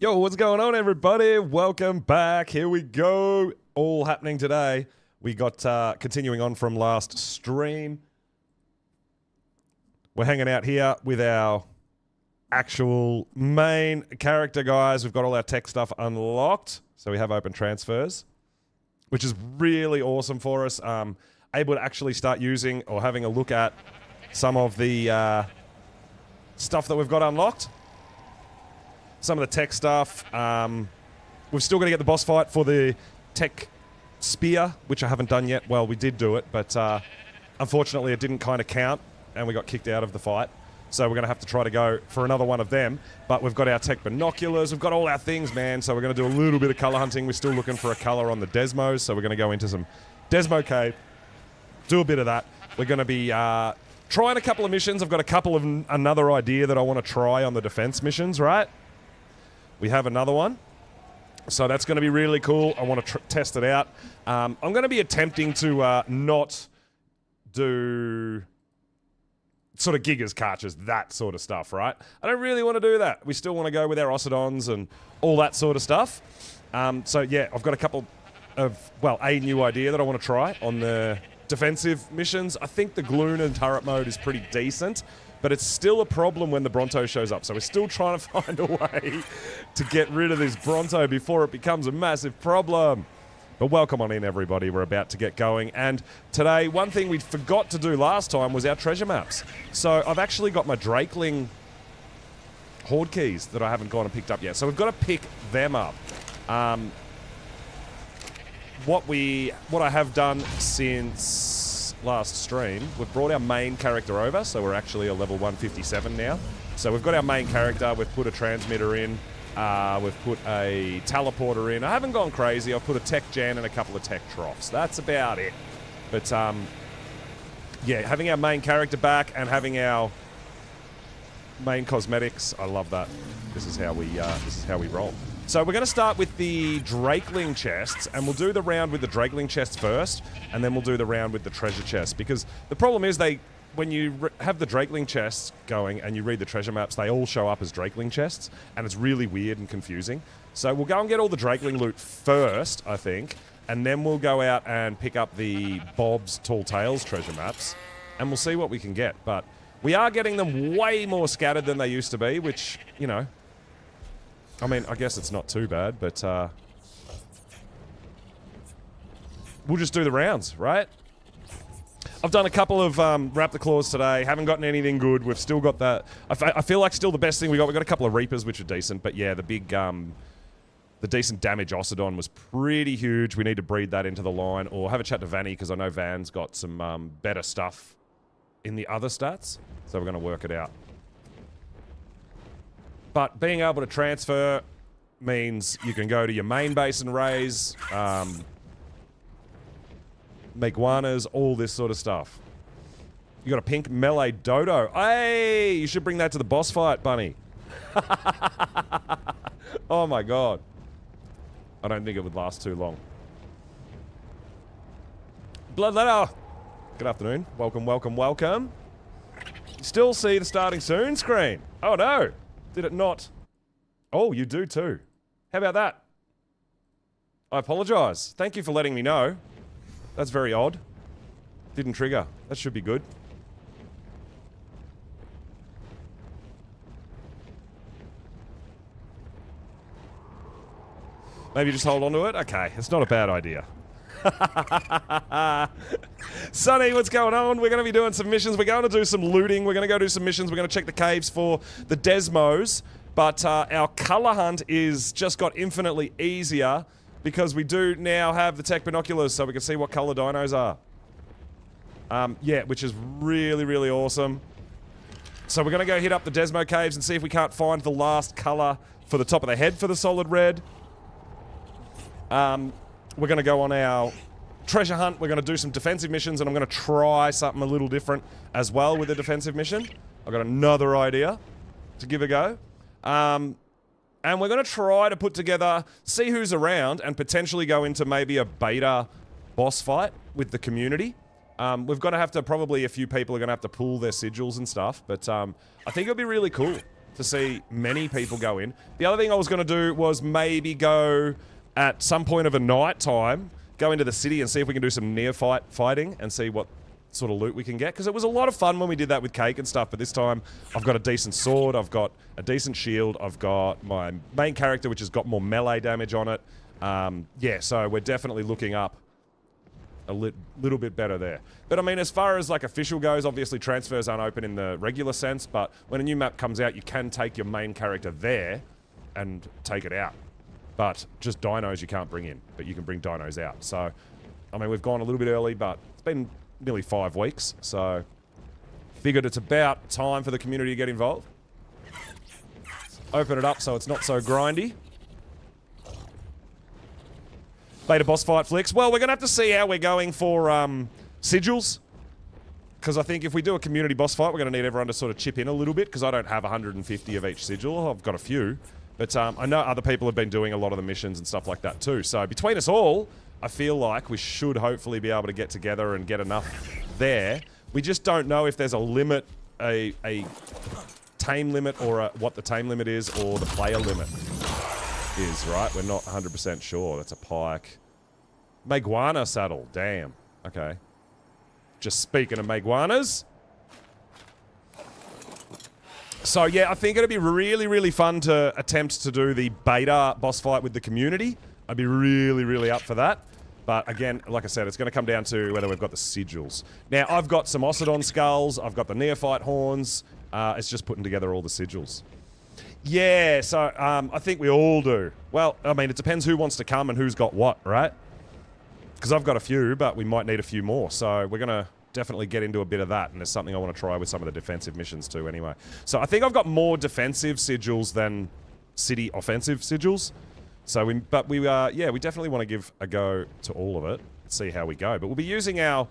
Yo, what's going on, everybody? Welcome back. Here we go. All happening today. We got continuing on from last stream. We're hanging out here with our actual main character, guys. We've got all our tech stuff unlocked. So we have open transfers, which is really awesome for us. Able to actually start using or having a look at some of the stuff that we've got unlocked. Some of the tech stuff. We've still got to get the boss fight for the tech spear, which I haven't done yet. Well, we did do it, but unfortunately it didn't kind of count, and we got kicked out of the fight. So we're going to have to try to go for another one of them. But we've got our tech binoculars. We've got all our things, man. So we're going to do a little bit of color hunting. We're still looking for a color on the Desmos, so we're going to go into some Desmo Cave, do a bit of that. We're going to be trying a couple of missions. I've got a couple of another idea that I want to try on the defense missions, right? We have another one. So that's going to be really cool. I want to test it out. I'm going to be attempting to not do sort of gigas, carches, that sort of stuff, right? I don't really want to do that. We still want to go with our Ocidons and all that sort of stuff. So yeah, I've got a couple of, well, a new idea that I want to try on the defensive missions. I think the Gloon and turret mode is pretty decent, but it's still a problem when the Bronto shows up. So we're still trying to find a way to get rid of this Bronto before it becomes a massive problem. But welcome on in, everybody. We're about to get going. And today, one thing we forgot to do last time was our treasure maps. So I've actually got my Drakeling Horde keys that I haven't gone and picked up yet. So we've got to pick them up. What I have done since last stream, we've brought our main character over, so we're actually a level 157 now. So we've got our main character, we've put a transmitter in, we've put a teleporter in. I haven't gone crazy. I've put a tech gen and a couple of tech troughs. That's about it. But yeah, having our main character back and having our main cosmetics, I love that. This is how we roll. So we're going to start with the Drakeling chests, and we'll do the round with the Drakeling chests first, and then we'll do the round with the treasure chests. Because the problem is when you have the Drakeling chests going and you read the treasure maps, they all show up as Drakeling chests, and it's really weird and confusing. So we'll go and get all the Drakeling loot first, I think, and then we'll go out and pick up the Bob's Tall Tales treasure maps, and we'll see what we can get. But we are getting them way more scattered than they used to be, which, you know, I mean, I guess it's not too bad, but we'll just do the rounds, right? I've done a couple of Raptor Claws today. Haven't gotten anything good. We've still got that. I feel like still the best thing we got. We've got a couple of Reapers, which are decent, but yeah, the big, the decent damage Ocidon was pretty huge. We need to breed that into the line, or have a chat to Vanny, because I know Van's got some better stuff in the other stats, so we're going to work it out. But being able to transfer means you can go to your main base and raise, make Guanas, all this sort of stuff. You got a pink melee dodo. Hey, you should bring that to the boss fight, Bunny. Oh my god. I don't think it would last too long. Bloodletter. Good afternoon. Welcome, welcome, welcome. You still see the starting soon screen. Oh no. Did it not? Oh, you do too. How about that? I apologize. Thank you for letting me know. That's very odd. Didn't trigger. That should be good. Maybe just hold on to it? Okay, it's not a bad idea. Sonny, what's going on? We're going to be doing some missions. We're going to do some looting. We're going to go do some missions. We're going to check the caves for the Desmos. But our color hunt is just got infinitely easier because we do now have the tech binoculars, so we can see what color dinos are. Yeah, which is really, really awesome. So we're going to go hit up the Desmo caves and see if we can't find the last color for the top of the head for the solid red. We're going to go on our treasure hunt. We're going to do some defensive missions, and I'm going to try something a little different as well with a defensive mission. I've got another idea to give a go. And we're going to try to put together, see who's around, and potentially go into maybe a beta boss fight with the community. We've got to have to, probably a few people are going to have to pull their sigils and stuff, but I think it'll be really cool to see many people go in. The other thing I was going to do was maybe go at some point of a night time, go into the city and see if we can do some neophyte fighting and see what sort of loot we can get. Because it was a lot of fun when we did that with Cake and stuff, but this time I've got a decent sword, I've got a decent shield, I've got my main character which has got more melee damage on it. Yeah, so we're definitely looking up a little bit better there. But I mean, as far as like official goes, obviously transfers aren't open in the regular sense, but when a new map comes out, you can take your main character there and take it out. But just dinos you can't bring in, but you can bring dinos out. So, I mean, we've gone a little bit early, but it's been nearly 5 weeks, so figured it's about time for the community to get involved. Open it up so it's not so grindy. Beta boss fight flicks. Well, we're going to have to see how we're going for sigils. Because I think if we do a community boss fight, we're going to need everyone to sort of chip in a little bit. Because I don't have 150 of each sigil. I've got a few. But I know other people have been doing a lot of the missions and stuff like that too. So between us all, I feel like we should hopefully be able to get together and get enough there. We just don't know if there's a limit, a tame limit, or what the tame limit is, or the player limit is, right? We're not 100% sure. That's a pike. Meguana saddle. Damn. Okay. Just speaking of Meguanas. So, yeah, I think it'd be really, really fun to attempt to do the beta boss fight with the community. I'd be really, really up for that. But, again, like I said, it's going to come down to whether we've got the sigils. Now, I've got some Ossodon skulls. I've got the Neophyte horns. It's just putting together all the sigils. Yeah, so I think we all do. Well, I mean, it depends who wants to come and who's got what, right? Because I've got a few, but we might need a few more. So we're going to definitely get into a bit of that, and there's something I want to try with some of the defensive missions too anyway. So I think I've got more defensive sigils than city offensive sigils. So we definitely want to give a go to all of it, see how we go. But we'll be using our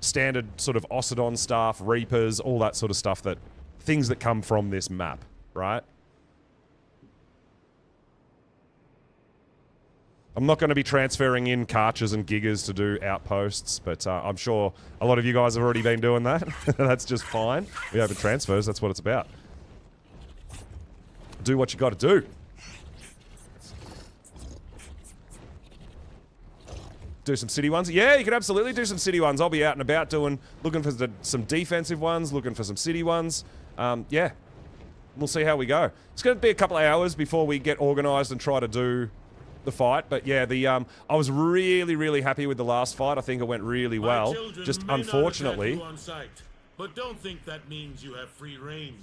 standard sort of Ossodon stuff, Reapers, all that sort of stuff, things that come from this map. Right? I'm not going to be transferring in Karchers and Gigas to do outposts, but I'm sure a lot of you guys have already been doing that. That's just fine. We open transfers, that's what it's about. Do what you got to do. Do some city ones? Yeah, you can absolutely do some city ones. I'll be out and about looking for some defensive ones, looking for some city ones. Yeah. We'll see how we go. It's going to be a couple of hours before we get organised and try to do the fight. But yeah, I was really, really happy with the last fight. I think it went really well. Just unfortunately, but don't think that means you have free reign.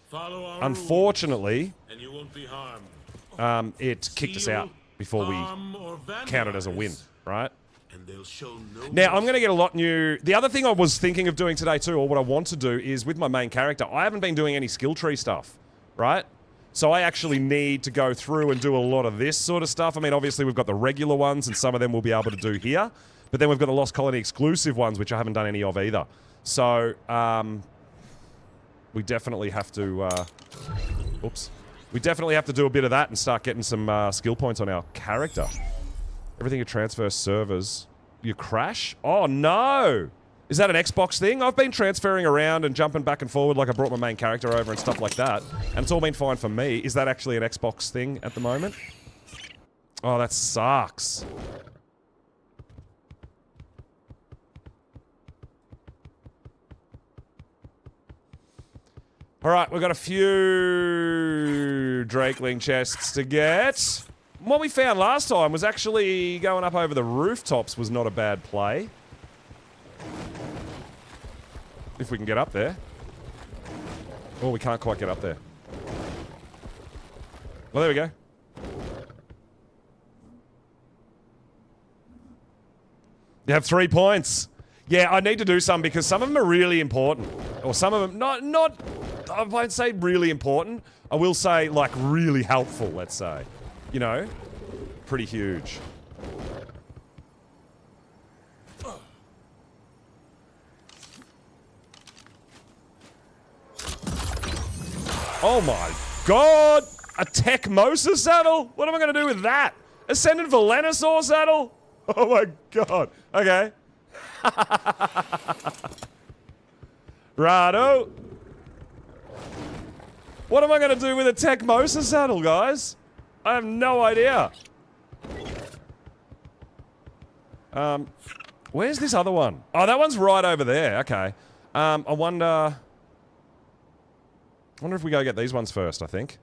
Follow our unfortunately, rules, and you won't be harmed. It kicked us out before we counted as a win, right? And they'll show no now, I'm going to get a lot new... The other thing I was thinking of doing today too, or what I want to do, is with my main character, I haven't been doing any skill tree stuff, right? So I actually need to go through and do a lot of this sort of stuff. I mean, obviously we've got the regular ones, and some of them we'll be able to do here. But then we've got the Lost Colony exclusive ones, which I haven't done any of either. So, we definitely have to... oops. We definitely have to do a bit of that and start getting some skill points on our character. Everything you transfer servers. You crash? Oh, no! Is that an Xbox thing? I've been transferring around and jumping back and forward like I brought my main character over and stuff like that. And it's all been fine for me. Is that actually an Xbox thing at the moment? Oh, that sucks. Alright, we've got a few Drakeling chests to get. What we found last time was actually going up over the rooftops was not a bad play. If we can get up there. Oh, we can't quite get up there. Well, there we go. You have 3 points. Yeah, I need to do some because some of them are really important. Or some of them, not I won't say really important. I will say, like, really helpful, let's say. You know? Pretty huge. Oh my god! A Tecmosa saddle? What am I going to do with that? Ascendant Velonosaur saddle? Oh my god. Okay. Righto. What am I going to do with a Tech Mosa saddle, guys? I have no idea. Where's this other one? Oh, that one's right over there. Okay. I wonder if we go get these ones first, I think.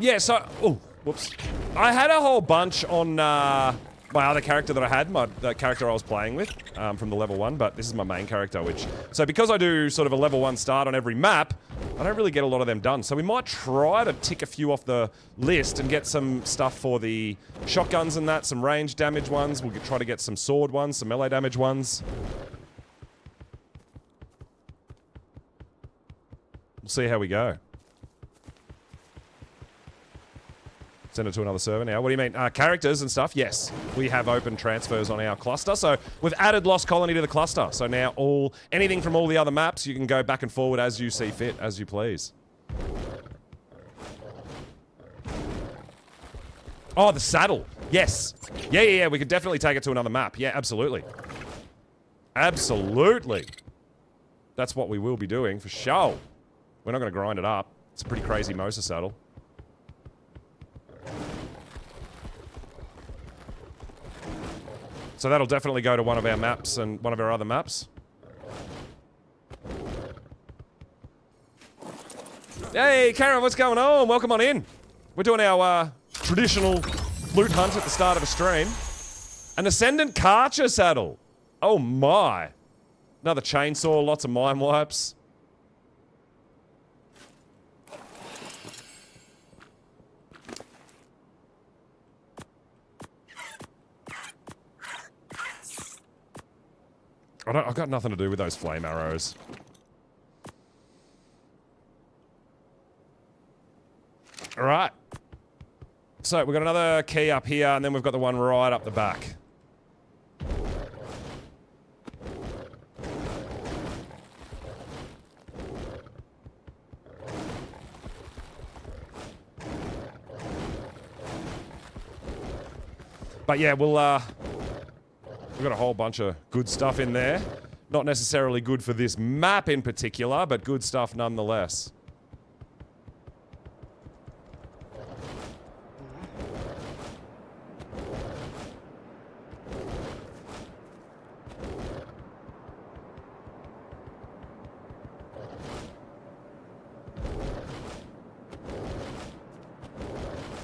Yeah, so... Oh, whoops. I had a whole bunch on, my other character that I had, the character I was playing with, from the level 1, but this is my main character, which... So because I do sort of a level 1 start on every map, I don't really get a lot of them done. So we might try to tick a few off the list and get some stuff for the shotguns and that, some range damage ones. We'll try to get some sword ones, some melee damage ones. We'll see how we go. Send it to another server now. What do you mean? Characters and stuff? Yes. We have open transfers on our cluster. So we've added Lost Colony to the cluster. So now anything from all the other maps, you can go back and forward as you see fit, as you please. Oh, the saddle. Yes. Yeah. We could definitely take it to another map. Yeah, absolutely. Absolutely. That's what we will be doing for sure. We're not going to grind it up. It's a pretty crazy Mosa saddle. So that'll definitely go to one of our maps and one of our other maps. Hey, Karen, what's going on? Welcome on in. We're doing our traditional loot hunt at the start of a stream. An Ascendant Karcher saddle. Oh my. Another chainsaw, lots of mine wipes. I've got nothing to do with those flame arrows. Alright. So, we've got another key up here, and then we've got the one right up the back. But yeah, we've got a whole bunch of good stuff in there. Not necessarily good for this map in particular, but good stuff nonetheless.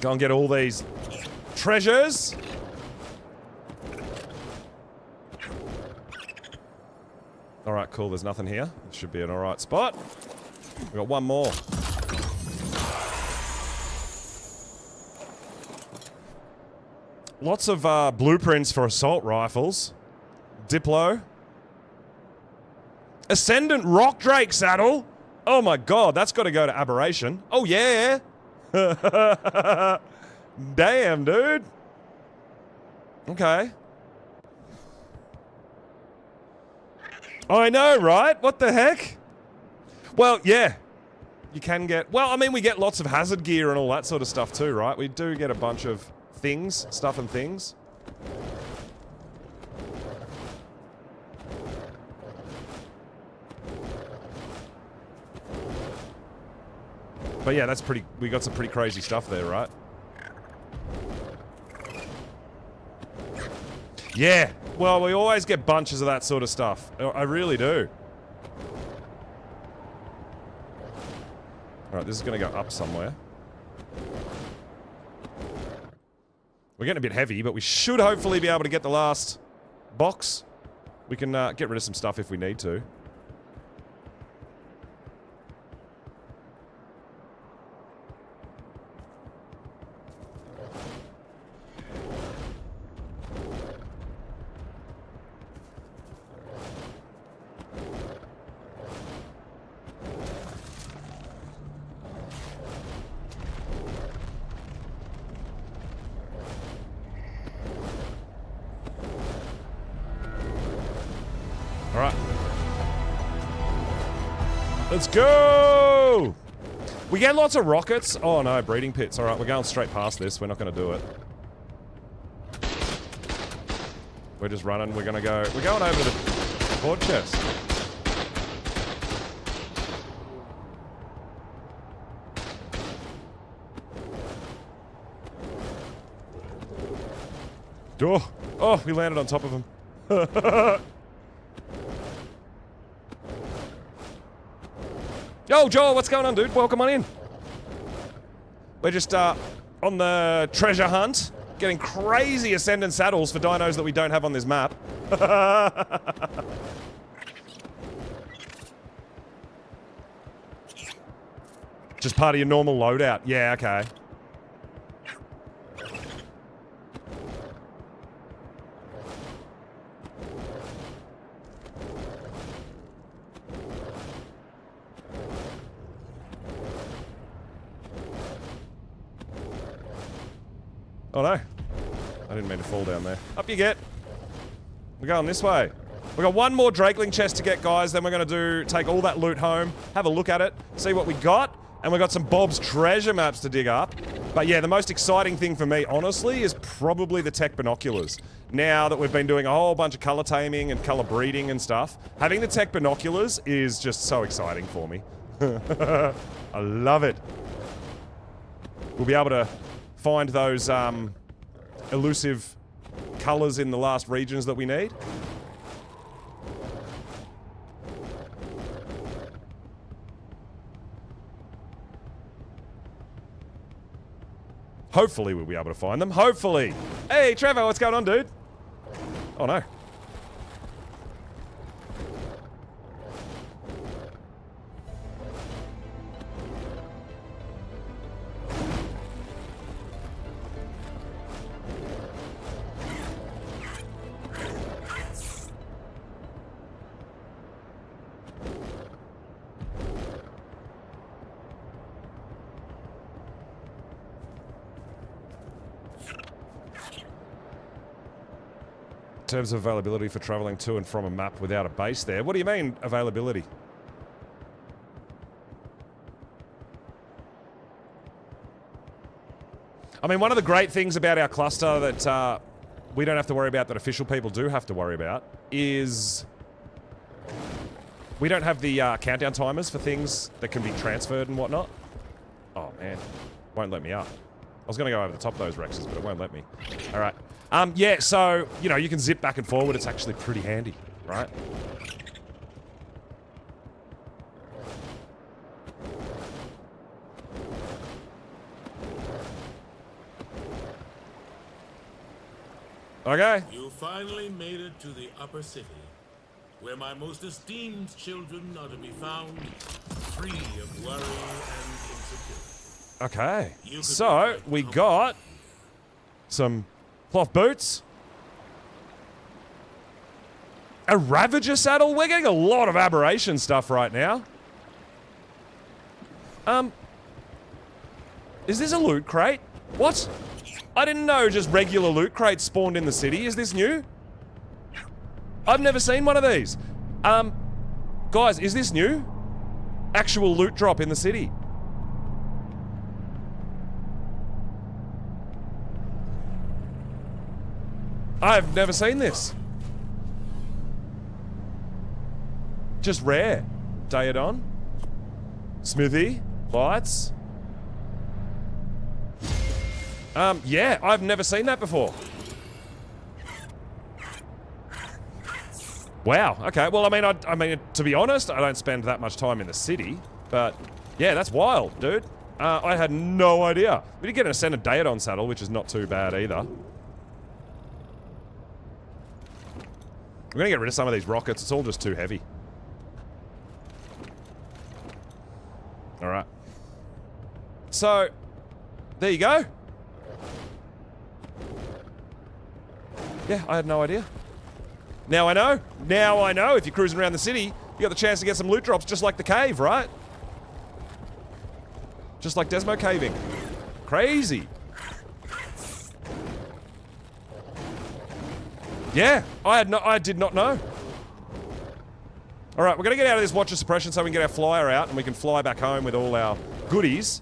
Go and get all these treasures. Alright, cool. There's nothing here. It should be an alright spot. We've got one more. Lots of blueprints for assault rifles. Diplo. Ascendant Rock Drake saddle. Oh my god, that's got to go to Aberration. Oh yeah. Damn, dude. Okay. I know, right? What the heck? Well, yeah. You can get... Well, I mean, we get lots of hazard gear and all that sort of stuff too, right? We do get a bunch of things, stuff and things. But yeah, that's pretty... We got some pretty crazy stuff there, right? Yeah. Well, we always get bunches of that sort of stuff. I really do. Alright, this is going to go up somewhere. We're getting a bit heavy, but we should hopefully be able to get the last box. We can get rid of some stuff if we need to. Let's go! We get lots of rockets. Oh no, breeding pits. Alright, we're going straight past this. We're not going to do it. We're just running. We're going to go... We're going over to the board chest. Oh, oh, we landed on top of him. Yo, Joel, what's going on, dude? Welcome on in. We're just on the treasure hunt, getting crazy Ascendant saddles for dinos that we don't have on this map. Just part of your normal loadout. Yeah, okay. Oh no. I didn't mean to fall down there. Up you get. We're going this way. We've got one more Drakeling chest to get, guys. Then we're going to take all that loot home, have a look at it, see what we got. And we've got some Bob's treasure maps to dig up. But yeah, the most exciting thing for me, honestly, is probably the tech binoculars. Now that we've been doing a whole bunch of color taming and color breeding and stuff, having the tech binoculars is just so exciting for me. I love it. We'll be able to find those elusive colors in the last regions that we need. Hopefully we'll be able to find them. Hopefully. Hey, Trevor, what's going on, dude? Oh, no. In terms of availability for traveling to and from a map without a base there. What do you mean, availability? I mean, one of the great things about our cluster that we don't have to worry about, that official people do have to worry about, is we don't have the countdown timers for things that can be transferred and whatnot. Oh, man. Won't let me up. I was going to go over the top of those Rexes, but it won't let me. All right. Yeah, so, you know, you can zip back and forward. It's actually pretty handy, right? Okay. You finally made it to the upper city, where my most esteemed children are to be found, free of worry and insecurity. Okay. So, we got some cloth boots. A Ravager saddle? We're getting a lot of aberration stuff right now. Is this a loot crate? What? I didn't know just regular loot crates spawned in the city. Is this new? I've never seen one of these. Guys, is this new? Actual loot drop in the city. I've never seen this. Just rare. Daedon. Smithy. Lights. Yeah, I've never seen that before. Wow, okay. Well, I mean, to be honest, I don't spend that much time in the city, but yeah, that's wild, dude. I had no idea. We did get an Ascended Daedon saddle, which is not too bad either. We're gonna get rid of some of these rockets. It's all just too heavy. Alright. So, there you go. Yeah, I had no idea. Now I know. Now I know. If you're cruising around the city, you got the chance to get some loot drops just like the cave, right? Just like Desmo caving. Crazy. Yeah, I did not know. Alright, we're gonna get out of this watcher suppression so we can get our flyer out and we can fly back home with all our goodies.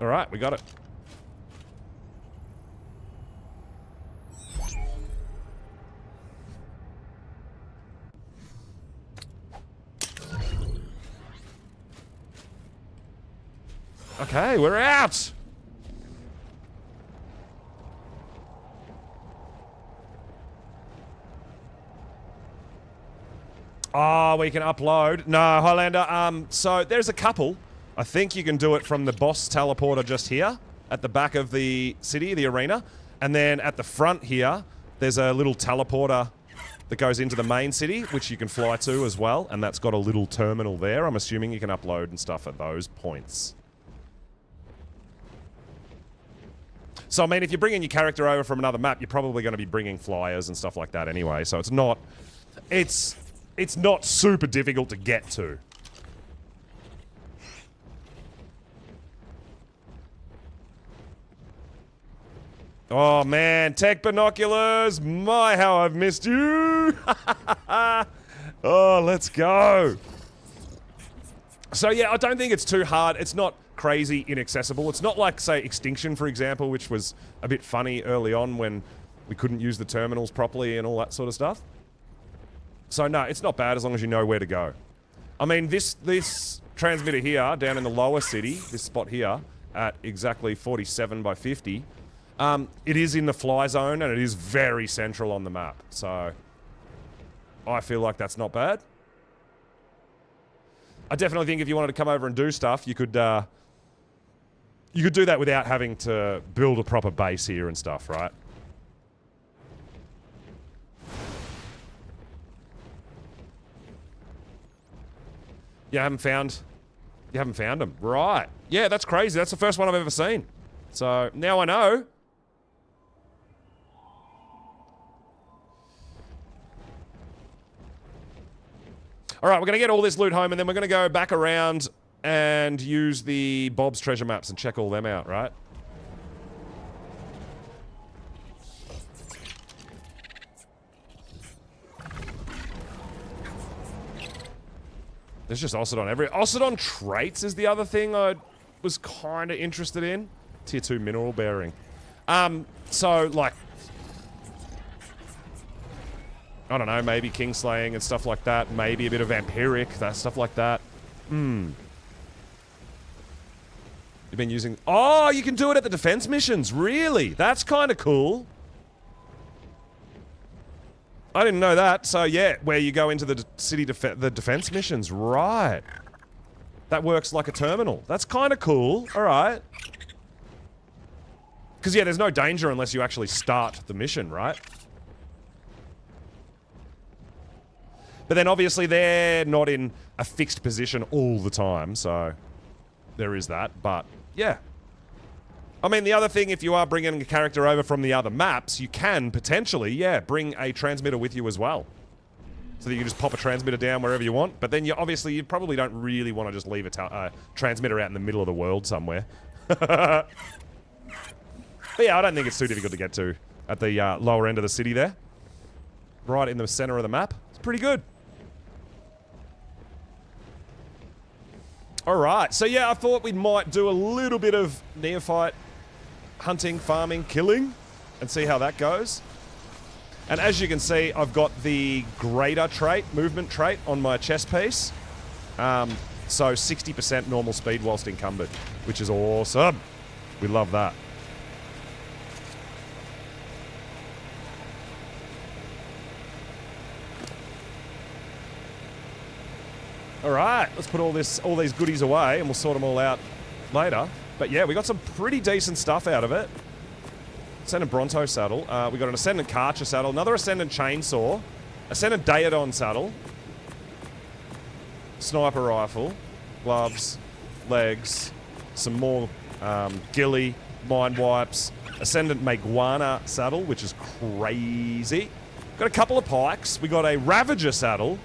Alright, we got it. Okay, we're out! Oh, we can upload. No, Highlander, so there's a couple. I think you can do it from the boss teleporter just here, at the back of the city, the arena. And then at the front here, there's a little teleporter that goes into the main city, which you can fly to as well. And that's got a little terminal there. I'm assuming you can upload and stuff at those points. So, I mean, if you're bringing your character over from another map, you're probably going to be bringing flyers and stuff like that anyway. So it's not... It's not super difficult to get to. Oh man, tech binoculars! My, how I've missed you! Oh, let's go! So yeah, I don't think it's too hard. It's not crazy inaccessible. It's not like, say, Extinction, for example, which was a bit funny early on when we couldn't use the terminals properly and all that sort of stuff. So no, it's not bad as long as you know where to go. I mean, this transmitter here, down in the lower city, this spot here, at exactly 47 by 50, it is in the fly zone and it is very central on the map. So I feel like that's not bad. I definitely think if you wanted to come over and do stuff, you could do that without having to build a proper base here and stuff, right? You haven't found them. Right. Yeah, that's crazy. That's the first one I've ever seen. So, now I know. Alright, we're going to get all this loot home, and then we're going to go back around and use the Bob's treasure maps and check all them out, right? There's just Ocidon everywhere. Ocidon traits is the other thing I was kind of interested in. Tier 2 mineral bearing. So, like... I don't know, maybe Kingslaying and stuff like that. Maybe a bit of Vampiric, that stuff like that. You've been using... Oh, you can do it at the defense missions. Really? That's kind of cool. I didn't know that. So, yeah, where you go into the city the defense missions. Right. That works like a terminal. That's kind of cool. All right. Because, yeah, there's no danger unless you actually start the mission, right? But then, obviously, they're not in a fixed position all the time, so there is that. But, yeah. I mean, the other thing, if you are bringing a character over from the other maps, you can potentially, yeah, bring a transmitter with you as well. So that you can just pop a transmitter down wherever you want. But then, obviously, you probably don't really want to just leave a transmitter out in the middle of the world somewhere. But yeah, I don't think it's too difficult to get to at the lower end of the city there. Right in the center of the map. It's pretty good. Alright, so yeah, I thought we might do a little bit of neophyte hunting, farming, killing, and see how that goes. And as you can see, I've got the greater trait, movement trait, on my chest piece. So 60% normal speed whilst encumbered, which is awesome. We love that. Alright, let's put all these goodies away and we'll sort them all out later. But yeah, we got some pretty decent stuff out of it. Ascendant Bronto saddle. We got an Ascendant Karcher saddle, another Ascendant Chainsaw, Ascendant Daedon saddle, Sniper Rifle, gloves, legs, some more ghillie, Mind Wipes, Ascendant Maguana saddle, which is crazy. Got a couple of pikes. We got a Ravager saddle,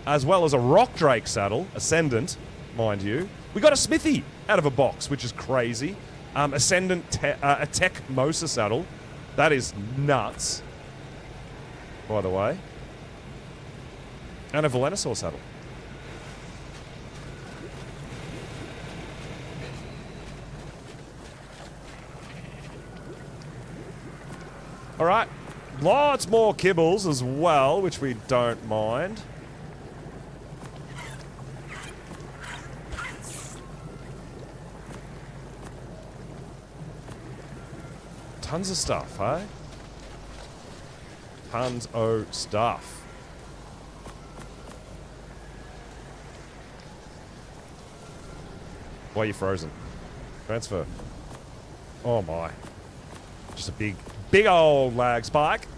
as well as a Rock Drake saddle, Ascendant, mind you. We got a Smithy out of a box, which is crazy. Ascendant a Tech Mosa saddle. That is nuts, by the way. And a Velonosaur saddle. Alright. Lots more kibbles as well, which we don't mind. Tons of stuff, hey? Tons of stuff. Why are you frozen? Transfer. Oh my. Just a big old lag spike.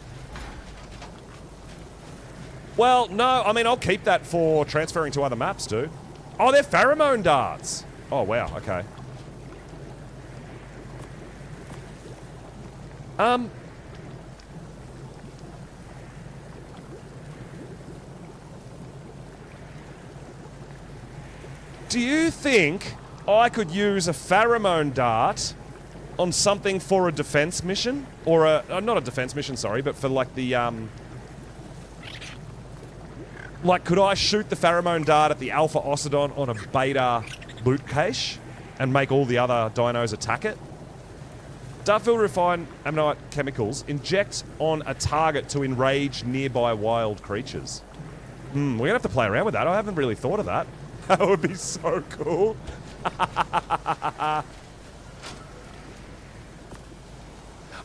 Well, no, I mean, I'll keep that for transferring to other maps, dude. Oh, they're pheromone darts. Oh, wow, okay. Do you think I could use a pheromone dart on something for a defense mission? Or a, not a defense mission, sorry, but for like the, like, could I shoot the pheromone dart at the Alpha Ocidon on a beta loot cache and make all the other dinos attack it? Dartfield refined ammonite chemicals inject on a target to enrage nearby wild creatures. We're gonna have to play around with that. I haven't really thought of that. That would be so cool.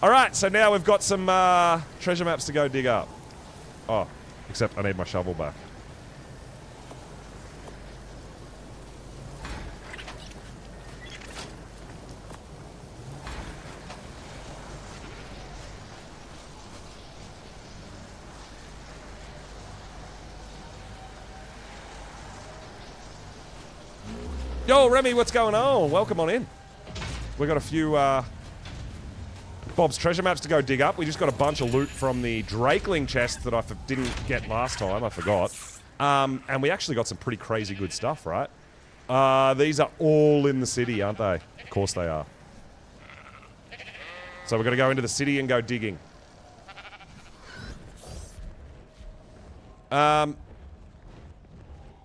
Alright, so now we've got some treasure maps to go dig up. Oh, except I need my shovel back. Yo, Remy, what's going on? Welcome on in. We've got a few Bob's treasure maps to go dig up. We just got a bunch of loot from the Drakeling chest that I didn't get last time. I forgot. And we actually got some pretty crazy good stuff, right? These are all in the city, aren't they? Of course they are. So we're going to go into the city and go digging.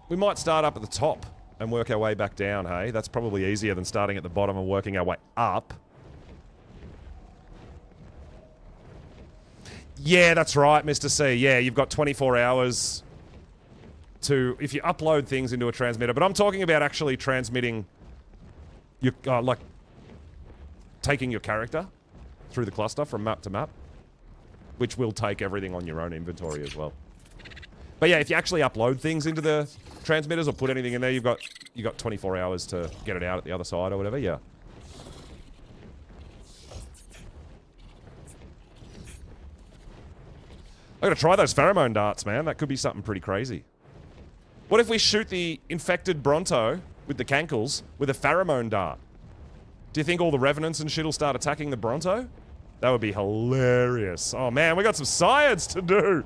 We might start up at the top and work our way back down, hey? That's probably easier than starting at the bottom and working our way up. Yeah, that's right, Mr. C. Yeah, you've got 24 hours to... If you upload things into a transmitter. But I'm talking about actually transmitting... your, like... taking your character through the cluster from map to map. Which will take everything on your own inventory as well. But yeah, if you actually upload things into the transmitters or put anything in there, you've got 24 hours to get it out at the other side or whatever, yeah. I gotta try those pheromone darts, man. That could be something pretty crazy. What if we shoot the infected Bronto with the cankles with a pheromone dart? Do you think all the revenants and shit will start attacking the Bronto? That would be hilarious. Oh man, we got some science to do!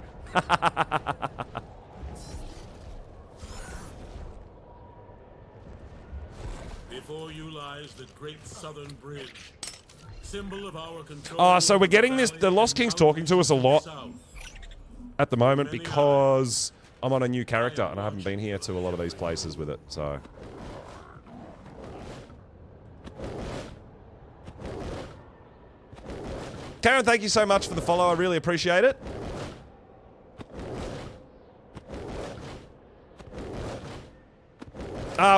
Before you lies the Great Southern Bridge, symbol of our control. Oh, so we're getting this. The Lost King's talking to us a lot at the moment because I'm on a new character and I haven't been here to a lot of these places with it, so. Karen, thank you so much for the follow. I really appreciate it.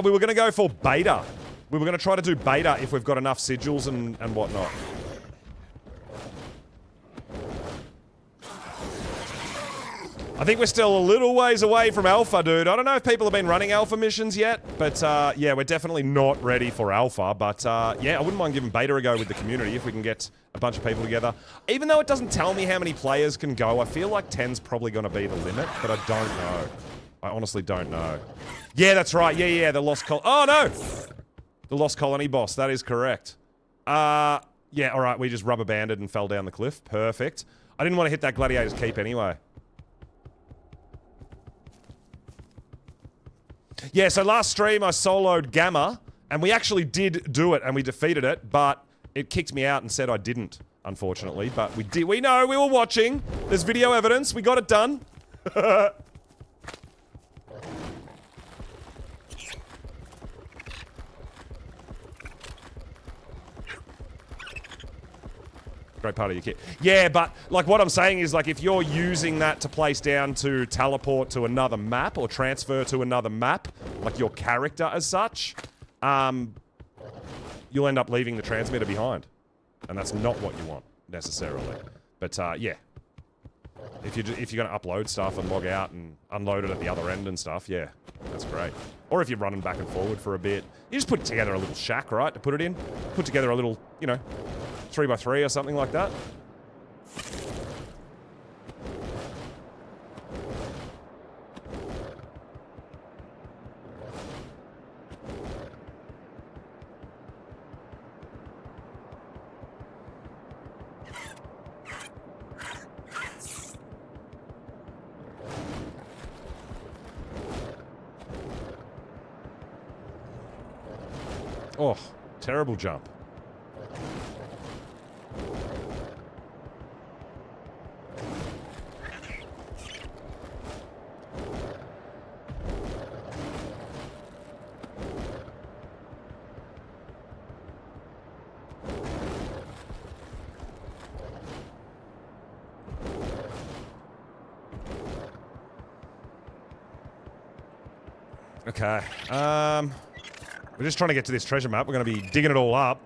We were going to go for beta. We were going to try to do beta if we've got enough sigils and whatnot. I think we're still a little ways away from alpha, dude. I don't know if people have been running alpha missions yet, but yeah, we're definitely not ready for alpha. But yeah, I wouldn't mind giving beta a go with the community if we can get a bunch of people together. Even though it doesn't tell me how many players can go, I feel like 10's probably going to be the limit, but I don't know. I honestly don't know. Yeah, that's right. Yeah, the Lost Colony. Oh, no! The Lost Colony boss. That is correct. Yeah, all right. We just rubber banded and fell down the cliff. Perfect. I didn't want to hit that Gladiator's Keep anyway. Yeah, so last stream I soloed Gamma, and we actually did do it, and we defeated it, but it kicked me out and said I didn't, unfortunately. But we did. We know. We were watching. There's video evidence. We got it done. Great part of your kit. Yeah, but like what I'm saying is like if you're using that to place down to teleport to another map or transfer to another map, like your character as such, you'll end up leaving the transmitter behind. And that's not what you want. necessarily. But yeah, if you're going to upload stuff and log out and unload it at the other end and stuff, yeah, that's great. Or if you're running back and forward for a bit, you just put together a little shack, right, to put it in. Put together a little, you know, 3x3 or something like that. Oh, terrible jump. Okay. We're just trying to get to this treasure map. We're going to be digging it all up.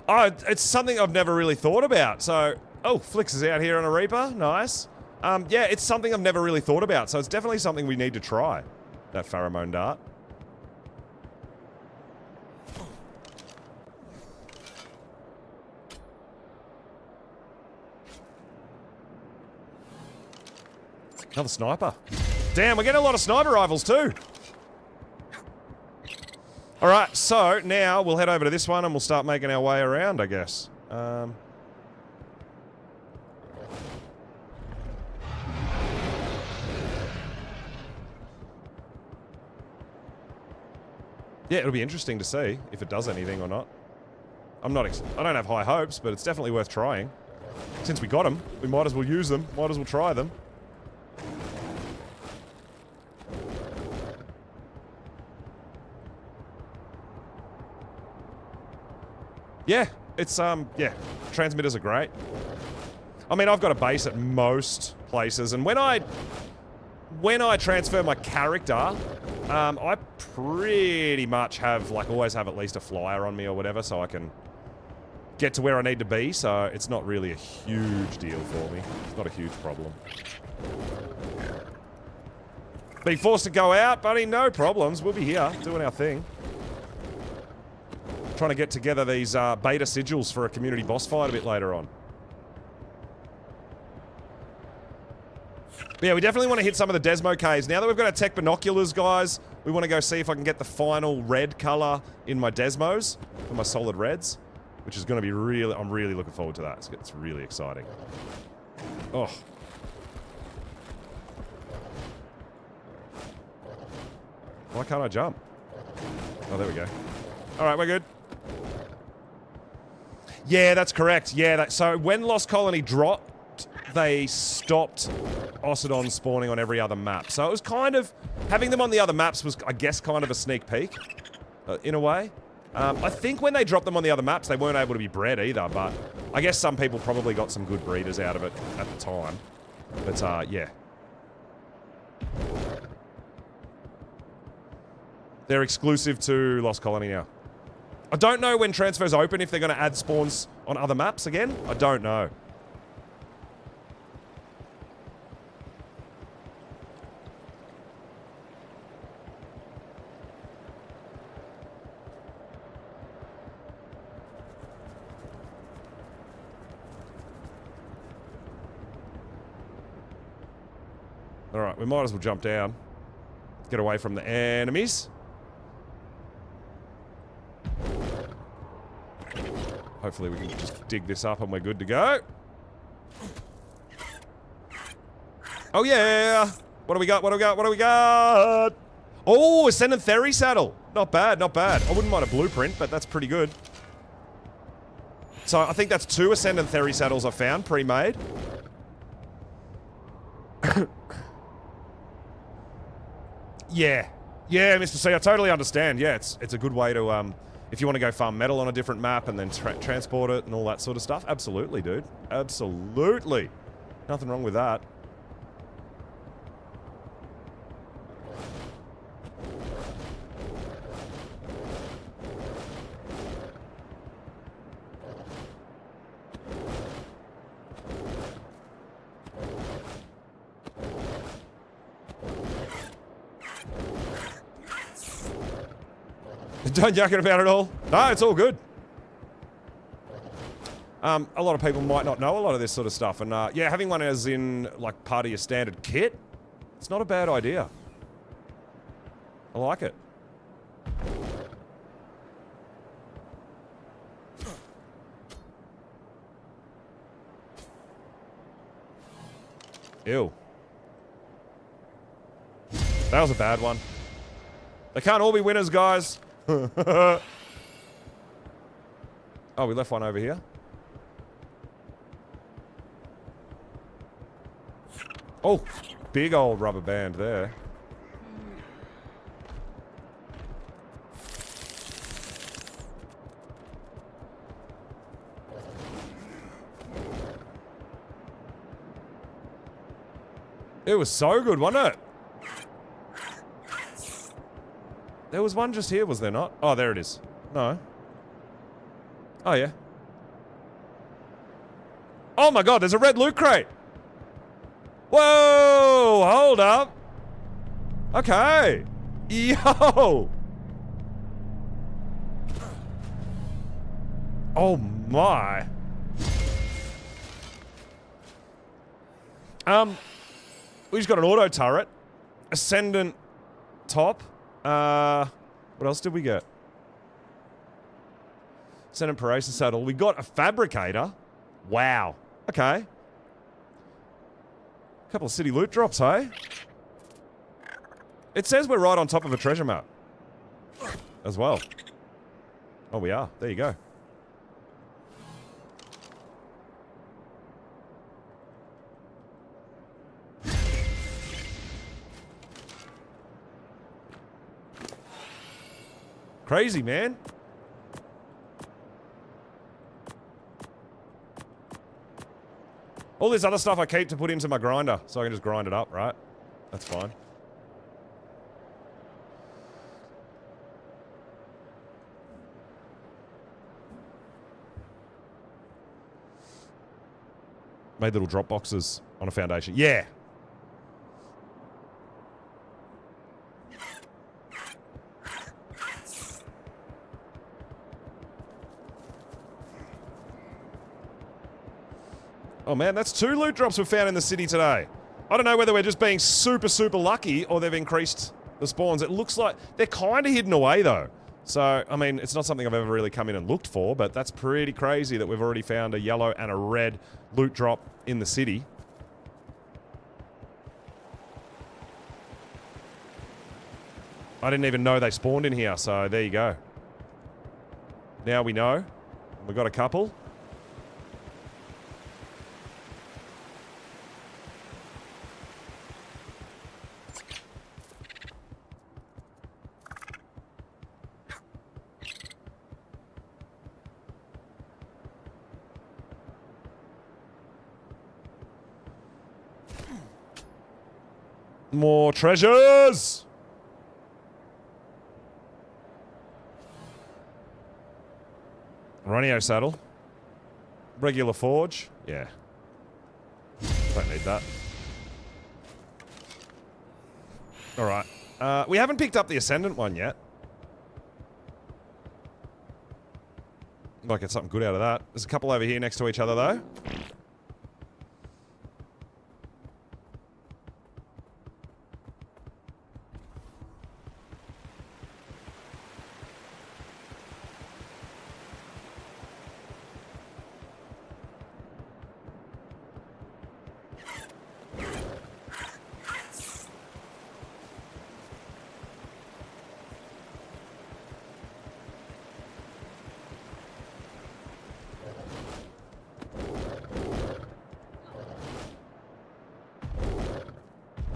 Oh, it's something I've never really thought about. So, oh, Flix is out here on a Reaper. Nice. Yeah, it's something I've never really thought about. So it's definitely something we need to try. That pheromone dart. Another sniper. Damn, we're getting a lot of sniper rifles too. Alright, so now we'll head over to this one and we'll start making our way around, I guess. Yeah, it'll be interesting to see if it does anything or not. I don't have high hopes, but it's definitely worth trying. Since we got them, we might as well use them. Might as well try them. Yeah, it's, yeah, transmitters are great. I mean, I've got a base at most places, and when I transfer my character, I pretty much have, like, always have at least a flyer on me or whatever, so I can get to where I need to be, so it's not really a huge deal for me. It's not a huge problem. Being forced to go out, buddy, no problems. We'll be here, doing our thing. Trying to get together these beta sigils for a community boss fight a bit later on. But yeah, we definitely want to hit some of the Desmo caves. Now that we've got our tech binoculars, guys, we want to go see if I can get the final red color in my Desmos, for my solid reds, which is going to be really, I'm really looking forward to that. It's really exciting. Oh. Why can't I jump? Oh, there we go. All right, we're good. Yeah, that's correct. Yeah, so when Lost Colony dropped, they stopped Ocidon spawning on every other map. So it was kind of... having them on the other maps was, I guess, kind of a sneak peek, in a way. I think when they dropped them on the other maps, they weren't able to be bred either, but I guess some people probably got some good breeders out of it at the time. But, yeah. They're exclusive to Lost Colony now. I don't know when transfers open if they're going to add spawns on other maps again. I don't know. Alright, we might as well jump down. Get away from the enemies. Hopefully we can just dig this up and we're good to go. Oh yeah! What do we got? What do we got? What do we got? Oh, Ascendant Theory saddle. Not bad, not bad. I wouldn't mind a blueprint, but that's pretty good. So I think that's 2 Ascendant Theory saddles I found, pre-made. Yeah. Yeah, Mr. C, I totally understand. Yeah, it's a good way to, if you want to go farm metal on a different map and then transport it and all that sort of stuff. Absolutely, dude. Absolutely. Nothing wrong with that. Don't yuck it about it all. No, it's all good. A lot of people might not know a lot of this sort of stuff, and yeah, having one as in like part of your standard kit, it's not a bad idea. I like it. Ew. That was a bad one. They can't all be winners, guys. Oh, we left one over here. Oh, big old rubber band there. It was so good, wasn't it? There was one just here, was there not? Oh, there it is. No. Oh, yeah. Oh my god, there's a red loot crate! Whoa! Hold up! Okay. Yo! Oh my. We just got an auto turret. Ascendant top. What else did we get? Ascendant Paration saddle. We got a fabricator. Wow. Okay. A couple of city loot drops, hey? It says we're right on top of a treasure map. As well. Oh, we are. There you go. Crazy, man. All this other stuff I keep to put into my grinder, so I can just grind it up, right? That's fine. Made little drop boxes on a foundation. Yeah. Oh man, that's 2 loot drops we've found in the city today. I don't know whether we're just being super, super lucky or they've increased the spawns. It looks like they're kind of hidden away though. So, I mean, it's not something I've ever really come in and looked for, but that's pretty crazy that we've already found a yellow and a red loot drop in the city. I didn't even know they spawned in here, so there you go. Now we know. We've got a couple. More treasures! Ronio saddle. Regular forge. Yeah. Don't need that. Alright. We haven't picked up the Ascendant one yet. Might get something good out of that. There's a couple over here next to each other though.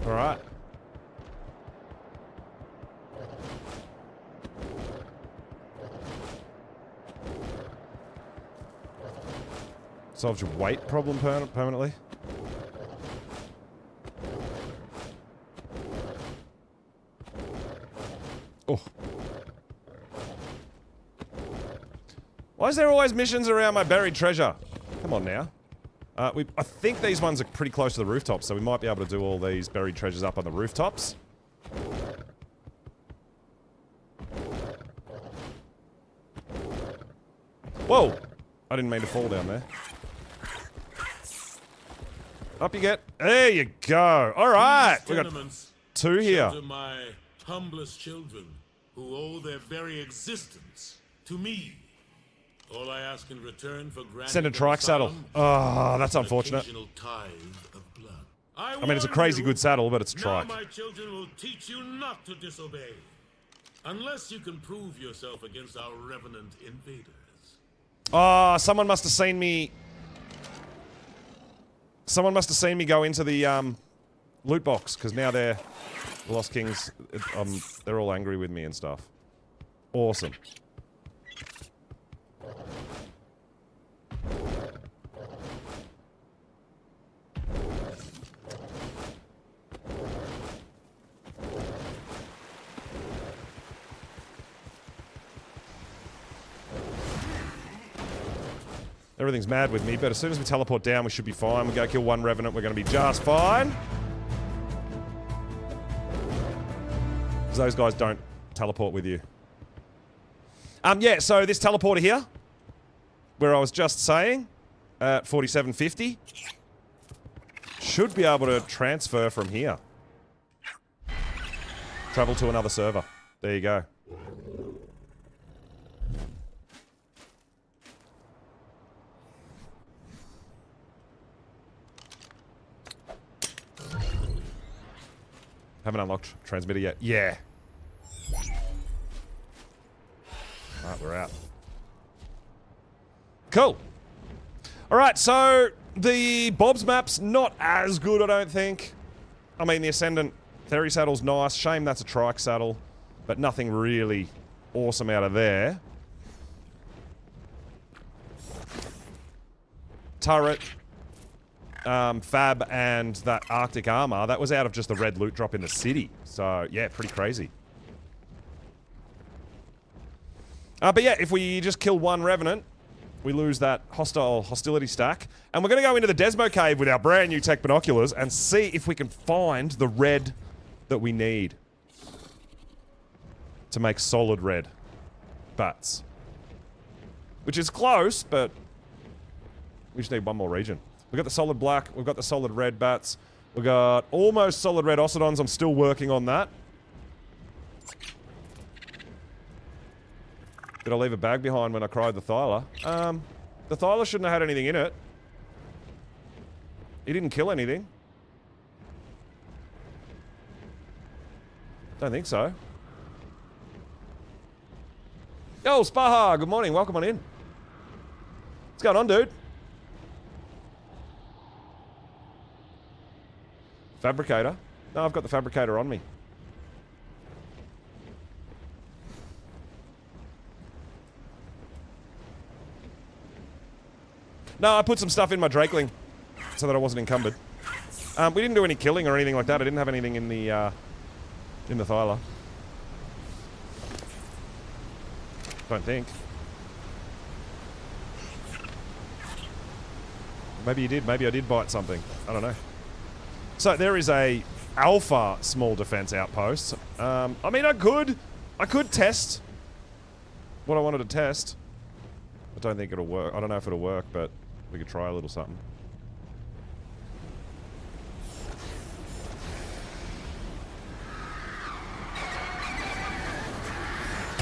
Alright. Solves your weight problem permanently. Oh. Why is there always missions around my buried treasure? Come on now. I think these ones are pretty close to the rooftops, so we might be able to do all these buried treasures up on the rooftops. Whoa! I didn't mean to fall down there. Up you get. There you go. All right. We got 2 here. My humblest children who owe their very existence to me. All I ask in return for granting Send a trike saddle. Oh, that's unfortunate. I mean, it's a crazy good saddle, but it's a trike. Now my children will teach you not to disobey. Unless you can prove yourself against our revenant invaders. Oh, someone must have seen me... Someone must have seen me go into the loot box, because now they're... The Lost Kings, they're all angry with me and stuff. Awesome. Everything's mad with me, but as soon as we teleport down, we should be fine. We go kill 1 Revenant, we're going to be just fine. Because those guys don't teleport with you. Yeah, so this teleporter here, where I was just saying, at 4750, should be able to transfer from here. Travel to another server. There you go. Haven't unlocked transmitter yet. Yeah. Alright, we're out. Cool. Alright, so the Bob's map's not as good, I don't think. I mean, the Ascendant Theory saddle's nice. Shame that's a trike saddle. But nothing really awesome out of there. Turret. Fab and that Arctic armor, that was out of just the red loot drop in the city. So, yeah, pretty crazy. But yeah, if we just kill 1 Revenant, we lose that hostility stack. And we're going to go into the Desmo cave with our brand new tech binoculars and see if we can find the red that we need to make solid red bats. Which is close, but we just need 1 more region. We've got the solid black, we've got the solid red bats, we've got almost solid red Ocidons. I'm still working on that. Did I leave a bag behind when I cried the Thyla? The Thyla shouldn't have had anything in it. He didn't kill anything. Don't think so. Yo, Spaha, good morning, welcome on in. What's going on, dude? Fabricator? No, I've got the Fabricator on me. No, I put some stuff in my Drakeling so that I wasn't encumbered. We didn't do any killing or anything like that. I didn't have anything in the Thyla. Don't think. Maybe you did. Maybe I did bite something. I don't know. So there is a alpha small defense outpost. I mean, I could test what I wanted to test. I don't think it'll work. I don't know if it'll work, but we could try a little something.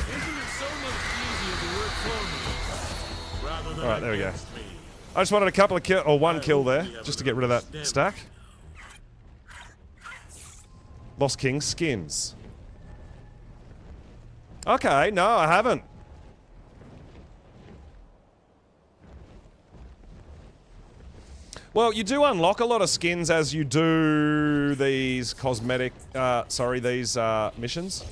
Isn't it so much easier to work for me rather than All right, there we go. against me? I just wanted a couple of kill, or 1 kill there, just to get rid of that stack. Lost King skins. Okay, no, I haven't. Well, you do unlock a lot of skins as you do these cosmetic, these missions,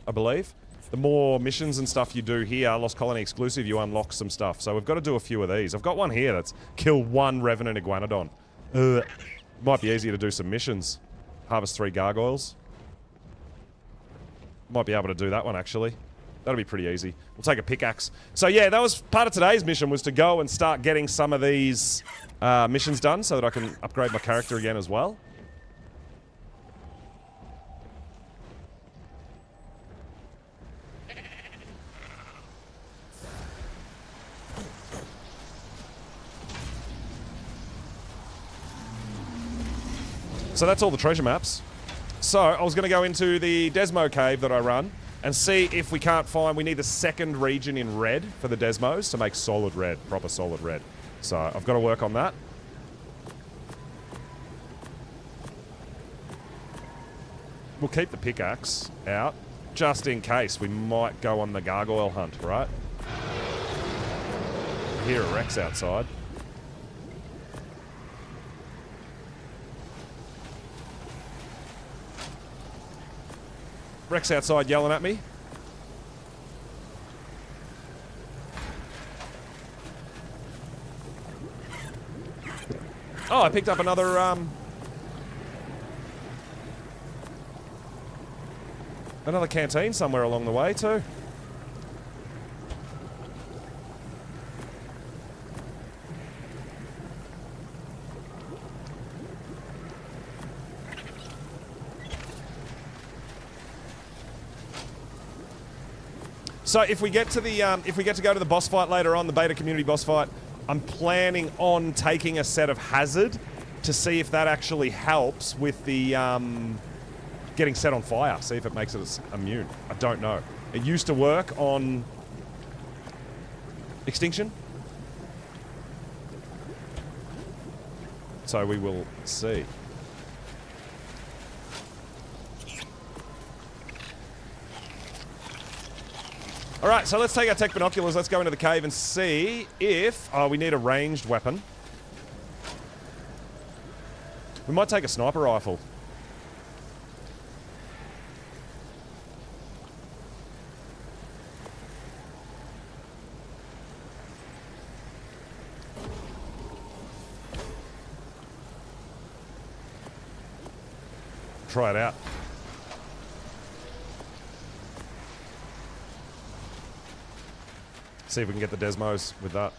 I believe. The more missions and stuff you do here, Lost Colony exclusive, you unlock some stuff. So we've got to do a few of these. I've got one here that's kill 1 Revenant Iguanodon. Might be easier to do some missions. Harvest 3 gargoyles. Might be able to do that one, actually. That'll be pretty easy. We'll take a pickaxe. So yeah, that was part of today's mission, was to go and start getting some of these missions done so that I can upgrade my character again as well. So that's all the treasure maps. So I was going to go into the Desmo cave that I run and see if we can't find... We need the second region in red for the Desmos to make solid red, proper solid red. So I've got to work on that. We'll keep the pickaxe out just in case we might go on the gargoyle hunt, right? I hear a Rex outside. Rex outside yelling at me. Oh, I picked up another, another canteen somewhere along the way, too. So if we get to the if we get to go to the boss fight later on, the beta community boss fight, I'm planning on taking a set of hazard to see if that actually helps with the getting set on fire. See if it makes it immune. I don't know. It used to work on extinction, so we will see. Alright, so let's take our tech binoculars, let's go into the cave and see if... Oh, we need a ranged weapon. We might take a sniper rifle. Try it out. See if we can get the Desmos with that.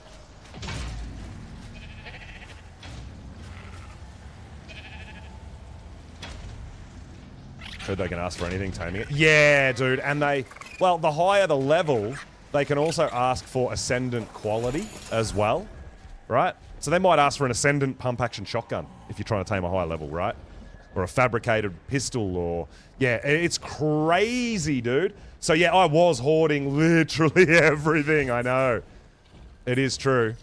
Heard they can ask for anything, taming it. Yeah, dude, and they... Well, the higher the level, they can also ask for Ascendant quality as well, right? So they might ask for an Ascendant pump-action shotgun if you're trying to tame a high level, right? Or a fabricated pistol, or... Yeah, it's crazy, dude. So yeah, I was hoarding literally everything, I know. It is true.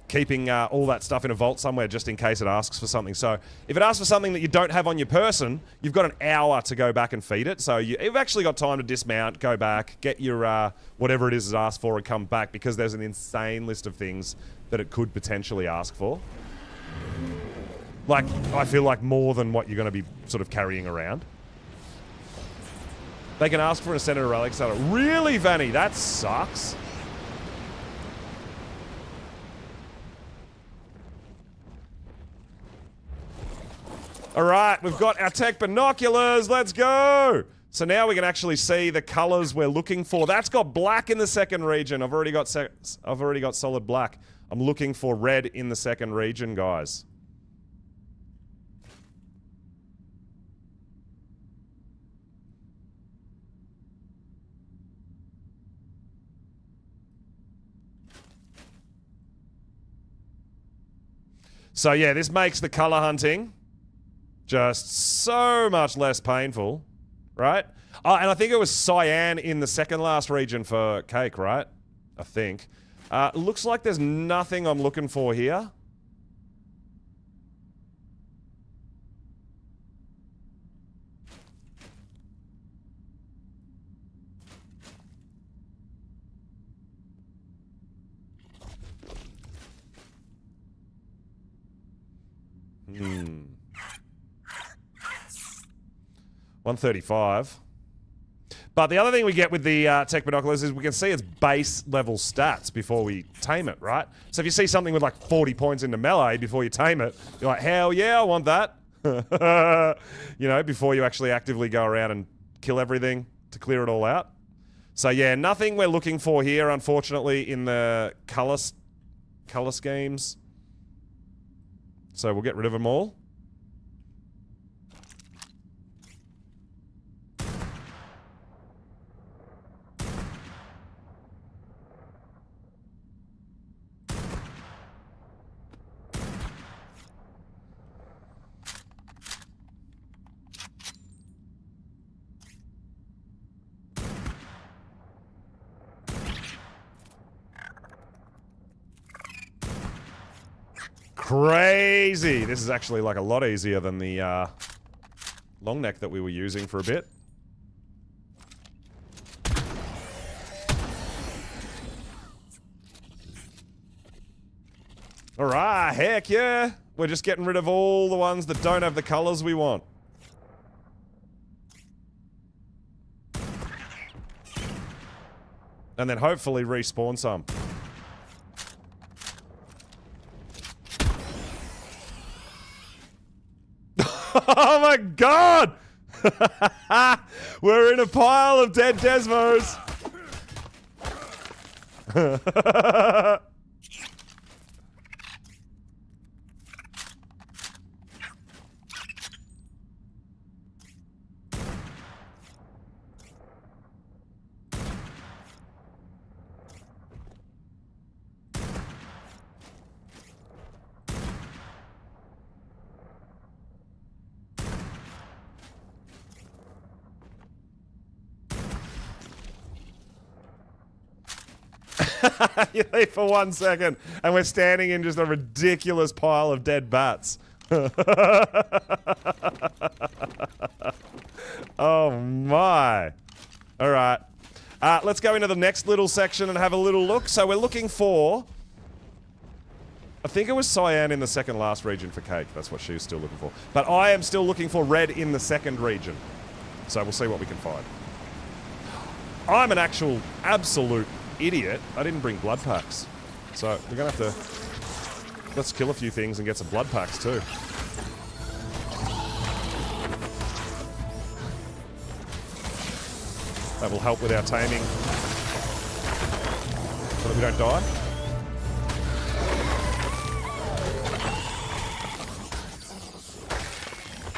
Keeping all that stuff in a vault somewhere just in case it asks for something. So if it asks for something that you don't have on your person, you've got an hour to go back and feed it. So you've actually got time to dismount, go back, get your whatever it is it asked for and come back, because there's an insane list of things that it could potentially ask for. Like, I feel like more than what you're going to be sort of carrying around. They can ask for an Ascendant Relic Saddle. Really, Vanny? That sucks. Alright, we've got our tech binoculars. Let's go! So now we can actually see the colors we're looking for. That's got black in the second region. I've already got solid black. I'm looking for red in the second region, guys. So yeah, this makes the color hunting just so much less painful, right? Oh, and I think it was cyan in the second last region for cake, right? I think. Looks like there's nothing I'm looking for here. Hmm. 135. But the other thing we get with the tech binoculars is we can see its base level stats before we tame it, right? So if you see something with like 40 points into melee before you tame it, you're like, hell yeah, I want that. You know, before you actually actively go around and kill everything to clear it all out. So yeah, nothing we're looking for here, unfortunately, in the color schemes. So we'll get rid of them all. crazy. This is actually like a lot easier than the long neck that we were using for a bit. Alright, heck yeah. We're just getting rid of all the ones that don't have the colors we want. And then hopefully respawn some. Oh my god! We're in a pile of dead Desmos. You leave for 1 second, and we're standing in just a ridiculous pile of dead bats. Oh my. Alright. Let's go into the next little section and have a little look. So we're looking for... I think it was cyan in the second last region for Cake. That's what she was still looking for. But I am still looking for red in the second region. So we'll see what we can find. I'm an actual absolute idiot. I didn't bring blood packs. So we're gonna have to... Let's kill a few things and get some blood packs too. That will help with our taming. So that we don't die.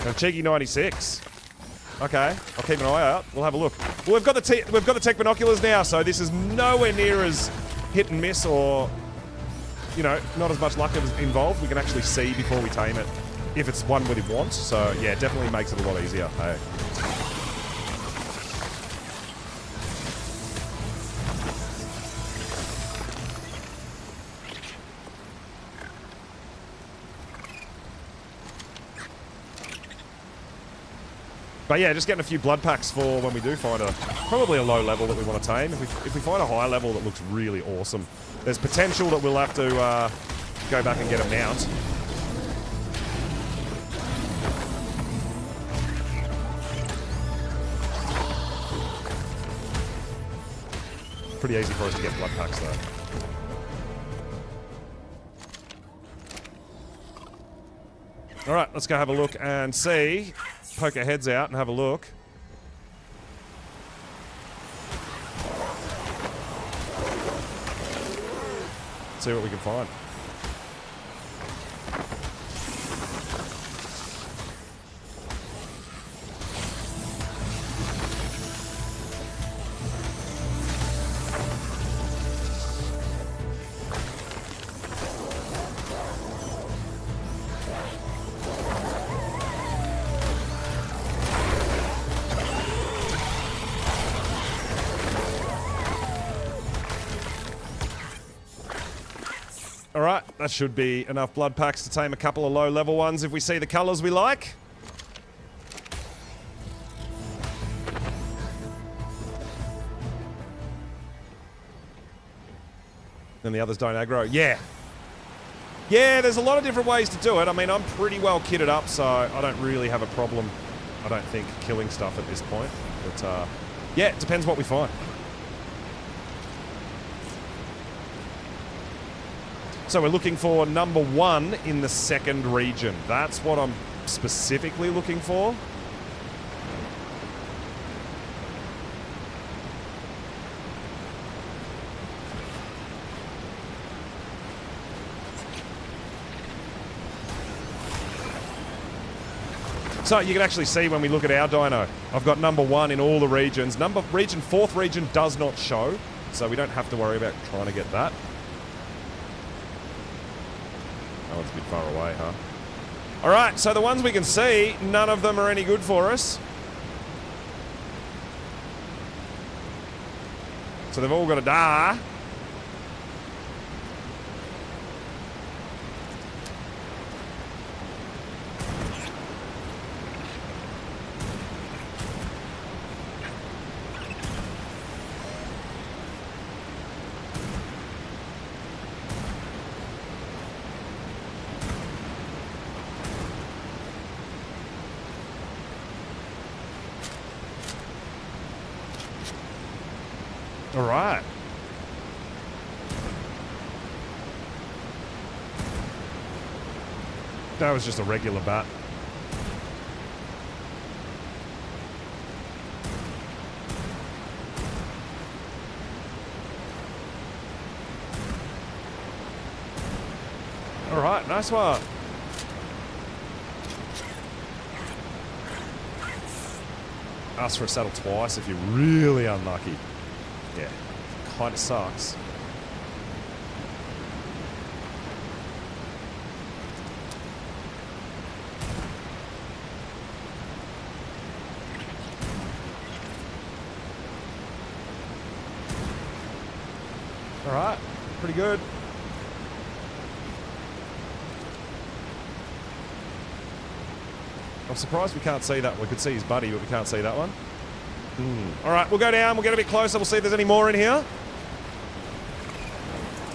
And a cheeky 96. Okay, I'll keep an eye out. We'll have a look. Well, we've got the tech binoculars now, so this is nowhere near as hit and miss, or you know, not as much luck involved. We can actually see before we tame it, if it's one we want. So yeah, it definitely makes it a lot easier. Hey. But yeah, just getting a few blood packs for when we do find probably a low level that we want to tame. If we find a high level that looks really awesome, there's potential that we'll have to go back and get a mount. Pretty easy for us to get blood packs though. Alright, let's go have a look and see. Poke our heads out and have a look. See what we can find. Alright, that should be enough blood packs to tame a couple of low-level ones if we see the colours we like. And the others don't aggro. Yeah. Yeah, there's a lot of different ways to do it. I mean, I'm pretty well kitted up, so I don't really have a problem, I don't think, killing stuff at this point. But, yeah, it depends what we find. So we're looking for number 1 in the second region. That's what I'm specifically looking for. So you can actually see when we look at our dino, I've got number 1 in all the regions. Fourth region does not show, so we don't have to worry about trying to get that. Oh, it's a bit far away, huh? Alright, so the ones we can see, none of them are any good for us. So they've all got to die. All right. That was just a regular bat. All right, nice one. Ask for a saddle twice if you're really unlucky. Yeah, kind of sucks. All right, pretty good. I'm surprised we can't see that. We could see his buddy, but we can't see that one. All right, we'll go down. We'll get a bit closer. We'll see if there's any more in here.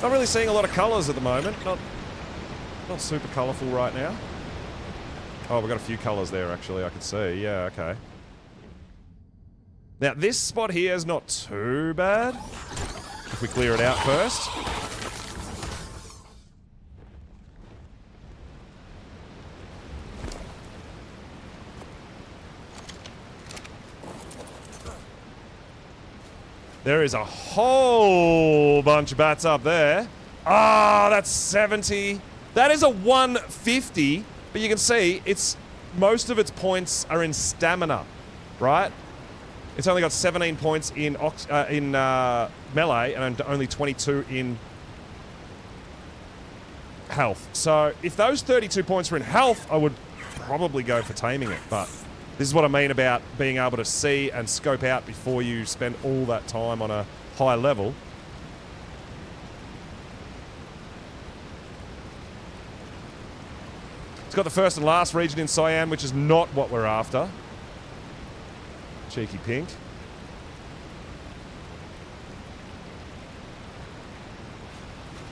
Not really seeing a lot of colours at the moment. Not super colourful right now. Oh, we've got a few colours there, actually, I can see. Yeah, okay. Now, this spot here is not too bad. If we clear it out first. There is a whole bunch of bats up there. Ah, that's 70. That is a 150, but you can see it's most of its points are in stamina, right? It's only got 17 points in melee and only 22 in health. So if those 32 points were in health, I would probably go for taming it, but this is what I mean about being able to see and scope out before you spend all that time on a high level. It's got the first and last region in cyan, which is not what we're after. Cheeky pink.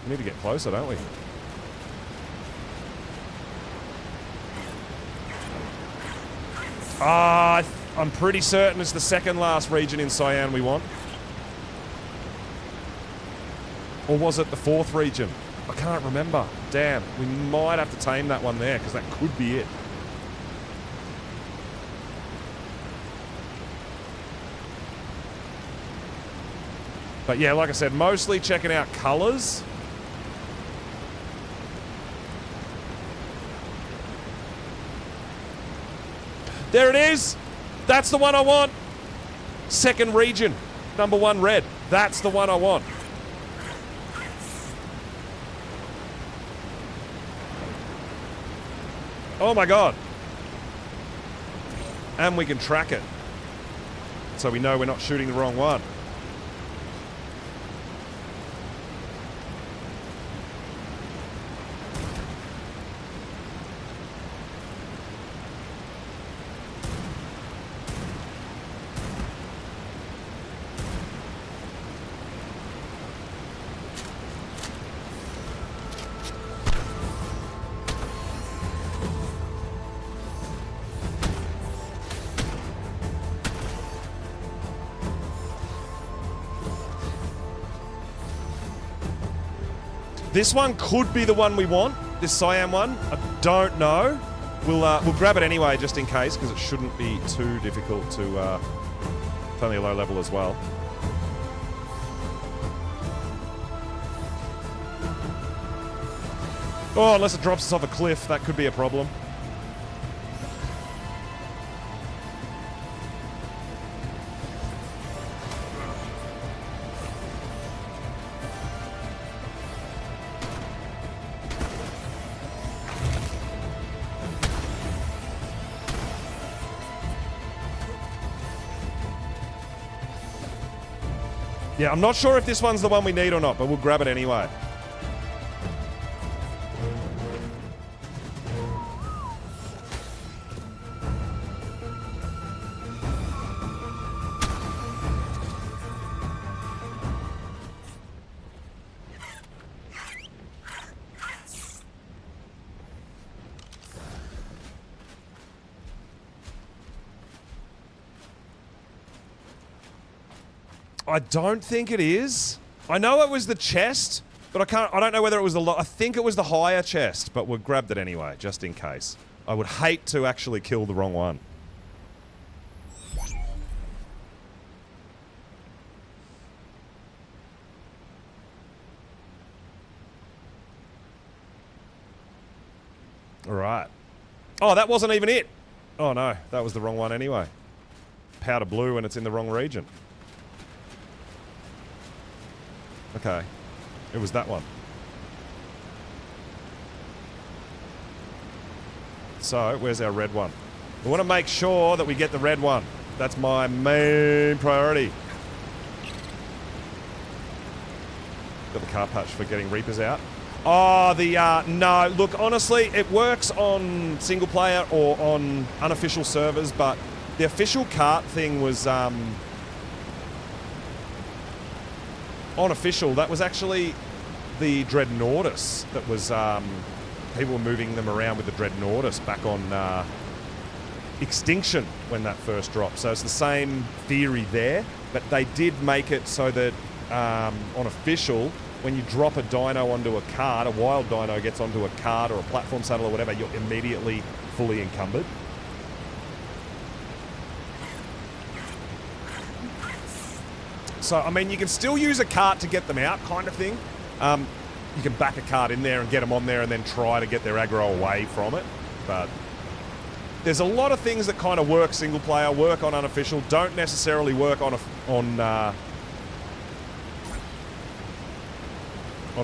We need to get closer, don't we? I'm pretty certain it's the second last region in cyan we want. Or was it the fourth region? I can't remember. Damn, we might have to tame that one there, because that could be it. But yeah, like I said, mostly checking out colours. There it is. That's the one I want. Second region. Number 1 red. That's the one I want. Oh my god. And we can track it. So we know we're not shooting the wrong one. This one could be the one we want, this cyan one. I don't know. We'll grab it anyway, just in case, because it shouldn't be too difficult to... it's only a low level as well. Oh, unless it drops us off a cliff, that could be a problem. Yeah, I'm not sure if this one's the one we need or not, but we'll grab it anyway. I don't think it is. I know it was the chest, but I don't know whether it was the... I think it was the higher chest, but we grabbed it anyway, just in case. I would hate to actually kill the wrong one. Alright. Oh, that wasn't even it! Oh no, that was the wrong one anyway. Powder blue and it's in the wrong region. Okay. It was that one. So, where's our red one? We want to make sure that we get the red one. That's my main priority. Got the car patch for getting Reapers out. Oh, no, look, honestly, it works on single player or on unofficial servers, but the official cart thing was, unofficial. That was actually the Dreadnoughtus that was, people were moving them around with the Dreadnoughtus back on, Extinction when that first dropped. So it's the same theory there, but they did make it so that, on official, when you drop a dino onto a cart, a wild dino gets onto a cart or a platform saddle or whatever, you're immediately fully encumbered. So, I mean, you can still use a cart to get them out, kind of thing. You can back a cart in there and get them on there and then try to get their aggro away from it. But there's a lot of things that kind of work single player, work on unofficial, don't necessarily work on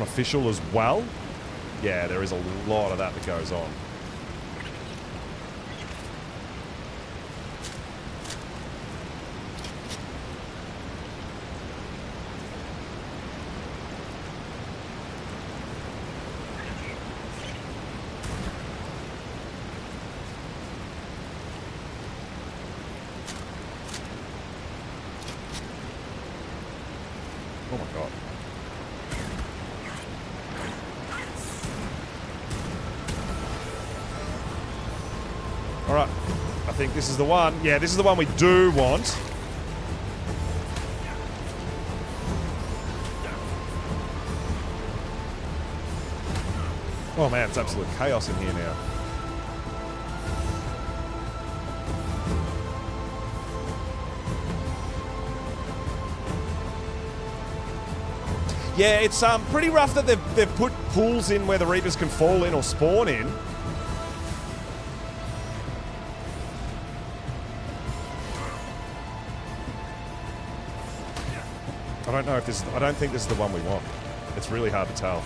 official as well. Yeah, there is a lot of that goes on. Oh my god. Alright, I think this is the one. Yeah, this is the one we do want. Oh man, it's absolute chaos in here now. Yeah, it's pretty rough that they've put pools in where the Reapers can fall in or spawn in. I don't know if this... I don't think this is the one we want. It's really hard to tell.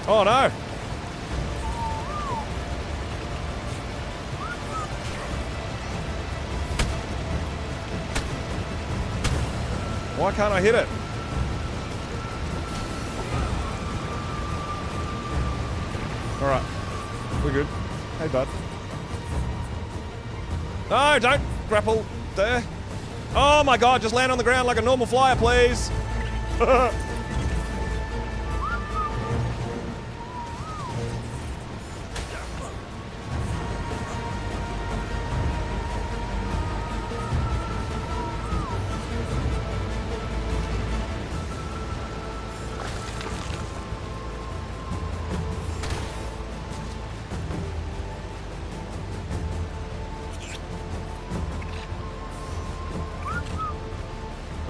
Oh no! Why can't I hit it? Alright. We're good. Hey, bud. No, don't grapple there. Oh my god, just land on the ground like a normal flyer, please.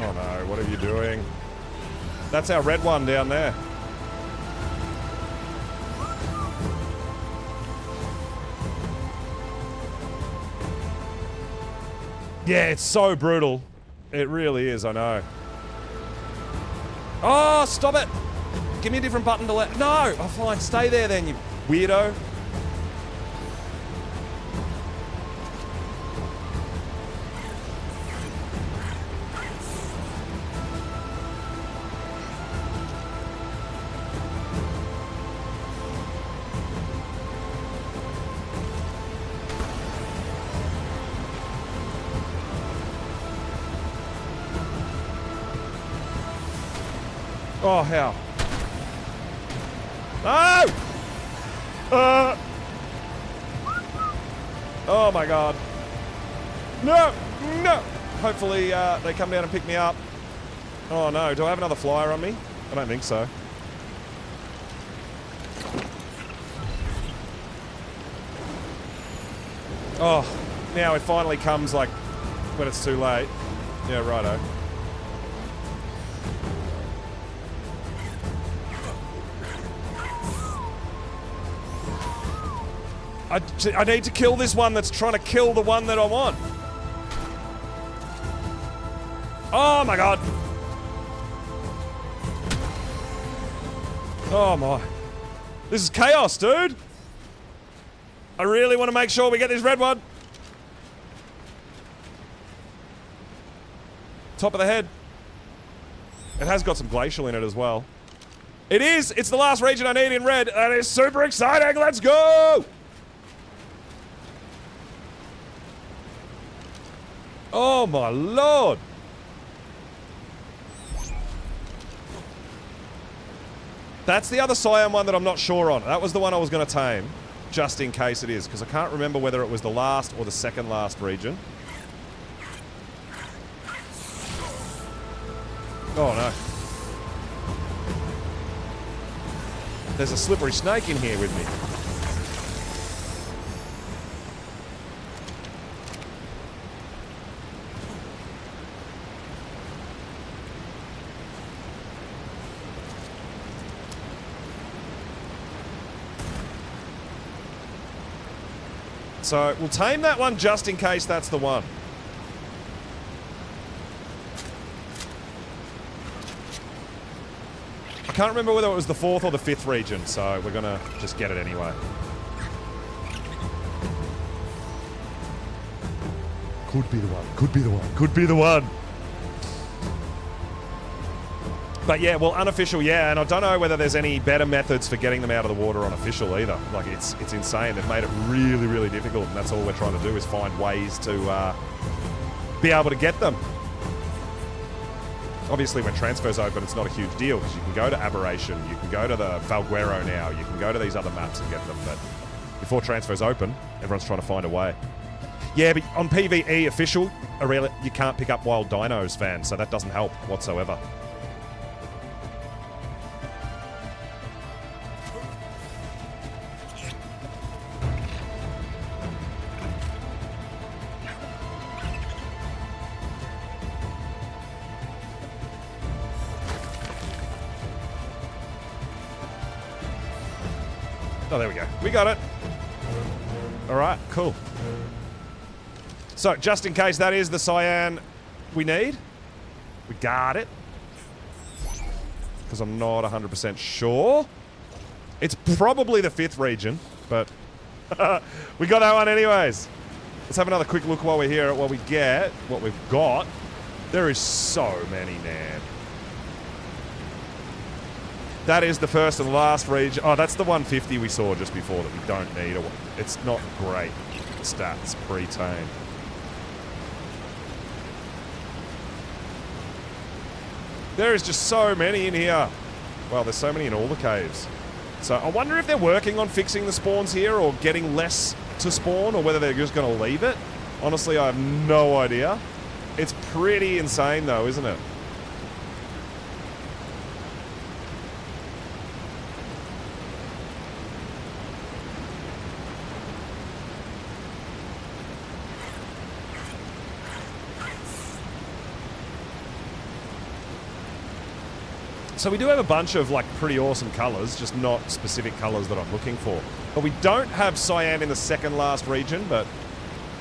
Oh no, what are you doing? That's our red one down there. Yeah, it's so brutal. It really is, I know. Oh, stop it! Give me a different button to let... No! Oh, fine, stay there then, you weirdo. Oh, how? No! Oh my god. No! No! Hopefully they come down and pick me up. Oh no, do I have another flyer on me? I don't think so. Oh, now it finally comes like when it's too late. Yeah, righto. I need to kill this one that's trying to kill the one that I want. Oh my god. Oh my. This is chaos, dude. I really want to make sure we get this red one. Top of the head. It has got some glacial in it as well. It is! It's the last region I need in red. That is super exciting. Let's go! Oh my lord. That's the other cyan one that I'm not sure on. That was the one I was going to tame, just in case it is, because I can't remember whether it was the last or the second last region. Oh no. There's a slippery snake in here with me. So we'll tame that one just in case that's the one. I can't remember whether it was the 4th or the 5th region, so we're gonna just get it anyway. Could be the one, could be the one, could be the one. But yeah, well, unofficial, yeah, and I don't know whether there's any better methods for getting them out of the water on official either. Like, it's insane. They've made it really, really difficult, and that's all we're trying to do is find ways to be able to get them. Obviously, when transfer's open, it's not a huge deal, because you can go to Aberration, you can go to the Valguero now, you can go to these other maps and get them, but before transfer's open, everyone's trying to find a way. Yeah, but on PvE official, you can't pick up wild dinos, fans, so that doesn't help whatsoever. Oh, there we go. We got it. All right, cool. So, just in case that is the cyan we need, we got it. Because I'm not 100% sure. It's probably the 5th region, but we got that one anyways. Let's have another quick look while we're here at what we get, what we've got. There is so many, man. That is the first and last region. Oh, that's the 150 we saw just before that we don't need. It's not great stats pre-tame. There is just so many in here. Well, there's so many in all the caves. So I wonder if they're working on fixing the spawns here or getting less to spawn, or whether they're just going to leave it. Honestly, I have no idea. It's pretty insane though, isn't it? So we do have a bunch of like pretty awesome colours, just not specific colours that I'm looking for. But we don't have cyan in the second last region, but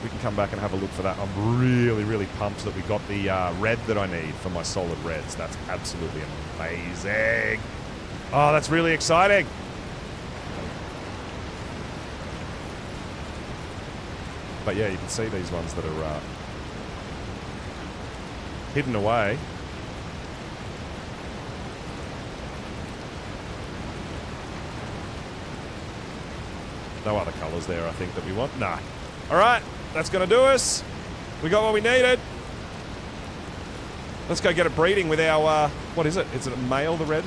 we can come back and have a look for that. I'm really, really pumped that we got the red that I need for my solid reds. That's absolutely amazing. Oh, that's really exciting. But yeah, you can see these ones that are hidden away. No other colours there, I think, that we want. Nah. All right, that's going to do us. We got what we needed. Let's go get it breeding with our, what is it? Is it a male, the red?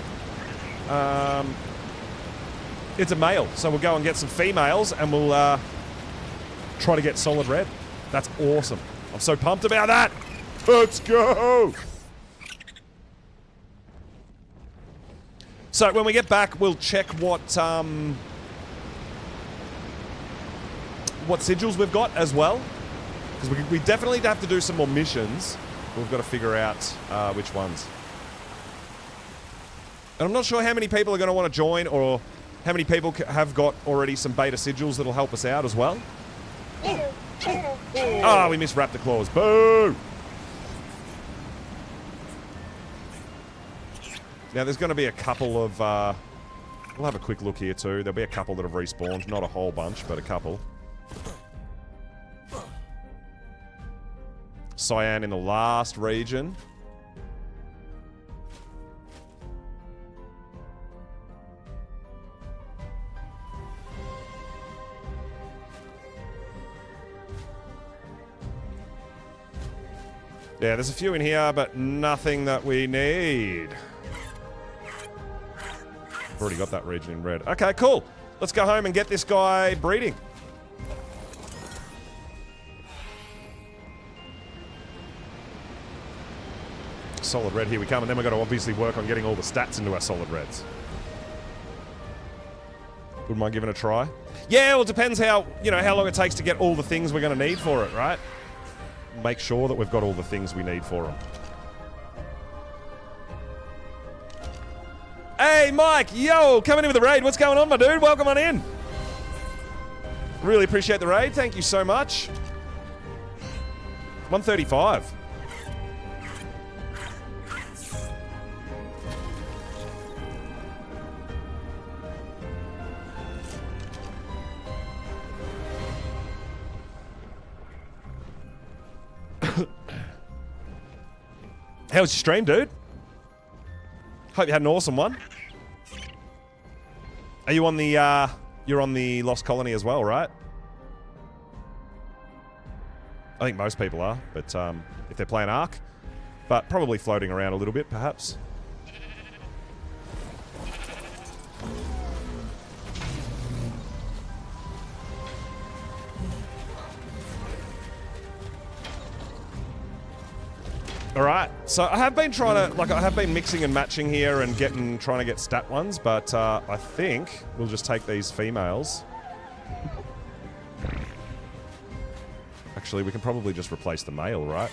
It's a male, so we'll go and get some females, and we'll try to get solid red. That's awesome. I'm so pumped about that. Let's go. So when we get back, we'll check what sigils we've got as well, because we definitely have to do some more missions. We've got to figure out which ones. And I'm not sure how many people are going to want to join, or how many people have got already some beta sigils that'll help us out as well. Ah, we missed Raptor Claws. Boo! Now, there's going to be a couple of... we'll have a quick look here, too. There'll be a couple that have respawned. Not a whole bunch, but a couple. Cyan in the last region. Yeah, there's a few in here, but nothing that we need. I've already got that region in red. Okay, cool. Let's go home and get this guy breeding. Solid red, here we come. And then we've got to obviously work on getting all the stats into our solid reds. Wouldn't mind giving it a try? Yeah, well, it depends how long it takes to get all the things we're going to need for it, right? Make sure that we've got all the things we need for them. Hey, Mike! Yo! Coming in with the raid. What's going on, my dude? Welcome on in. Really appreciate the raid. Thank you so much. 135. How was your stream, dude? Hope you had an awesome one. Are you on the, you're on the Lost Colony as well, right? I think most people are, but if they're playing Ark. But probably floating around a little bit, perhaps. Alright, so I have been trying to, I have been mixing and matching here and trying to get stat ones, but I think we'll just take these females. Actually, we can probably just replace the male, right?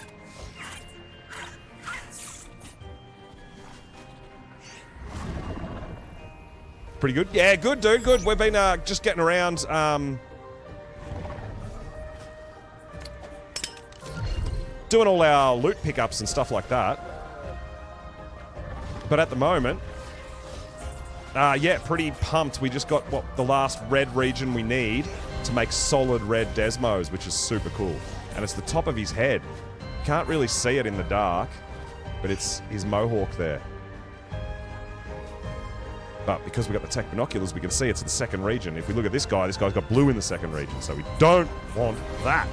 Pretty good? Yeah, good, dude, good. We've been just getting around, doing all our loot pickups and stuff like that. But at the moment, yeah, pretty pumped. We just got the last red region we need to make solid red Desmos, which is super cool. And it's the top of his head. Can't really see it in the dark, but it's his mohawk there. But because we've got the tech binoculars, we can see it's in the second region. If we look at this guy's got blue in the second region, so we don't want that.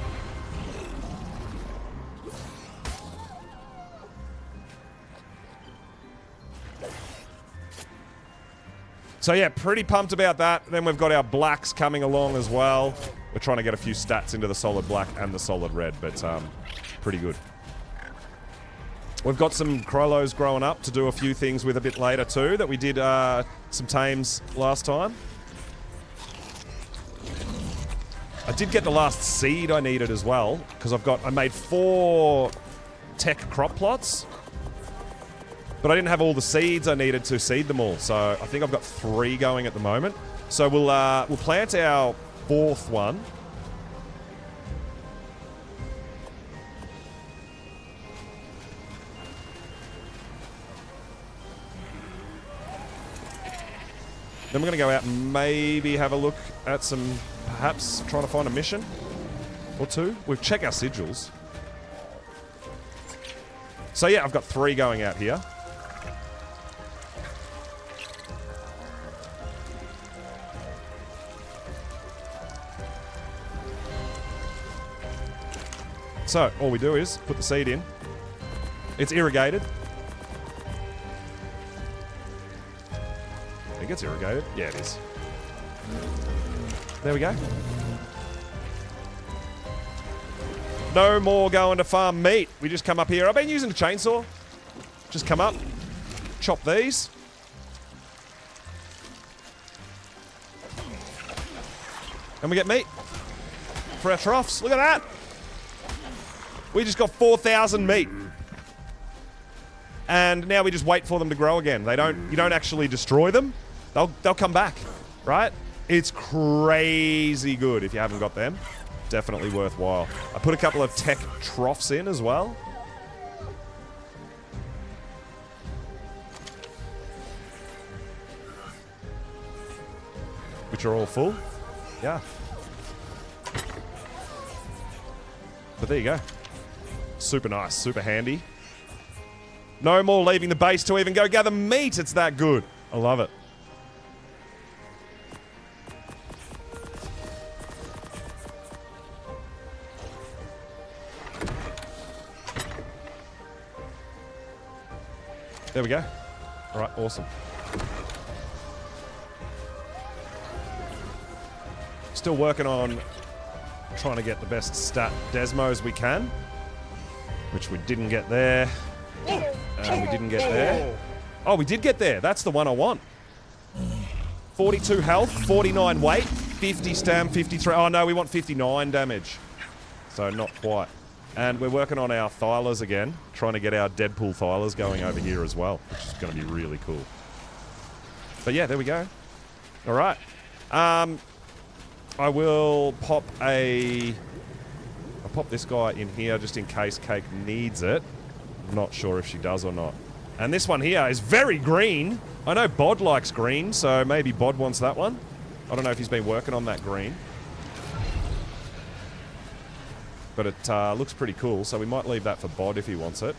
So yeah, pretty pumped about that. Then we've got our blacks coming along as well. We're trying to get a few stats into the solid black and the solid red, but pretty good. We've got some Krolos growing up to do a few things with a bit later too, that we did some tames last time. I did get the last seed I needed as well, because I made 4 tech crop plots. But I didn't have all the seeds I needed to seed them all, so I think I've got 3 going at the moment. So we'll plant our 4th one. Then we're going to go out and maybe have a look at some, perhaps trying to find a mission or 2. We'll check our sigils. So yeah, I've got 3 going out here. So, all we do is put the seed in. It's irrigated. I think it's irrigated. Yeah, it is. There we go. No more going to farm meat. We just come up here. I've been using the chainsaw. Just come up, chop these. And we get meat for our troughs. Look at that. We just got 4,000 meat. And now we just wait for them to grow again. You don't actually destroy them. They'll come back, right? It's crazy good if you haven't got them. Definitely worthwhile. I put a couple of tech troughs in as well. Which are all full. Yeah. But there you go. Super nice, super handy. No more leaving the base to even go gather meat. It's that good. I love it. There we go. All right, awesome. Still working on trying to get the best stat Desmos we can, which we didn't get there. And we didn't get there. Oh, we did get there. That's the one I want. 42 health, 49 weight, 50 stam, 53. Oh, no, we want 59 damage. So not quite. And we're working on our thylers again, trying to get our Deadpool thylers going over here as well, which is going to be really cool. But yeah, there we go. All right. I will pop I'll pop this guy in here just in case Cake needs it. I'm not sure if she does or not. And this one here is very green. I know Bod likes green, so maybe Bod wants that one. I don't know if he's been working on that green. But it looks pretty cool, so we might leave that for Bod if he wants it.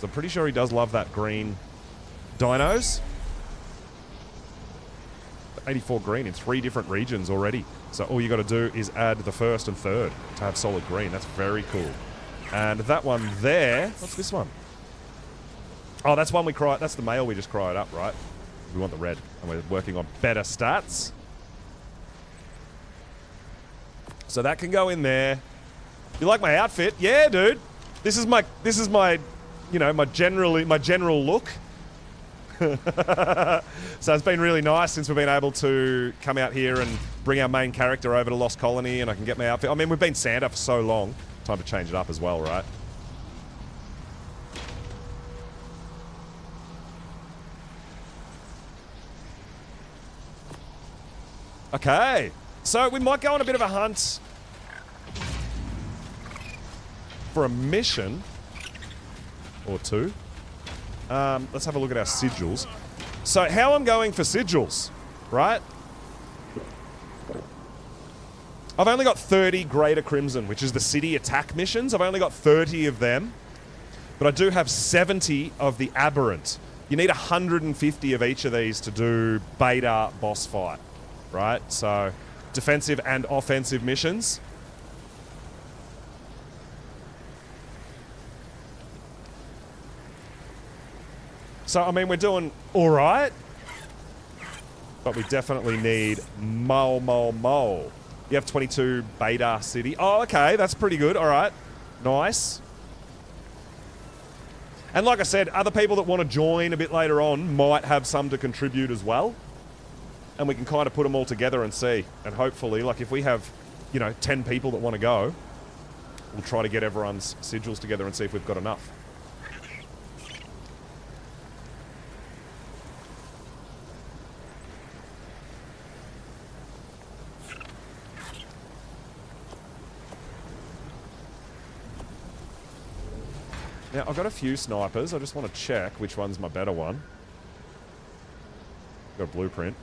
So I'm pretty sure he does love that green dinos. 84 green in 3 different regions already. So all you got to do is add the first and third to have solid green. That's very cool. And that one there, what's this one? Oh, that's one we cried. That's the male we just cried up, right? We want the red, and we're working on better stats. So that can go in there. You like my outfit? Yeah, dude. This is my you know, my general look. So it's been really nice since we've been able to come out here and bring our main character over to Lost Colony, and I can get my outfit. I mean, we've been Santa for so long. Time to change it up as well, right? Okay. So we might go on a bit of a hunt for a mission or two. Let's have a look at our sigils. So how I'm going for sigils, right? I've only got 30 Greater Crimson, which is the city attack missions. I've only got 30 of them, but I do have 70 of the Aberrant. You need 150 of each of these to do beta boss fight, right? So defensive and offensive missions. So, I mean, we're doing all right, but we definitely need mo. You have 22 beta city. Oh, okay, that's pretty good. All right, nice. And like I said, other people that want to join a bit later on might have some to contribute as well. And we can kind of put them all together and see. And hopefully, like if we have, you know, 10 people that want to go, we'll try to get everyone's sigils together and see if we've got enough. Now, I've got a few snipers. I just want to check which one's my better one. Got a blueprint.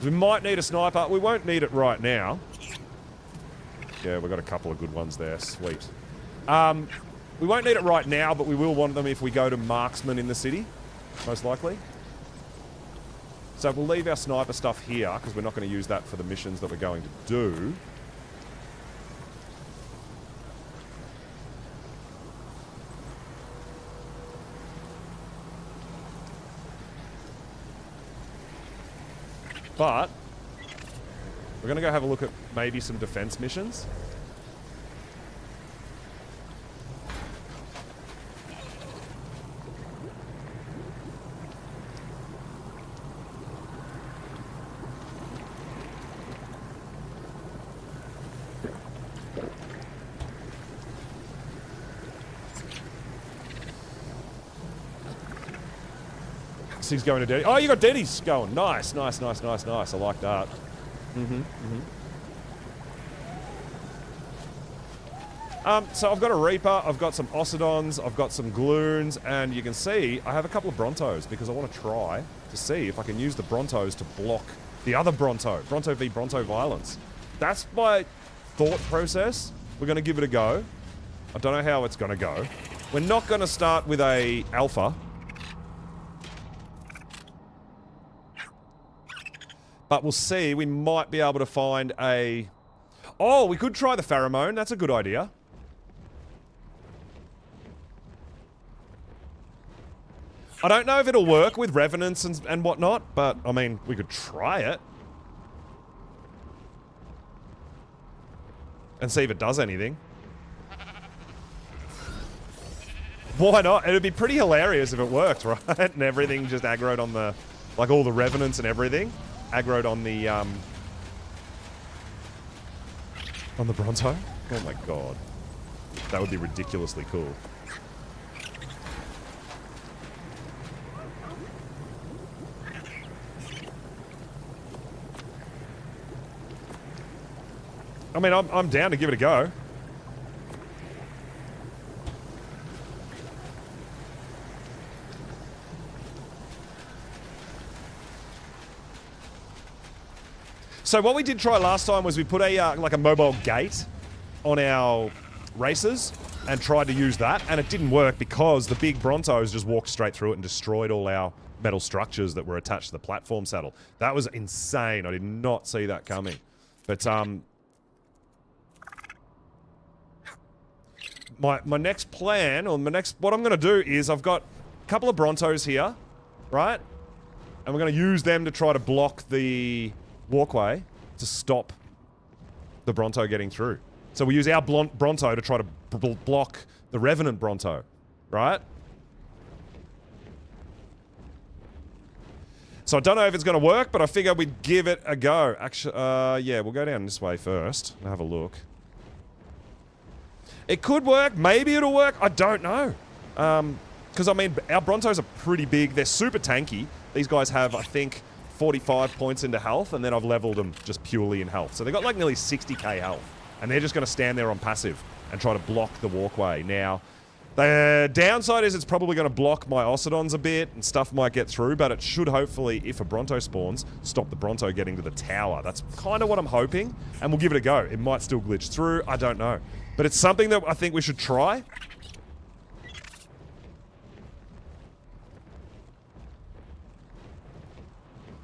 We might need a sniper. We won't need it right now. Yeah, we've got a couple of good ones there. Sweet. We won't need it right now, but we will want them if we go to Marksman in the city, most likely. So we'll leave our sniper stuff here, because we're not going to use that for the missions that we're going to do. But We're going to go have a look at maybe some defense missions. He's going to Daddy. Oh, you got Daddy's going. Nice, nice, nice, nice, nice. I like that. So I've got a Reaper, I've got some Ocidons, I've got some Gloons, and you can see I have a couple of Brontos because I want to try to see if I can use the Brontos to block the other Bronto. Bronto v Bronto violence. That's my thought process. We're going to give it a go. I don't know how it's going to go. We're not going to start with a Alpha. But we'll see. We might be able to find a... Oh, we could try the Pheromone. That's a good idea. I don't know if it'll work with Revenants and whatnot, but, I mean, we could try it. And see if it does anything. Why not? It'd be pretty hilarious if it worked, right? And everything just aggroed on the... Like, all the Revenants and everything. Aggroed on the Bronto? Oh my god. That would be ridiculously cool. I mean, I'm down to give it a go. So what we did try last time was we put a like a mobile gate on our racers and tried to use that, and it didn't work because the big Brontos just walked straight through it and destroyed all our metal structures that were attached to the platform saddle. That was insane. I did not see that coming. But my next plan, or what I'm going to do is I've got a couple of Brontos here, right? And we're going to use them to try to block the walkway to stop the Bronto getting through. So we use our Bronto to try to block the Revenant Bronto, right? So I don't know if it's going to work, but I figure we'd give it a go. Actually, yeah, we'll go down this way first and have a look. It could work. Maybe it'll work. I don't know. Because, I mean, our Brontos are pretty big. They're super tanky. These guys have, I think, 45 points into health, and then I've leveled them just purely in health. So they've got like nearly 60k health, and they're just going to stand there on passive and try to block the walkway. Now, the downside is it's probably going to block my Ocidons a bit, and stuff might get through, but it should hopefully, if a Bronto spawns, stop the Bronto getting to the tower. That's kind of what I'm hoping, and we'll give it a go. It might still glitch through, I don't know. But it's something that I think we should try.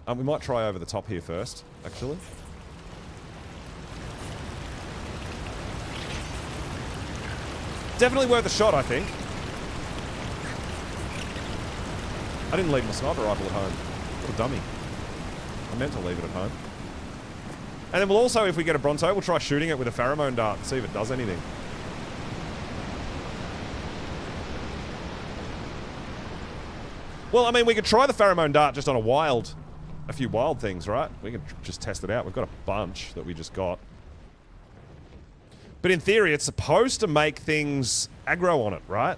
We might try over the top here first, actually. Definitely worth a shot, I think. I didn't leave my sniper rifle at home. What a dummy. I meant to leave it at home. And then we'll also, if we get a Bronto, we'll try shooting it with a Pheromone dart and see if it does anything. Well, I mean, we could try the Pheromone dart just on a few wild things, right? We can just test it out. We've got a bunch that we just got. But in theory, it's supposed to make things aggro on it, right?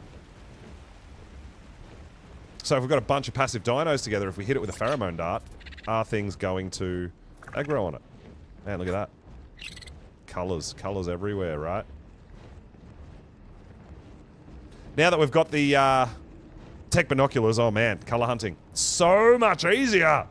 So if we've got a bunch of passive dinos together, if we hit it with a Pheromone dart, are things going to aggro on it? Man, look at that. Colors. Colors everywhere, right? Now that we've got the tech binoculars, oh man, color hunting. So much easier!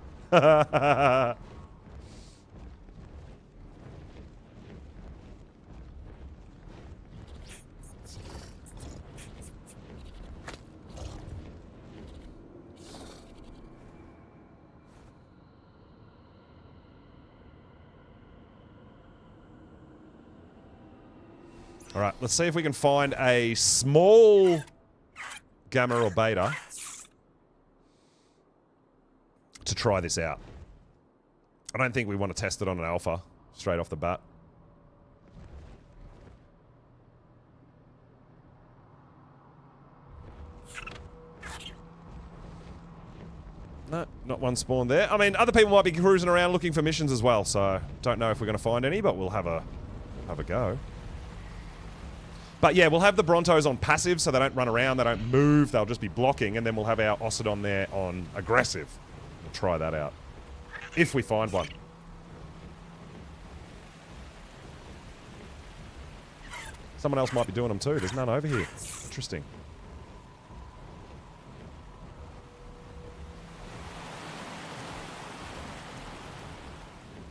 Alright, let's see if we can find a small gamma or beta to try this out. I don't think we want to test it on an alpha. straight off the bat. No, not one spawn there. I mean, other people might be cruising around looking for missions as well, so don't know if we're going to find any, but we'll have a go. But yeah, we'll have the Brontos on passive, so they don't run around, they don't move, they'll just be blocking, and then we'll have our Ocidon there on aggressive. We'll try that out. If we find one. Someone else might be doing them too. There's none over here. Interesting.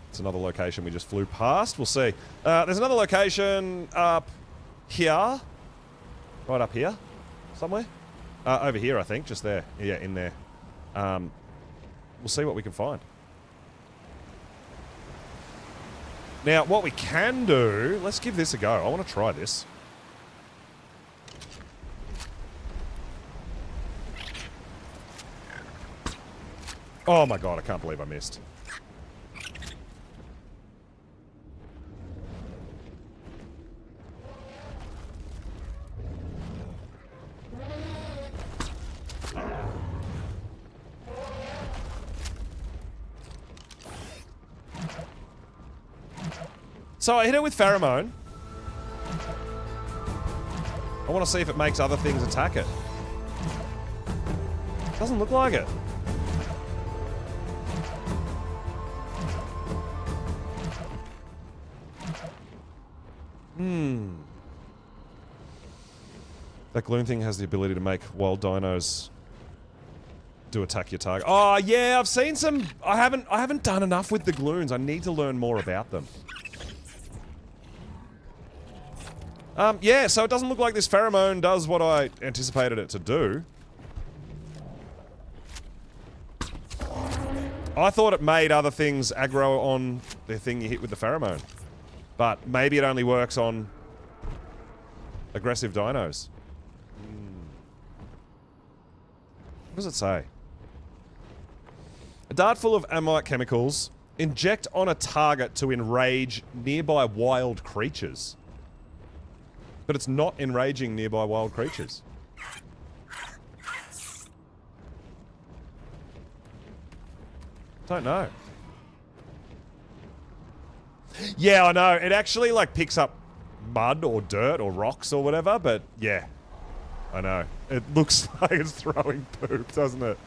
It's another location we just flew past. We'll see. There's another location up here. Right up here. Somewhere. Over here, I think. Just there. Yeah, in there. We'll see what we can find. Now, what we can do... Let's give this a go. I want to try this. Oh my god, I can't believe I missed. So I hit it with Pheromone. I want to see if it makes other things attack it. Doesn't look like it. That gloom thing has the ability to make wild dinos do attack your target. Oh yeah, I've seen some. I haven't done enough with the gloons. I need to learn more about them. Yeah, so it doesn't look like this Pheromone does what I anticipated it to do. I thought it made other things aggro on the thing you hit with the Pheromone. But maybe it only works on aggressive dinos. What does it say? A dart full of ammonite chemicals. Inject on a target to enrage nearby wild creatures. But it's not enraging nearby wild creatures. Don't know. Yeah, I know. It actually, like, picks up mud or dirt or rocks or whatever, but yeah. I know. It looks like it's throwing poop, doesn't it?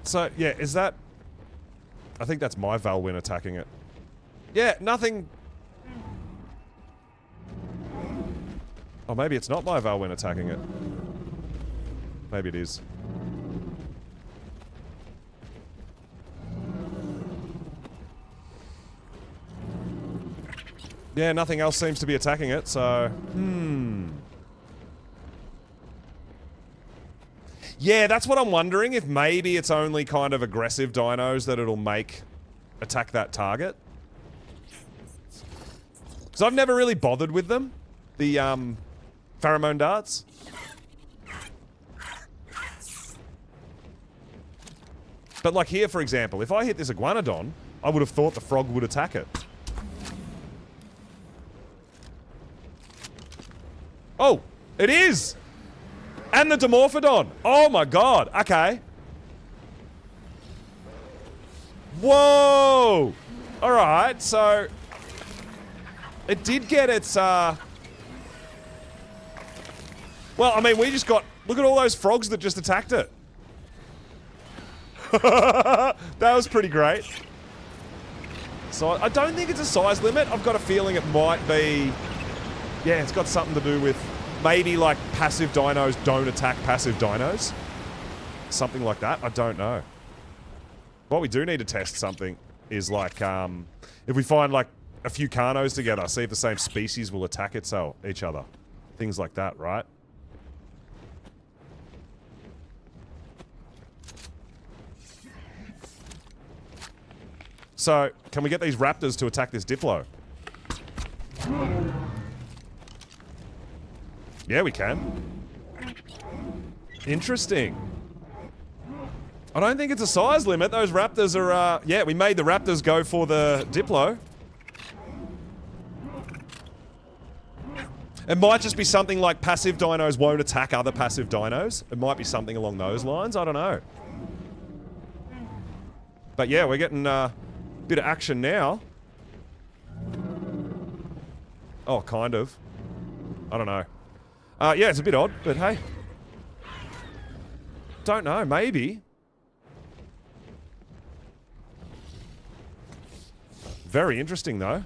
So, yeah, is that... I think that's my Valwyn attacking it. Yeah, nothing... Oh, maybe it's not my Valwyn attacking it. Maybe it is. Yeah, nothing else seems to be attacking it, so... Yeah, that's what I'm wondering, if maybe it's only kind of aggressive dinos that it'll make attack that target. Because I've never really bothered with them. The, Pheromone darts. But like here, for example, if I hit this Iguanodon, I would have thought the frog would attack it. Oh, it is! And the Dimorphodon. Oh my god. Okay. Whoa! Alright, so... It did get its, Well, I mean, we just got... Look at all those frogs that just attacked it. That was pretty great. So, I don't think it's a size limit. I've got a feeling it might be... Yeah, it's got something to do with maybe like passive dinos don't attack passive dinos. Something like that. I don't know. What we do need to test something is like, if we find like a few Carnos together, see if the same species will attack each other. Things like that, right? So, can we get these raptors to attack this Diplo? Yeah, we can. Interesting. I don't think it's a size limit. Those raptors are, yeah, we made the raptors go for the Diplo. It might just be something like passive dinos won't attack other passive dinos. It might be something along those lines. I don't know. But yeah, we're getting a bit of action now. Oh, kind of. I don't know. Yeah, it's a bit odd, but hey. Don't know, maybe. Very interesting, though.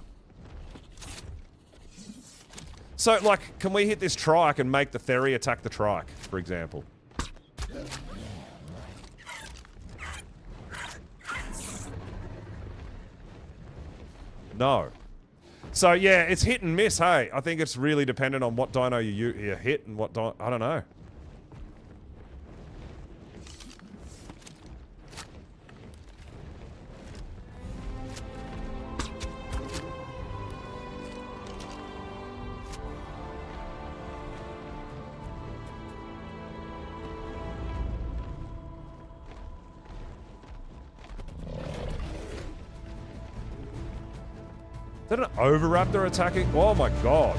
So, like, can we hit this trike and make the Theri attack the trike, for example? No. So, yeah, it's hit and miss, hey. I think it's really dependent on what dino you hit and what dino... I don't know. Is that an Oviraptor attacking? Oh my god.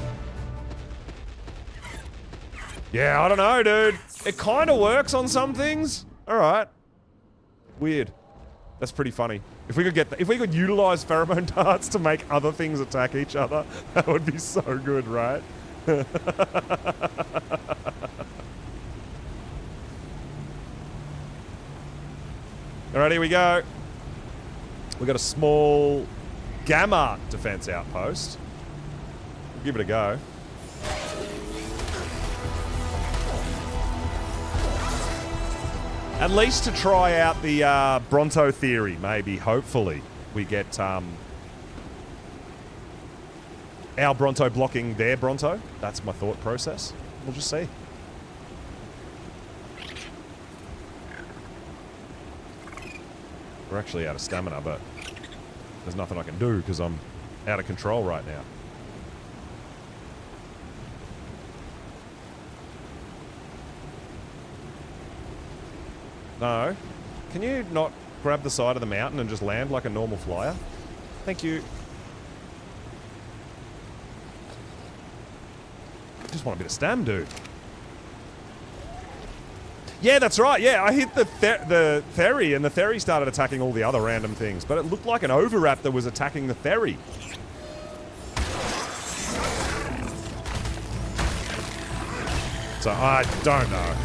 Yeah, I don't know, dude. It kind of works on some things. Alright. Weird. That's pretty funny. If we could utilize pheromone darts to make other things attack each other, that would be so good, right? Alright, here we go. We got a small Gamma defense outpost. We'll give it a go. At least to try out the Bronto theory, maybe, hopefully. We get our Bronto blocking their Bronto. That's my thought process. We'll just see. We're actually out of stamina, but there's nothing I can do because I'm out of control right now. No. Can you not grab the side of the mountain and just land like a normal flyer? Thank you. Just want a bit of stam, dude. Yeah, that's right. Yeah, I hit the Theri, and the Theri started attacking all the other random things. But it looked like an Oviraptor was attacking the Theri. So I don't know.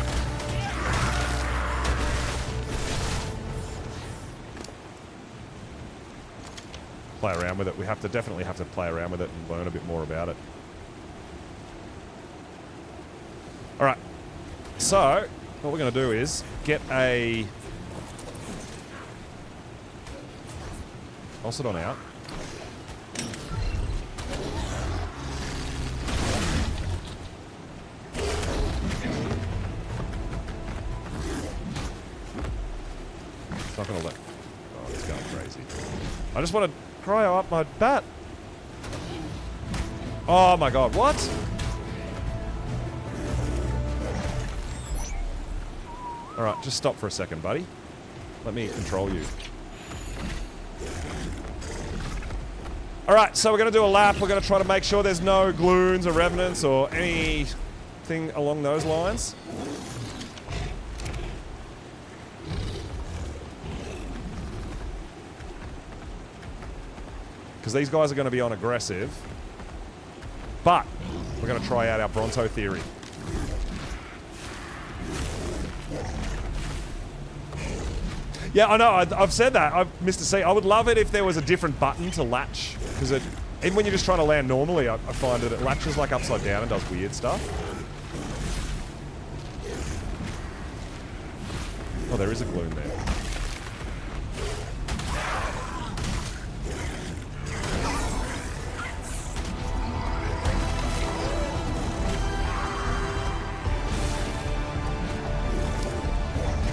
Play around with it. We definitely have to play around with it and learn a bit more about it. All right. So what we're going to do is get a... Toss it on out. It's not going to let... Oh, it's going crazy. I just want to cryo up my bat. Oh my god, what? Alright, just stop for a second, buddy. Let me control you. Alright, so we're going to do a lap. We're going to try to make sure there's no gloons or revenants or anything along those lines. Because these guys are going to be on aggressive. But we're going to try out our Bronto theory. Yeah, I know. I've said that. Mr. C, I would love it if there was a different button to latch. Because even when you're just trying to land normally, I find that it latches like upside down and does weird stuff. Oh, there is a gloom there.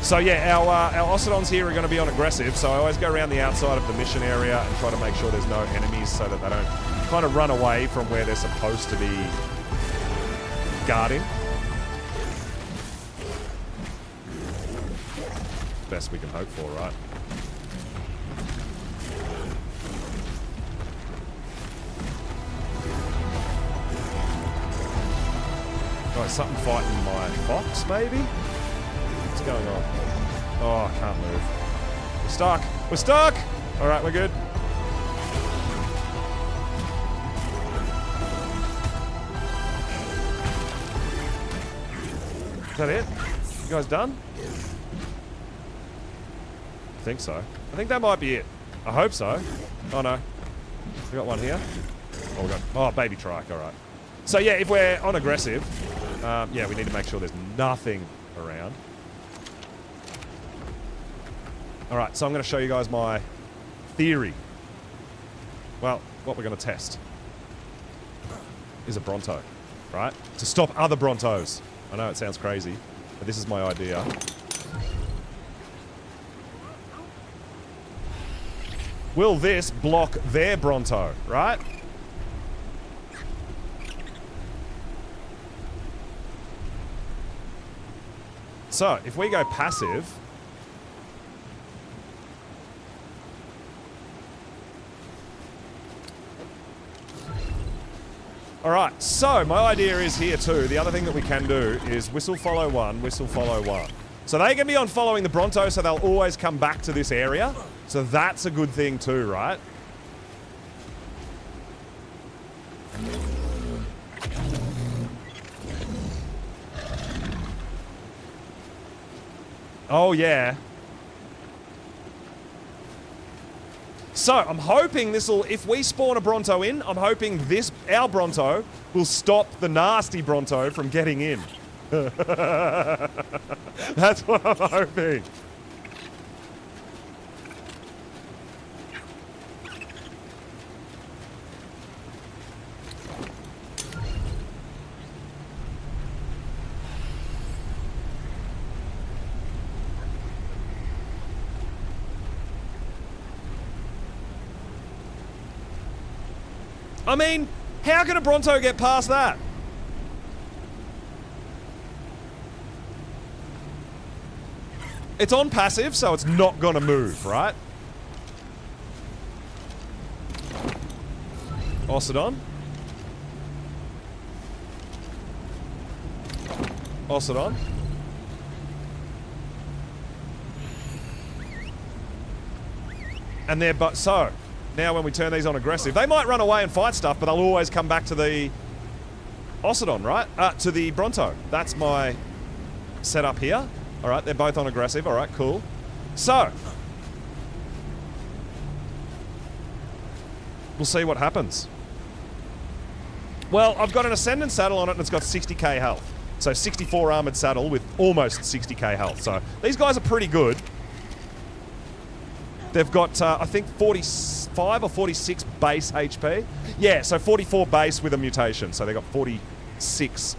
So yeah, our Ocedons here are going to be on aggressive, so I always go around the outside of the mission area and try to make sure there's no enemies so that they don't kind of run away from where they're supposed to be guarding. Best we can hope for, right? Oh, something fighting my fox, maybe? What's going on? Oh, I can't move. We're stuck. We're stuck! Alright, we're good. Is that it? You guys done? I think so. I think that might be it. I hope so. Oh no. We got one here. Oh, we got... Oh, baby trike. Alright. So yeah, if we're on aggressive, yeah, we need to make sure there's nothing around. Alright, so I'm going to show you guys my theory. Well, what we're going to test is a Bronto, right? To stop other Brontos. I know it sounds crazy, but this is my idea. Will this block their Bronto, right? So, if we go passive... Alright, so my idea is here too, the other thing that we can do is whistle follow one, whistle follow one. So they can be on following the Bronto, so they'll always come back to this area. So that's a good thing too, right? Oh yeah. So, I'm hoping this'll, if we spawn a Bronto in, I'm hoping our Bronto will stop the nasty Bronto from getting in. That's what I'm hoping. I mean, how can a Bronto get past that? It's on passive, so it's not gonna move, right? Ocedon. Ocedon. And they're so... Now when we turn these on aggressive, they might run away and fight stuff, but they'll always come back to the Ocedon, right? To the Bronto. That's my setup here. All right, they're both on aggressive. All right, cool. So, we'll see what happens. Well, I've got an Ascendant saddle on it, and it's got 60k health. So 64 armored saddle with almost 60k health. So these guys are pretty good. They've got, I think, 45 or 46 base HP. Yeah, so 44 base with a mutation. So they've got 46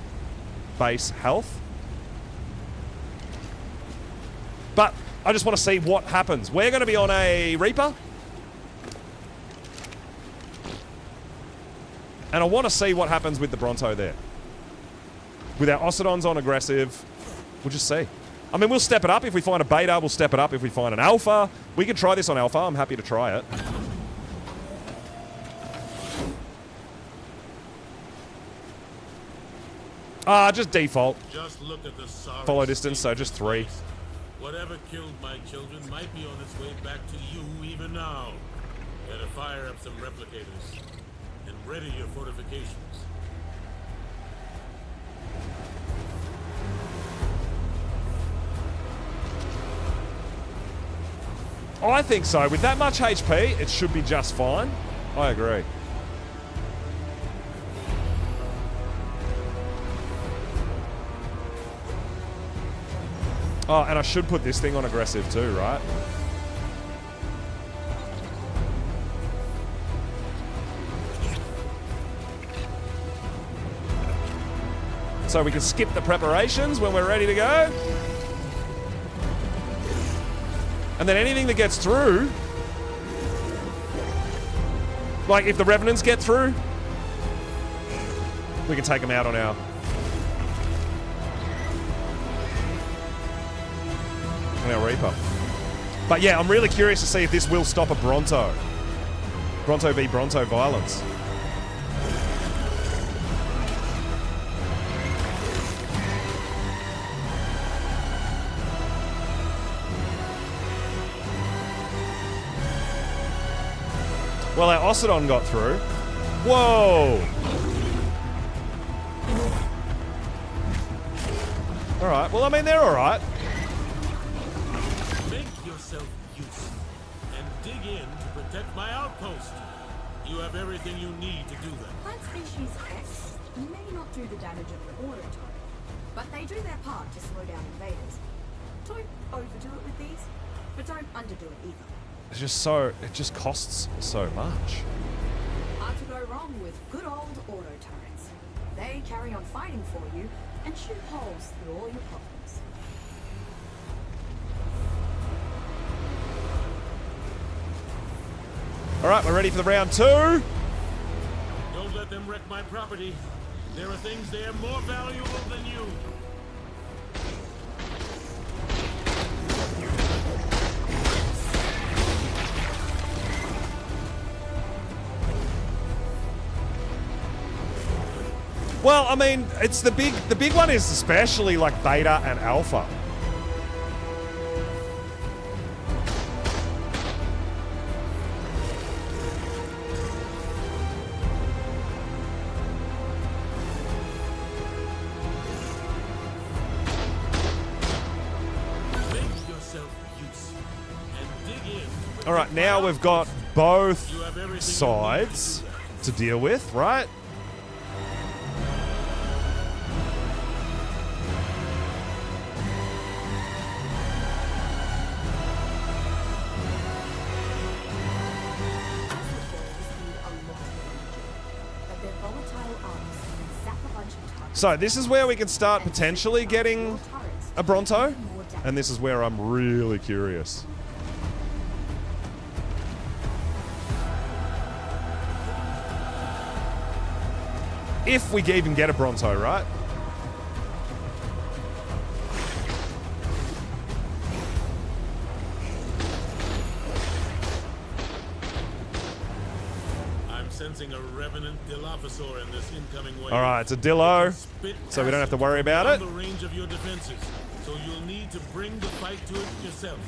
base health. But I just want to see what happens. We're going to be on a Reaper. And I want to see what happens with the Bronto there. With our Ocedons on aggressive, we'll just see. I mean, we'll step it up. If we find a beta, we'll step it up. If we find an alpha, we can try this on alpha. I'm happy to try it. Just default. Just look at the follow distance, so just 3. Whatever killed my children might be on its way back to you even now. Better fire up some replicators and ready your fortifications. I think so. With that much HP, it should be just fine. I agree. Oh, and I should put this thing on aggressive too, right? So we can skip the preparations when we're ready to go. And then anything that gets through, like if the Revenants get through, we can take them out on our... Reaper. But yeah, I'm really curious to see if this will stop a Bronto. Bronto v Bronto violence. Well, our Ocidon got through. Whoa! Alright, well, I mean, they're alright. Make yourself useful and dig in to protect my outpost. You have everything you need to do that. Plant species X may not do the damage of the auto turret, but they do their part to slow down invaders. Don't overdo it with these, but don't underdo it either. It's just so... It just costs so much. Hard to go wrong with good old auto turrets. They carry on fighting for you and shoot holes through all your problems. Alright, we're ready for the round 2. Don't let them wreck my property. There are things there more valuable than you. Well, I mean, it's the big one is especially like beta and alpha. Make yourself useful and dig in. All right, now we've got both sides to deal with, right? So this is where we can start potentially getting a Bronto, and this is where I'm really curious. If we even get a Bronto, right? Sensing a Revenant Dilophosaur in this incoming wave. All right, it's a Dillo, so we don't have to worry about it. The range of your defenses, so you'll need to bring the fight to it yourself.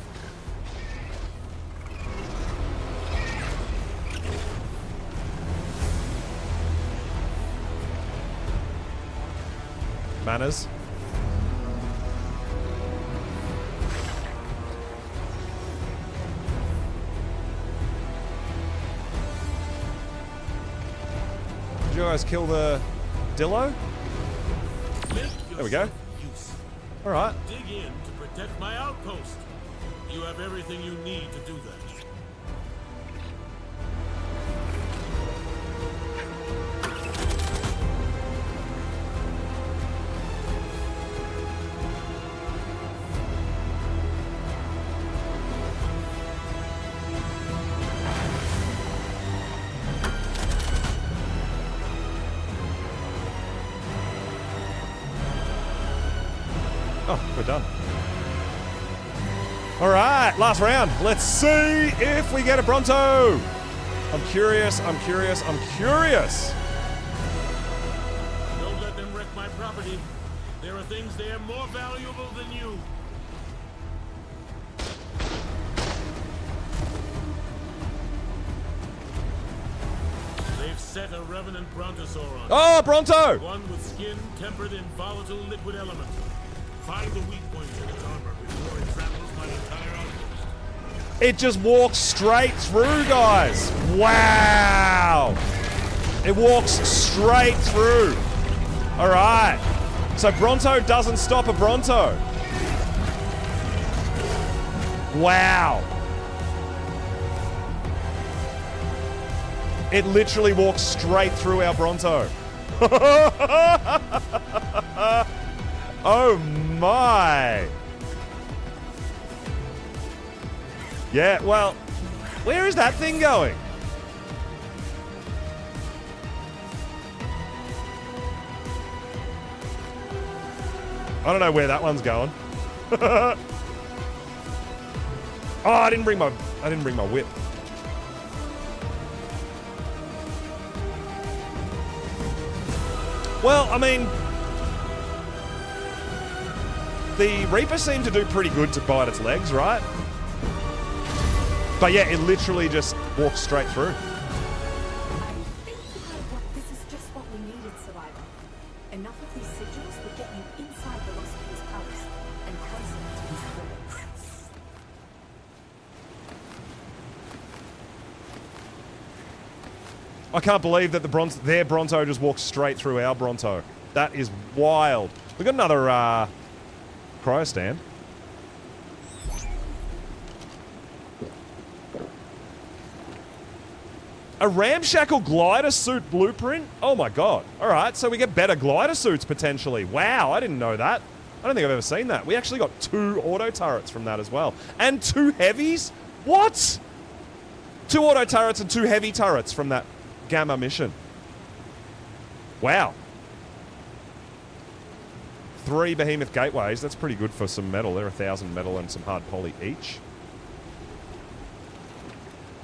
Manners. Did you guys kill the Dillo? There we go. All right. Dig in to protect my outpost. You have everything you need to do that. Oh, we're done. All right, last round. Let's see if we get a Bronto. I'm curious, I'm curious, I'm curious. Don't let them wreck my property. There are things there more valuable than you. They've set a Revenant Brontosaur on. Oh, Bronto! One with skin tempered in volatile liquid element. Find the weak points in its armor before it tramples my entire outpost. It just walks straight through, guys. Wow. It walks straight through. All right. So Bronto doesn't stop a Bronto. Wow. It literally walks straight through our Bronto. Oh my. Yeah, well, where is that thing going? I don't know where that one's going. Oh, I didn't bring my whip. Well, I mean, the Reaper seemed to do pretty good to bite its legs, right? But yeah, it literally just walks straight through. I think you heard what this is just what we needed, Survivor. Enough of these sigils will get you inside the Lost King's palace and closer to his pillars. I can't believe that their Bronto just walks straight through our Bronto. That is wild. We got another cryo stand. A ramshackle glider suit blueprint? Oh my god. Alright, so we get better glider suits potentially. Wow, I didn't know that. I don't think I've ever seen that. We actually got 2 auto turrets from that as well. And 2 heavies? What? 2 auto turrets and 2 heavy turrets from that Gamma mission. Wow. 3 behemoth gateways. That's pretty good for some metal. They're 1,000 metal and some hard poly each.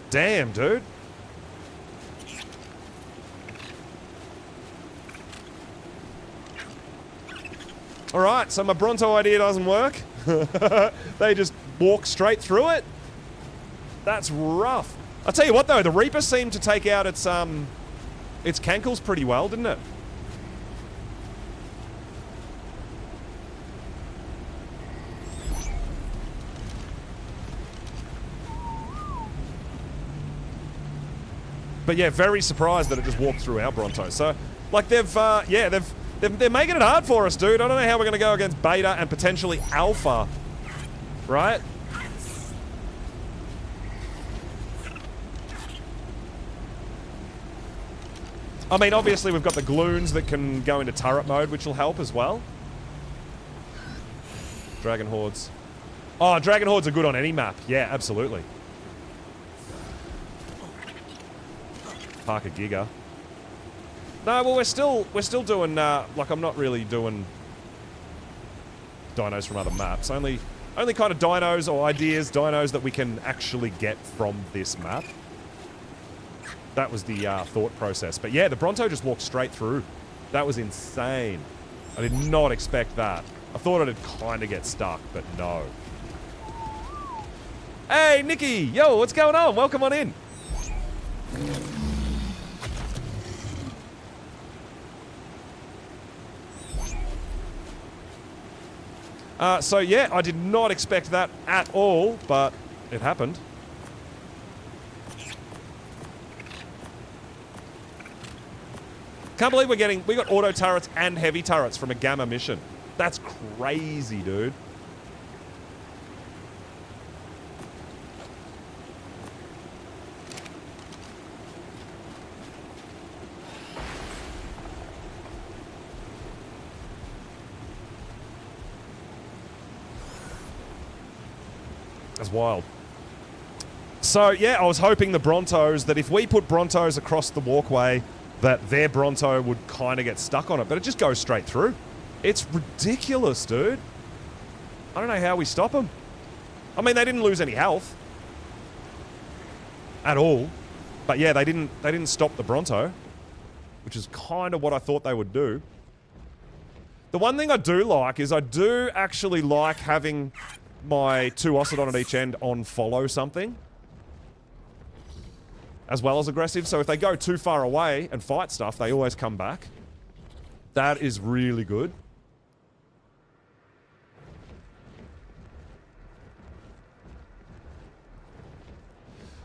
Damn, dude. Alright, so my Bronto idea doesn't work. They just walk straight through it. That's rough. I'll tell you what though, the Reaper seemed to take out its cankles pretty well, didn't it? But yeah, very surprised that it just walked through our Bronto. So, like they're making it hard for us, dude. I don't know how we're going to go against Beta and potentially Alpha, right? I mean, obviously we've got the Gloons that can go into turret mode, which will help as well. Dragon Hordes. Oh, Dragon Hordes are good on any map. Yeah, absolutely. Parker Giga. No, well, we're still doing, like, I'm not really doing dinos from other maps. Only kind of dinos or ideas, dinos that we can actually get from this map. That was the thought process. But yeah, the Bronto just walked straight through. That was insane. I did not expect that. I thought it'd kind of get stuck, but no. Hey, Nikki! Yo, what's going on? Welcome on in. So yeah, I did not expect that at all, but it happened. Can't believe we got auto turrets and heavy turrets from a Gamma mission. That's crazy, dude. That's wild. So, yeah, I was hoping the Brontos, that if we put Brontos across the walkway, that their Bronto would kind of get stuck on it, but it just goes straight through. It's ridiculous, dude. I don't know how we stop them. I mean, they didn't lose any health. At all. But yeah, they didn't stop the Bronto, which is kind of what I thought they would do. The one thing I do like is I do actually like having my 2 Ocidon at each end on follow something. As well as aggressive. So if they go too far away and fight stuff, they always come back. That is really good.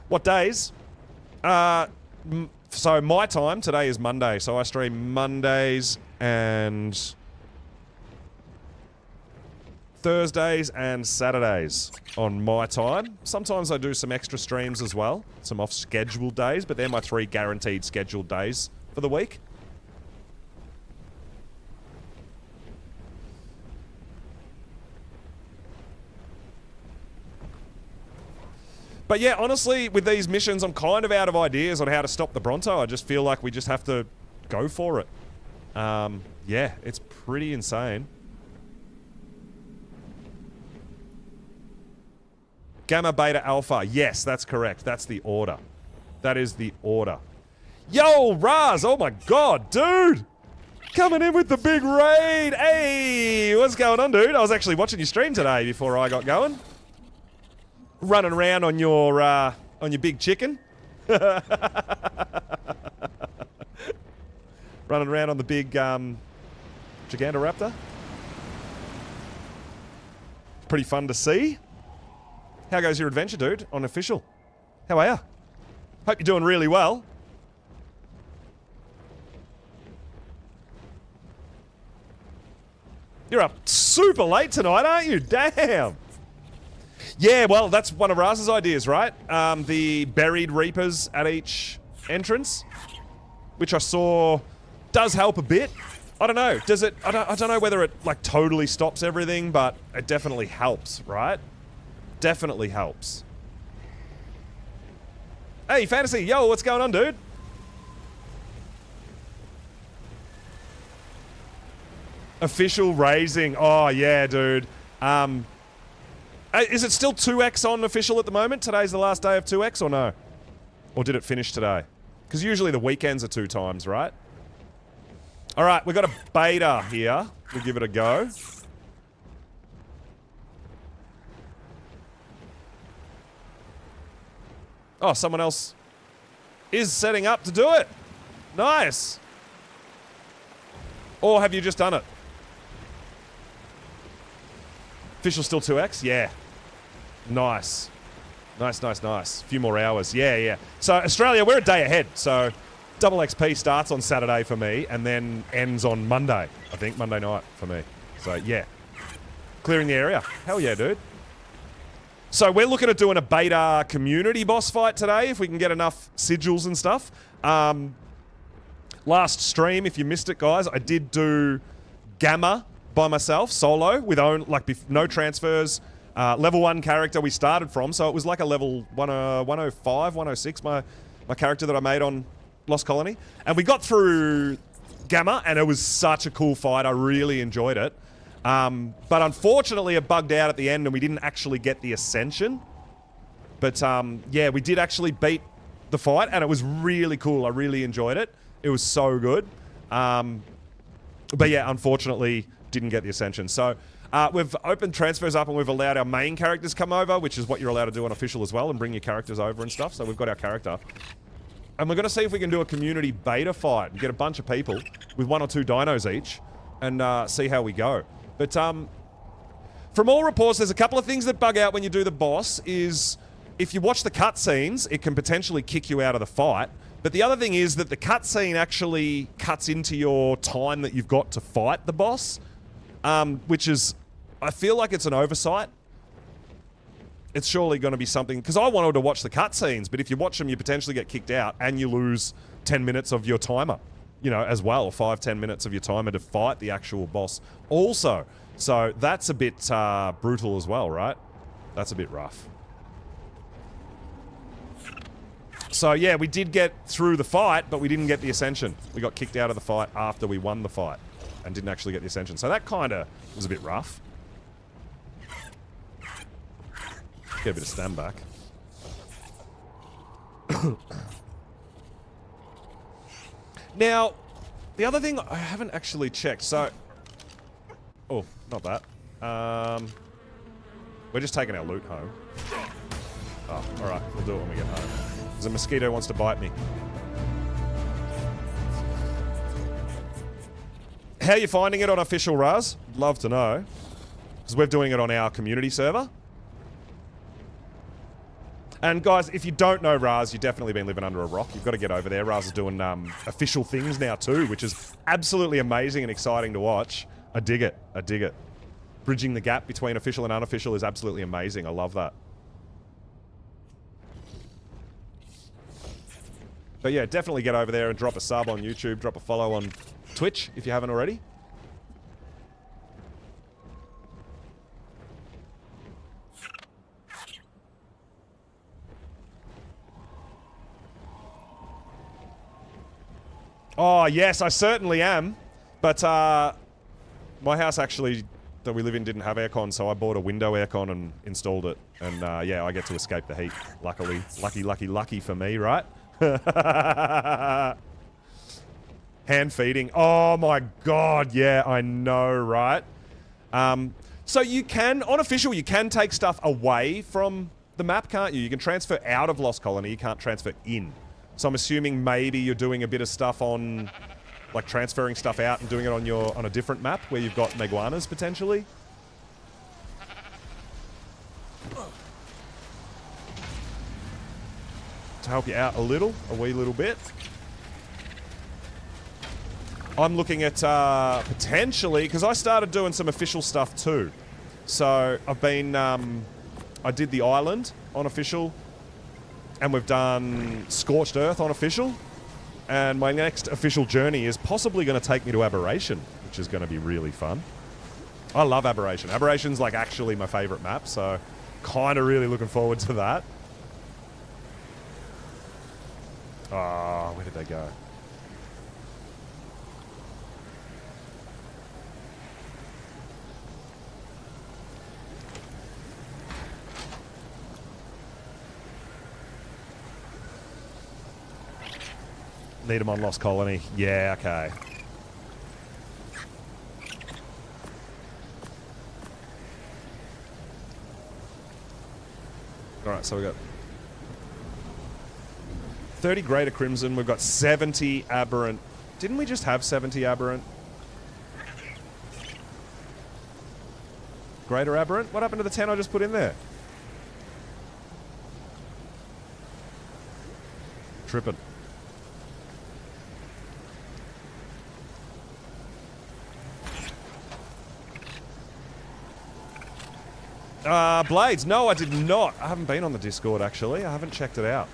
What days? So my time today is Monday. So I stream Mondays and Thursdays and Saturdays on my time. Sometimes I do some extra streams as well, some off-scheduled days, but they're my 3 guaranteed scheduled days for the week. But yeah, honestly, with these missions, I'm kind of out of ideas on how to stop the Bronto. I just feel like we just have to go for it. Yeah, it's pretty insane. Gamma, Beta, Alpha. Yes, that's correct. That's the order. That is the order. Yo, Raz! Oh my god, dude! Coming in with the big raid! Hey! What's going on, dude? I was actually watching your stream today before I got going. Running around on your big chicken. Running around on the big Gigantoraptor. Pretty fun to see. How goes your adventure, dude, on official? How are ya? Hope you're doing really well. You're up super late tonight, aren't you? Damn. Yeah, well, that's one of Raz's ideas, right? The buried reapers at each entrance, which I saw does help a bit. I don't know. Does it? I don't know whether it like totally stops everything, but it definitely helps, right? Definitely helps. Hey, Fantasy, yo, what's going on, dude? Official raising. Oh yeah, dude. Is it still 2x on official at the moment? Today's the last day of 2x or no? Or did it finish today? Because usually the weekends are 2 times, right? Alright, we've got a beta here. We'll give it a go. Oh, someone else is setting up to do it. Nice. Or have you just done it? Official still 2x? Yeah. Nice. Nice, nice, nice. A few more hours. Yeah, yeah. So, Australia, we're a day ahead. So, double XP starts on Saturday for me and then ends on Monday. I think Monday night for me. So, yeah. Clearing the area. Hell yeah, dude. So, we're looking at doing a beta community boss fight today if we can get enough sigils and stuff. Last stream, if you missed it, guys, I did do Gamma by myself, solo, with no transfers. Level 1 character we started from, so it was like a level 105, 106, my character that I made on Lost Colony. And we got through Gamma, and it was such a cool fight. I really enjoyed it. But unfortunately, it bugged out at the end, and we didn't actually get the Ascension. But yeah, we did actually beat the fight, and it was really cool. I really enjoyed it. It was so good. But yeah, unfortunately, didn't get the Ascension. So we've opened transfers up and we've allowed our main characters come over, which is what you're allowed to do on official as well, and bring your characters over and stuff. So we've got our character. And we're going to see if we can do a community beta fight and get a bunch of people with 1 or 2 dinos each and see how we go. But from all reports, there's a couple of things that bug out when you do the boss is if you watch the cutscenes, it can potentially kick you out of the fight. But the other thing is that the cutscene actually cuts into your time that you've got to fight the boss. Which is, I feel like it's an oversight. It's surely going to be something, because I wanted to watch the cutscenes, but if you watch them, you potentially get kicked out and you lose 10 minutes of your timer, you know, as well, 5-10 minutes of your timer to fight the actual boss also. So that's a bit brutal as well, right? That's a bit rough. So yeah, we did get through the fight, but we didn't get the Ascension. We got kicked out of the fight after we won the fight. And didn't actually get the Ascension. So that kind of was a bit rough. Get a bit of stand back. Now, the other thing I haven't actually checked, so... Oh, not that. We're just taking our loot home. Oh, alright, we'll do it when we get home. Because a mosquito wants to bite me. How are you finding it on official, Raz? Love to know. Because we're doing it on our community server. And guys, if you don't know Raz, you've definitely been living under a rock. You've got to get over there. Raz is doing official things now too, which is absolutely amazing and exciting to watch. I dig it. I dig it. bridging the gap between official and unofficial is absolutely amazing. I love that. But yeah, definitely get over there and drop a sub on YouTube, drop a follow on Twitch if you haven't already. Oh, yes, I certainly am. But my house actually that we live in didn't have aircon, so I bought a window aircon and installed it. And yeah, I get to escape the heat. Luckily. Lucky for me, right? Hand feeding. Oh my god, yeah, I know, right? So you can, on official, you can take stuff away from the map, can't you? You can transfer out of Lost Colony, you can't transfer in. So I'm assuming maybe you're doing a bit of stuff on, like transferring stuff out and doing it on a different map where you've got Meguanas potentially. To help you out a wee little bit. I'm looking at potentially, because I started doing some official stuff too. So I've been, I did the island on official, and we've done Scorched Earth on official, and my next official journey is possibly going to take me to Aberration, which is going to be really fun. I love Aberration. Aberration's like actually my favourite map, so kind of really looking forward to that. Oh, where did they go? Need them on Lost Colony. Yeah, okay. Alright, so we got 30 Greater Crimson. We've got 70 Aberrant. Didn't we just have 70 Aberrant? Greater Aberrant? What happened to the 10 I just put in there? Trippin'. Blades. No, I did not. I haven't been on the Discord, actually. I haven't checked it out.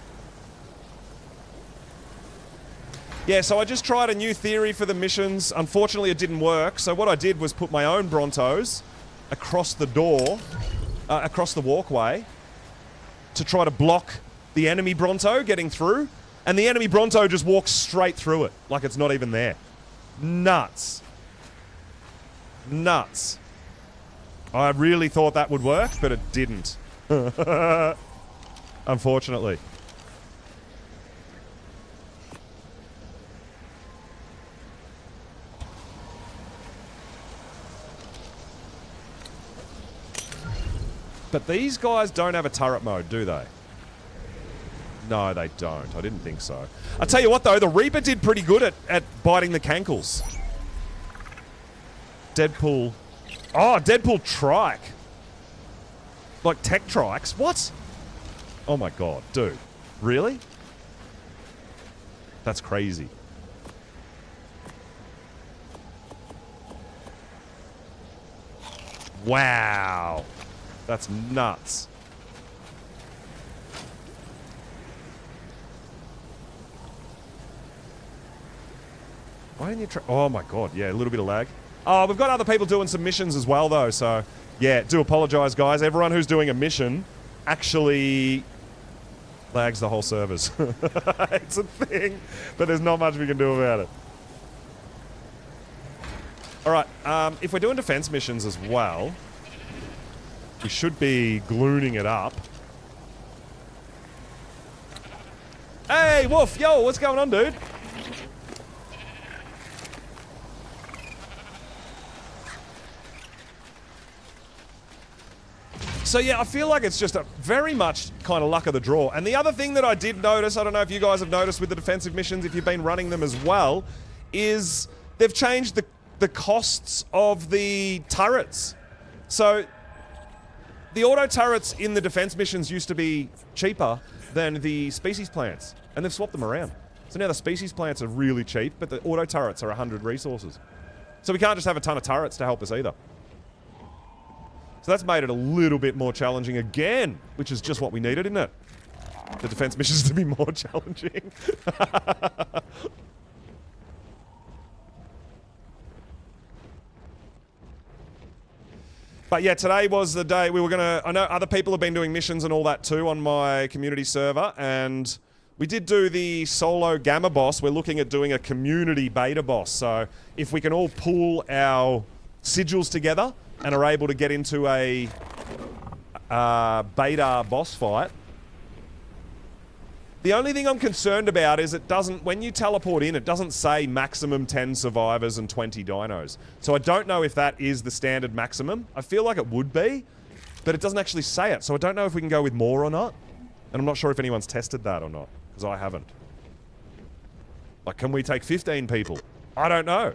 Yeah, so I just tried a new theory for the missions. Unfortunately, it didn't work. So what I did was put my own Brontos across the door, across the walkway, to try to block the enemy Bronto getting through. And the enemy Bronto just walks straight through it, like it's not even there. Nuts. Nuts. I really thought that would work, but it didn't. Unfortunately. But these guys don't have a turret mode, do they? No, they don't. I didn't think so. I'll tell you what, though. The Reaper did pretty good at biting the cankles. Deadpool... Oh, Deadpool trike. Like tech trikes. What? Oh my god, dude. Really? That's crazy. Wow. That's nuts. Why didn't you try? Oh my god, yeah, a little bit of lag. Oh, we've got other people doing some missions as well, though, so... Yeah, do apologise, guys. Everyone who's doing a mission actually lags the whole servers. It's a thing, but there's not much we can do about it. Alright, if we're doing defense missions as well, we should be glooning it up. Hey, Wolf! Yo, what's going on, dude? So yeah, I feel like it's just a very much kind of luck of the draw. And the other thing that I did notice, I don't know if you guys have noticed with the defensive missions, if you've been running them as well, is they've changed the costs of the turrets. So the auto turrets in the defense missions used to be cheaper than the species plants, and they've swapped them around. So now the species plants are really cheap, but the auto turrets are 100 resources. So we can't just have a ton of turrets to help us either. So that's made it a little bit more challenging again, which is just what we needed, isn't it? The defense missions to be more challenging. But yeah, today was the day we were gonna... I know other people have been doing missions and all that too on my community server, and we did do the solo gamma boss. We're looking at doing a community beta boss. So if we can all pool our sigils together and are able to get into a beta boss fight. The only thing I'm concerned about is it doesn't, when you teleport in, it doesn't say maximum 10 survivors and 20 dinos. So I don't know if that is the standard maximum. I feel like it would be, but it doesn't actually say it. So I don't know if we can go with more or not. And I'm not sure if anyone's tested that or not, because I haven't. Like, can we take 15 people? I don't know.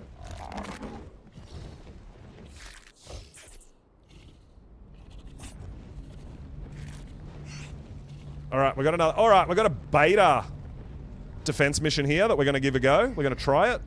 Alright, we got another... Alright, we got a beta defense mission here that we're going to give a go. We're going to try it.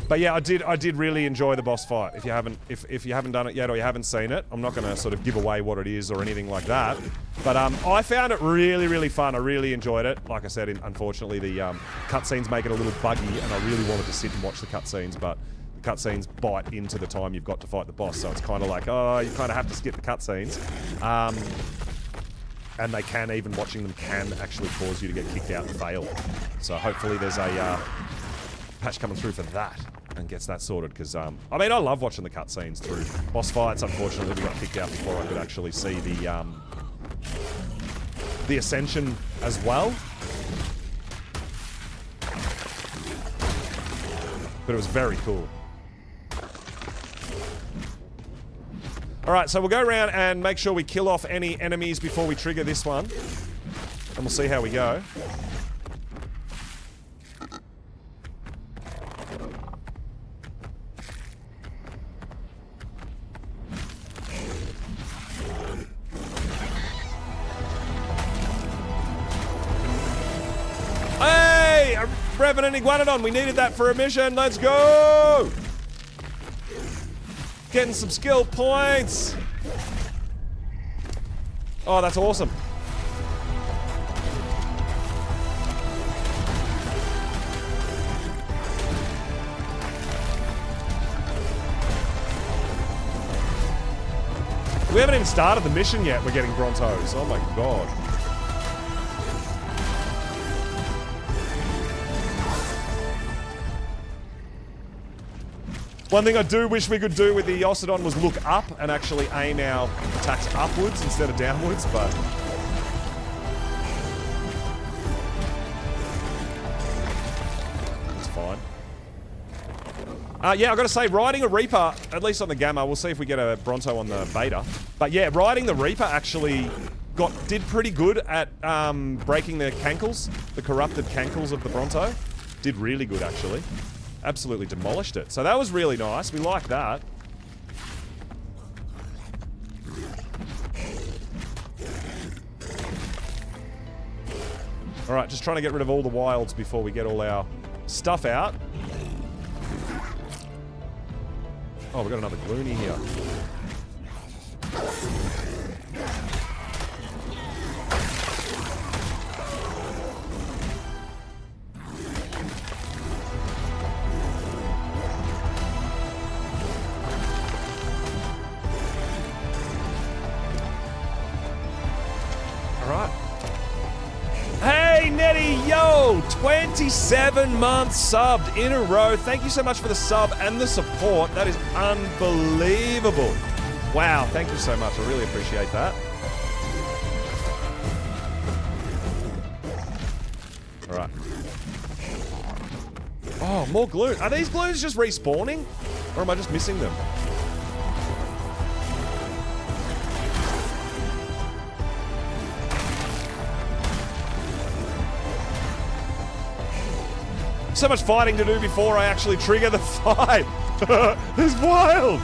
But yeah, I did really enjoy the boss fight. If you haven't done it yet or you haven't seen it, I'm not going to sort of give away what it is or anything like that. But I found it really, really fun. I really enjoyed it. Like I said, unfortunately, the cutscenes make it a little buggy, and I really wanted to sit and watch the cutscenes, but the cutscenes bite into the time you've got to fight the boss, so it's kind of like, oh, you kind of have to skip the cutscenes. And they can, even watching them can actually cause you to get kicked out and fail. So hopefully there's a patch coming through for that and gets that sorted, because I mean, I love watching the cutscenes through boss fights. Unfortunately, we got kicked out before I could actually see the ascension as well. But it was very cool. Alright, so we'll go around and make sure we kill off any enemies before we trigger this one. And we'll see how we go. Hey! A Revenant Iguanodon! We needed that for a mission! Let's go! Getting some skill points! Oh, that's awesome. We haven't even started the mission yet, we're getting Brontos. Oh my god. One thing I do wish we could do with the Osidon was look up and actually aim our attacks upwards instead of downwards, but... it's fine. Yeah, I've got to say, riding a Reaper, at least on the Gamma, we'll see if we get a Bronto on the Beta. But yeah, riding the Reaper actually did pretty good at breaking the cankles, the corrupted cankles of the Bronto. Did really good, actually. Absolutely demolished it. So that was really nice. We like that. Alright, just trying to get rid of all the wilds before we get all our stuff out. Oh, we've got another Gloony here. Hey, Nettie, yo! 27 months subbed in a row. Thank you so much for the sub and the support. That is unbelievable. Wow, thank you so much. I really appreciate that. Alright. Oh, more glue. Are these glues just respawning? Or am I just missing them? So much fighting to do before I actually trigger the fight. It's wild.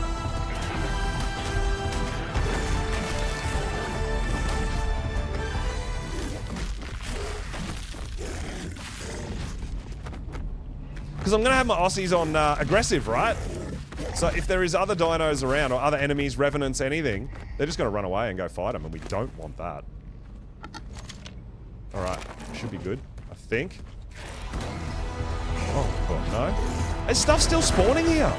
Because I'm going to have my Aussies on aggressive, right? So if there is other dinos around or other enemies, revenants, anything, they're just going to run away and go fight them, and we don't want that. Alright, should be good, I think. Oh, God, no. There's stuff still spawning here.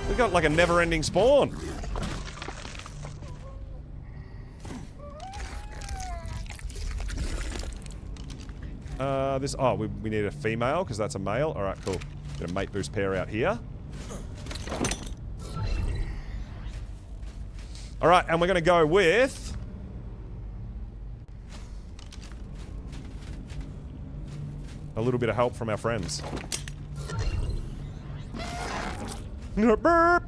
We've got like a never-ending spawn. We need a female, because that's a male. Alright, cool. Get a mate boost pair out here. Alright, and we're going to go with... a little bit of help from our friends. Burp!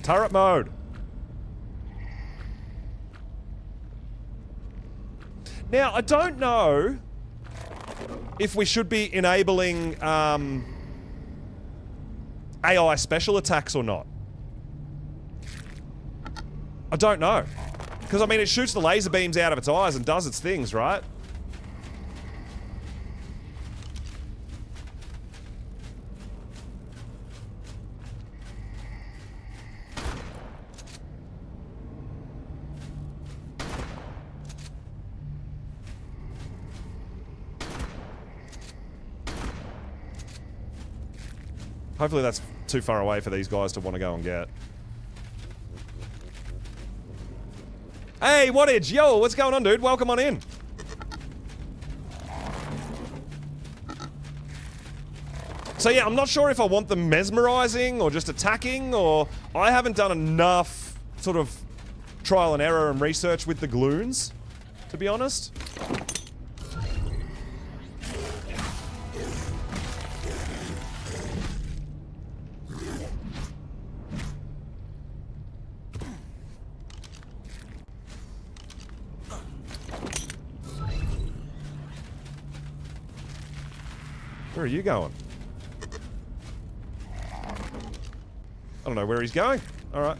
Turret mode. Now, I don't know if we should be enabling AI special attacks or not. I don't know. Because, I mean, it shoots the laser beams out of its eyes and does its things, right? Hopefully that's too far away for these guys to want to go and get. Hey, Wattage! Yo, what's going on, dude? Welcome on in. So yeah, I'm not sure if I want them mesmerizing or just attacking, or... I haven't done enough sort of trial and error and research with the gloons, to be honest. Where are you going? I don't know where he's going. Alright.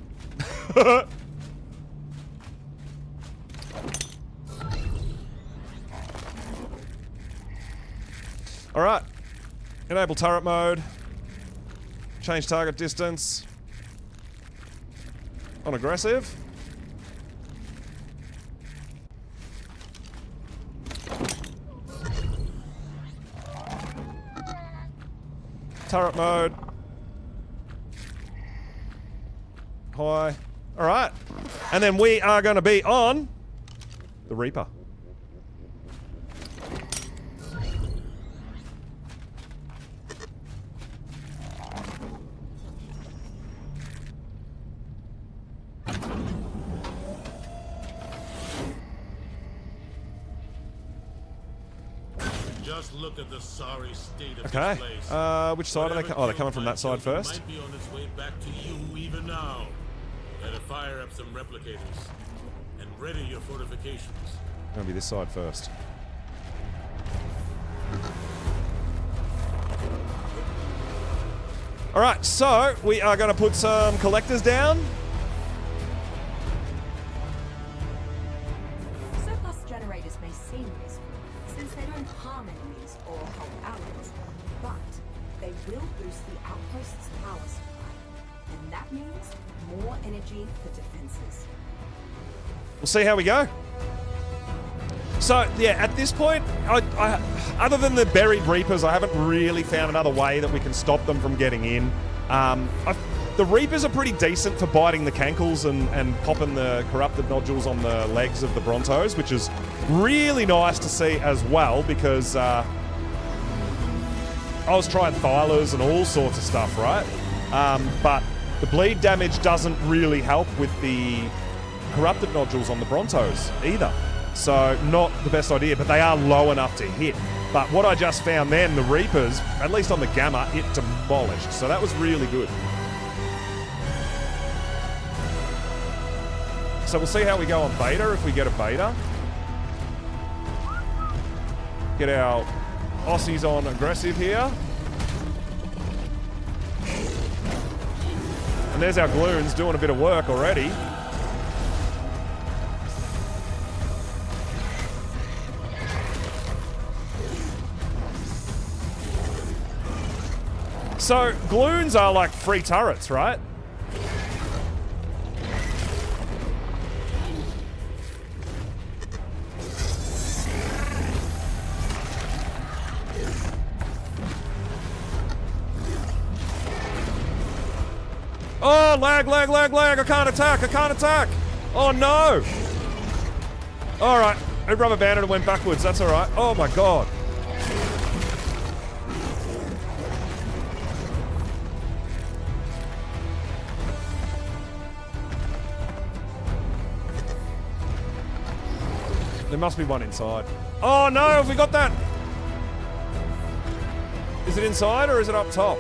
Alright. Enable turret mode. Change target distance. On aggressive. Turret mode. High. Alright. And then we are going to be on the Reaper. Just look at the sorry state of Okay. this place. Which side are they? Oh, they're coming from that side first. Might be on its way back to you even now. Better fire up some replicators and ready your fortifications. Gonna be this side first. Alright, so we are gonna put some collectors down. Surplus generators may seem useful, since they don't harm enemies or help allies, but they will boost the outpost's power supply, and that means more energy for defenses. We'll see how we go. So, yeah, at this point, I, other than the buried Reapers, I haven't really found another way that we can stop them from getting in. The Reapers are pretty decent for biting the cankles and popping the corrupted nodules on the legs of the Brontos, which is really nice to see as well, because I was trying Thylers and all sorts of stuff, right? But the bleed damage doesn't really help with the corrupted nodules on the Brontos either. So not the best idea, but they are low enough to hit. But what I just found then, the Reapers, at least on the Gamma, it demolished. So that was really good. So we'll see how we go on beta, if we get a beta. Get our Aussies on aggressive here. And there's our Gloons doing a bit of work already. So, Gloons are like free turrets, right? Oh, lag, lag, lag, lag. I can't attack. I can't attack. Oh, no. All right. It rubber banded and went backwards. That's all right. Oh, my God. There must be one inside. Oh, no. Have we got that? Is it inside or is it up top?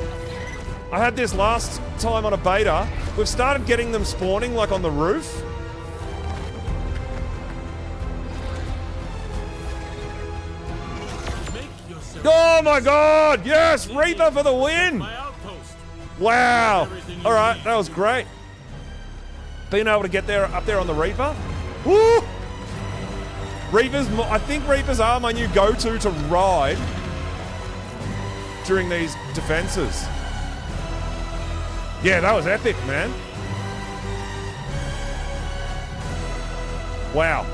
I had this last time on a beta. We've started getting them spawning like on the roof. Oh my God! Yes! Reaper for the win! Wow! Alright, that was great. Being able to get there up there on the Reaper. Woo! Reapers, I think Reapers are my new go-to to ride during these defenses. Yeah, that was epic, man. Wow.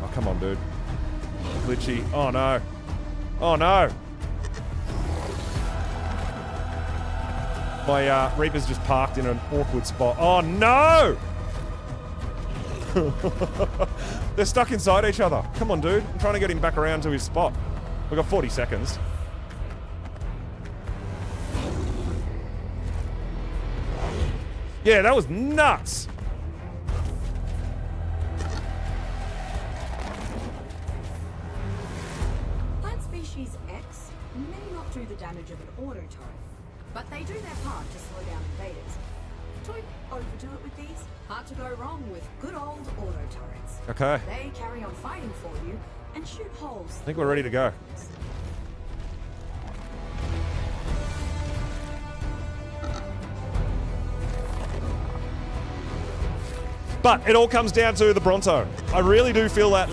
Oh, come on, dude. Glitchy. Oh, no. Oh, no. My Reaper's just parked in an awkward spot. Oh, no! They're stuck inside each other. Come on, dude. I'm trying to get him back around to his spot. We've got 40 seconds. Yeah, that was nuts. Plant species X may not do the damage of an auto turret, but they do their part to slow down invaders. Don't overdo it with these. Hard to go wrong with good old auto turrets. Okay. They carry on fighting for you and shoot holes. I think we're ready to go. But it all comes down to the Bronto. I really do feel that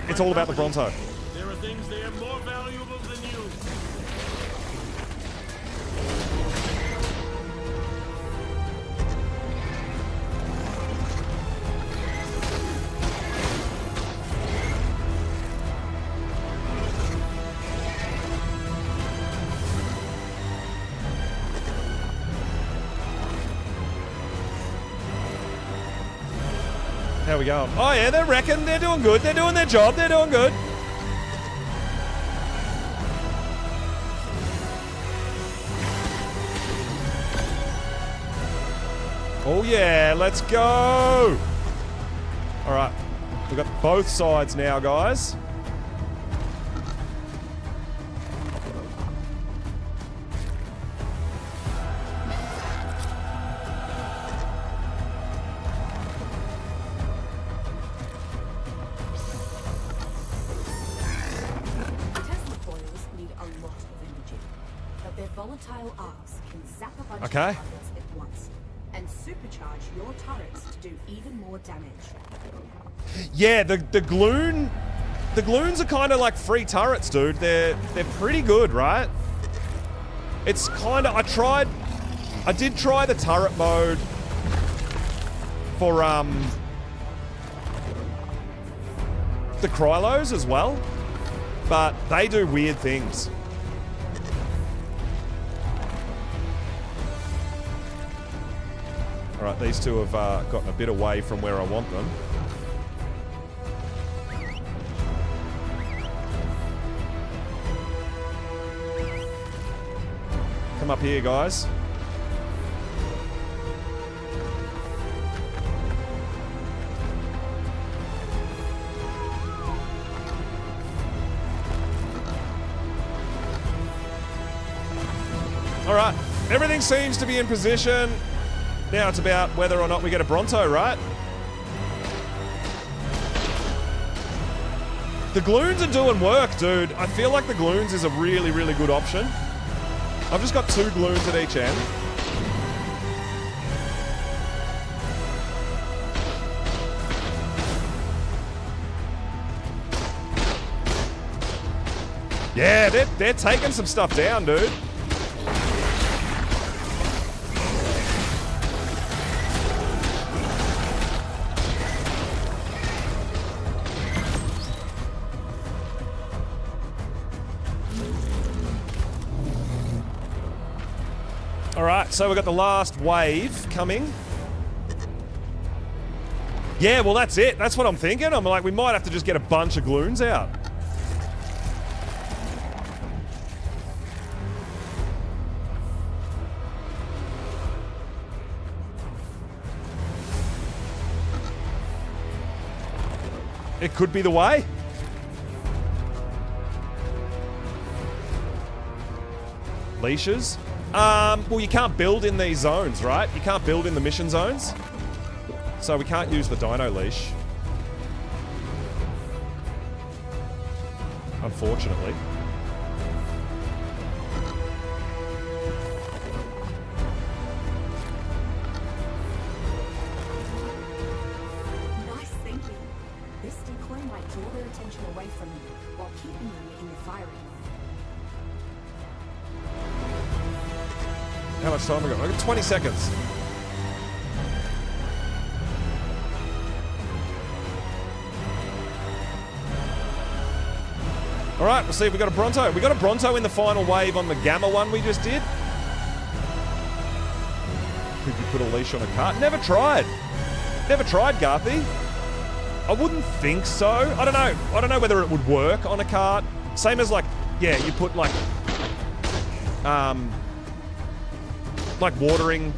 it's all about the Bronto. There are things that are more valuable than you. How we going? Oh yeah, they're wrecking. They're doing good. They're doing their job. They're doing good. Oh yeah, let's go. All right, we've got both sides now, guys. Okay. At once, and supercharge your turrets to do even more damage. Yeah, the Gloons are kind of like free turrets, dude. They're pretty good, right? It's kind of I did try the turret mode for the Krylos as well, but they do weird things. All right, these two have gotten a bit away from where I want them. Come up here, guys. All right. Everything seems to be in position. Now it's about whether or not we get a Bronto, right? The Gloons are doing work, dude. I feel like the Gloons is a really, really good option. I've just got 2 Gloons at each end. Yeah, they're taking some stuff down, dude. All right, so we've got the last wave coming. Yeah, well, that's it. That's what I'm thinking. I'm like, we might have to just get a bunch of Gloons out. It could be the way. Leashes. Well, you can't build in these zones, right? You can't build in the mission zones. So we can't use the dino leash. Unfortunately. Nice thinking. This decoy might draw their attention away from you while keeping them in the firing line. How much time have we got? I've got 20 seconds. All right, we'll see if we got a Bronto. We got a Bronto in the final wave on the Gamma one we just did. Could you put a leash on a cart? Never tried. Never tried, Garthy. I wouldn't think so. I don't know. I don't know whether it would work on a cart. Same as like, yeah, you put like watering.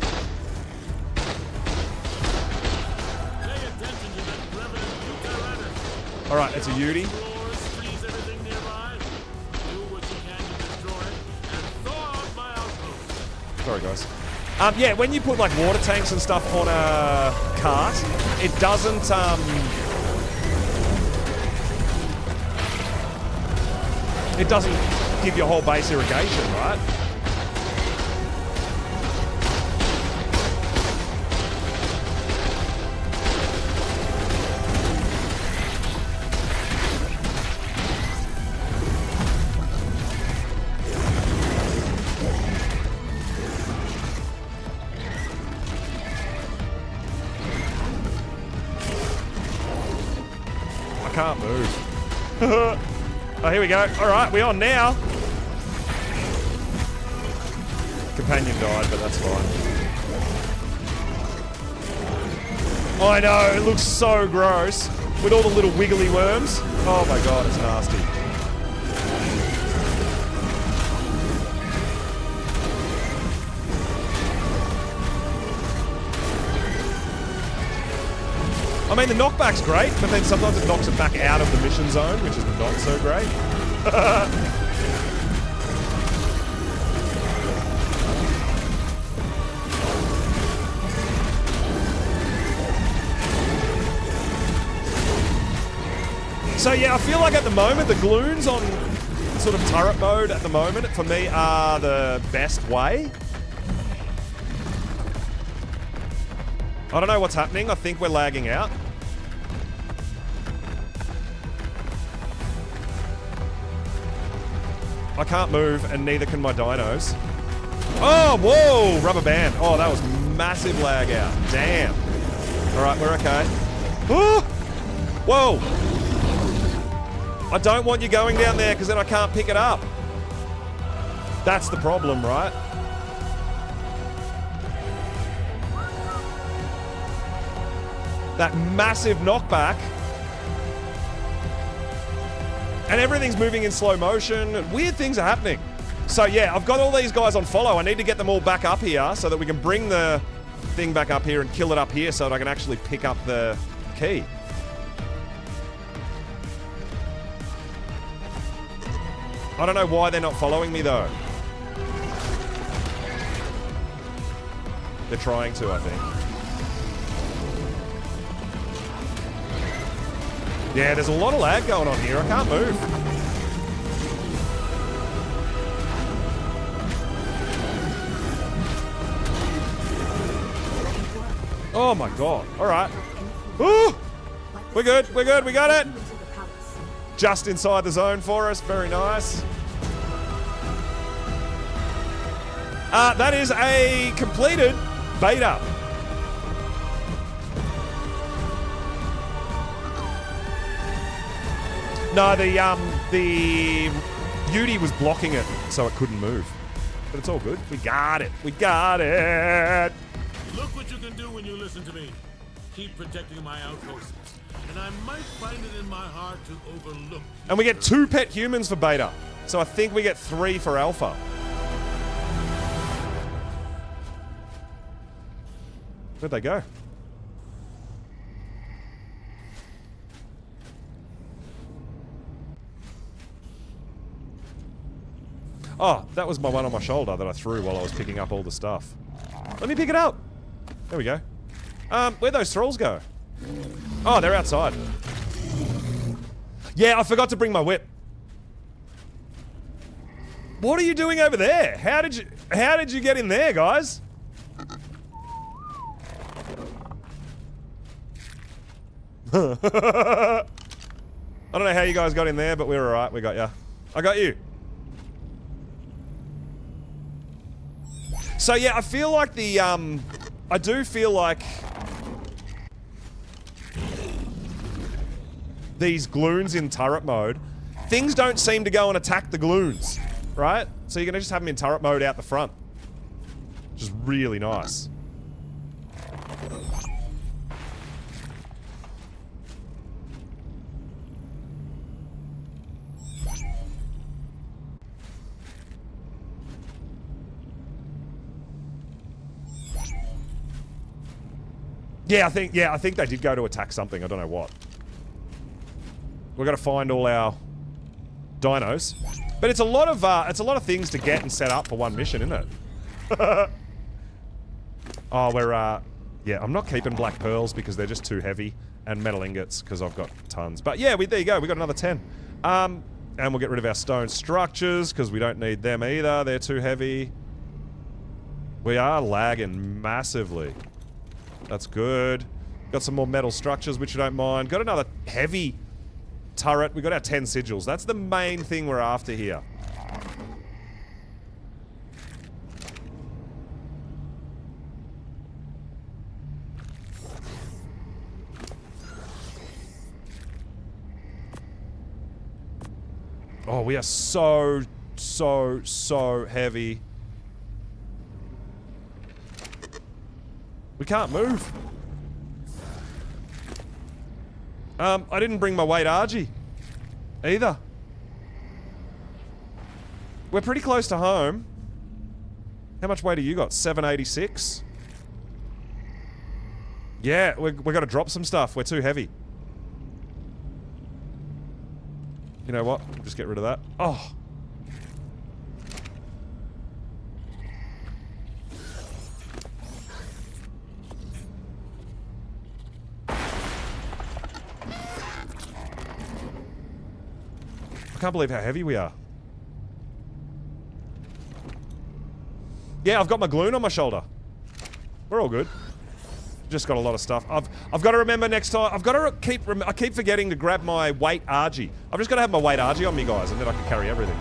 All right, it's a Yudi. Sorry, guys. Yeah, when you put like water tanks and stuff on a cart, it doesn't give you a whole base irrigation, right? Can't move. Oh, here we go. All right, we're on now. Companion died, but that's fine. I know, it looks so gross. With all the little wiggly worms. Oh my god, it's nasty. I mean, the knockback's great, but then sometimes it knocks it back out of the mission zone, which is not so great. So yeah, I feel like at the moment, the Gloons on sort of turret mode at the moment, for me, are the best way. I don't know what's happening. I think we're lagging out. I can't move, and neither can my dinos. Oh, whoa! Rubber band. Oh, that was massive lag out. Damn. All right, we're okay. Oh! Whoa! I don't want you going down there, because then I can't pick it up. That's the problem, right? That massive knockback. And everything's moving in slow motion. Weird things are happening. So yeah, I've got all these guys on follow. I need to get them all back up here so that we can bring the thing back up here and kill it up here so that I can actually pick up the key. I don't know why they're not following me though. They're trying to, I think. Yeah, there's a lot of lag going on here. I can't move. Oh my god. Alright. Ooh! We're good. We're good. We got it. Just inside the zone for us. Very nice. That is a completed beta. No, the beauty was blocking it, so it couldn't move. But it's all good. We got it. We got it. Look what you can do when you listen to me. Keep protecting my outposts, and I might find it in my heart to overlook. And we get 2 pet humans for beta, so I think we get 3 for alpha. Where'd they go? Oh, that was my one on my shoulder that I threw while I was picking up all the stuff. Let me pick it up. There we go. Where'd those thralls go? Oh, they're outside. Yeah, I forgot to bring my whip. What are you doing over there? How did you get in there, guys? I don't know how you guys got in there, but we're alright. We got ya. I got you. So yeah, I feel like the, I do feel like these gloons in turret mode, things don't seem to go and attack the gloons, right? So you're gonna just have them in turret mode out the front. Which is really nice. Yeah, I think they did go to attack something. I don't know what. We've got to find all our dinos, but it's a lot of things to get and set up for one mission, isn't it? Oh, we're yeah. I'm not keeping black pearls because they're just too heavy, and metal ingots because I've got tons. But yeah, there you go. We got another 10. And we'll get rid of our stone structures because we don't need them either. They're too heavy. We are lagging massively. That's good. Got some more metal structures, which I don't mind. Got another heavy turret. We got our 10 sigils. That's the main thing we're after here. Oh, we are so heavy. We can't move. I didn't bring my weight RG either. We're pretty close to home. How much weight have you got? 786? Yeah, we've got to drop some stuff. We're too heavy. You know what? Just get rid of that. Oh. I can't believe how heavy we are. Yeah, I've got my gloon on my shoulder. We're all good. Just got a lot of stuff. I've got to remember next time. I've got to I keep forgetting to grab my weight RG. I've just got to have my weight RG on me, guys, and then I can carry everything.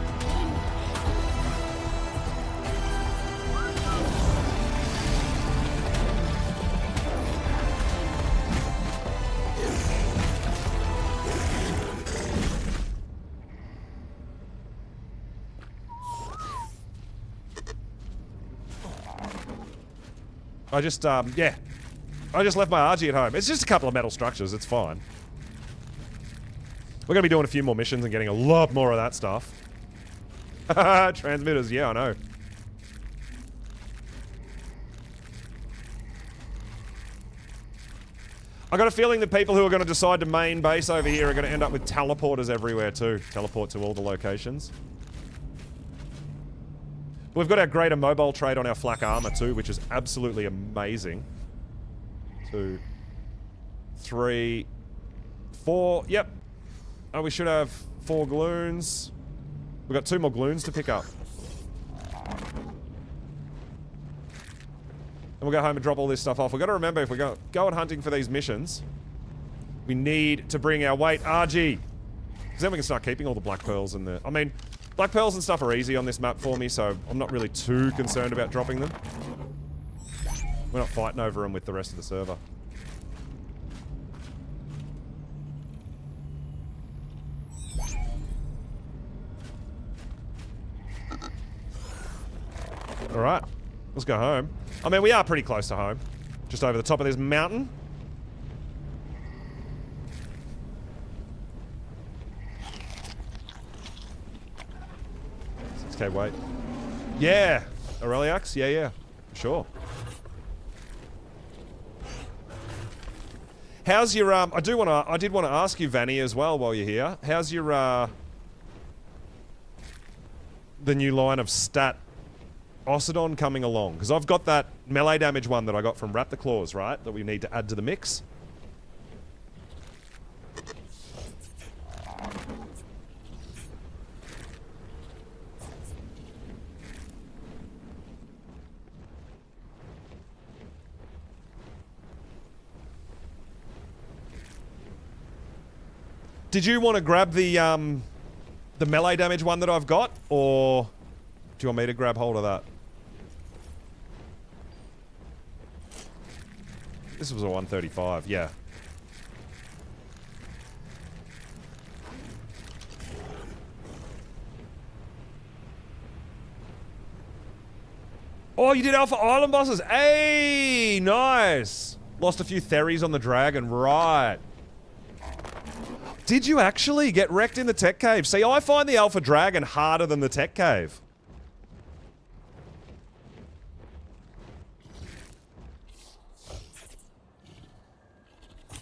I just, yeah. I just left my RG at home. It's just a couple of metal structures. It's fine. We're going to be doing a few more missions and getting a lot more of that stuff. Transmitters, yeah, I know. I got a feeling that people who are going to decide to main base over here are going to end up with teleporters everywhere too. Teleport to all the locations. We've got our greater mobile trait on our flak armor too, which is absolutely amazing. 2, 3, 4. Yep. Oh, we should have 4 gloons. We've got 2 more gloons to pick up. And we'll go home and drop all this stuff off. We've got to remember, if we go out hunting for these missions, we need to bring our weight RG. Because then we can start keeping all the black pearls and the... I mean, black pearls and stuff are easy on this map for me, so I'm not really too concerned about dropping them. We're not fighting over them with the rest of the server. Alright, let's go home. I mean, we are pretty close to home. Just over the top of this mountain. Okay, wait. Yeah! Aureliax? Yeah, for sure. How's your, I did want to ask you, Vanny, as well, while you're here. How's your, the new line of stat Osidon coming along? Because I've got that melee damage one that I got from Raptor Claws, right? That we need to add to the mix. Did you want to grab the melee damage one that I've got, or do you want me to grab hold of that? This was a 135, yeah. Oh, you did Alpha Island bosses? Hey, nice! Lost a few Theries on the dragon, right. Did you actually get wrecked in the tech cave? See, I find the Alpha Dragon harder than the tech cave.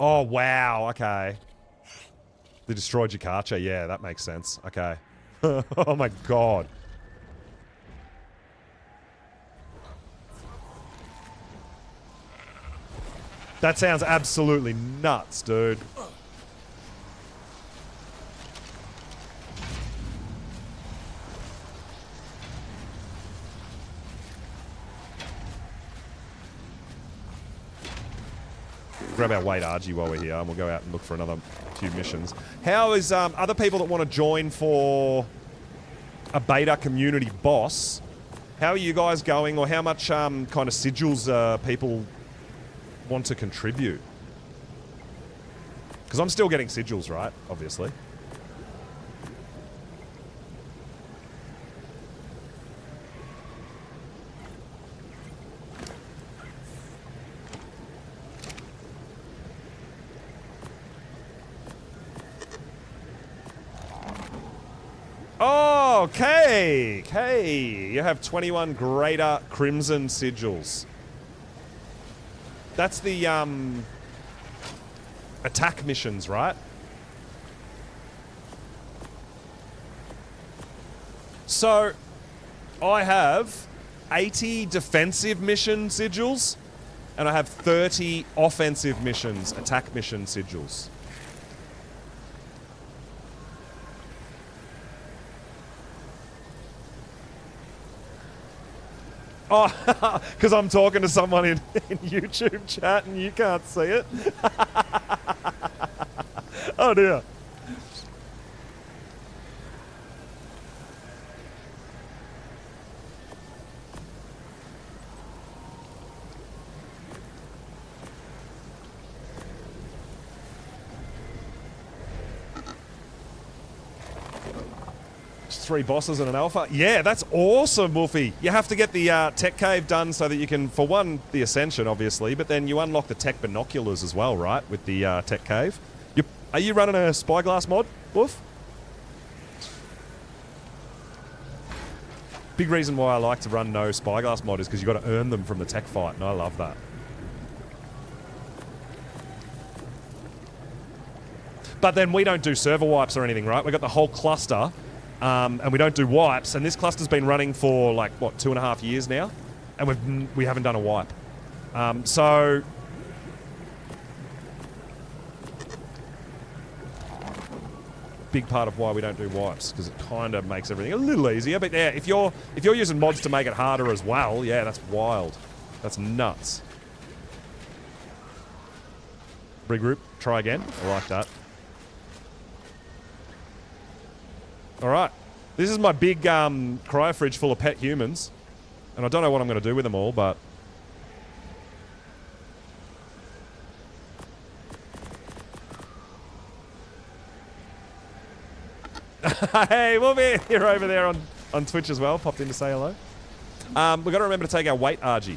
Oh, wow, okay. They destroyed Jakarta, yeah, that makes sense. Okay. Oh my god. That sounds absolutely nuts, dude. Grab our weight RG while we're here, and we'll go out and look for another few missions. How is other people that want to join for a beta community boss? How are you guys going, or how much kind of sigils people want to contribute? Because I'm still getting sigils, right? Obviously. Okay, okay. You have 21 greater crimson sigils. That's the attack missions, right? So I have 80 defensive mission sigils, and I have 30 offensive missions, attack mission sigils. Oh, because I'm talking to someone in YouTube chat and you can't see it. Oh dear. Just 3 bosses and an alpha. Yeah, that's awesome, Wolfie. You have to get the tech cave done so that you can, for one, the ascension, obviously, but then you unlock the tech binoculars as well, right, with the tech cave. Are you running a spyglass mod, Wolf? Big reason why I like to run no spyglass mod is because you've got to earn them from the tech fight, and I love that. But then we don't do server wipes or anything, right? We've got the whole cluster and we don't do wipes. And this cluster's been running for like what 2.5 years now, and we haven't done a wipe. So big part of why we don't do wipes, because it kind of makes everything a little easier. But yeah, if you're using mods to make it harder as well, yeah, that's wild. That's nuts. Regroup. Try again. I like that. Alright. This is my big cryo fridge full of pet humans. And I don't know what I'm going to do with them all, but... Hey, Wolfie! You're over there on Twitch as well. Popped in to say hello. We've got to remember to take our weight, RG.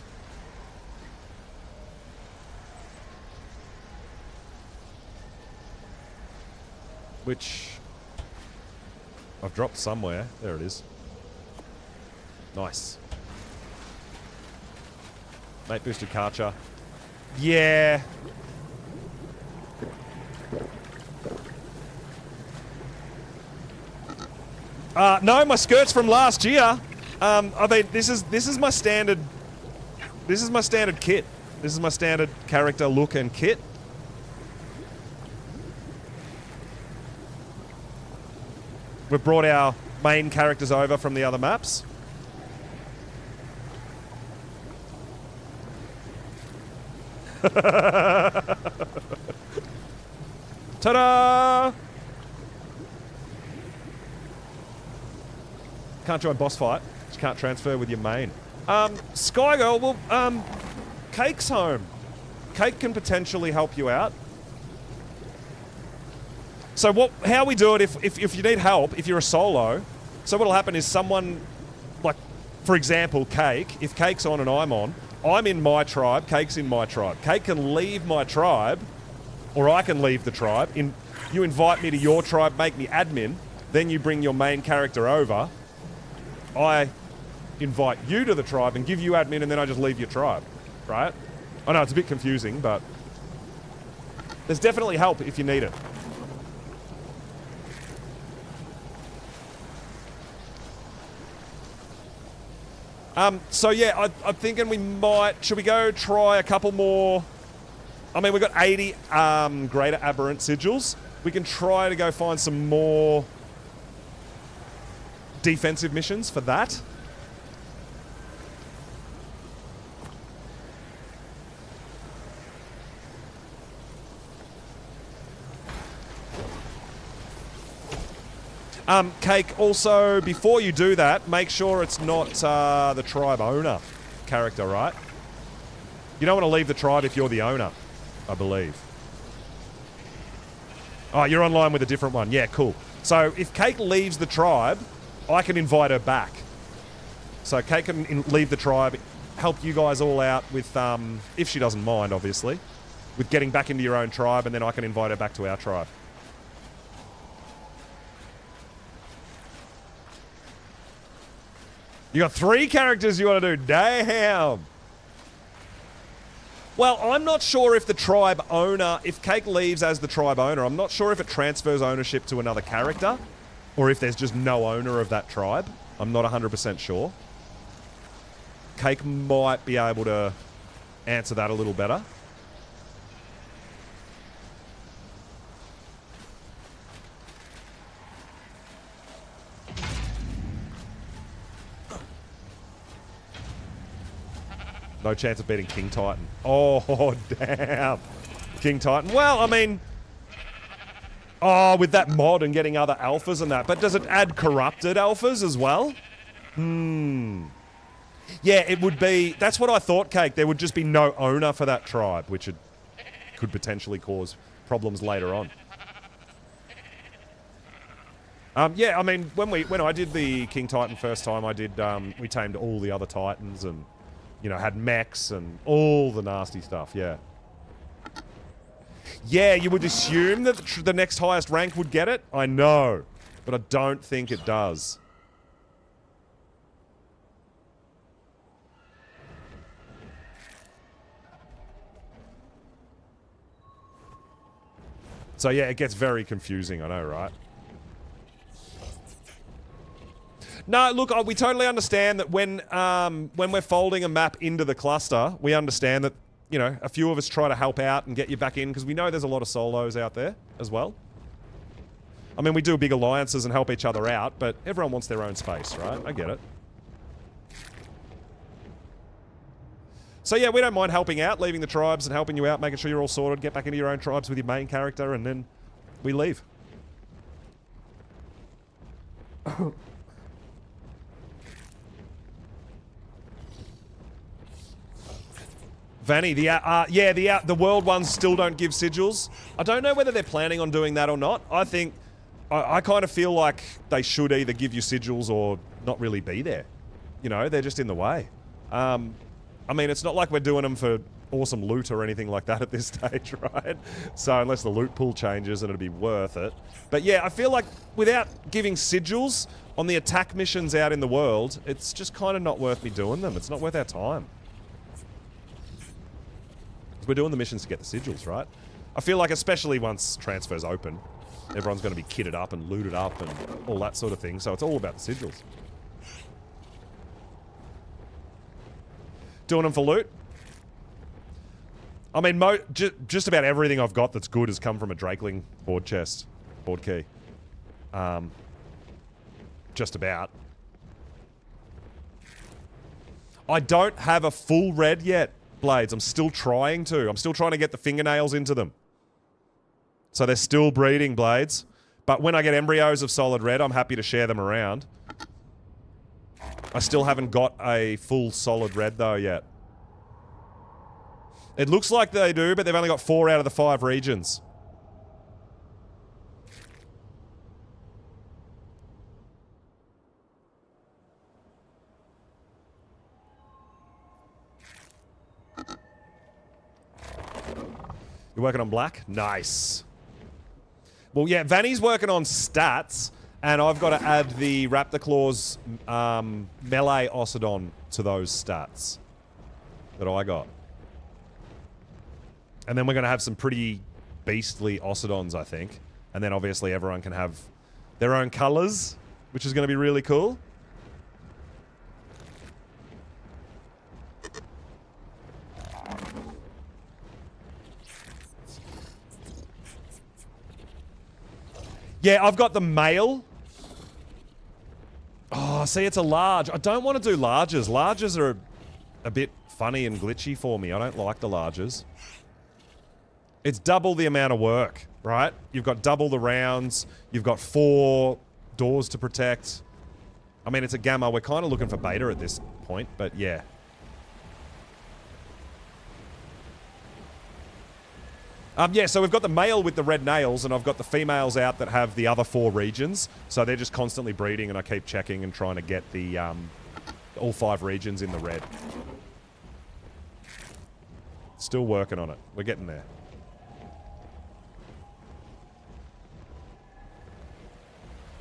Which I've dropped somewhere. There it is. Nice. Mate boosted Karcher. Yeah. No, my skirt's from last year. I mean, this is my standard. This is my standard kit. This is my standard character look and kit. We've brought our main characters over from the other maps. Ta-da! Can't join boss fight. Just can't transfer with your main. Skygirl, well, Cake's home. Cake can potentially help you out. So how we do it if you need help, if you're a solo, so what'll happen is someone, like, for example, Cake, if Cake's on and I'm on, I'm in my tribe, Cake's in my tribe. Cake can leave my tribe, or I can leave the tribe. You invite me to your tribe, make me admin, then you bring your main character over. I invite you to the tribe and give you admin, and then I just leave your tribe, right? I know it's a bit confusing, but there's definitely help if you need it. So yeah, I'm thinking we might... Should we go try a couple more... I mean, we've got 80 greater aberrant sigils. We can try to go find some more defensive missions for that. Cake, also, before you do that, make sure it's not the tribe owner character, right? You don't want to leave the tribe if you're the owner, I believe. Oh, you're online with a different one. Yeah, cool. So if Cake leaves the tribe, I can invite her back. So Cake can leave the tribe, help you guys all out with, if she doesn't mind, obviously, with getting back into your own tribe, and then I can invite her back to our tribe. You got 3 characters you want to do. Damn. Well, I'm not sure if the tribe owner, if Cake leaves as the tribe owner, I'm not sure if it transfers ownership to another character or if there's just no owner of that tribe. I'm not 100% sure. Cake might be able to answer that a little better. No chance of beating King Titan. Oh, damn. King Titan. Well, I mean... Oh, with that mod and getting other alphas and that. But does it add corrupted alphas as well? Yeah, it would be... That's what I thought, Cake. There would just be no owner for that tribe, which could potentially cause problems later on. Yeah, I mean, when I did the King Titan first time, I did... we tamed all the other Titans and... You know, had mechs and all the nasty stuff, yeah. Yeah, you would assume that the next highest rank would get it. I know, but I don't think it does. So yeah, it gets very confusing, I know, right? No, look, we totally understand that when we're folding a map into the cluster, we understand that, you know, a few of us try to help out and get you back in because we know there's a lot of solos out there as well. I mean, we do big alliances and help each other out, but everyone wants their own space, right? I get it. So yeah, we don't mind helping out, leaving the tribes and helping you out, making sure you're all sorted, get back into your own tribes with your main character, and then we leave. Vanny, the world ones still don't give sigils. I don't know whether they're planning on doing that or not. I think, I kind of feel like they should either give you sigils or not really be there. You know, they're just in the way. I mean, it's not like we're doing them for awesome loot or anything like that at this stage, right? So unless the loot pool changes, then it'll be worth it. But yeah, I feel like without giving sigils on the attack missions out in the world, it's just kind of not worth me doing them. It's not worth our time. We're doing the missions to get the sigils, right? I feel like especially once transfers open, everyone's going to be kitted up and looted up and all that sort of thing. So it's all about the sigils. Doing them for loot. I mean, just about everything I've got that's good has come from a Drakeling board chest. Board key. Just about. I don't have a full red yet, Blades. I'm still trying to. I'm still trying to get the fingernails into them. So they're still breeding, Blades. But when I get embryos of solid red, I'm happy to share them around. I still haven't got a full solid red though yet. It looks like they do, but they've only got 4 out of the 5 regions. You're working on black? Nice. Well, yeah, Vanny's working on stats. And I've got to add the Raptor Claws melee Osidon to those stats that I got. And then we're going to have some pretty beastly Osidons, I think. And then obviously everyone can have their own colors, which is going to be really cool. Yeah, I've got the male. Oh, see, it's a large. I don't want to do larges. Larges are a bit funny and glitchy for me. I don't like the larges. It's double the amount of work, right? You've got double the rounds. You've got 4 doors to protect. I mean, it's a gamma. We're kind of looking for beta at this point, but yeah. Yeah, so we've got the male with the red nails, and I've got the females out that have the other 4 regions. So they're just constantly breeding, and I keep checking and trying to get the all 5 regions in the red. Still working on it. We're getting there.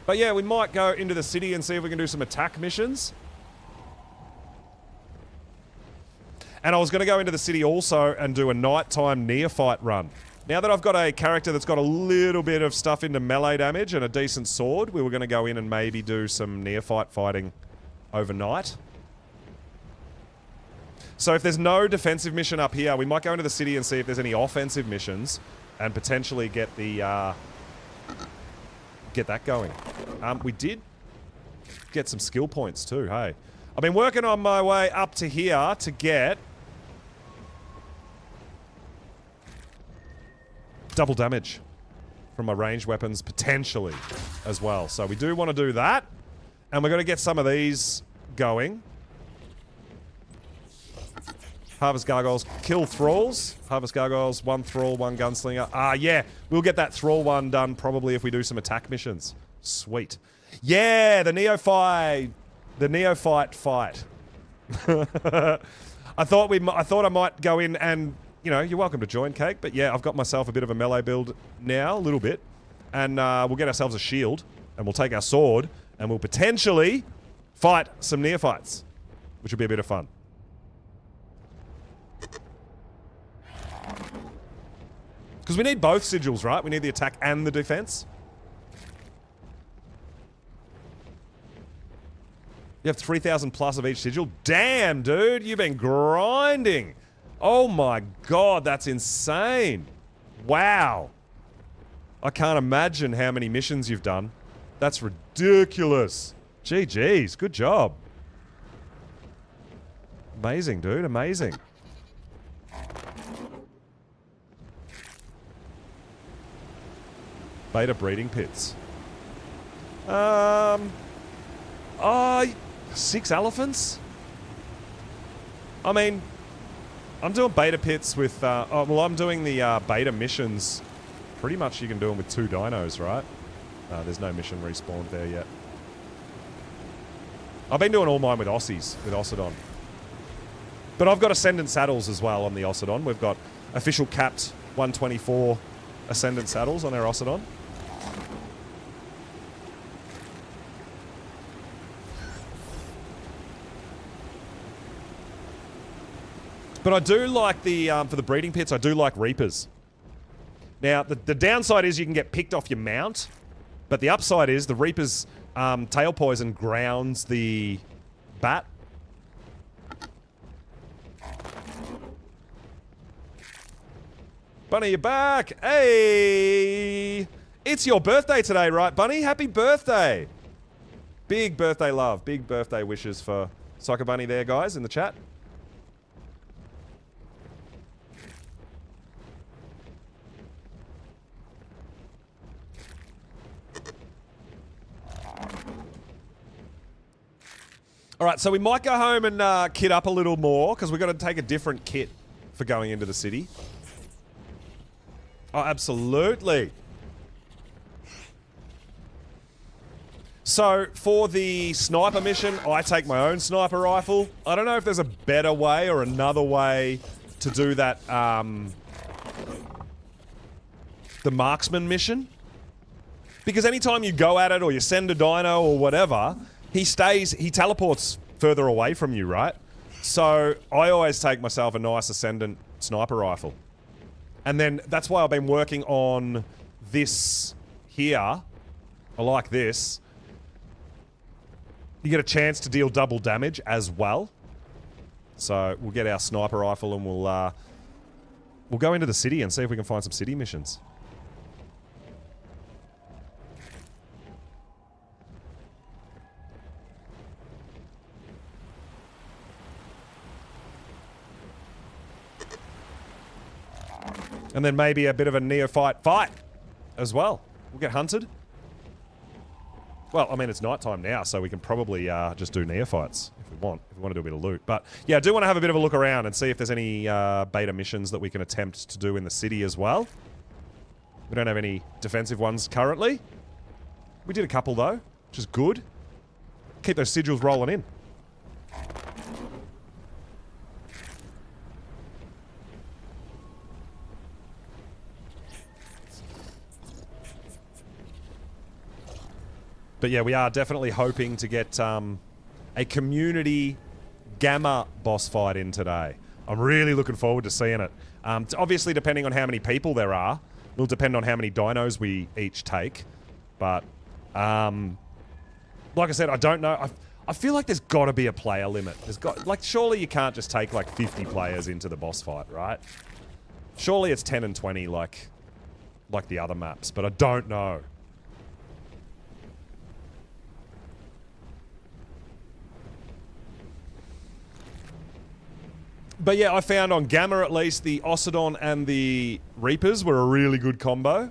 But yeah, we might go into the city and see if we can do some attack missions. And I was going to go into the city also and do a nighttime neophyte run. Now that I've got a character that's got a little bit of stuff into melee damage and a decent sword, we were going to go in and maybe do some neophyte fighting overnight. So if there's no defensive mission up here, we might go into the city and see if there's any offensive missions and potentially get the get that going. We did get some skill points too, hey. I've been working on my way up to here to get double damage from my ranged weapons, potentially, as well. So we do want to do that. And we're going to get some of these going. Harvest Gargoyles, kill Thralls. Harvest Gargoyles, 1 Thrall, 1 Gunslinger. Ah, yeah, we'll get that Thrall one done probably if we do some attack missions. Sweet. Yeah, the neophyte fight. I thought I might go in and, you know, you're welcome to join, Cake, but yeah, I've got myself a bit of a melee build now, a little bit, and we'll get ourselves a shield, and we'll take our sword, and we'll potentially fight some neophytes, which will be a bit of fun. Because we need both sigils, right? We need the attack and the defense. You have 3,000 plus of each sigil. Damn, dude, you've been grinding. Oh my god, that's insane. Wow. I can't imagine how many missions you've done. That's ridiculous. GG's, good job. Amazing, dude, amazing. Beta breeding pits. 6 elephants? I mean, I'm doing beta pits with, I'm doing the beta missions. Pretty much you can do them with 2 dinos, right? There's no mission respawned there yet. I've been doing all mine with Aussies, with Ossodon. But I've got Ascendant saddles as well on the Ossodon. We've got official capped 124 Ascendant saddles on our Ossodon. But I do like the, for the breeding pits, I do like Reapers. Now, the downside is you can get picked off your mount, but the upside is the Reaper's tail poison grounds the bat. Bunny, you're back! Hey! It's your birthday today, right, Bunny? Happy birthday! Big birthday love, big birthday wishes for Soccer Bunny there, guys, in the chat. All right, so we might go home and kit up a little more because we've got to take a different kit for going into the city. Oh, absolutely. So for the sniper mission, I take my own sniper rifle. I don't know if there's a better way or another way to do that, the Marksman mission. Because anytime you go at it or you send a dino or whatever, he teleports further away from you, right? So I always take myself a nice Ascendant sniper rifle. And then that's why I've been working on this here. I like this. You get a chance to deal double damage as well. So we'll get our sniper rifle and we'll go into the city and see if we can find some city missions. And then maybe a bit of a neophyte fight as well. We'll get hunted. Well, I mean, it's nighttime now, so we can probably just do neophytes if we want to do a bit of loot. But yeah, I do want to have a bit of a look around and see if there's any beta missions that we can attempt to do in the city as well. We don't have any defensive ones currently. We did a couple though, which is good. Keep those sigils rolling in. But yeah, we are definitely hoping to get a community Gamma boss fight in today. I'm really looking forward to seeing it. Obviously, depending on how many people there are, will depend on how many dinos we each take. But, like I said, I don't know. I feel like there's got to be a player limit. Surely you can't just take like 50 players into the boss fight, right? Surely it's 10 and 20 like the other maps, but I don't know. But yeah, I found on Gamma at least, the Ossodon and the Reapers were a really good combo.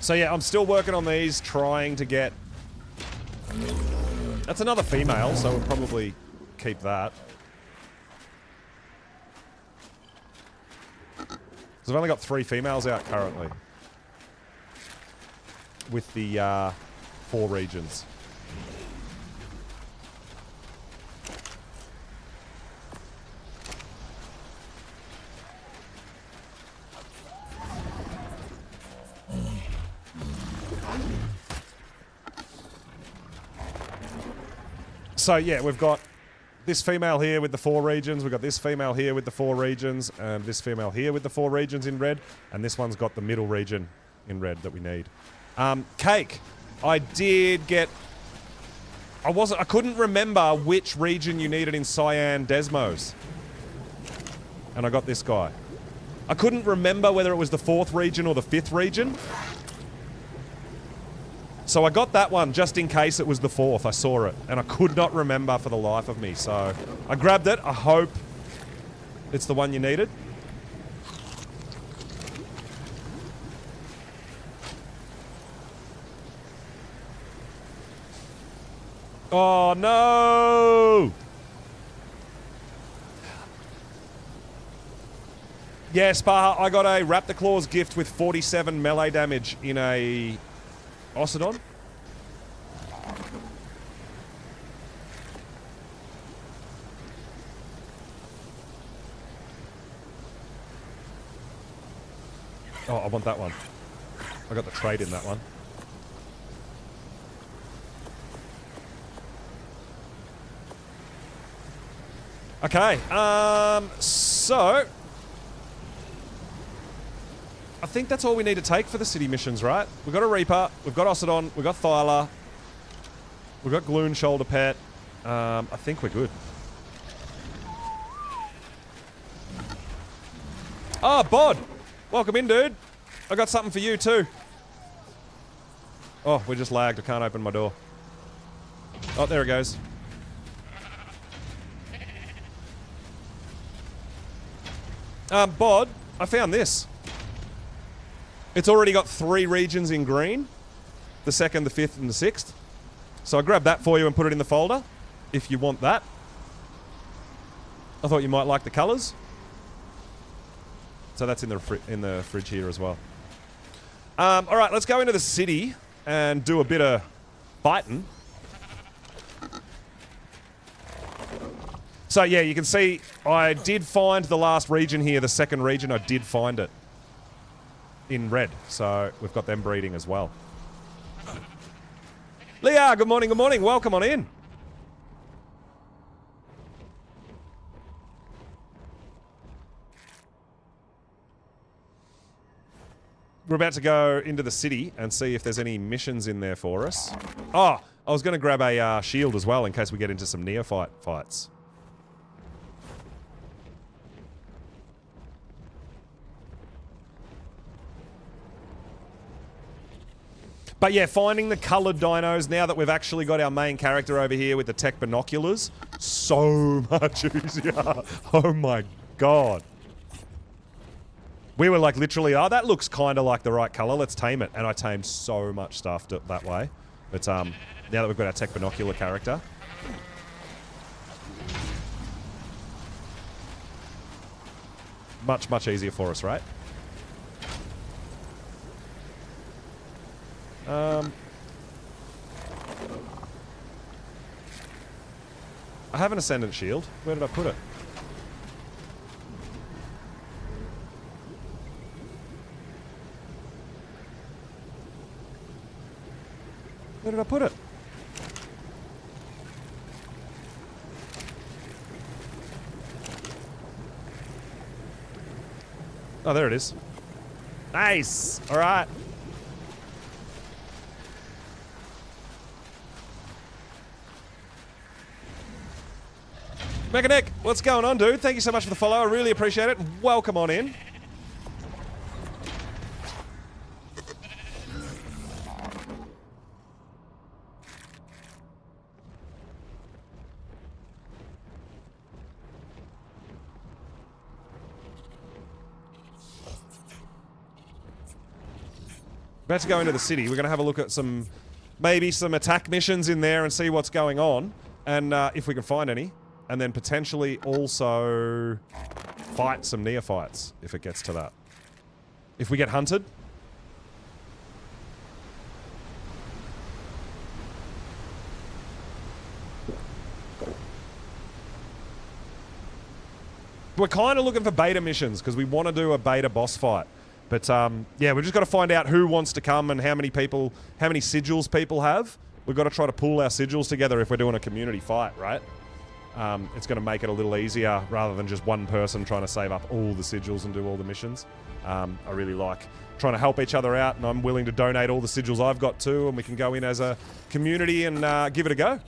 So yeah, I'm still working on these, trying to get... That's another female, so we'll probably keep that. So I've only got 3 females out currently. With the 4 regions. So yeah, we've got this female here with the 4 regions. We've got this female here with the 4 regions. And this female here with the 4 regions in red. And this one's got the middle region in red that we need. Cake. I did get... I couldn't remember which region you needed in Cyan Desmos. And I got this guy. I couldn't remember whether it was the 4th region or the 5th region. So I got that one just in case it was the 4th. I saw it. And I could not remember for the life of me. So I grabbed it. I hope it's the one you needed. Oh, no! Yeah, Spaha, I got a Raptor Claws gift with 47 melee damage in a Ocidon. Oh, I want that one. I got the trade in that one. Okay, so... I think that's all we need to take for the city missions, right? We've got a Reaper, we've got Ocidon, we've got Thyla, we've got Gloon Shoulder Pet. I think we're good. Oh, Bod! Welcome in, dude. I got something for you, too. Oh, we just lagged. I can't open my door. Oh, there it goes. Bod, I found this. It's already got 3 regions in green. The 2nd, the 5th, and the 6th. So I grabbed that for you and put it in the folder, if you want that. I thought you might like the colours. So that's in the fridge here as well. Alright, let's go into the city and do a bit of fighting. So yeah, you can see I did find the last region here, the 2nd region, I did find it. In red, so we've got them breeding as well. Leah, good morning, welcome on in. We're about to go into the city and see if there's any missions in there for us. Oh, I was going to grab a shield as well in case we get into some neophyte fights. But yeah, finding the coloured dinos, now that we've actually got our main character over here with the tech binoculars, so much easier. Oh my god. We were like literally, oh, that looks kind of like the right colour, let's tame it. And I tamed so much stuff that way. But now that we've got our tech binocular character. Much, much easier for us, right? I have an Ascendant Shield. Where did I put it? Where did I put it? Oh, there it is. Nice! Alright. Mechanic, what's going on, dude? Thank you so much for the follow. I really appreciate it. Welcome on in. About to go into the city. We're going to have a look at some, maybe some attack missions in there and see what's going on. And if we can find any. And then potentially also fight some neophytes, if it gets to that. If we get hunted. We're kind of looking for beta missions, because we want to do a beta boss fight. But, yeah, we've just got to find out who wants to come and how many people, how many sigils people have. we've got to try to pull our sigils together if we're doing a community fight, right? It's going to make it a little easier rather than just one person trying to save up all the sigils and do all the missions. I really like trying to help each other out, and I'm willing to donate all the sigils I've got too, and we can go in as a community and give it a go.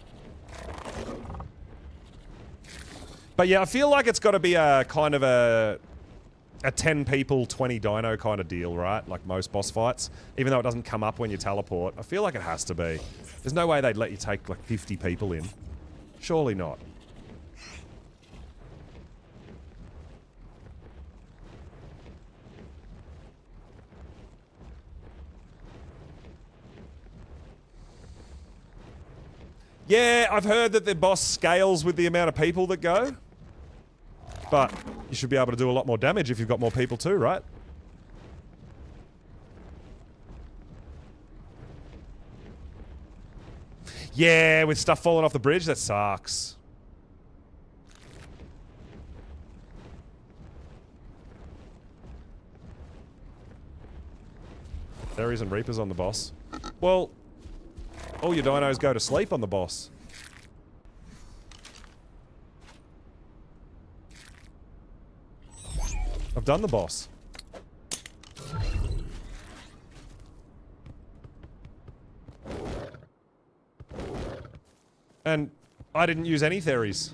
But yeah, I feel like it's got to be a kind of a 10 people, 20 dino kind of deal, right? Like most boss fights. Even though it doesn't come up when you teleport. I feel like it has to be. There's no way they'd let you take like 50 people in. Surely not. Yeah, I've heard that the boss scales with the amount of people that go. But you should be able to do a lot more damage if you've got more people too, right? Yeah, with stuff falling off the bridge, that sucks. Fairies and Reapers on the boss. Well, all your dinos go to sleep on the boss. I've done the boss. And I didn't use any theories.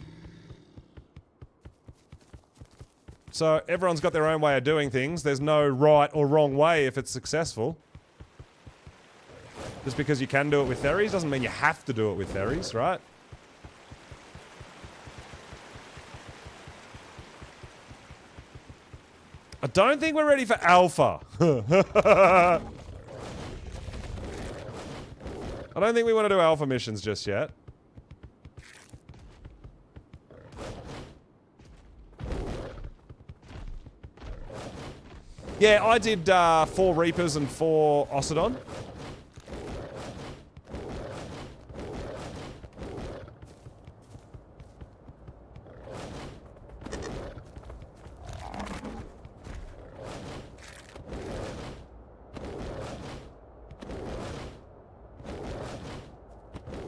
So everyone's got their own way of doing things. There's no right or wrong way if it's successful. Just because you can do it with theories doesn't mean you have to do it with theories, right? I don't think we're ready for alpha. I don't think we want to do alpha missions just yet. Yeah, I did 4 Reapers and 4 Osidon.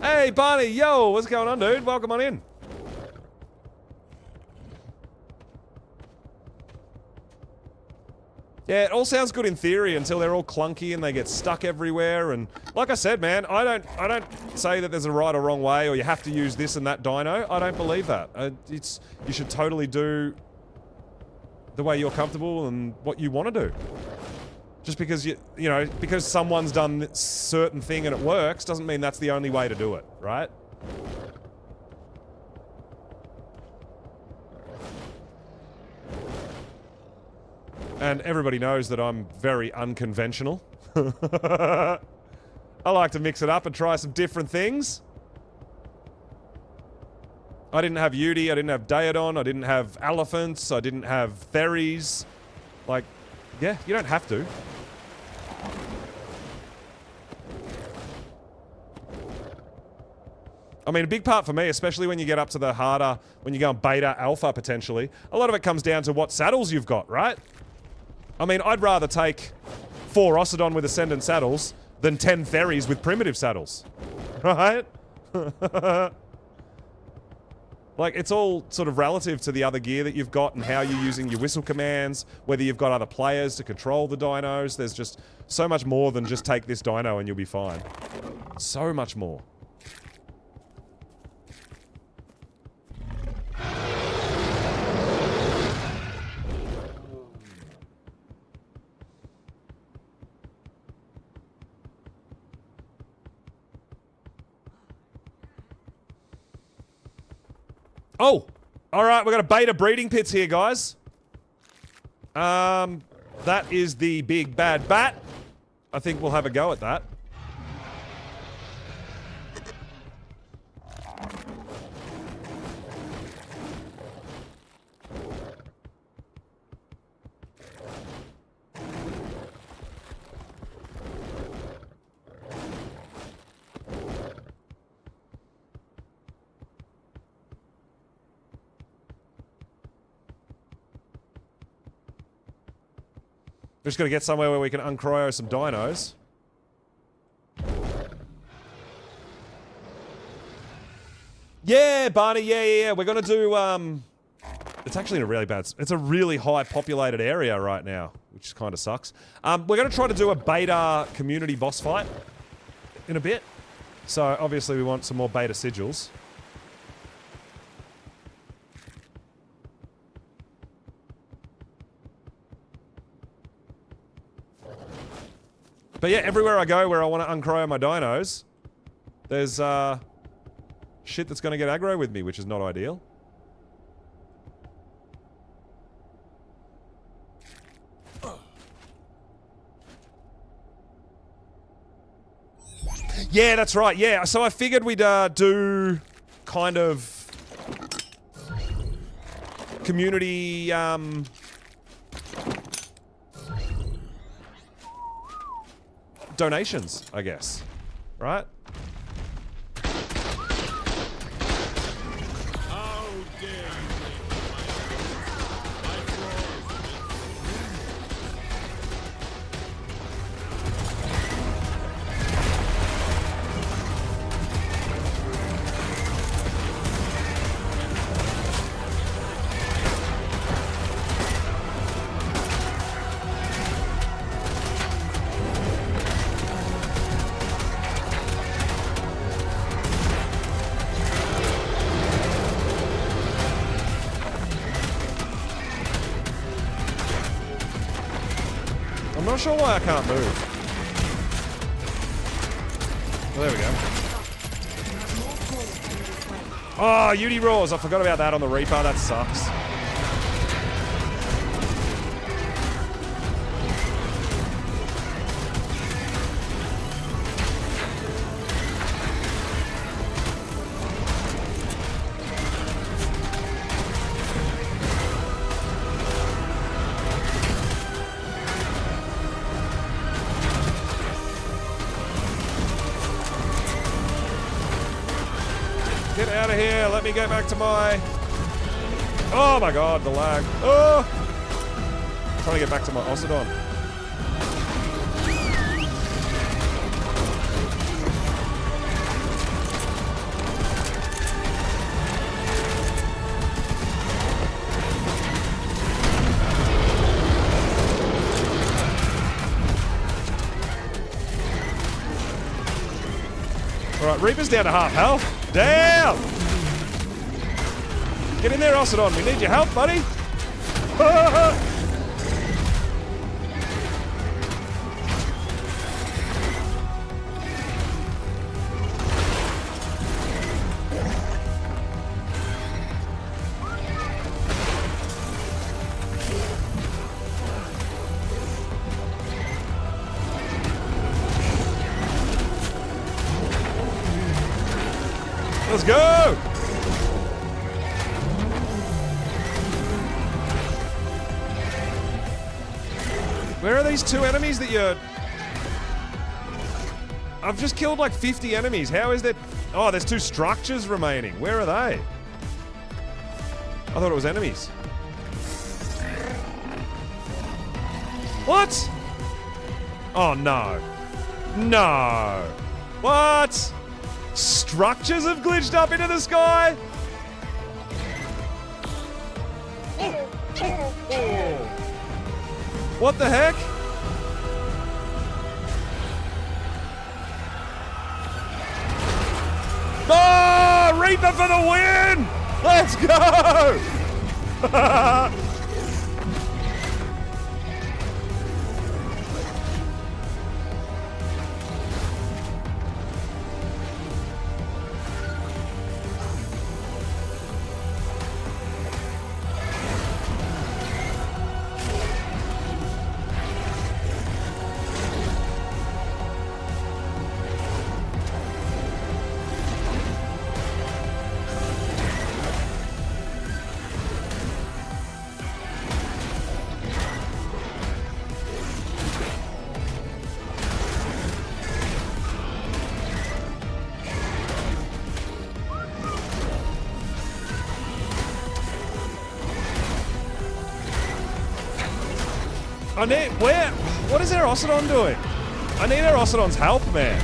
Hey, Barney, yo, what's going on, dude? Welcome on in. Yeah, it all sounds good in theory until they're all clunky and they get stuck everywhere. And like I said, man, I don't say that there's a right or wrong way or you have to use this and that dino. I don't believe that. You should totally do the way you're comfortable and what you want to do. Just because because someone's done this certain thing and it works doesn't mean that's the only way to do it, right? And everybody knows that I'm very unconventional. I like to mix it up and try some different things. I didn't have Yudi, I didn't have Daedon, I didn't have elephants, I didn't have Theres. Like, yeah, you don't have to. I mean, a big part for me, especially when you get up to the harder, when you go on beta, alpha potentially, a lot of it comes down to what saddles you've got, right? I mean, I'd rather take 4 Osidon with Ascendant saddles than 10 Theres with primitive saddles. Right? Like, it's all sort of relative to the other gear that you've got and how you're using your whistle commands, whether you've got other players to control the dinos. There's just so much more than just take this dino and you'll be fine. So much more. Oh! Alright, we've got a beta breeding pits here, guys. That is the big bad bat. I think we'll have a go at that. We're just going to get somewhere where we can uncryo some dinos. Yeah, Barney, yeah. We're gonna do, it's actually in a really bad, it's a really high populated area right now, which kind of sucks. We're gonna try to do a beta community boss fight in a bit. So, obviously we want some more beta sigils. But yeah, everywhere I go where I want to uncryo my dinos, there's, shit that's gonna get aggro with me, which is not ideal. Yeah, that's right, yeah. So I figured we'd, do kind of community, donations, I guess. Right? How dare you my I'm not sure why I can't move. Well, there we go. Oh, Udi Roars. I forgot about that on the Reaper. That sucks. Get out of here. Let me get back to my... Oh my god, the lag. Oh! I'm trying to get back to my Osidon. Alright, Reaper's down to half health. Damn! Get in there, Osidon. We need your help, buddy. Let's go! Where are these two enemies that you're... I've just killed like 50 enemies. How is that... Oh, there's two structures remaining. Where are they? I thought it was enemies. What? Oh, no. No. What? Structures have glitched up into the sky? What the heck? Oh, Reaper for the win! Let's go! I need... Where? What is our Osidon doing? I need our Osidon's help, man.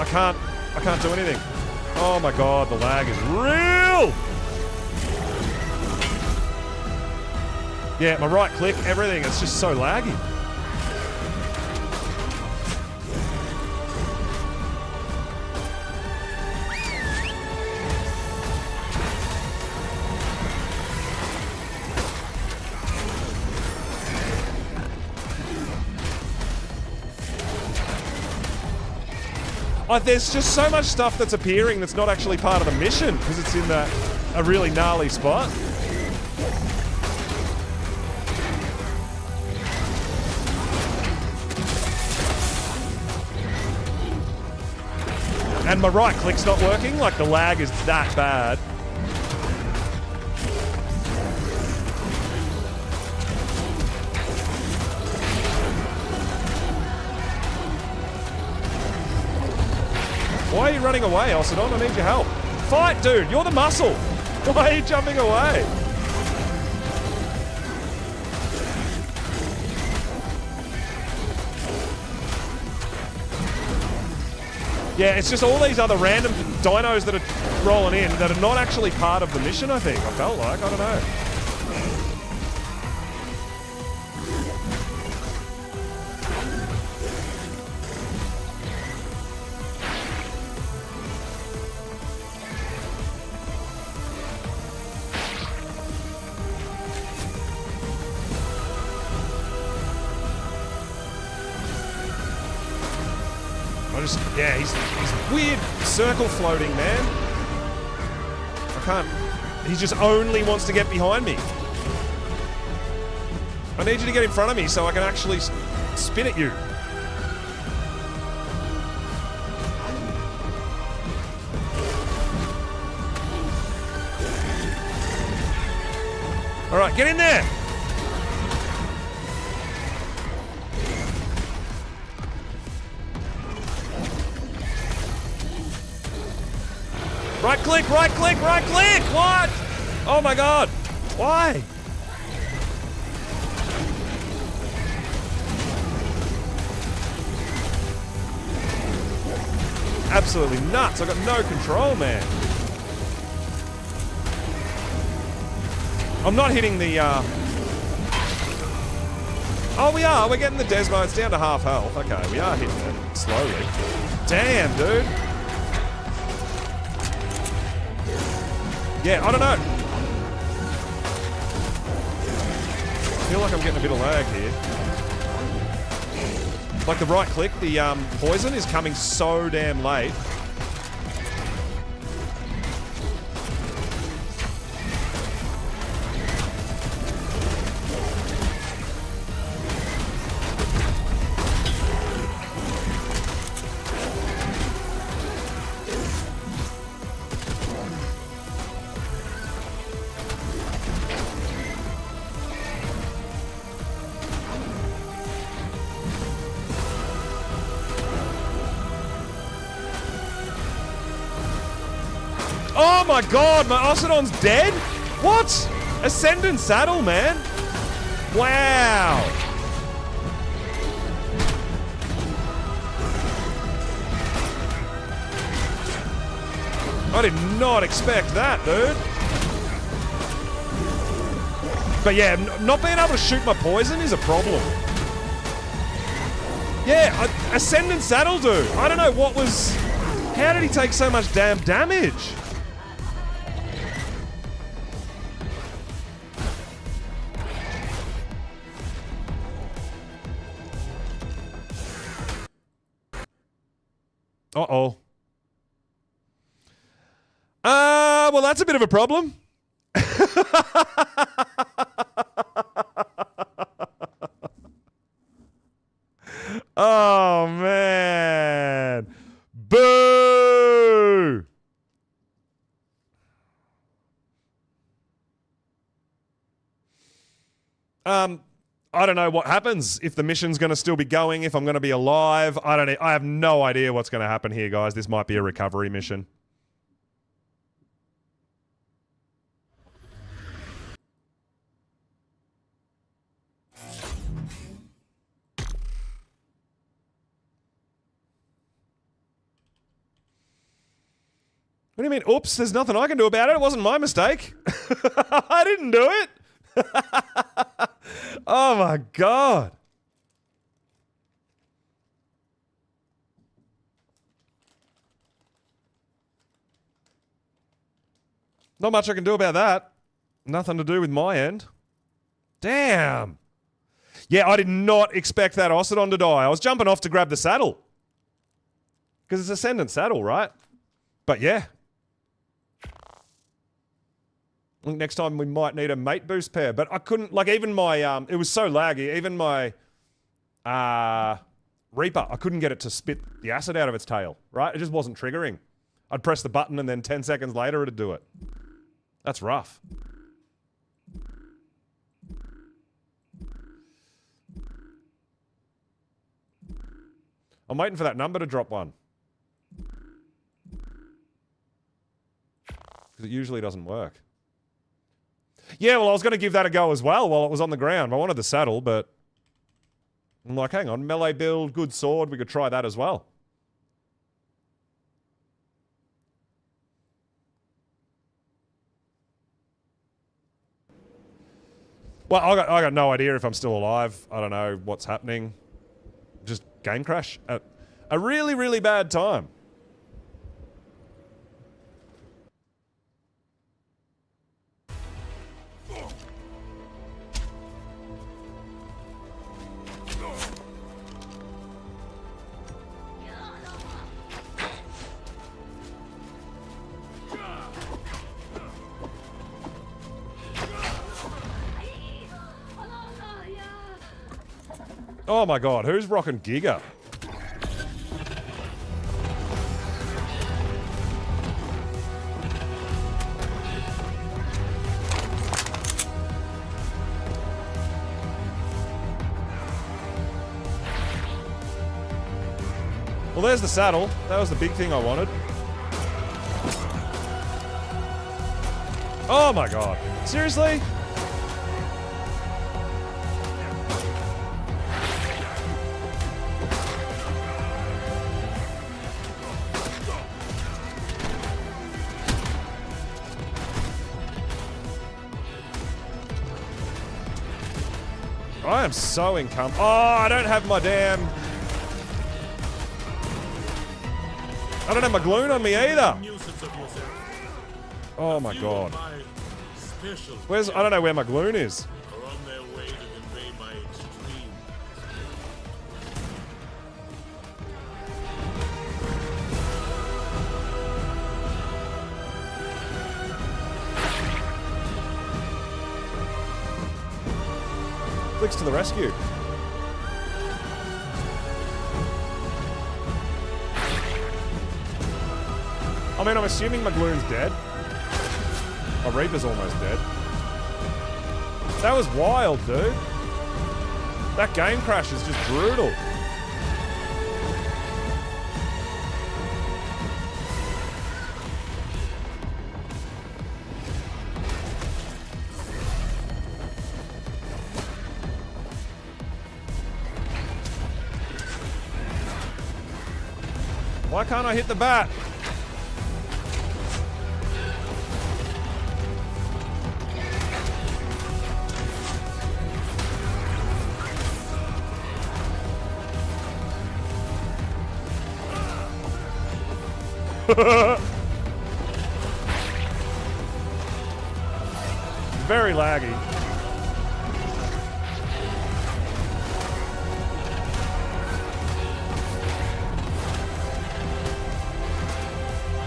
I can't do anything. Oh my god, the lag is real! Yeah, my right click, everything, it's just so laggy. Oh, there's just so much stuff that's appearing that's not actually part of the mission because it's in a really gnarly spot. And my right click's not working, like the lag is that bad. Why are you running away, Osidon? I need your help. Fight, dude! You're the muscle! Why are you jumping away? Yeah, it's just all these other random dinos that are rolling in that are not actually part of the mission, I think. I felt like. I don't know. Yeah, he's weird circle floating, man. I can't... He just only wants to get behind me. I need you to get in front of me so I can actually spin at you. Alright, get in there! Right click, right click, right click! What? Oh my god. Why? Absolutely nuts. I've got no control, man. I'm not hitting the, Oh, we are. We're getting the Desmo. It's down to half health. Okay, we are hitting it slowly. Damn, dude. Yeah, I don't know. I feel like I'm getting a bit of lag here. Like the right click, the poison is coming so damn late. Oh my god, my Osidon's dead? What? Ascendant saddle, man. Wow. I did not expect that, dude. But yeah, not being able to shoot my poison is a problem. Yeah, Ascendant saddle, dude. I don't know what was... How did he take so much damn damage? Uh-oh. Well, that's a bit of a problem. Oh, man. Boo! I don't know what happens, if the mission's going to still be going, if I'm going to be alive. I have no idea what's going to happen here, guys. This might be a recovery mission. What do you mean, oops, there's nothing I can do about it? It wasn't my mistake. I didn't do it. Oh my God. Not much I can do about that. Nothing to do with my end. Damn. Yeah, I did not expect that Ocidon to die. I was jumping off to grab the saddle. Because it's Ascendant saddle, right? But yeah. I think next time we might need a mate boost pair. But I couldn't, like even my, it was so laggy. Even my Reaper, I couldn't get it to spit the acid out of its tail, right? It just wasn't triggering. I'd press the button and then 10 seconds later it'd do it. That's rough. I'm waiting for that number to drop one. Because it usually doesn't work. Yeah, well, I was going to give that a go as well while it was on the ground. I wanted the saddle, but I'm like, hang on, melee build, good sword. We could try that as well. Well, I got no idea if I'm still alive. I don't know what's happening. Just game crash at a really, really bad time. Oh my God, who's rocking Giga? Well, there's the saddle. That was the big thing I wanted. Oh my God. Seriously? I am so encumbered. Oh, I don't have my damn... I don't have my gloon on me either. Oh my God. Where's... I don't know where my gloon is. Clicks to the rescue. I mean, I'm assuming my gloon's dead. My Reaper's almost dead. That was wild, dude. That game crash is just brutal. Why can't I hit the bat? Very laggy.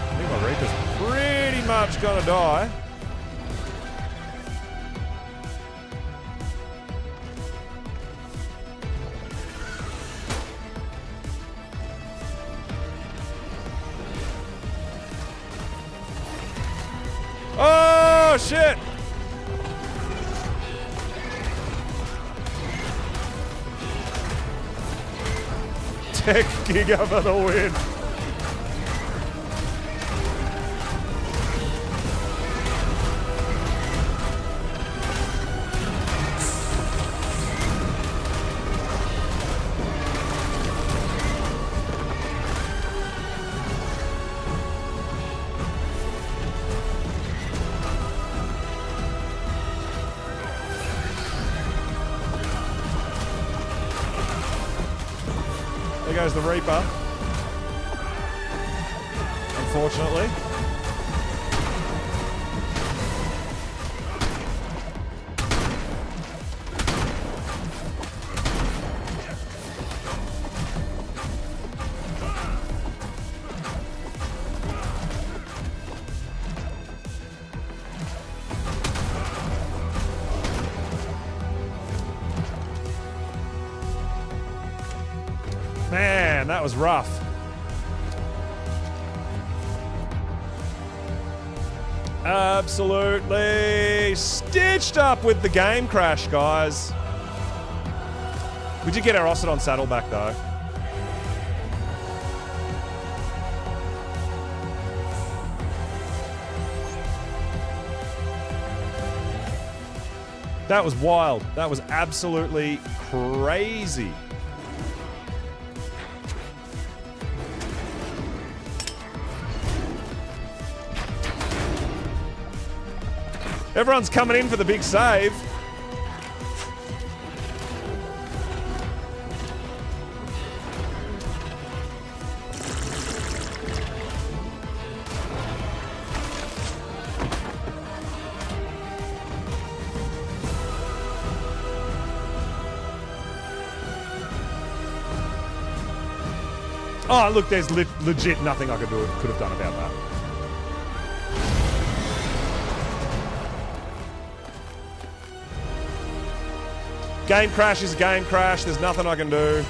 I think my Reaper's pretty much gonna die. Oh, shit! Tech Giga for the win. There goes the Reaper. Unfortunately. Man, that was rough. Absolutely stitched up with the game crash, guys. We did get our Ocelot saddle back, though. That was wild. That was absolutely crazy. Everyone's coming in for the big save. Oh, look, there's legit nothing I could have done about that. Game crash is a game crash. There's nothing I can do.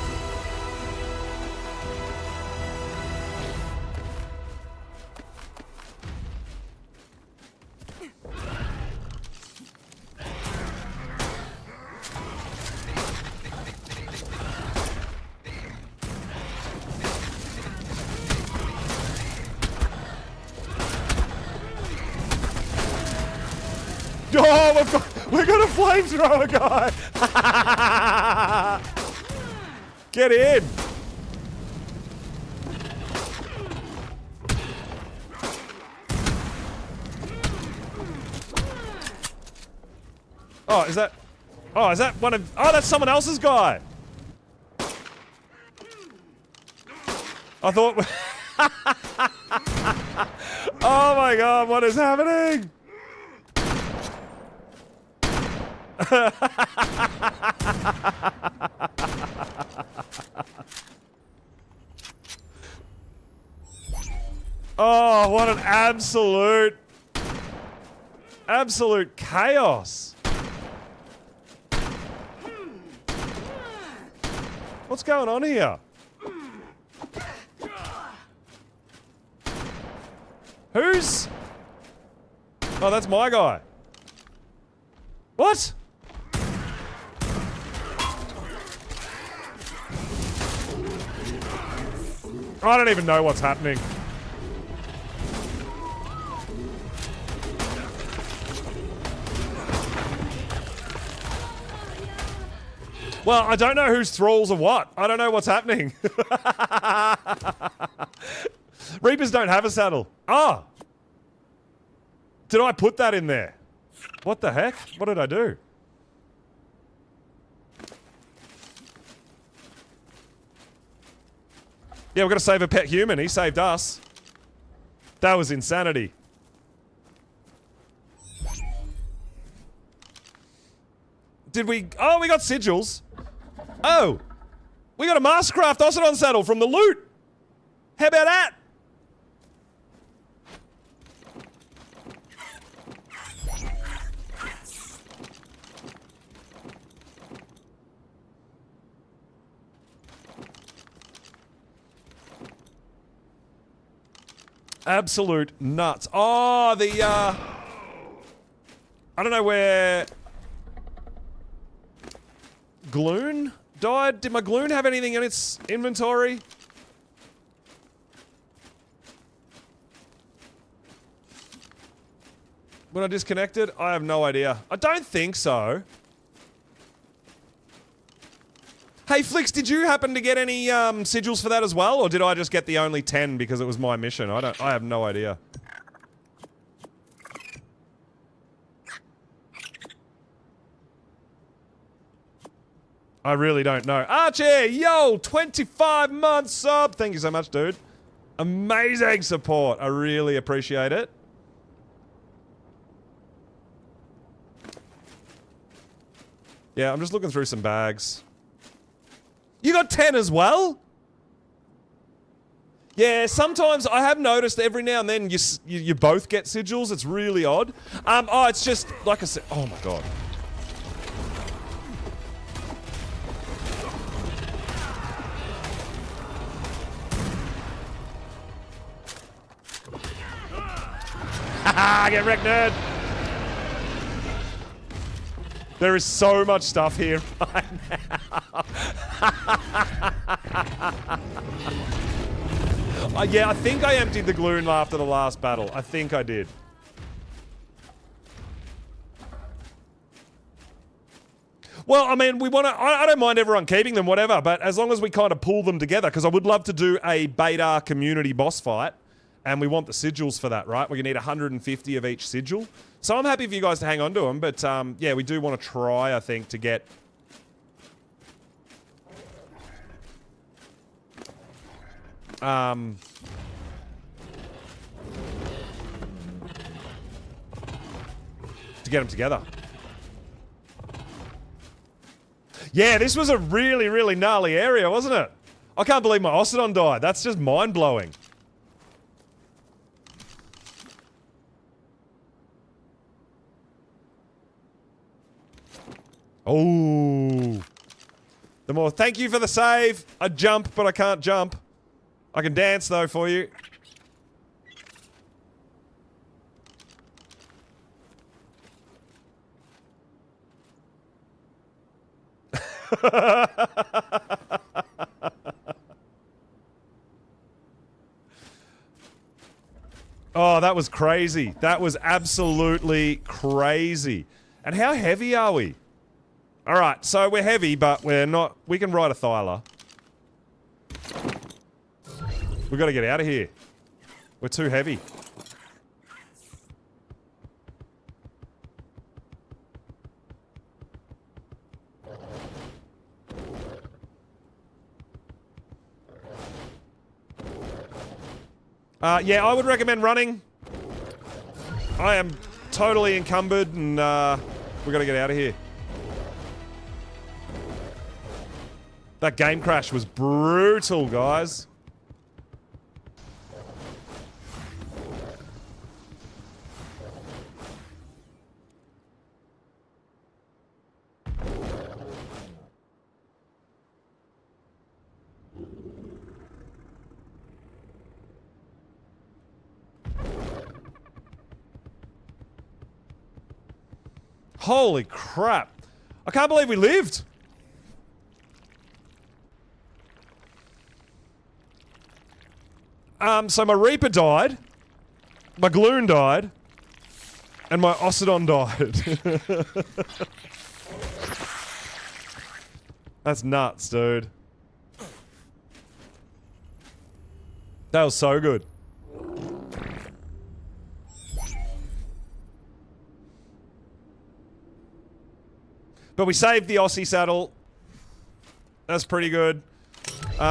Oh, we've got a flamethrower guy. Get in. Oh, is that one of... Oh, that's someone else's guy. I thought... Oh my god, what is happening? Oh, what an absolute chaos. What's going on here? Who's... Oh, that's my guy. What? I don't even know what's happening. Well, I don't know whose thralls are what. I don't know what's happening. Reapers don't have a saddle. Ah! Did I put that in there? What the heck? What did I do? Yeah, we've got to save a pet human. He saved us. That was insanity. Did we... Oh, we got sigils. Oh! We got a Mastercraft Ocelot saddle from the loot! How about that? Absolute nuts. Oh, the, I don't know where... Gloon died? Did my Gloon have anything in its inventory? When I disconnected? I have no idea. I don't think so. Hey, Flix, did you happen to get any sigils for that as well? Or did I just get the only 10 because it was my mission? I have no idea. I really don't know. Archie, yo, 25 months sub. Thank you so much, dude. Amazing support. I really appreciate it. Yeah, I'm just looking through some bags. You got 10 as well? Yeah, sometimes I have noticed every now and then you both get sigils. It's really odd. Oh, it's just, like I said, oh my god. Haha, get wrecked, nerd! There is so much stuff here right now. Yeah, I think I emptied the gloom after the last battle. I think I did. Well, I mean, we want to... I don't mind everyone keeping them, whatever, but as long as we kind of pull them together, because I would love to do a beta community boss fight, and we want the sigils for that, right? We're going to need 150 of each sigil. So I'm happy for you guys to hang on to them, but yeah, we do want to try, I think, to get... to get them together. Yeah, this was a really, really gnarly area, wasn't it? I can't believe my Ocidon died. That's just mind-blowing. Oh. The more. Thank you for the save. I jump, but I can't jump. I can dance, though, for you. Oh, that was crazy. That was absolutely crazy. And how heavy are we? Alright, so we're heavy, but we're not... We can ride a Thyla. We've got to get out of here. We're too heavy. Yeah, I would recommend running. I am totally encumbered and we've got to get out of here. That game crash was brutal, guys. Holy crap. I can't believe we lived. So my Reaper died, my Gloon died, and my Ocidon died. That's nuts, dude. That was so good. But we saved the Aussie saddle. That's pretty good.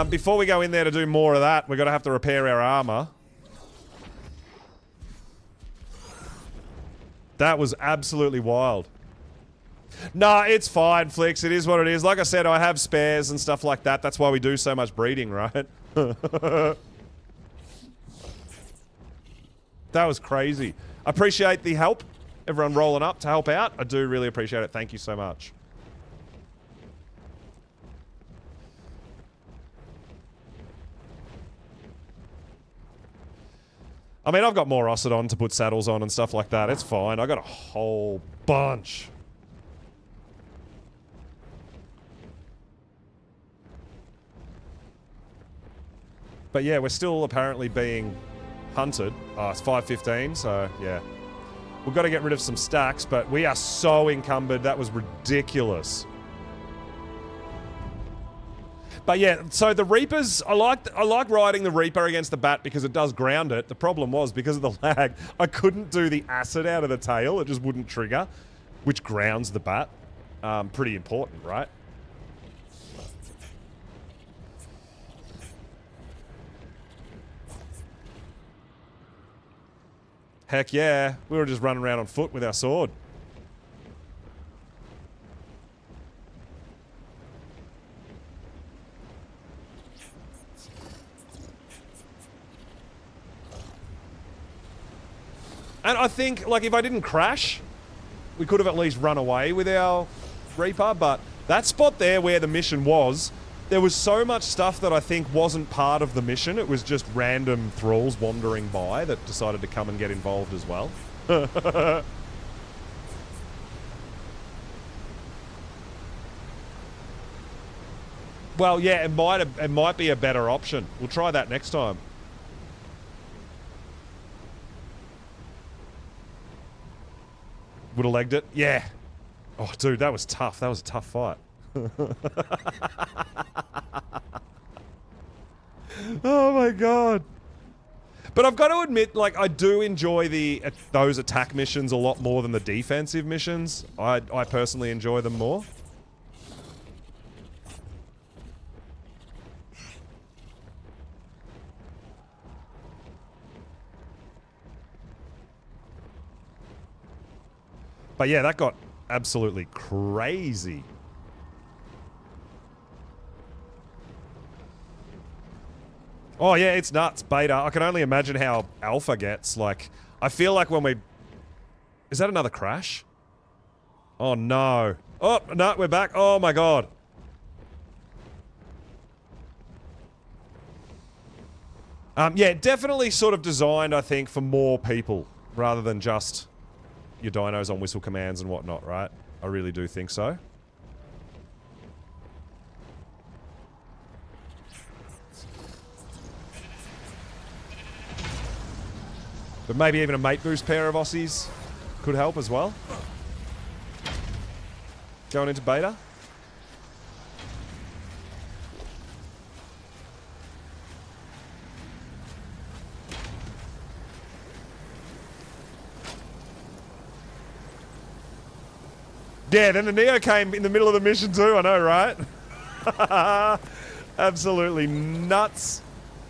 Before we go in there to do more of that, we're going to have to repair our armor. That was absolutely wild. Nah, it's fine, Flix. It is what it is. Like I said, I have spares and stuff like that. That's why we do so much breeding, right? That was crazy. Appreciate the help. Everyone rolling up to help out. I do really appreciate it. Thank you so much. I mean, I've got more Ocidon to put saddles on and stuff like that. It's fine. I got a whole bunch. But yeah, we're still apparently being hunted. Oh, it's 5:15, so yeah. We've got to get rid of some stacks, but we are so encumbered. That was ridiculous. But yeah, so the Reapers, I like riding the Reaper against the Bat because it does ground it. The problem was, because of the lag, I couldn't do the acid out of the tail. It just wouldn't trigger, which grounds the Bat. Pretty important, right? Heck yeah. We were just running around on foot with our sword. And I think, like, if I didn't crash, we could have at least run away with our Reaper, but that spot there where the mission was, there was so much stuff that I think wasn't part of the mission. It was just random thralls wandering by that decided to come and get involved as well. Well, yeah, it might be a better option. We'll try that next time. Would have legged it? Yeah. Oh, dude, that was tough. That was a tough fight. Oh my god. But I've got to admit, like, I do enjoy those attack missions a lot more than the defensive missions. I personally enjoy them more. But yeah, that got absolutely crazy. Oh yeah, it's nuts, beta. I can only imagine how alpha gets. Like, I feel like when we... Is that another crash? Oh no. Oh, no, we're back. Oh my god. Yeah, definitely sort of designed, I think, for more people rather than just your dinos on whistle commands and whatnot, right? I really do think so. But maybe even a mate boost pair of Aussies could help as well. Going into beta. Yeah, then the Neo came in the middle of the mission too, I know, right? Absolutely nuts.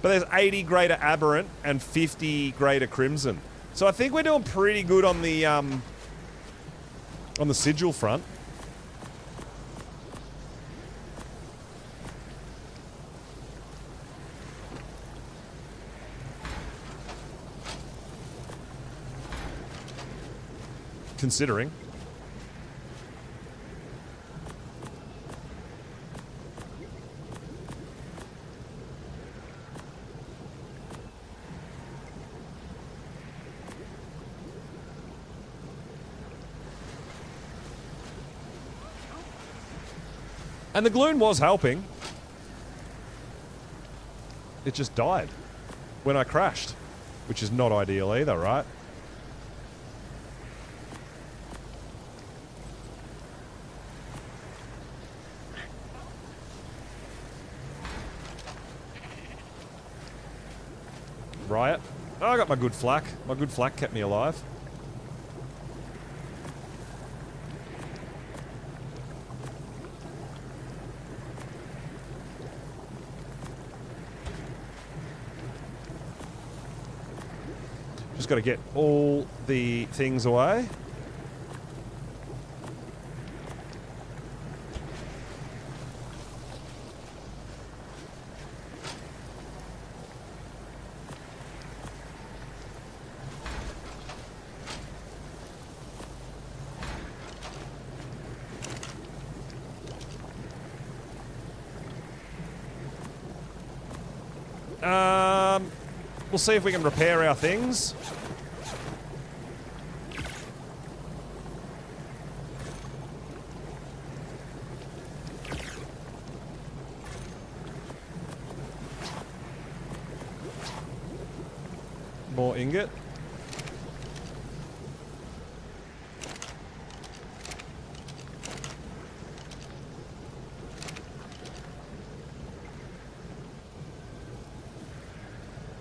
But there's 80 greater Aberrant and 50 greater Crimson. So I think we're doing pretty good on the sigil front. Considering. And the Gloon was helping. It just died when I crashed, which is not ideal either, right? Riot. Oh, I got my good flak. My good flak kept me alive. Just got to get all the things away. We'll see if we can repair our things. More ingot.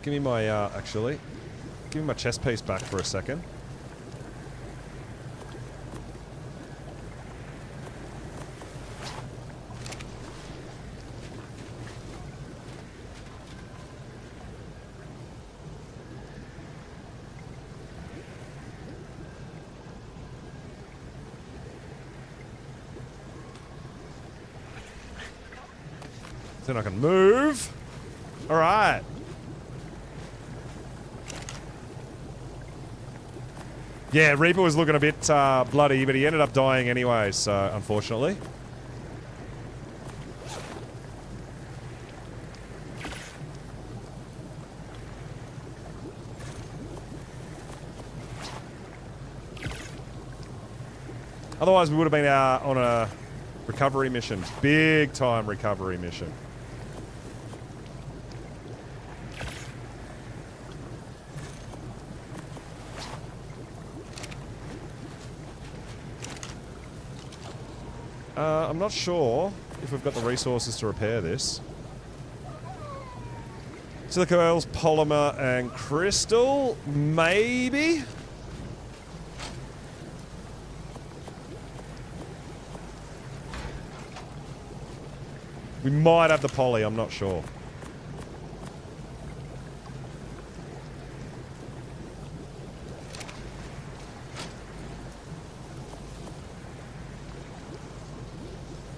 Give me my, actually, give me my chest piece back for a second. Then I can move. All right. Yeah, Reaper was looking a bit bloody, but he ended up dying anyway, so unfortunately. Otherwise, we would have been on a recovery mission. Big time recovery mission. I'm not sure if we've got the resources to repair this. Silica oils, polymer, and crystal. Maybe? We might have the poly, I'm not sure.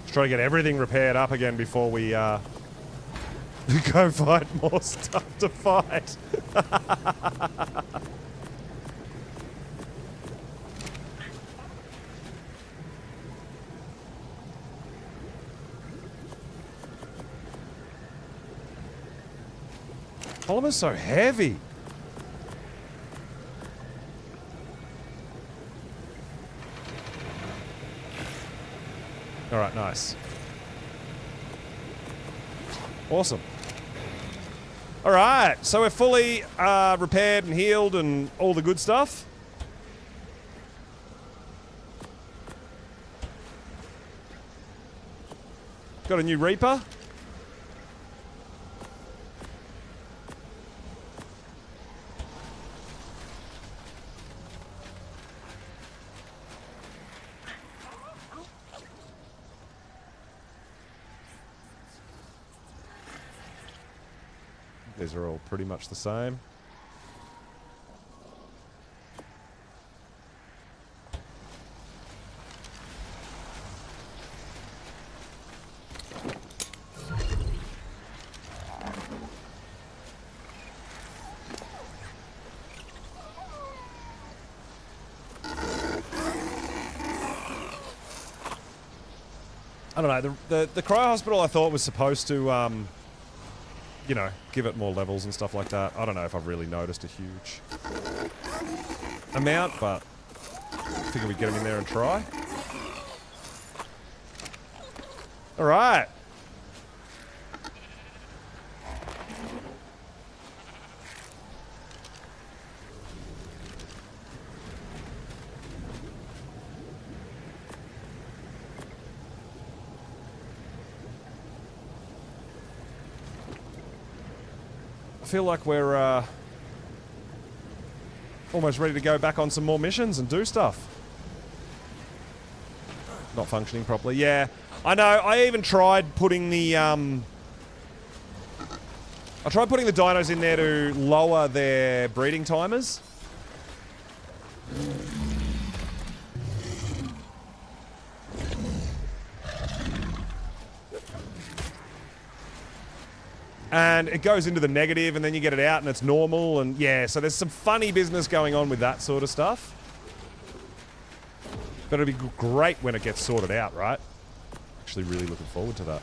Let's try to get everything repaired up again before we go find more stuff to fight. Polymer's so heavy. All right, nice. Awesome. All right, so we're fully repaired and healed and all the good stuff. Got a new Reaper. These are all pretty much the same. I don't know, the cryo hospital I thought was supposed to you know, give it more levels and stuff like that. I don't know if I've really noticed a huge amount, but I figure we'd get them in there and try. All right. I feel like we're almost ready to go back on some more missions and do stuff. Not functioning properly. Yeah, I know. I even tried putting the dinos in there to lower their breeding timers. And it goes into the negative, and then you get it out, and it's normal, and yeah, so there's some funny business going on with that sort of stuff. But it'll be great when it gets sorted out, right? Actually really looking forward to that.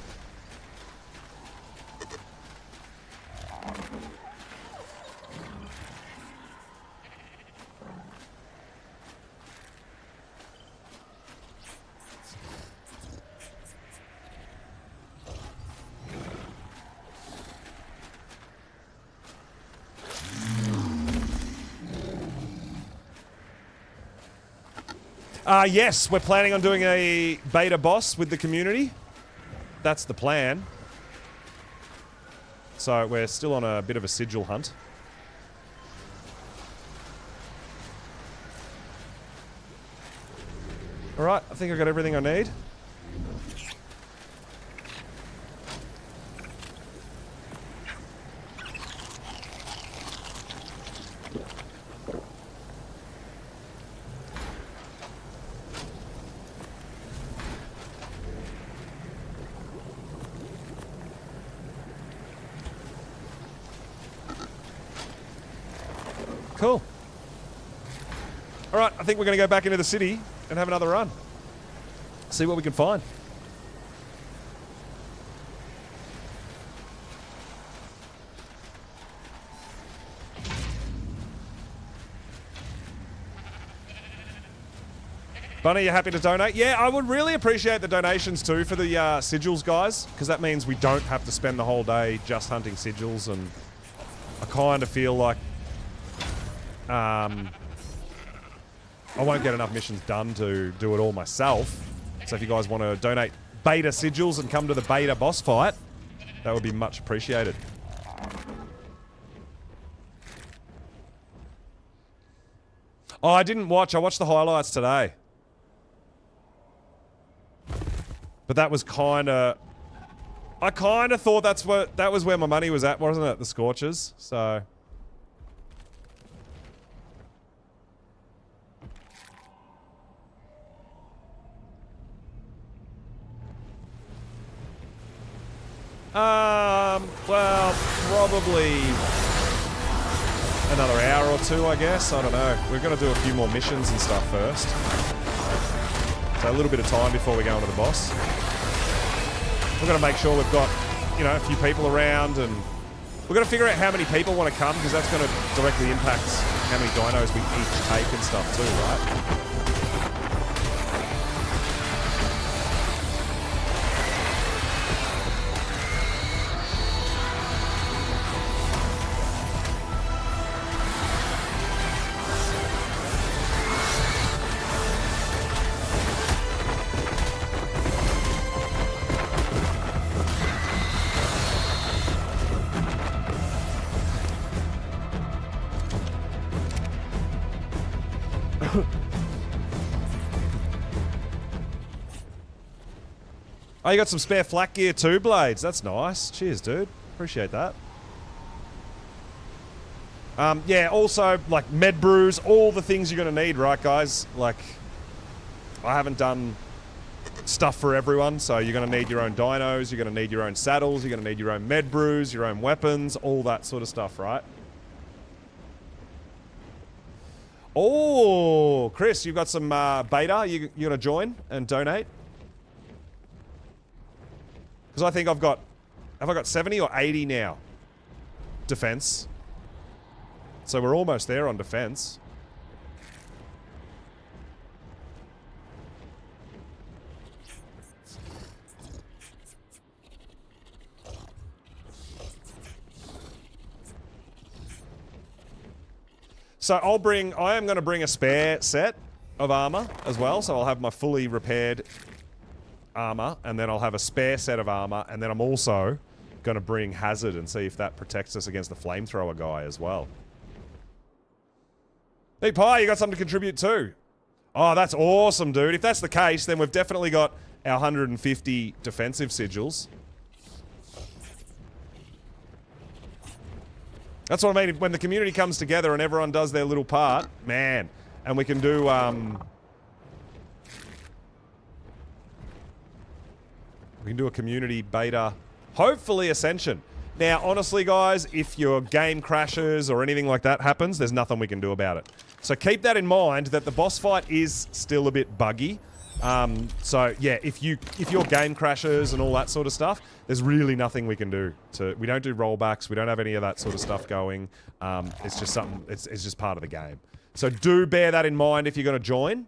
Yes, we're planning on doing a beta boss with the community. That's the plan. So we're still on a bit of a sigil hunt. All right, I think I got everything I need. Cool. All right, I think we're going to go back into the city and have another run. See what we can find. Bunny, you happy to donate? Yeah, I would really appreciate the donations too for the sigils, guys, because that means we don't have to spend the whole day just hunting sigils, and I kind of feel like I won't get enough missions done to do it all myself. So if you guys want to donate beta sigils and come to the beta boss fight, that would be much appreciated. Oh, I didn't watch. I watched the highlights today. But that was kind of... I kind of thought that was where my money was at, wasn't it? The Scorchers, so... Well, probably another hour or two, I guess. I don't know. We're going to do a few more missions and stuff first. So a little bit of time before we go into the boss. We're going to make sure we've got, you know, a few people around, and we're going to figure out how many people want to come, because that's going to directly impact how many dinos we each take and stuff too, right? Oh, you got some spare flak gear too, Blades. That's nice. Cheers, dude. Appreciate that. Yeah, also, like, med brews, all the things you're going to need, right, guys? Like, I haven't done stuff for everyone, so you're going to need your own dinos, you're going to need your own saddles, you're going to need your own med brews, your own weapons, all that sort of stuff, right? Oh, Chris, you've got some beta. You're going to join and donate? Because I think have I got 70 or 80 now? Defense. So we're almost there on defense. So I am going to bring a spare set of armor as well. So I'll have my fully repaired armor, and then I'll have a spare set of armor, and then I'm also going to bring Hazard and see if that protects us against the flamethrower guy as well. Hey, Pie, you got something to contribute too? Oh, that's awesome, dude. If that's the case, then we've definitely got our 150 defensive sigils. That's what I mean. When the community comes together and everyone does their little part, man, and we can do, we can do a community beta, hopefully Ascension. Now, honestly, guys, if your game crashes or anything like that happens, there's nothing we can do about it. So keep that in mind, that the boss fight is still a bit buggy. So yeah, if your game crashes and all that sort of stuff, there's really nothing we can do. We don't do rollbacks. We don't have any of that sort of stuff going. It's just something. It's just part of the game. So do bear that in mind if you're going to join.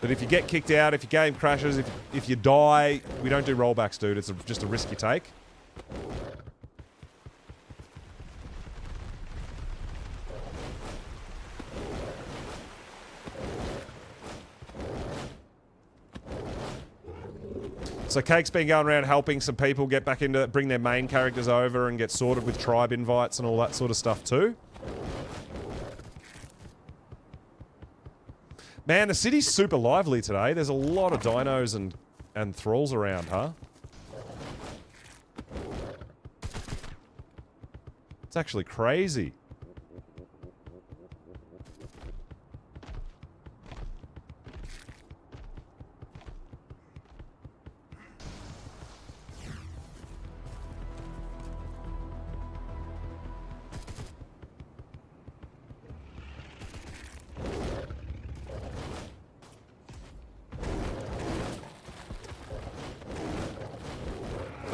But if you get kicked out, if your game crashes, if you die, we don't do rollbacks, dude. It's just a risk you take. So Cake's been going around helping some people get back into, bring their main characters over and get sorted with tribe invites and all that sort of stuff too. Man, the city's super lively today. There's a lot of dinos and thralls around, huh? It's actually crazy.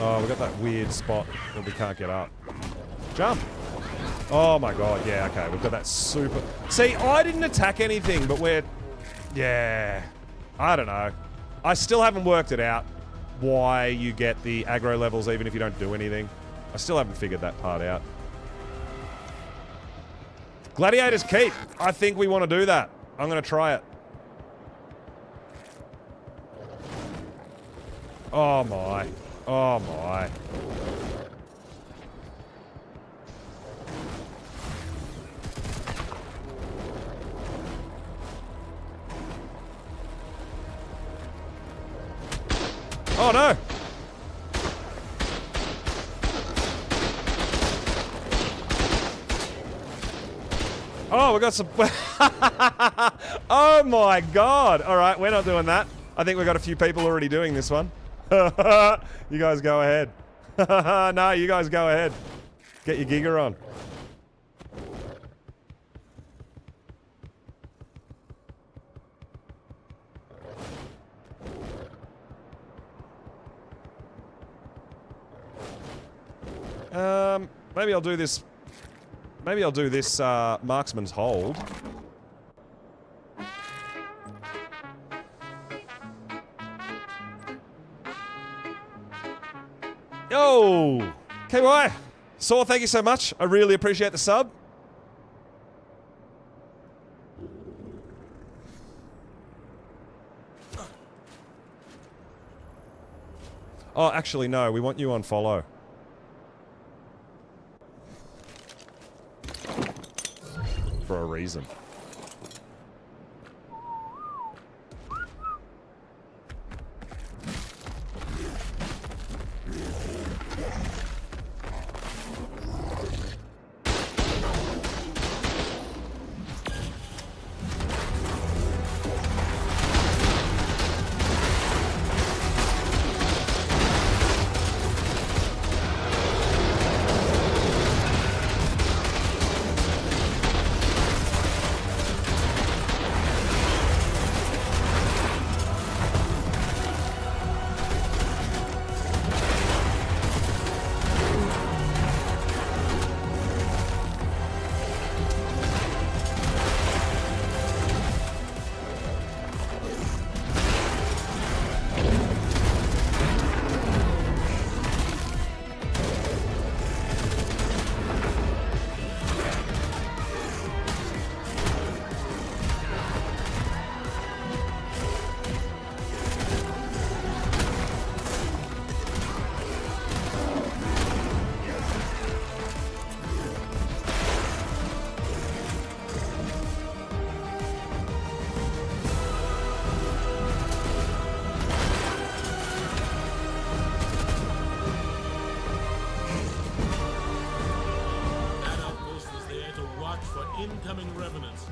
Oh, we got that weird spot that we can't get up. Jump. Oh my god, yeah, okay. We've got that super... See, I didn't attack anything, but we're... Yeah. I don't know. I still haven't worked it out why you get the aggro levels even if you don't do anything. I still haven't figured that part out. Gladiator's Keep. I think we want to do that. I'm going to try it. Oh my. Oh my. Oh no! Oh, we got some... Oh my god! Alright, we're not doing that. I think we've got a few people already doing this one. You guys go ahead. No, you guys go ahead. Get your Giga on. Maybe I'll do this... Maybe I'll do this, Marksman's Hold. Yo! KY! Saw, thank you so much. I really appreciate the sub. Oh, actually, no. We want you on follow. For a reason. incoming revenants.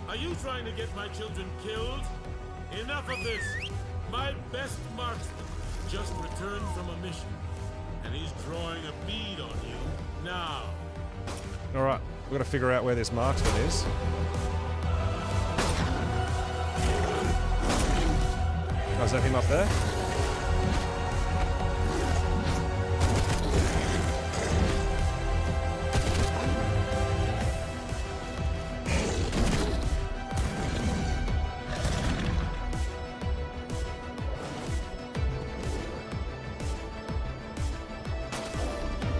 Are you trying to get my children killed? Enough of this! My best marksman just returned from a mission, and he's drawing a bead on you now. Alright, we've got to figure out where this marksman is. Oh, is that him up there?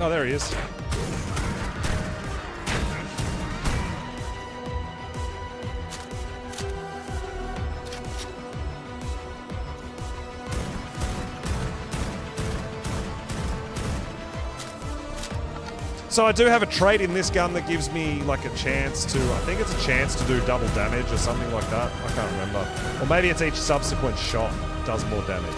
Oh, there he is. So I do have a trait in this gun that gives me like a chance to, I think it's a chance to do double damage or something like that. I can't remember. Or maybe it's each subsequent shot does more damage.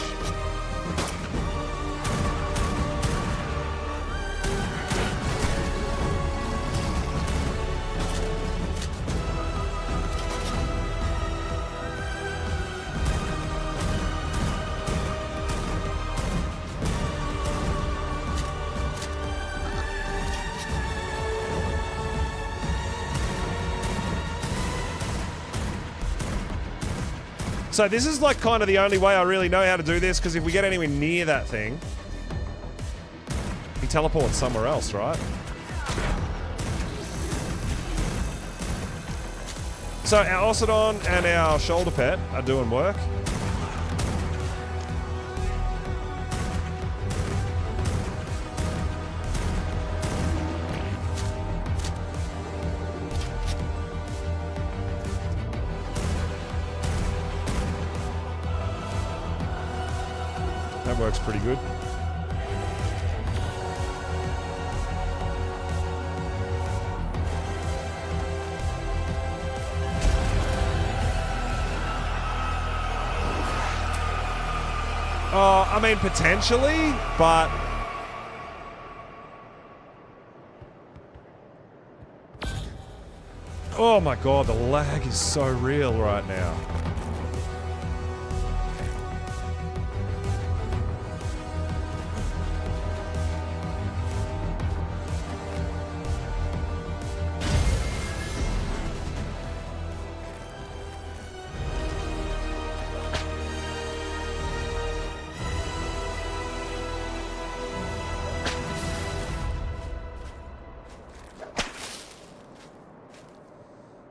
So this is like kind of the only way I really know how to do this, because if we get anywhere near that thing, teleport somewhere else, right? So our Osodon and our shoulder pet are doing work. That works pretty good. Oh, I mean, potentially, but... Oh my god, the lag is so real right now.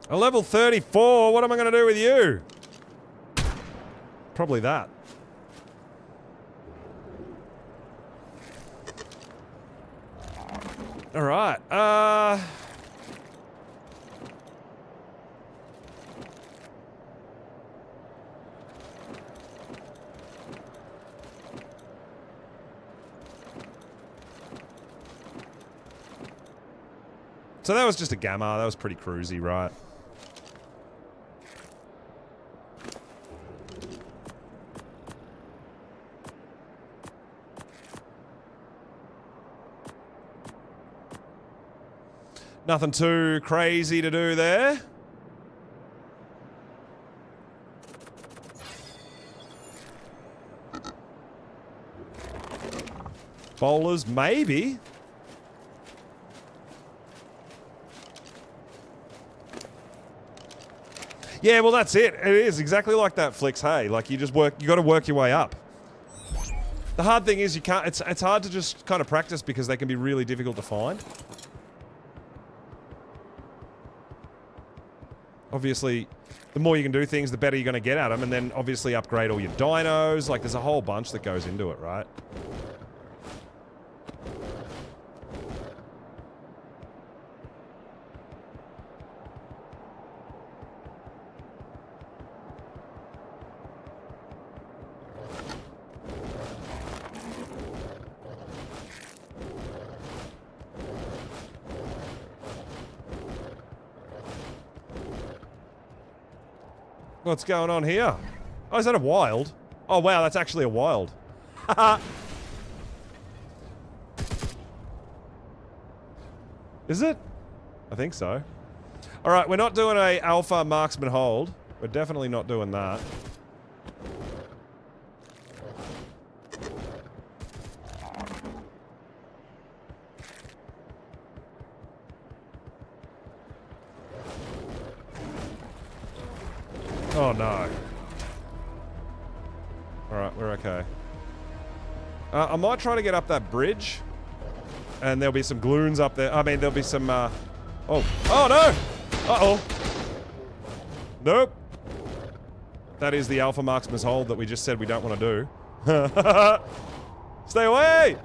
A level 34, what am I going to do with you? Probably that. Alright, so that was just a gamma, that was pretty cruisy, right? Nothing too crazy to do there. Bowlers, maybe. Yeah, well that's it. It is exactly like that, Flicks. Hey, like you just work, you got to work your way up. The hard thing is you can't, it's hard to just kind of practice because they can be really difficult to find. Obviously, the more you can do things, the better you're going to get at them, and then obviously upgrade all your dinos. Like, there's a whole bunch that goes into it, right? What's going on here? Oh, is that a wild? Oh, wow, that's actually a wild. Is it? I think so. Alright, we're not doing a alpha marksman hold. We're definitely not doing that. Oh no. Alright, we're okay. I might try to get up that bridge. And there'll be some gloons up there. I mean, there'll be some, Oh. Oh no! Uh-oh. Nope. That is the Alpha Marksman's hold that we just said we don't want to do. Stay away!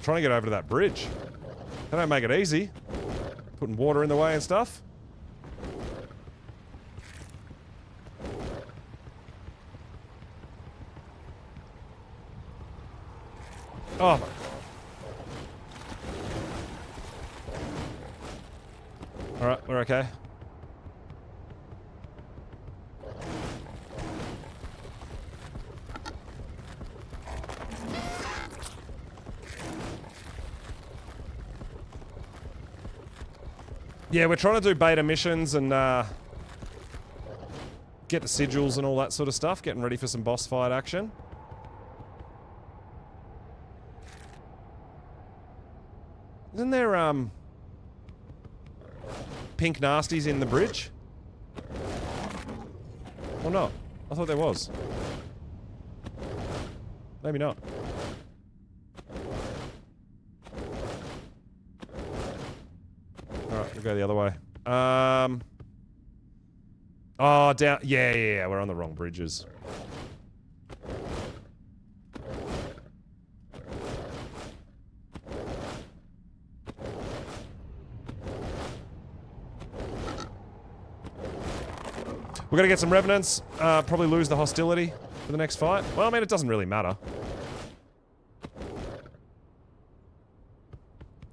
Trying to get over to that bridge. They don't make it easy. Putting water in the way and stuff. Oh my god. Alright, we're okay. Yeah, we're trying to do beta missions and get the sigils and all that sort of stuff. Getting ready for some boss fight action. Isn't there, pink nasties in the bridge? Or not? I thought there was. Maybe not. Alright, we'll go the other way. Oh, down. Yeah. We're on the wrong bridges. We're gonna get some revenants. Probably lose the hostility for the next fight. Well, I mean, it doesn't really matter.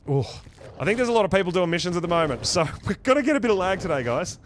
Oh, I think there's a lot of people doing missions at the moment, so we're gonna get a bit of lag today, guys.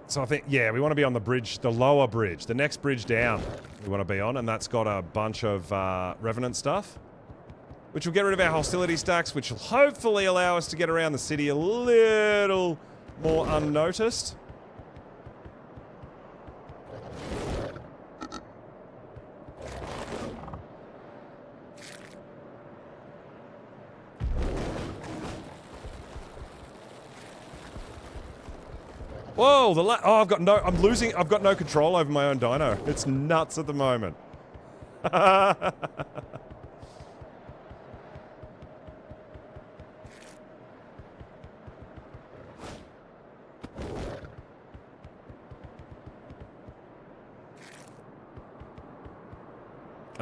So I think, yeah, we want to be on the bridge, the lower bridge, the next bridge down we want to be on, and that's got a bunch of Revenant stuff, which will get rid of our hostility stacks, which will hopefully allow us to get around the city a little more unnoticed. Whoa, I've got no control over my own dino. It's nuts at the moment. I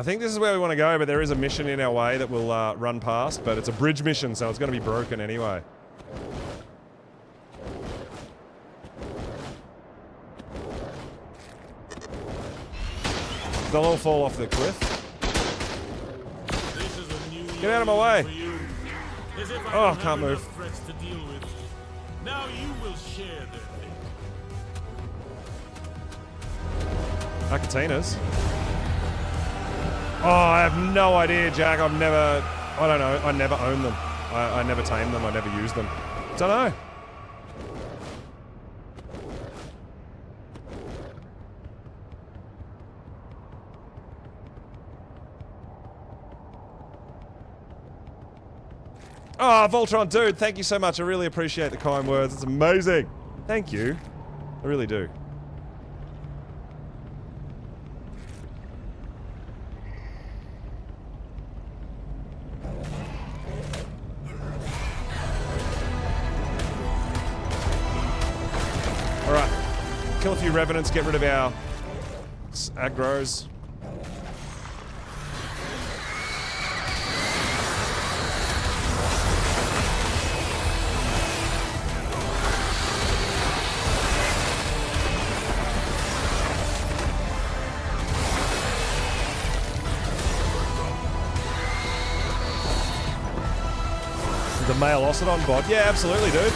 think this is where we want to go, but there is a mission in our way that we'll run past, but it's a bridge mission, so it's going to be broken anyway. They'll all fall off the cliff. This is a new Get out of my way. As if I Oh, don't can't have move. enough threats to deal with. Now you will share their fate. Arcatinas. Oh, I have no idea, Jack. I don't know. I never own them. I never tame them. I never use them. Don't know. Oh, Voltron, dude, thank you so much. I really appreciate the kind words. It's amazing. Thank you. I really do. Alright. Kill a few revenants, get rid of our aggros. The male Ocidon bot. Yeah, absolutely, dude.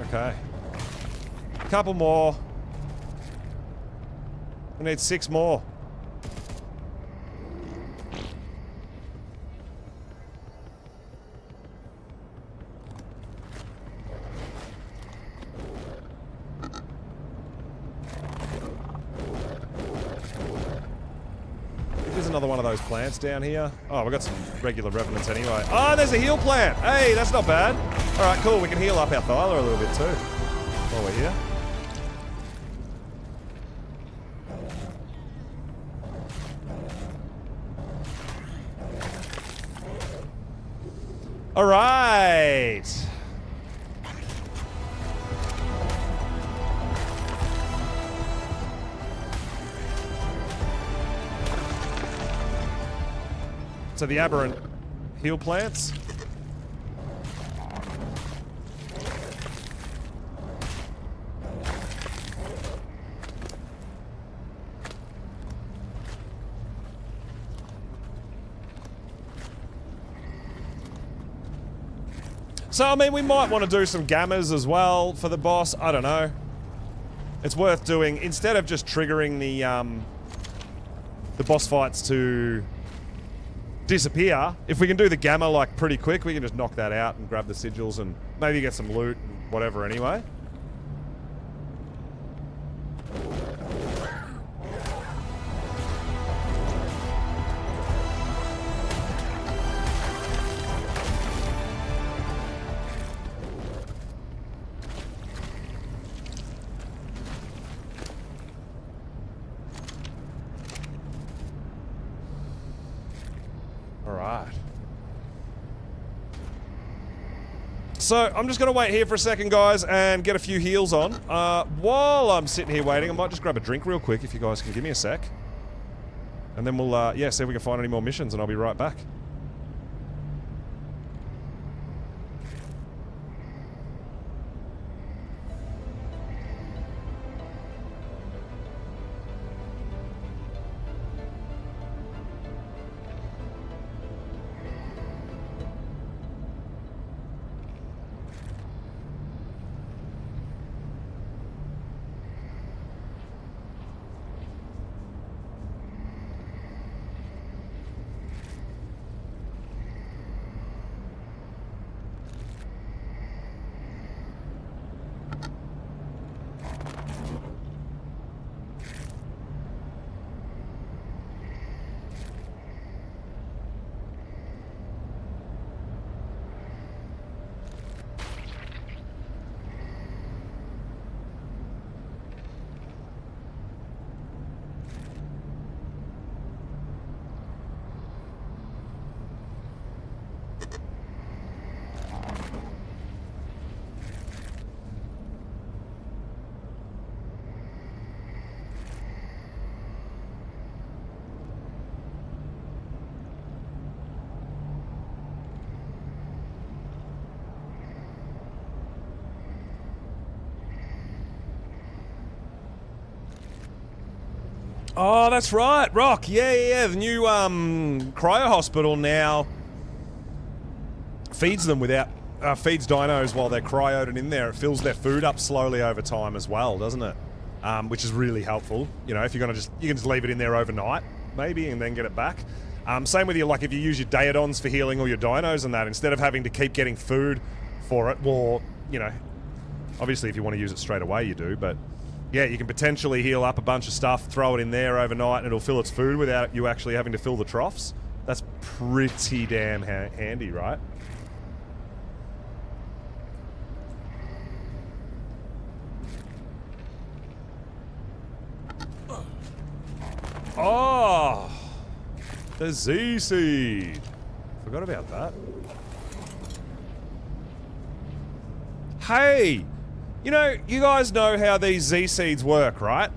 Okay. Couple more. We need 6 more. There's another one of those plants down here. Oh, we've got some regular revenants anyway. Oh, there's a heal plant. Hey, that's not bad. All right, cool. We can heal up our Thyla a little bit too while we're here. All right. to the aberrant heal plants. So, I mean, we might want to do some gammas as well for the boss. I don't know. It's worth doing. Instead of just triggering the boss fights to disappear, if we can do the gamma, like, pretty quick, we can just knock that out and grab the sigils and maybe get some loot and whatever anyway. So, I'm just going to wait here for a second, guys, and get a few heals on. While I'm sitting here waiting, I might just grab a drink real quick, if you guys can give me a sec. And then we'll, yeah, see if we can find any more missions, and I'll be right back. Oh, that's right, Rock. Yeah. The new cryo hospital now feeds them without feeds dinos while they're cryoed and in there. It fills their food up slowly over time as well, doesn't it? Which is really helpful. You know, if you're gonna you can just leave it in there overnight, maybe, and then get it back. Same with your, like, if you use your Daedons for healing all your dinos and that, instead of having to keep getting food for it, or, you know, obviously if you want to use it straight away, you do, but yeah, you can potentially heal up a bunch of stuff, throw it in there overnight, and it'll fill its food without you actually having to fill the troughs. That's pretty damn handy, right? Oh! The Z-Seed! Forgot about that. Hey! You know, you guys know how these Z-Seeds work, right?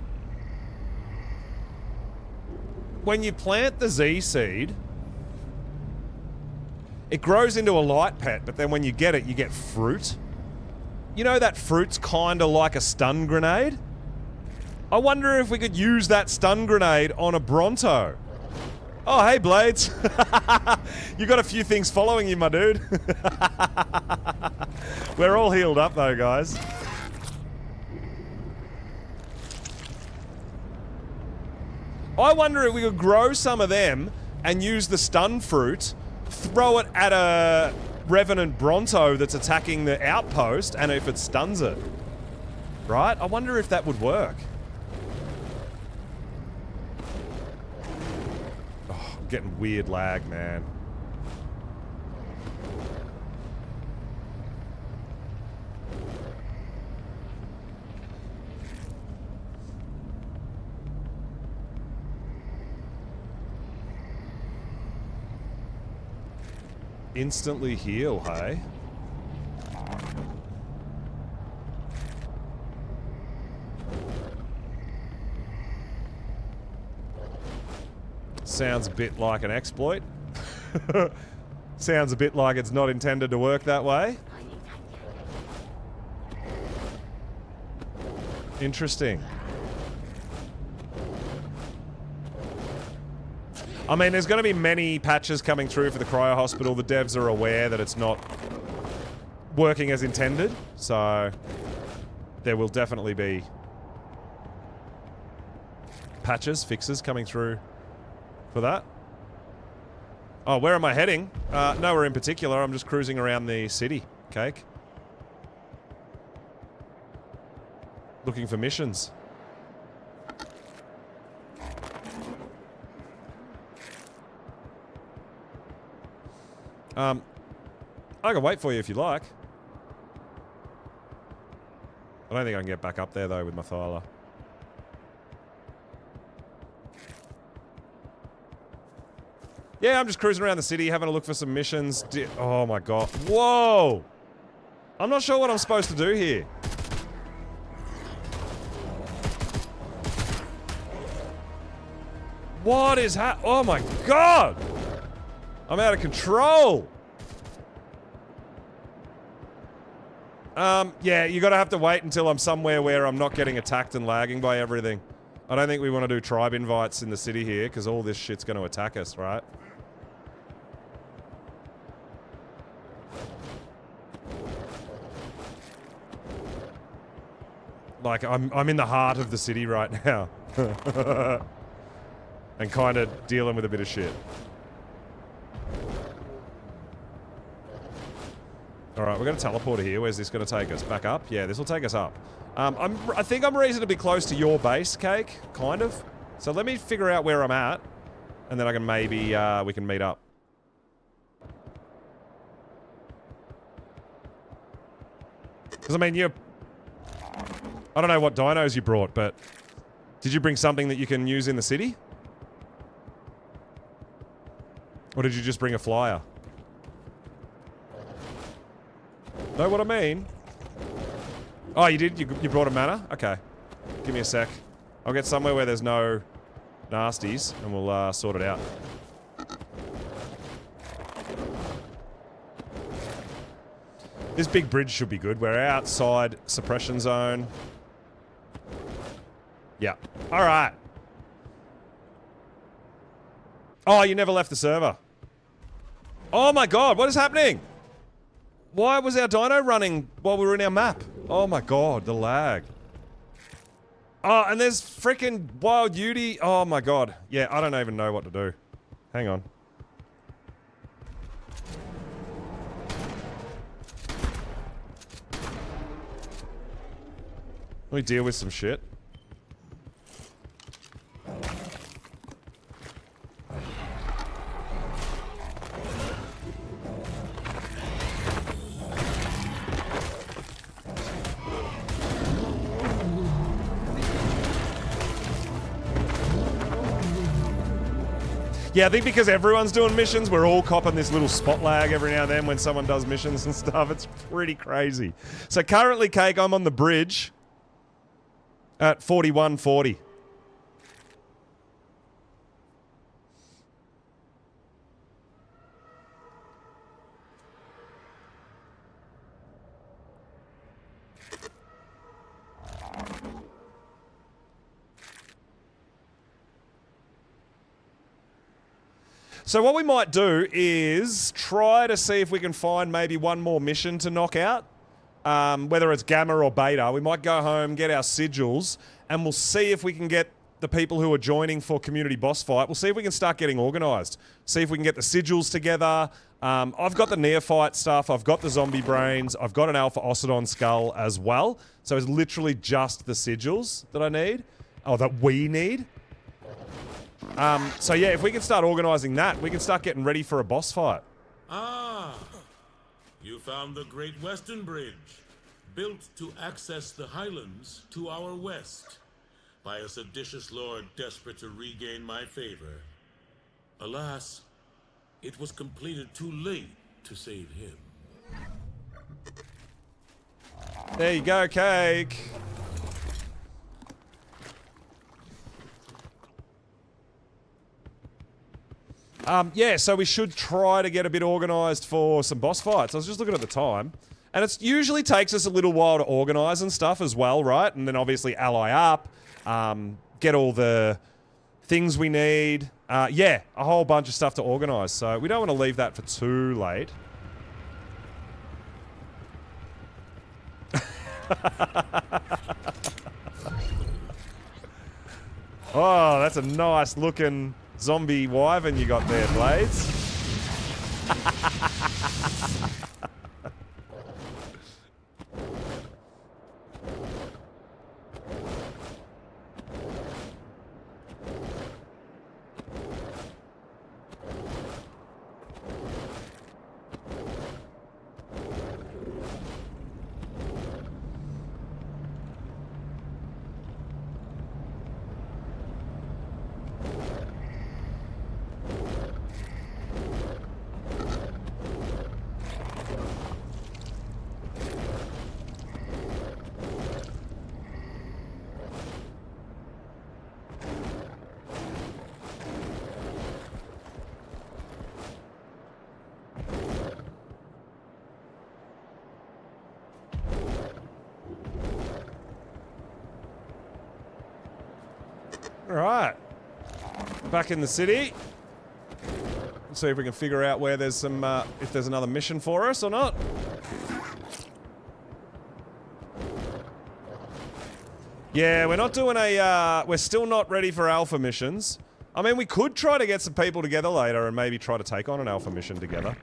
When you plant the Z-Seed, it grows into a light pet, but then when you get it, you get fruit. You know that fruit's kinda like a stun grenade? I wonder if we could use that stun grenade on a Bronto. Oh, hey, Blades. You got a few things following you, my dude. We're all healed up, though, guys. I wonder if we could grow some of them and use the stun fruit, throw it at a Revenant Bronto that's attacking the outpost, and if it stuns it. Right? I wonder if that would work. Oh, I'm getting weird lag, man. Instantly heal, hey? Sounds a bit like an exploit. Sounds a bit like it's not intended to work that way. Interesting. I mean, there's going to be many patches coming through for the cryo hospital. The devs are aware that it's not working as intended, so there will definitely be patches, fixes coming through for that. Oh, where am I heading? Nowhere in particular. I'm just cruising around the city, Cake. Looking for missions. I can wait for you if you like. I don't think I can get back up there though with my Thyla. Yeah, I'm just cruising around the city, having a look for some missions. Oh my god. Whoa! I'm not sure what I'm supposed to do here. What is oh my god! I'm out of control! Yeah, you gotta have to wait until I'm somewhere where I'm not getting attacked and lagging by everything. I don't think we want to do tribe invites in the city here, because all this shit's gonna attack us, right? Like, I'm in the heart of the city right now. And kind of dealing with a bit of shit. Alright, we're going to teleporter here. Where's this going to take us? Back up? Yeah, this will take us up. I think I'm reasonably close to your base, Cake. Kind of. So let me figure out where I'm at. And then I can maybe, we can meet up. Because, I mean, I don't know what dinos you brought, but did you bring something that you can use in the city? Or did you just bring a flyer? Know what I mean? Oh, you did? You brought a mana? Okay. Give me a sec. I'll get somewhere where there's no nasties, and we'll sort it out. This big bridge should be good. We're outside suppression zone. Yeah. Alright. Oh, you never left the server. Oh my god, what is happening? Why was our dino running while we were in our map? Oh my god, the lag. Oh, and there's freaking Wild Yeti. Oh my god. Yeah, I don't even know what to do. Hang on. Let me deal with some shit. Yeah, I think because everyone's doing missions, we're all copping this little spot lag every now and then when someone does missions and stuff. It's pretty crazy. So currently, Cake, I'm on the bridge at 4140. So what we might do is try to see if we can find maybe one more mission to knock out. Whether it's Gamma or Beta. We might go home, get our sigils, and we'll see if we can get the people who are joining for Community Boss Fight. We'll see if we can start getting organised. See if we can get the sigils together. I've got the Neophyte stuff. I've got the zombie brains. I've got an Alpha Ocidon skull as well. So it's literally just the sigils that I need. Oh, that we need. So yeah, if we can start organising that, we can start getting ready for a boss fight. Ah, you found the Great Western Bridge, built to access the Highlands to our west, by a seditious lord desperate to regain my favor. Alas, it was completed too late to save him. There you go, Cake. Yeah, so we should try to get a bit organised for some boss fights. I was just looking at the time. And it usually takes us a little while to organise and stuff as well, right? And then obviously ally up, get all the things we need. Yeah, a whole bunch of stuff to organise. So we don't want to leave that for too late. Oh, that's a nice looking zombie wyvern you got there, Blades. Alright. Back in the city. Let's see if we can figure out where there's some, if there's another mission for us or not. Yeah, we're not doing a, we're still not ready for alpha missions. I mean, we could try to get some people together later and maybe try to take on an alpha mission together.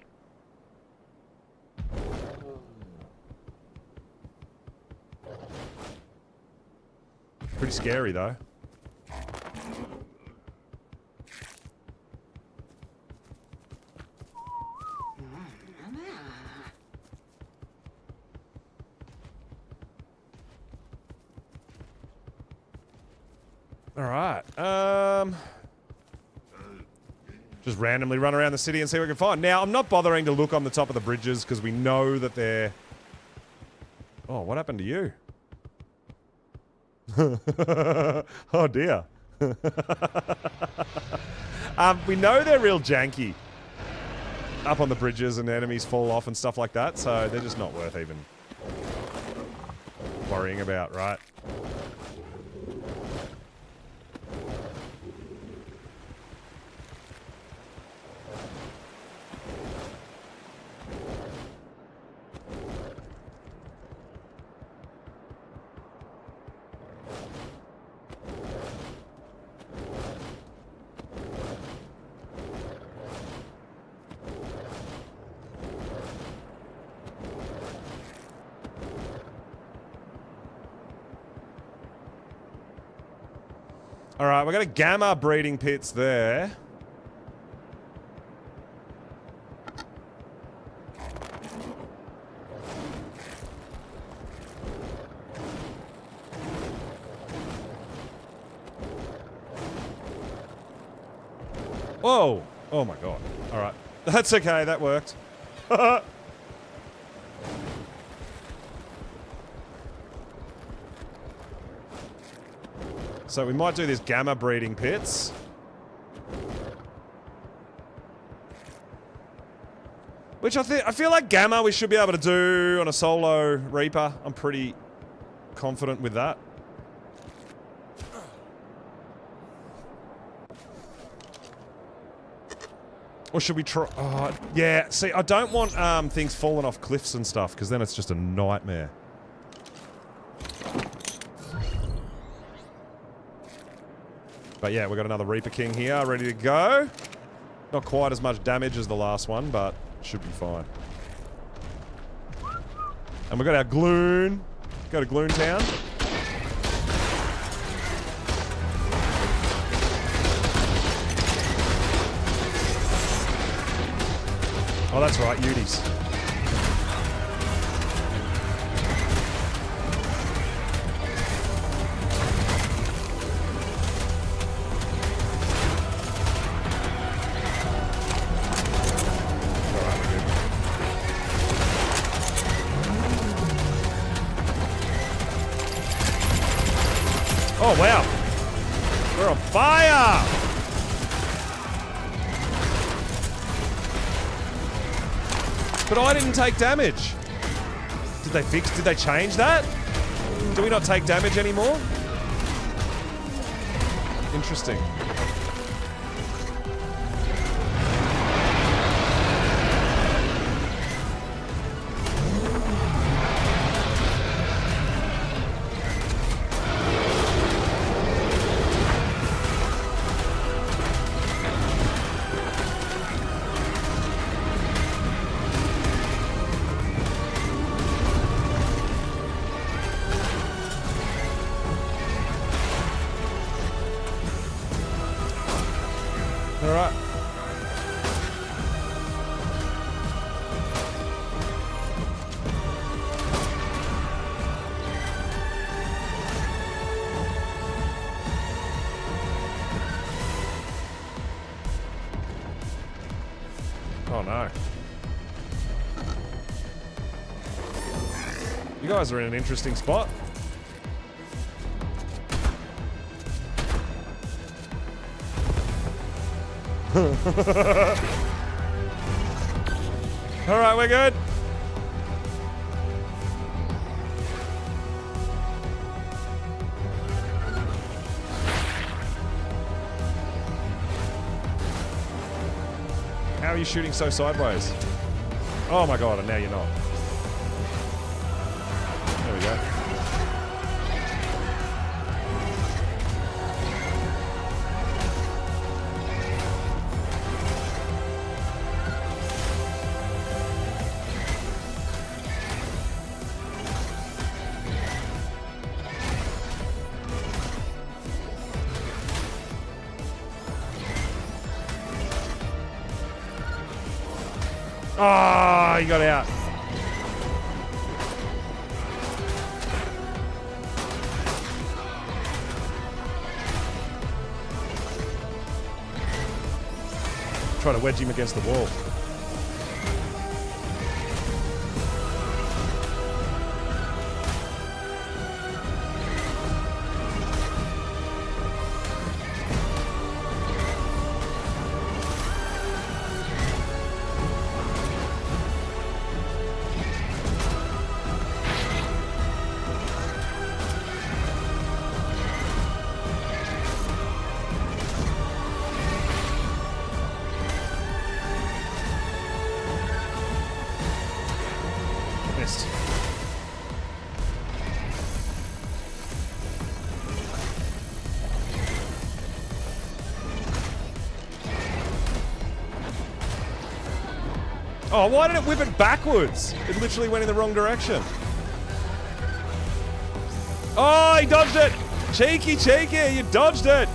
Pretty scary, though. Alright, just randomly run around the city and see what we can find. Now, I'm not bothering to look on the top of the bridges because we know that they're... Oh, what happened to you? Oh dear. We know they're real janky up on the bridges and enemies fall off and stuff like that, so they're just not worth even worrying about, right? Alright, we've got a gamma breeding pits there. Whoa! Oh my god. Alright. That's okay, that worked. So we might do this gamma breeding pits. Which I feel like gamma we should be able to do on a solo Reaper. I'm pretty confident with that. Or should we try... yeah, see, I don't want things falling off cliffs and stuff, because then it's just a nightmare. But yeah, we've got another Reaper King here, ready to go. Not quite as much damage as the last one, but should be fine. And we've got our Gloon. Go to Gloon Town. Oh, that's right, Uties. Oh, wow. We're on fire! But I didn't take damage. Did they change that? Do we not take damage anymore? Interesting. Alright. Oh no. You guys are in an interesting spot. Alright, we're good. How are you shooting so sideways? Oh my god, and now you're not. There we go. Ah, he got out. Try to wedge him against the wall. Oh, why did it whip it backwards? It literally went in the wrong direction. Oh, he dodged it! Cheeky, cheeky, you dodged it!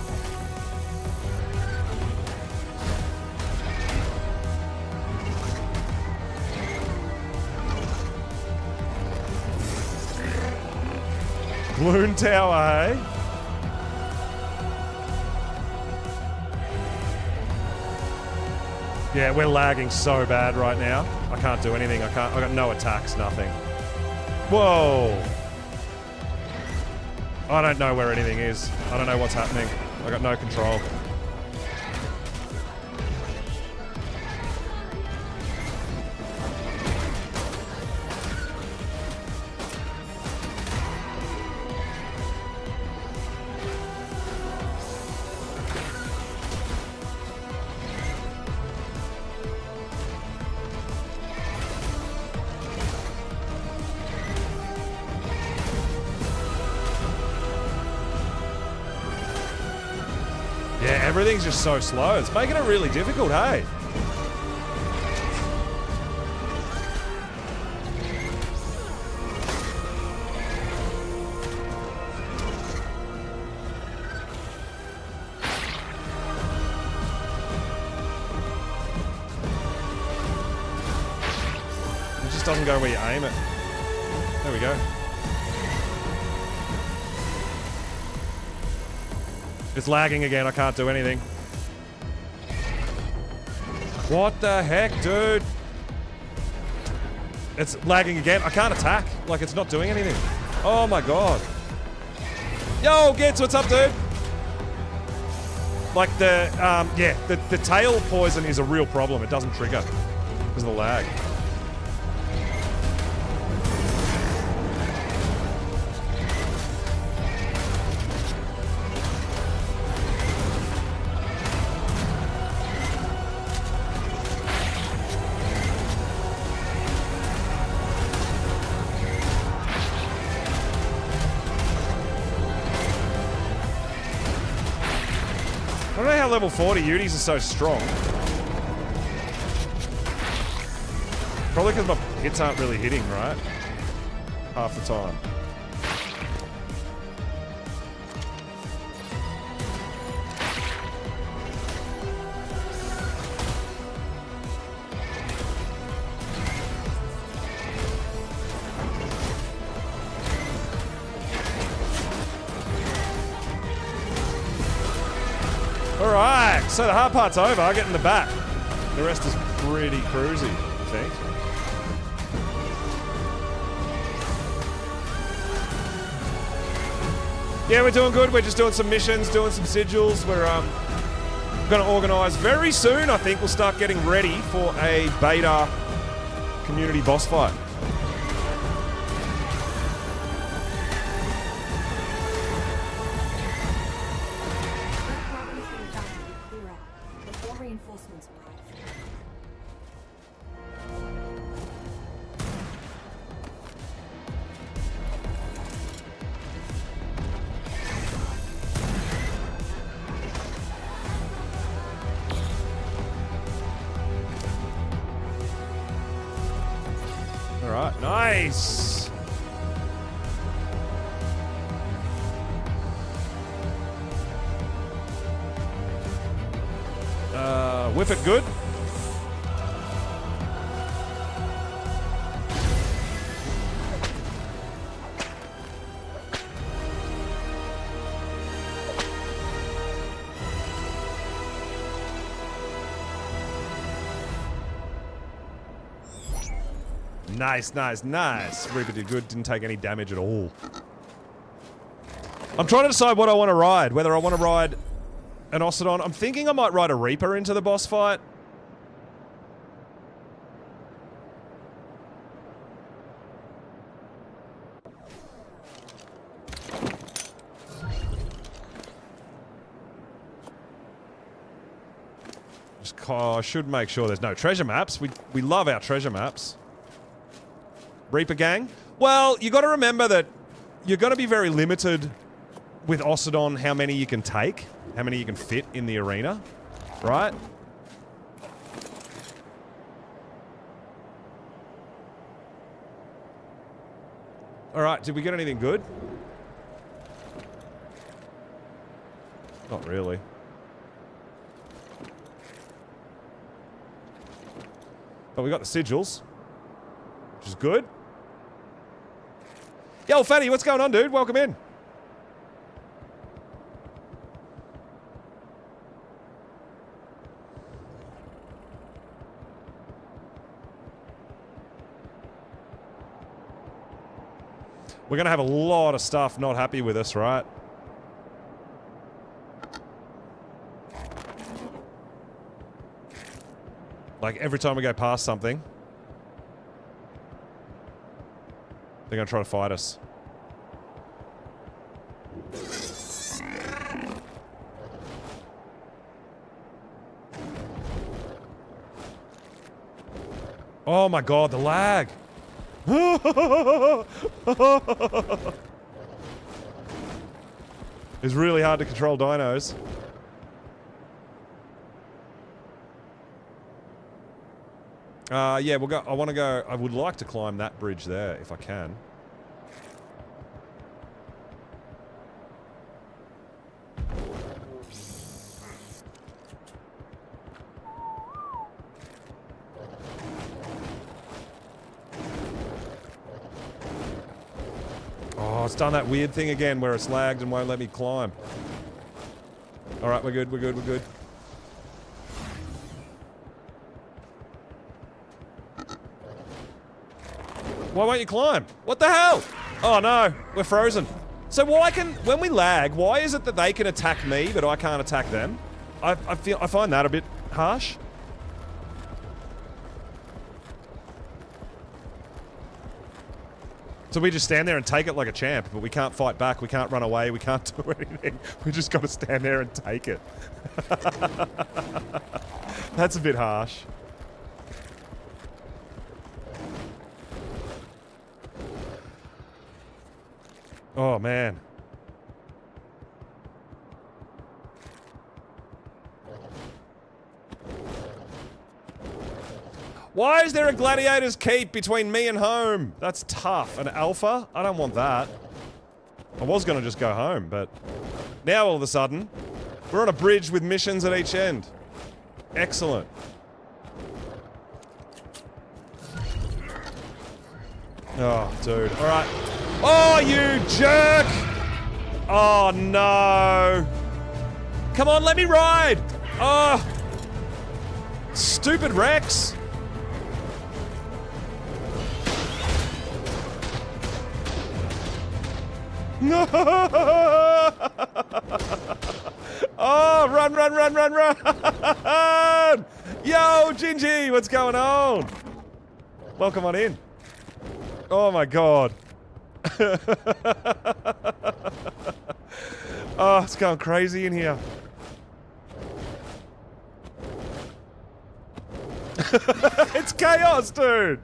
Balloon tower, hey? Yeah, we're lagging so bad right now. I can't do anything. I got no attacks, nothing. Whoa. I don't know where anything is. I don't know what's happening. I got no control. Everything's just so slow. It's making it really difficult, hey? It just doesn't go where you aim it. There we go. It's lagging again, I can't do anything. What the heck, dude? It's lagging again. I can't attack. Like, it's not doing anything. Oh my god. Yo, Gets, what's up, dude? Like, the tail poison is a real problem. It doesn't trigger because of the lag. our level 40 Utis are so strong. Probably because my hits aren't really hitting, right? Half the time. Alright, so the hard part's over, getting the bat. The rest is pretty cruisy, I think. Yeah, we're doing good. We're just doing some missions, doing some sigils. We're going to organise very soon, I think. We'll start getting ready for a beta community boss fight. Alright, nice! Whip it good. Nice, nice, nice. Reaper did good, didn't take any damage at all. I'm trying to decide what I want to ride. Whether I want to ride an Octodon. I'm thinking I might ride a Reaper into the boss fight. I should make sure there's no treasure maps. We love our treasure maps. Reaper gang? Well, you got to remember that you're going to be very limited with Octodon how many you can take, how many you can fit in the arena, right? Alright, did we get anything good? Not really. But we got the sigils, which is good. Yo, Fatty, what's going on, dude? Welcome in. We're going to have a lot of stuff not happy with us, right? Like, every time we go past something, they're going to try to fight us. Oh my god, the lag! It's really hard to control dinos. Yeah, we'll go. I want to go. I would like to climb that bridge there if I can. Oh, it's done that weird thing again where it's lagged and won't let me climb. Alright, we're good, we're good, we're good. Why won't you climb? What the hell? Oh no, we're frozen. So why when we lag, why is it that they can attack me but I can't attack them? I find that a bit harsh. So we just stand there and take it like a champ, but we can't fight back, we can't run away, we can't do anything. We just gotta stand there and take it. That's a bit harsh. Oh man. Why is there a gladiator's keep between me and home? That's tough. An alpha? I don't want that. I was going to just go home, but now all of a sudden, we're on a bridge with missions at each end. Excellent. Oh, dude. All right. Oh, you jerk! Oh, no. Come on, let me ride! Oh. Stupid Rex. No! Oh, run, run, run, run, run! Yo, Gingy, what's going on? Welcome on in. Oh my god. Oh, it's going crazy in here. It's chaos, dude!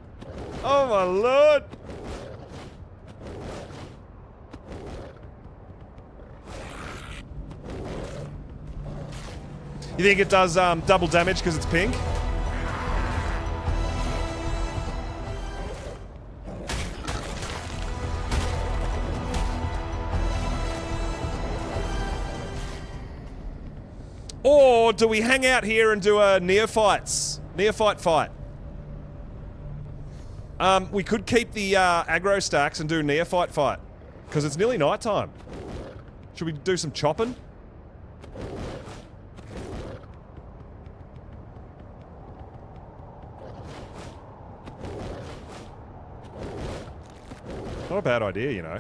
Oh my lord! You think it does double damage because it's pink? Or do we hang out here and do a neophyte fight? We could keep the aggro stacks and do neophyte fight because it's nearly night time. Should we do some chopping? Not a bad idea, you know.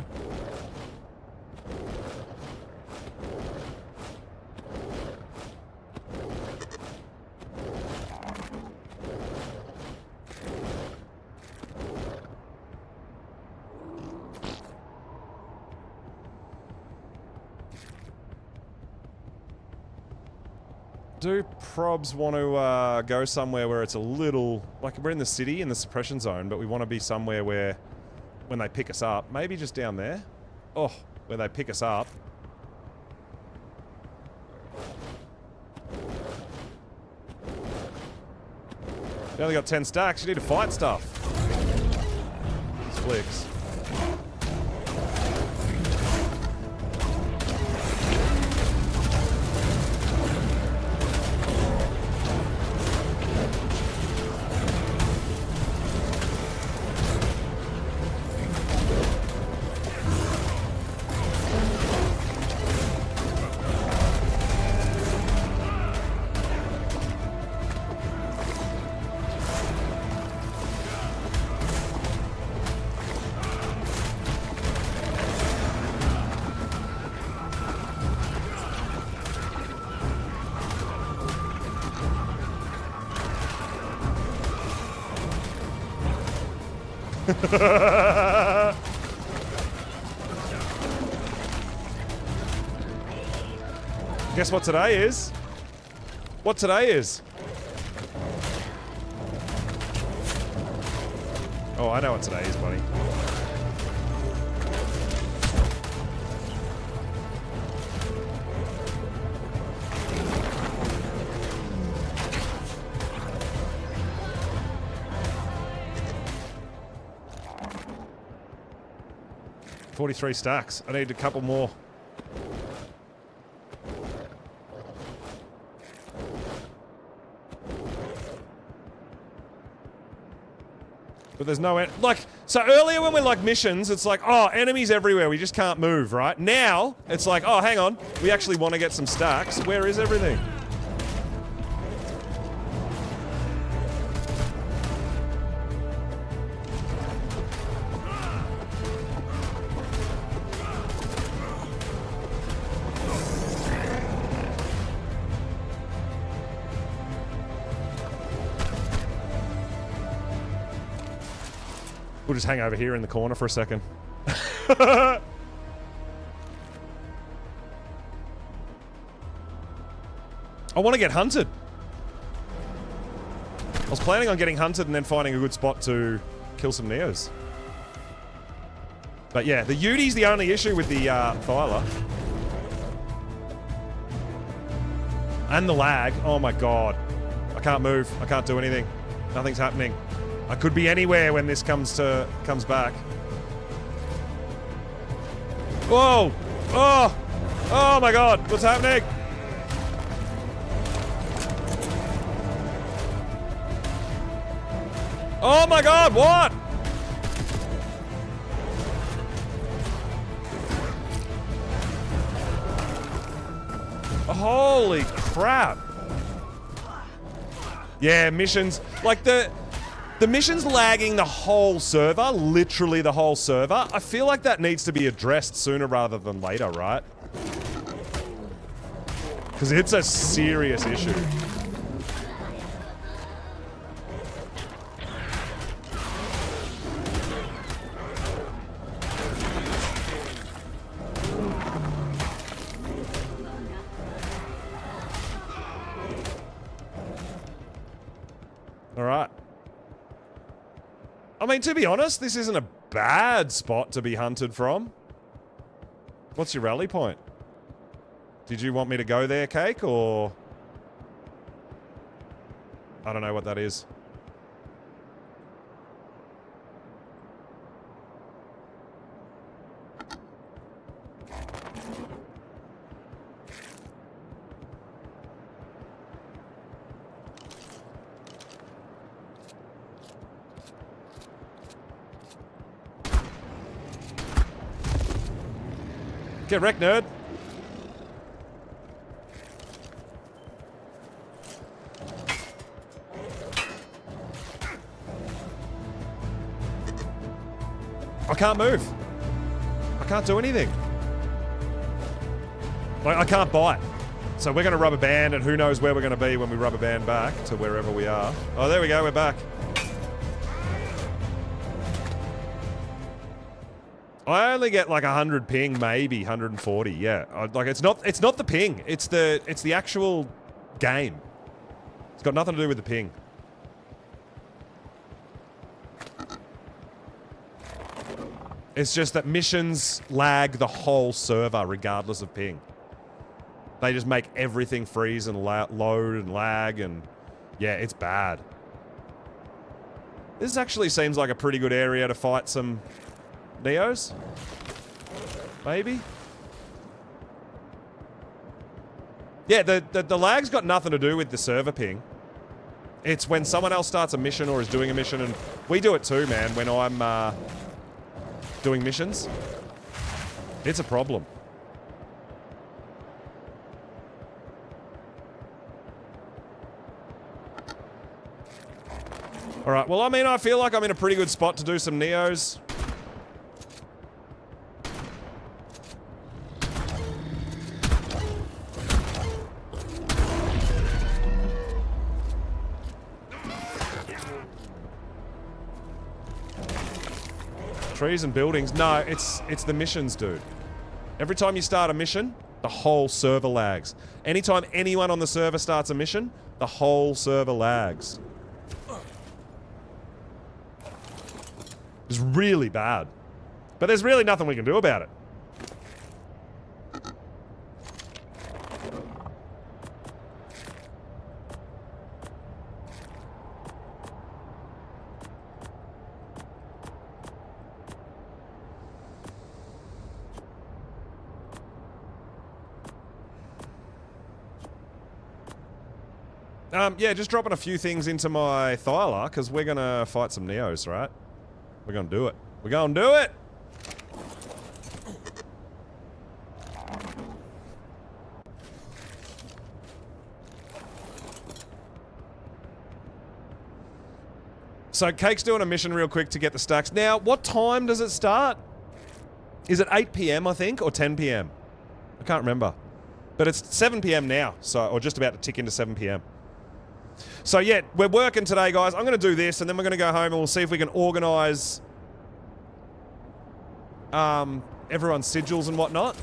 Do probs want to go somewhere where it's a little... Like, we're in the city, in the suppression zone, but we want to be somewhere where... When they pick us up, maybe just down there. Oh, where they pick us up. You only got 10 stacks, you need to fight stuff. It's flicks. Guess what today is? What today is? Oh, I know what today is, buddy. $43 stacks. I need a couple more. But there's no... Like, so earlier when we're like missions, it's like, oh, enemies everywhere, we just can't move, right? Now, it's like, oh, hang on, we actually want to get some stacks. Where is everything? We'll just hang over here in the corner for a second. I want to get hunted. I was planning on getting hunted and then finding a good spot to kill some Neos. But yeah, the Uti's the only issue with the Thyla. And the lag. Oh my god. I can't move. I can't do anything. Nothing's happening. I could be anywhere when this comes back. Whoa! Oh! Oh my god, what's happening? Oh my god, what? Holy crap. Yeah, missions. Like the mission's lagging the whole server, literally the whole server. I feel like that needs to be addressed sooner rather than later, right? Because it's a serious issue. All right. I mean, to be honest, this isn't a bad spot to be hunted from. What's your rally point? Did you want me to go there, Cake, or... I don't know what that is. Get wrecked, nerd. I can't move. I can't do anything. Like, I can't bite. So we're going to rubber band, and who knows where we're going to be when we rubber band back to wherever we are. Oh, there we go. We're back. I only get like 100 ping, maybe 140. Yeah, like it's not the ping. It's the actual game. It's got nothing to do with the ping. It's just that missions lag the whole server regardless of ping. They just make everything freeze and load and lag, and yeah, it's bad. This actually seems like a pretty good area to fight some Neos? Maybe? Yeah, the lag's got nothing to do with the server ping. It's when someone else starts a mission or is doing a mission, and we do it too, man, when I'm doing missions. It's a problem. Alright, well, I mean, I feel like I'm in a pretty good spot to do some Neos. Trees and buildings. No, it's the missions, dude. Every time you start a mission, the whole server lags. Anytime anyone on the server starts a mission, the whole server lags. It's really bad. But there's really nothing we can do about it. Yeah, just dropping a few things into my Thyla, because we're going to fight some Neos, right? We're going to do it. We're going to do it! So, Cake's doing a mission real quick to get the stacks. Now, what time does it start? Is it 8 PM, I think, or 10 PM? I can't remember. But it's 7 PM now, so, or just about to tick into 7 PM. So yeah, we're working today, guys. I'm going to do this, and then we're going to go home, and we'll see if we can organise everyone's sigils and whatnot,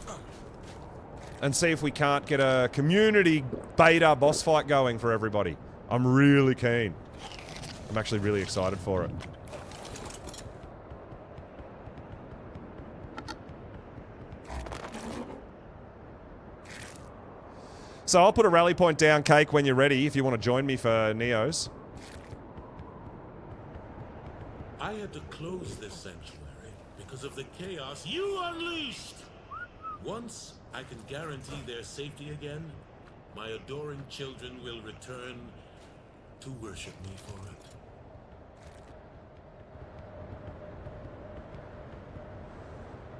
and see if we can't get a community beta boss fight going for everybody. I'm really keen. I'm actually really excited for it. So I'll put a rally point down, Cake, when you're ready, if you want to join me for Neos. I had to close this sanctuary because of the chaos you unleashed. Once I can guarantee their safety again, my adoring children will return to worship me for it.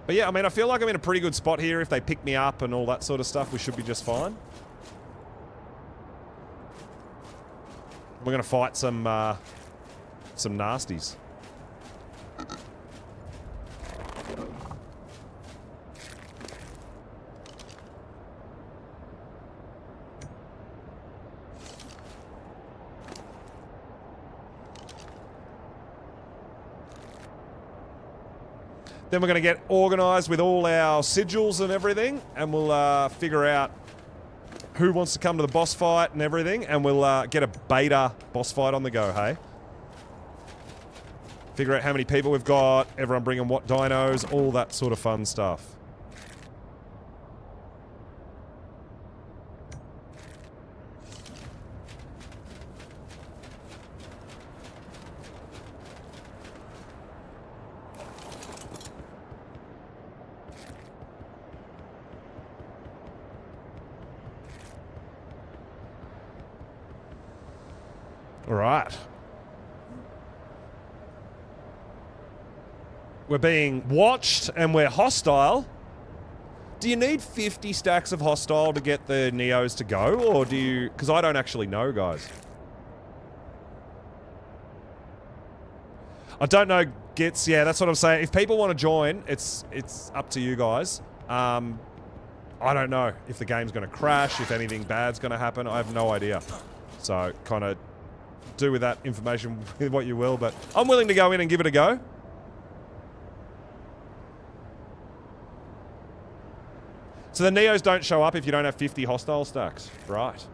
But yeah, I mean, I feel like I'm in a pretty good spot here. If they pick me up and all that sort of stuff, we should be just fine. We're going to fight some nasties. Then we're going to get organised with all our sigils and everything, and we'll figure out who wants to come to the boss fight and everything, and we'll get a beta boss fight on the go, hey? Figure out how many people we've got, everyone bringing what dinos, all that sort of fun stuff. Right. We're being watched and we're hostile. Do you need 50 stacks of hostile to get the Neos to go? Or do you... Because I don't actually know, guys. I don't know, Gits. Yeah, that's what I'm saying. If people want to join, it's up to you guys. I don't know if the game's going to crash, if anything bad's going to happen. I have no idea. So, kind of... do with that information what you will, but I'm willing to go in and give it a go. So the Neos don't show up if you don't have 50 hostile stacks. Right.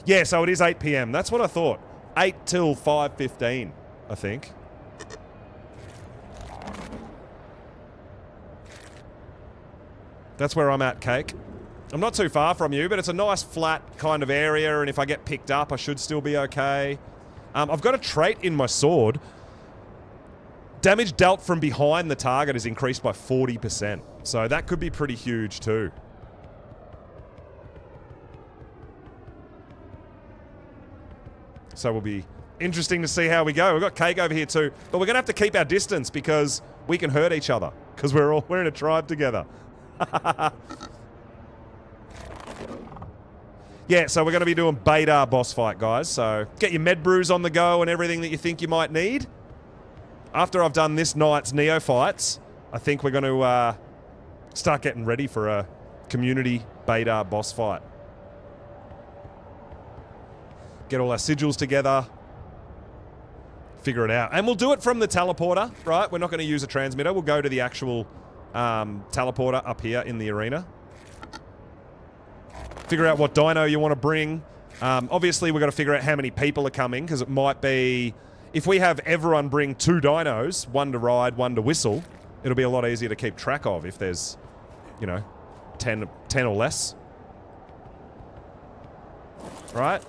Yeah, so it is 8 PM. That's what I thought. 8 till 5:15, I think. That's where I'm at, Cake. I'm not too far from you, but it's a nice flat kind of area, and if I get picked up, I should still be okay. I've got a trait in my sword. Damage dealt from behind the target is increased by 40%, so that could be pretty huge too. So we'll be interesting to see how we go. We've got Cake over here too, but we're going to have to keep our distance because we can hurt each other, because we're in a tribe together. Yeah, so we're going to be doing beta boss fight, guys. So get your med brews on the go and everything that you think you might need. After I've done this night's Neophytes, I think we're going to start getting ready for a community beta boss fight. Get all our sigils together. Figure it out. And we'll do it from the teleporter, right? We're not going to use a transmitter. We'll go to the actual teleporter up here in the arena. Figure out what dino you want to bring. Obviously, we've got to figure out how many people are coming, because it might be... If we have everyone bring 2 dinos, one to ride, one to whistle, it'll be a lot easier to keep track of if there's, you know, 10 or less. Right?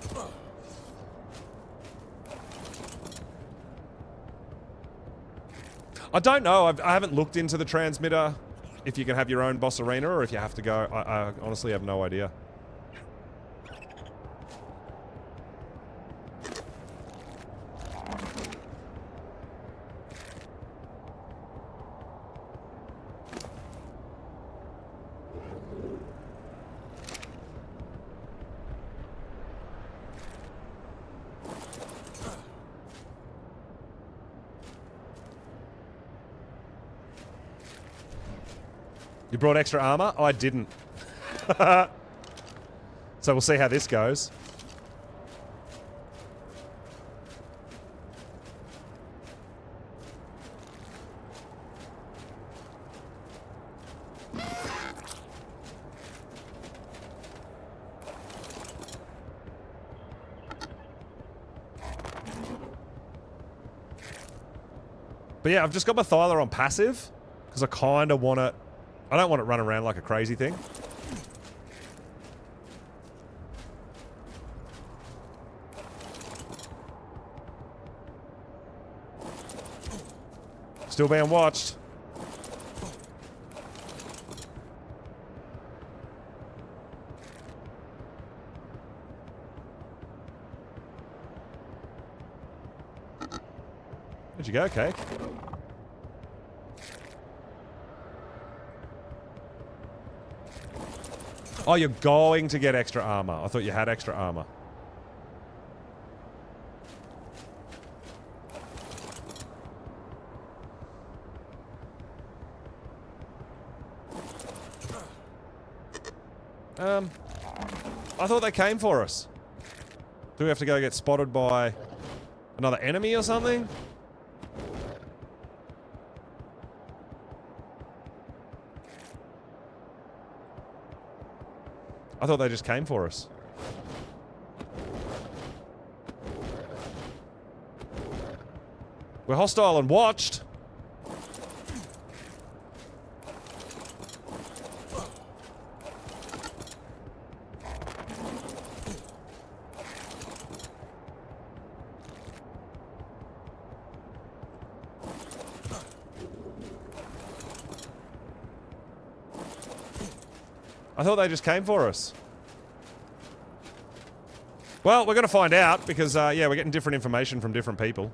I don't know. I haven't looked into the transmitter, if you can have your own boss arena or if you have to go. I honestly have no idea. You brought extra armor? I didn't. So we'll see how this goes. But yeah, I've just got my Thyler on passive because I kind of want it. I don't want it running around like a crazy thing. Still being watched. Where'd you go, Cake? Oh, you're going to get extra armor. I thought you had extra armor. I thought they came for us. Do we have to go get spotted by another enemy or something? I thought they just came for us. We're hostile and watched. I thought they just came for us. Well, we're going to find out because, yeah, we're getting different information from different people.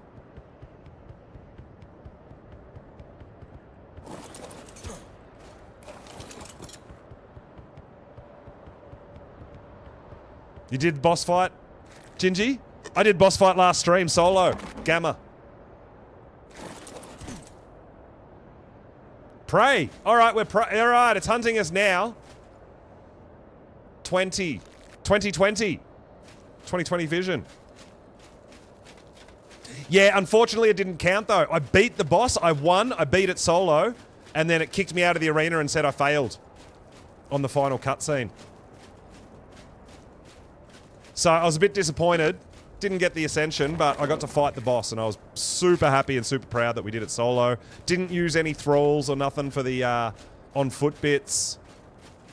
You did boss fight, Gingy? I did boss fight last stream, solo. Gamma. Prey. All right, we're all right, it's hunting us now. 2020 vision. Yeah, unfortunately it didn't count though. I beat the boss, I won, I beat it solo, and then it kicked me out of the arena and said I failed on the final cutscene. So I was a bit disappointed, didn't get the ascension, but I got to fight the boss and I was super happy and super proud that we did it solo. Didn't use any thralls or nothing for the on foot bits.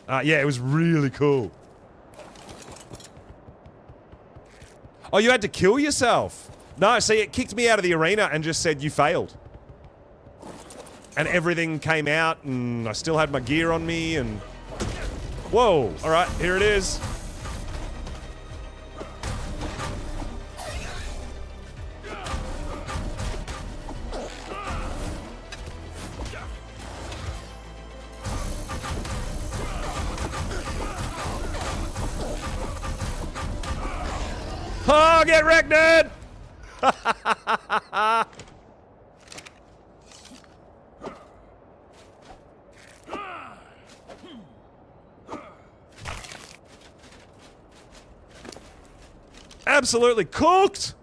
Yeah, it was really cool. Oh, you had to kill yourself? No, see, it kicked me out of the arena and just said you failed. And everything came out and I still had my gear on me and... Whoa, all right, here it is. Oh, get wrecked, nerd! Absolutely cooked!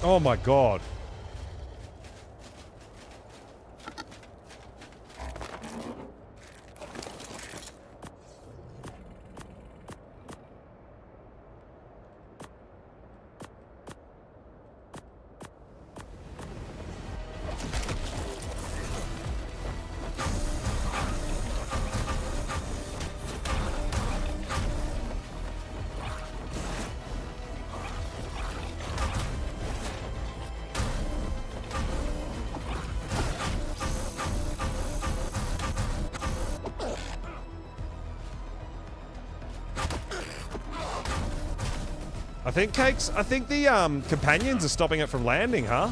Oh my god. I think the companions are stopping it from landing, huh?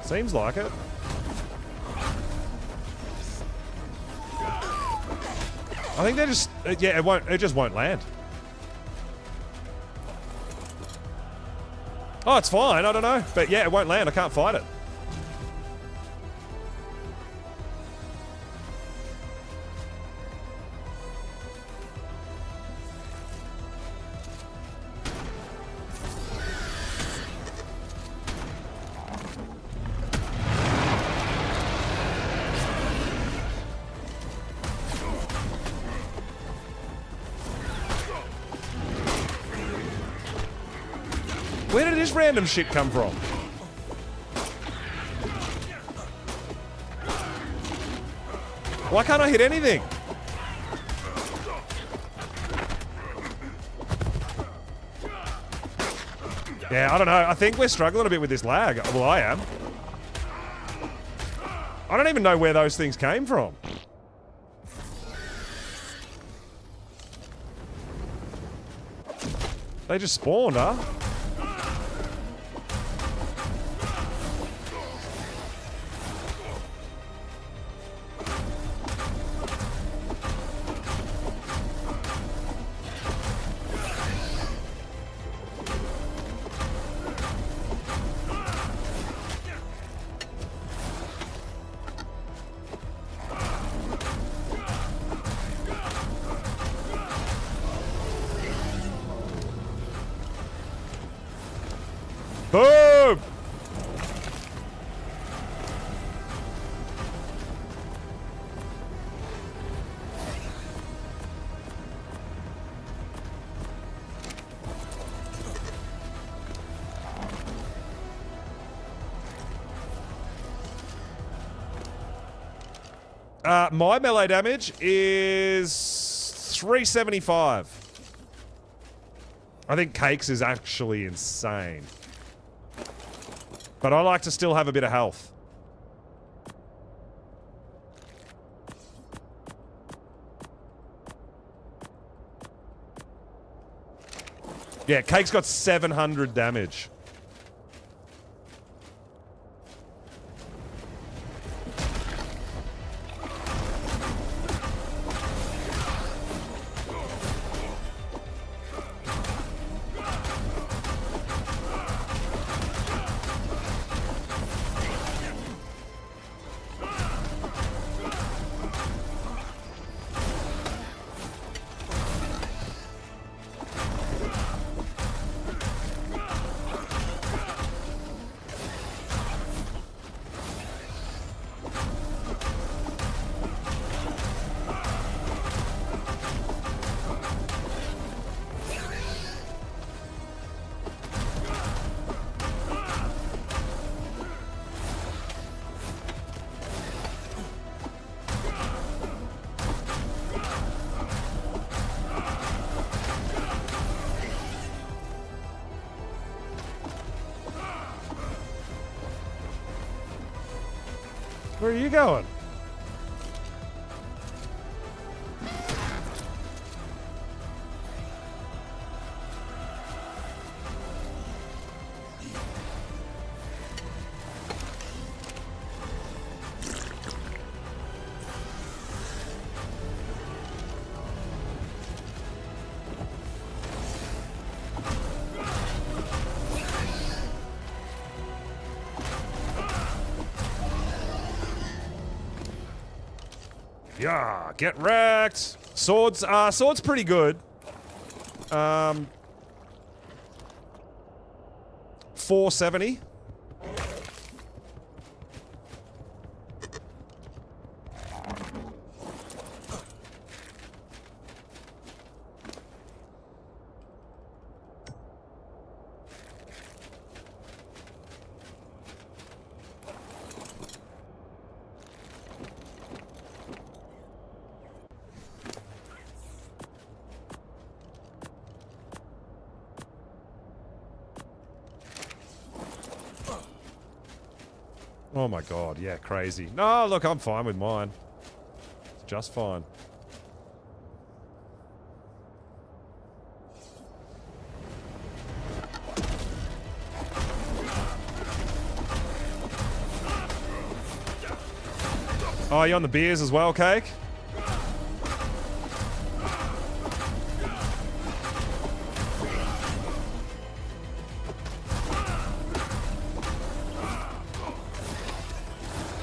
Seems like it. I think they just yeah, it just won't land. Oh, it's fine, I don't know. But yeah, it won't land, I can't fight it. this random shit come from? Why can't I hit anything? Yeah, I don't know. I think we're struggling a bit with this lag. Well, I am. I don't even know where those things came from. They just spawned, huh? Boom! My melee damage is 375. I think Cakes is actually insane. But I like to still have a bit of health. Yeah, Cake's got 700 damage. Where are you going? Yeah, get wrecked. Swords, sword's pretty good. 470. Oh my god, yeah, crazy. No, look, I'm fine with mine. It's just fine. Oh, you on the beers as well, Cake?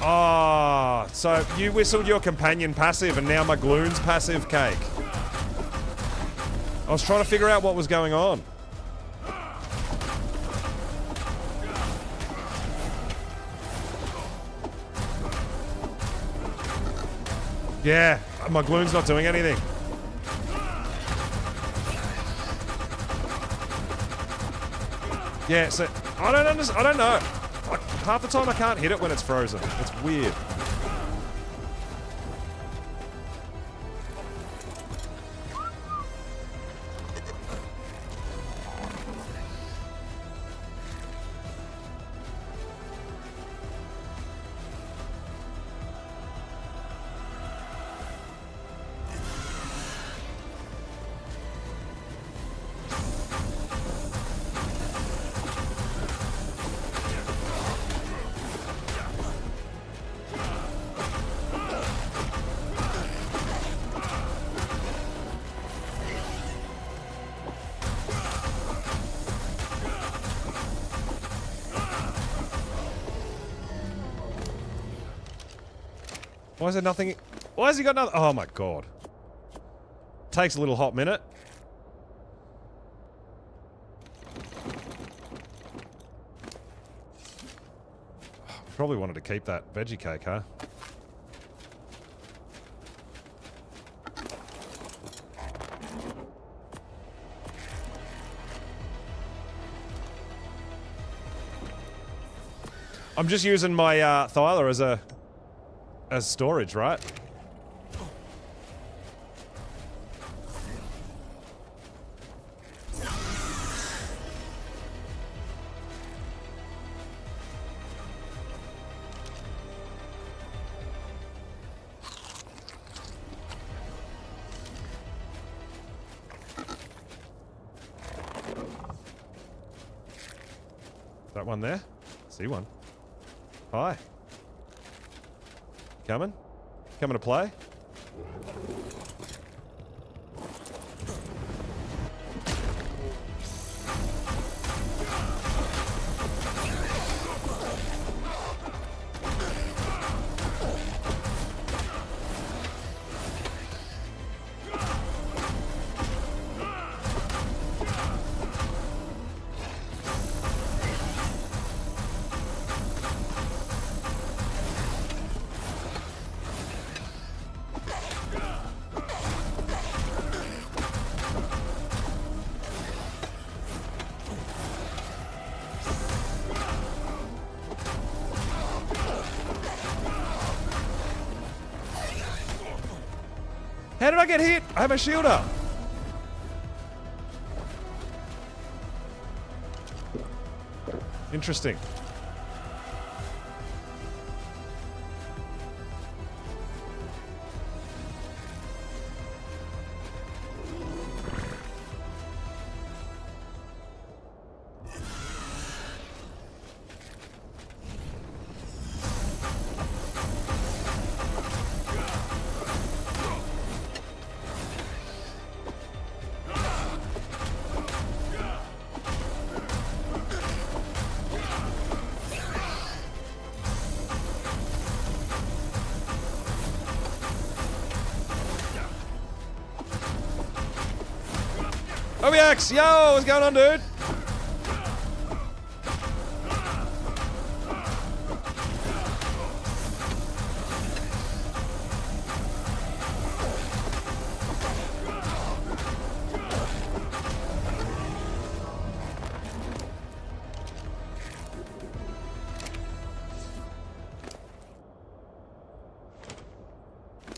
Oh, so you whistled your companion passive and now my Gloon's passive, Cake. I was trying to figure out what was going on. Yeah, my Gloon's not doing anything. Yeah, so I don't know. Like, half the time I can't hit it when it's frozen. It's weird. Why is there nothing? Why has he got nothing? Oh my god. Takes a little hot minute. Probably wanted to keep that veggie cake, huh? I'm just using my Thyla as storage, right? That one there? See one. Hi. Coming? Coming to play? How did I get hit? I have a shield up. Interesting. OBX, yo, what's going on, dude?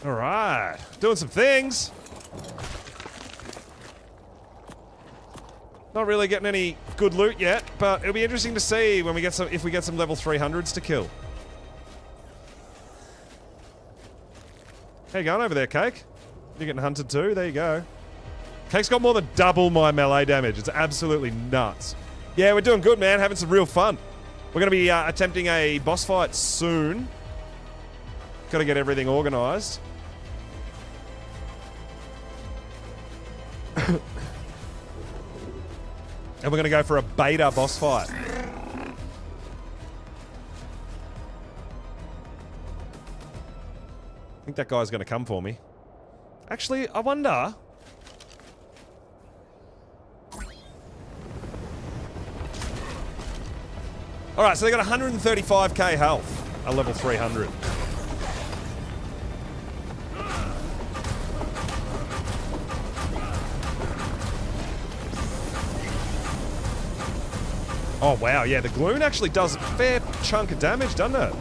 All right, doing some things. Not really getting any good loot yet, but it'll be interesting to see when we get some, if we get some level 300s to kill. How you going over there, Cake? You're getting hunted too? There you go. Cake's got more than double my melee damage. It's absolutely nuts. Yeah, we're doing good, man. Having some real fun. We're going to be attempting a boss fight soon. Got to get everything organized. And we're going to go for a beta boss fight. I think that guy's going to come for me. Actually, I wonder... Alright, so they got 135k health. A level 300. Oh, wow. Yeah, the Gloon actually does a fair chunk of damage, doesn't it?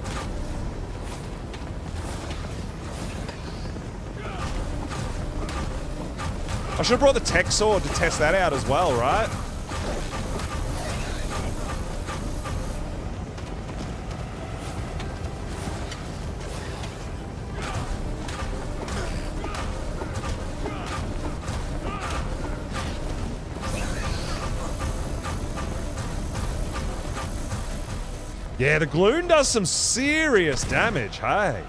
I should have brought the tech sword to test that out as well, right? Yeah, the Gloon does some serious damage, hey?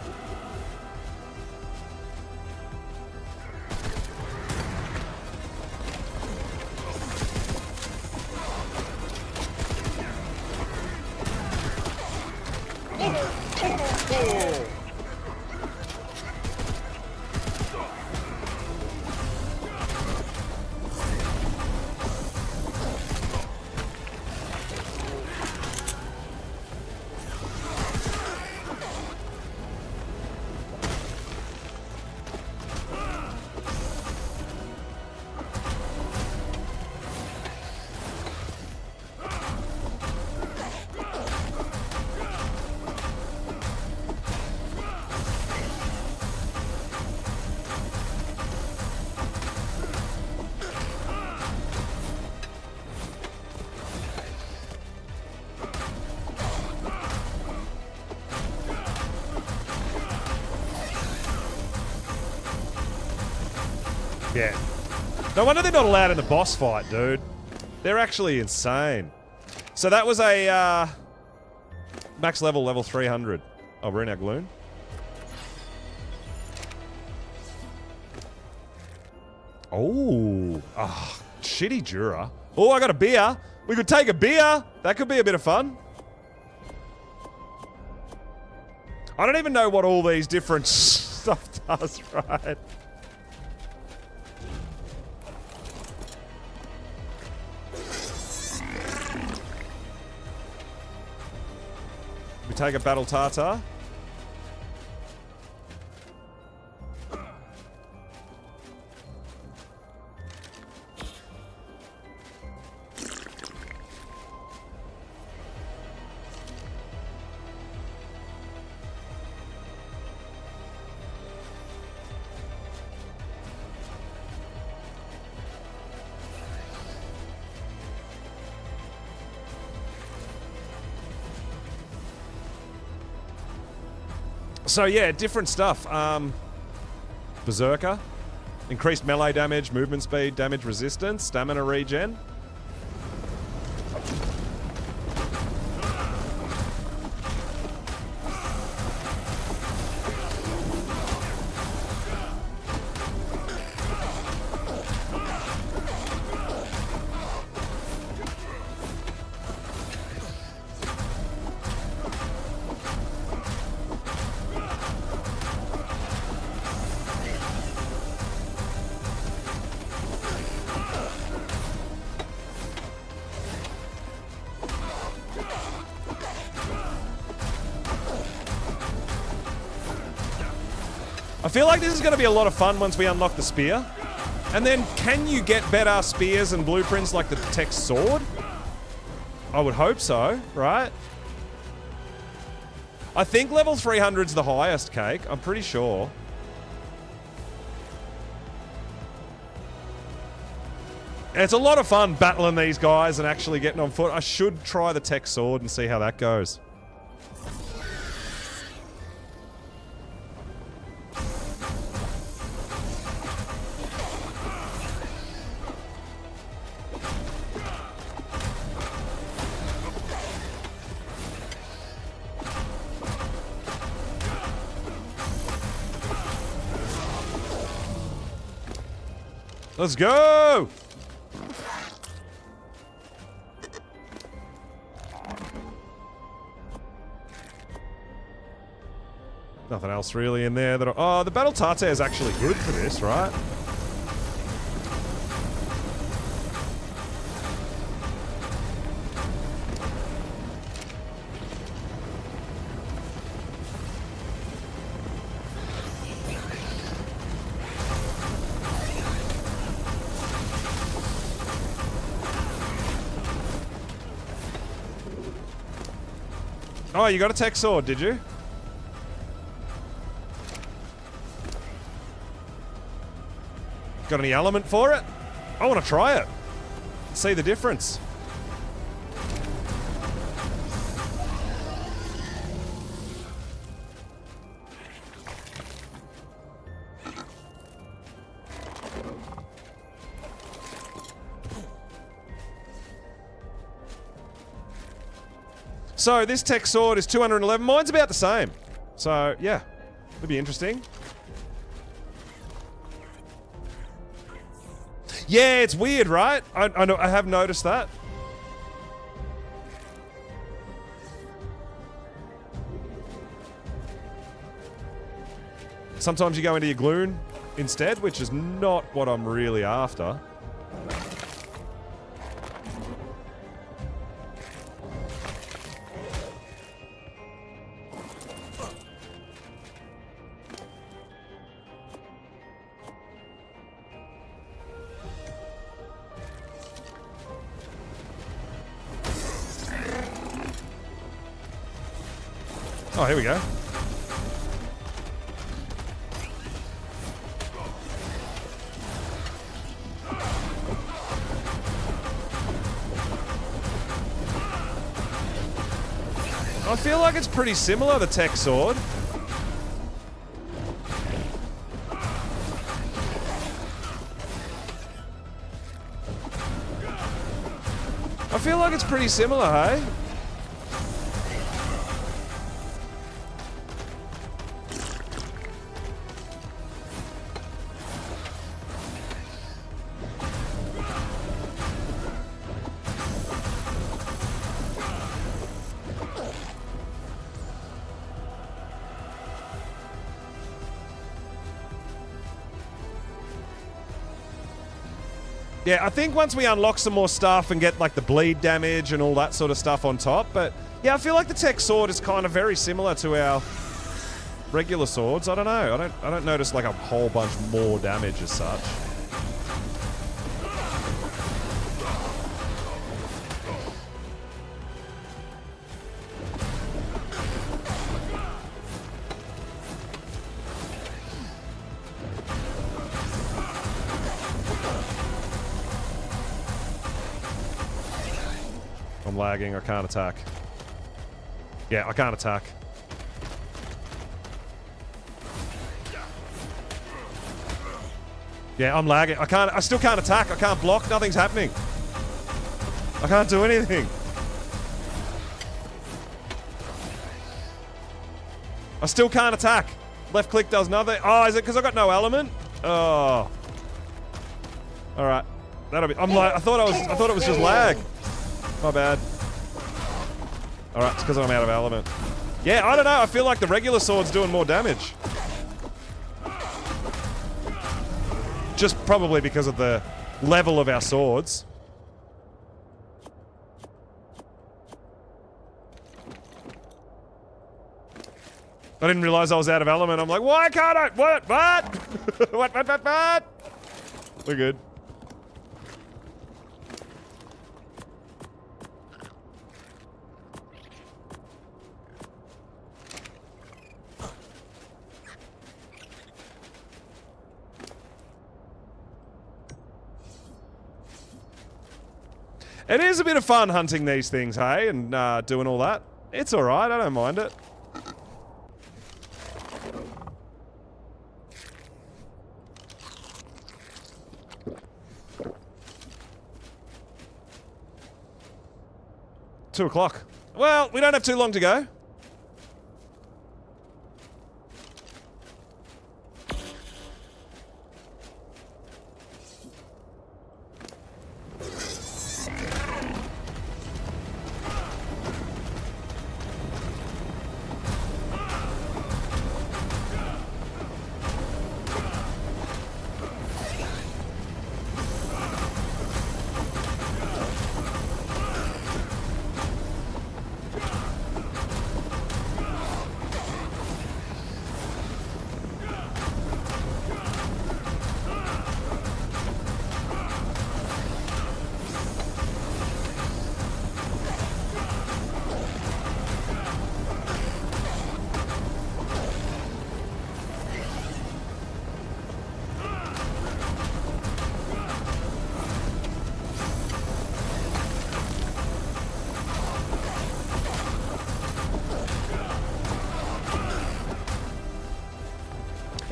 Yeah. No wonder they're not allowed in the boss fight, dude. They're actually insane. So that was a max level 300. Oh, we're in our Gloon. Oh. Ah, shitty Jura. Oh, I got a beer. We could take a beer. That could be a bit of fun. I don't even know what all these different stuff does, right? We take a Battle Tartar. So yeah, different stuff. Berserker. Increased melee damage, movement speed, damage resistance, stamina regen. I feel like this is going to be a lot of fun once we unlock the spear. And then, can you get better spears and blueprints like the tech sword? I would hope so, right? I think level 300's the highest, Cake. I'm pretty sure. And it's a lot of fun battling these guys and actually getting on foot. I should try the tech sword and see how that goes. Let's go! Nothing else really in there that... Oh, the Battle Tartar is actually good for this, right? Oh, you got a tech sword, did you? Got any element for it? I want to try it. See the difference. So this tech sword is 211. Mine's about the same. So yeah, it'll be interesting. Yeah, it's weird, right? I know. I have noticed that. Sometimes you go into your gloon instead, which is not what I'm really after. Oh, here we go. I feel like it's pretty similar, the tech sword. I feel like it's pretty similar, hey? Yeah, I think once we unlock some more stuff and get like the bleed damage and all that sort of stuff on top, but yeah, I feel like the tech sword is kind of very similar to our regular swords. I don't know. I don't notice like a whole bunch more damage as such. I'm lagging, I can't attack. Yeah, I can't attack. Yeah, I'm lagging. I still can't attack. I can't block. Nothing's happening. I can't do anything. I still can't attack. Left click does nothing. Oh, is it because I got no element? Oh. Alright. That'll be. I thought it was just lag. My bad. Alright, it's because I'm out of element. Yeah, I don't know. I feel like the regular sword's doing more damage. Just probably because of the level of our swords. I didn't realize I was out of element. I'm like, why can't I? What? What? We're good. It is a bit of fun hunting these things, hey, and doing all that. It's alright, I don't mind it. Two o'clock. Well, we don't have too long to go.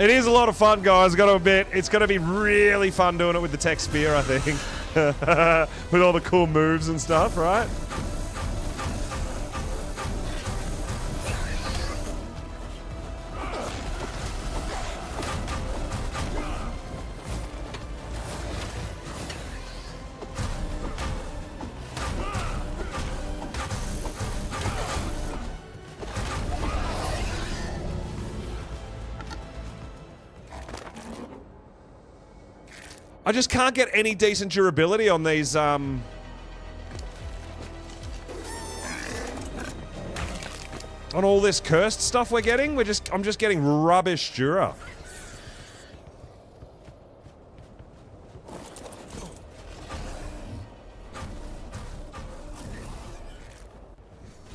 It is a lot of fun, guys. Got to admit, it's going to be really fun doing it with the tech spear, I think. With all the cool moves and stuff, right? I just can't get any decent durability on these, on all this cursed stuff we're getting. I'm just getting rubbish dura.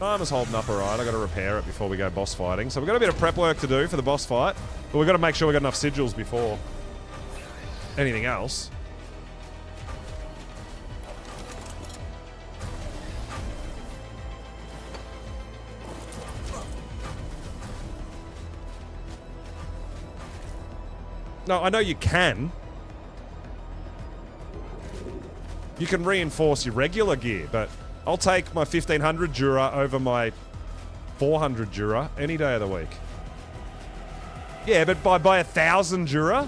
Armor's holding up alright. I gotta repair it before we go boss fighting. So we've got a bit of prep work to do for the boss fight, but we've got to make sure we've got enough sigils before anything else. No, I know you can. You can reinforce your regular gear, but I'll take my 1500 Jura over my 400 Jura any day of the week. Yeah, but by 1000 Jura?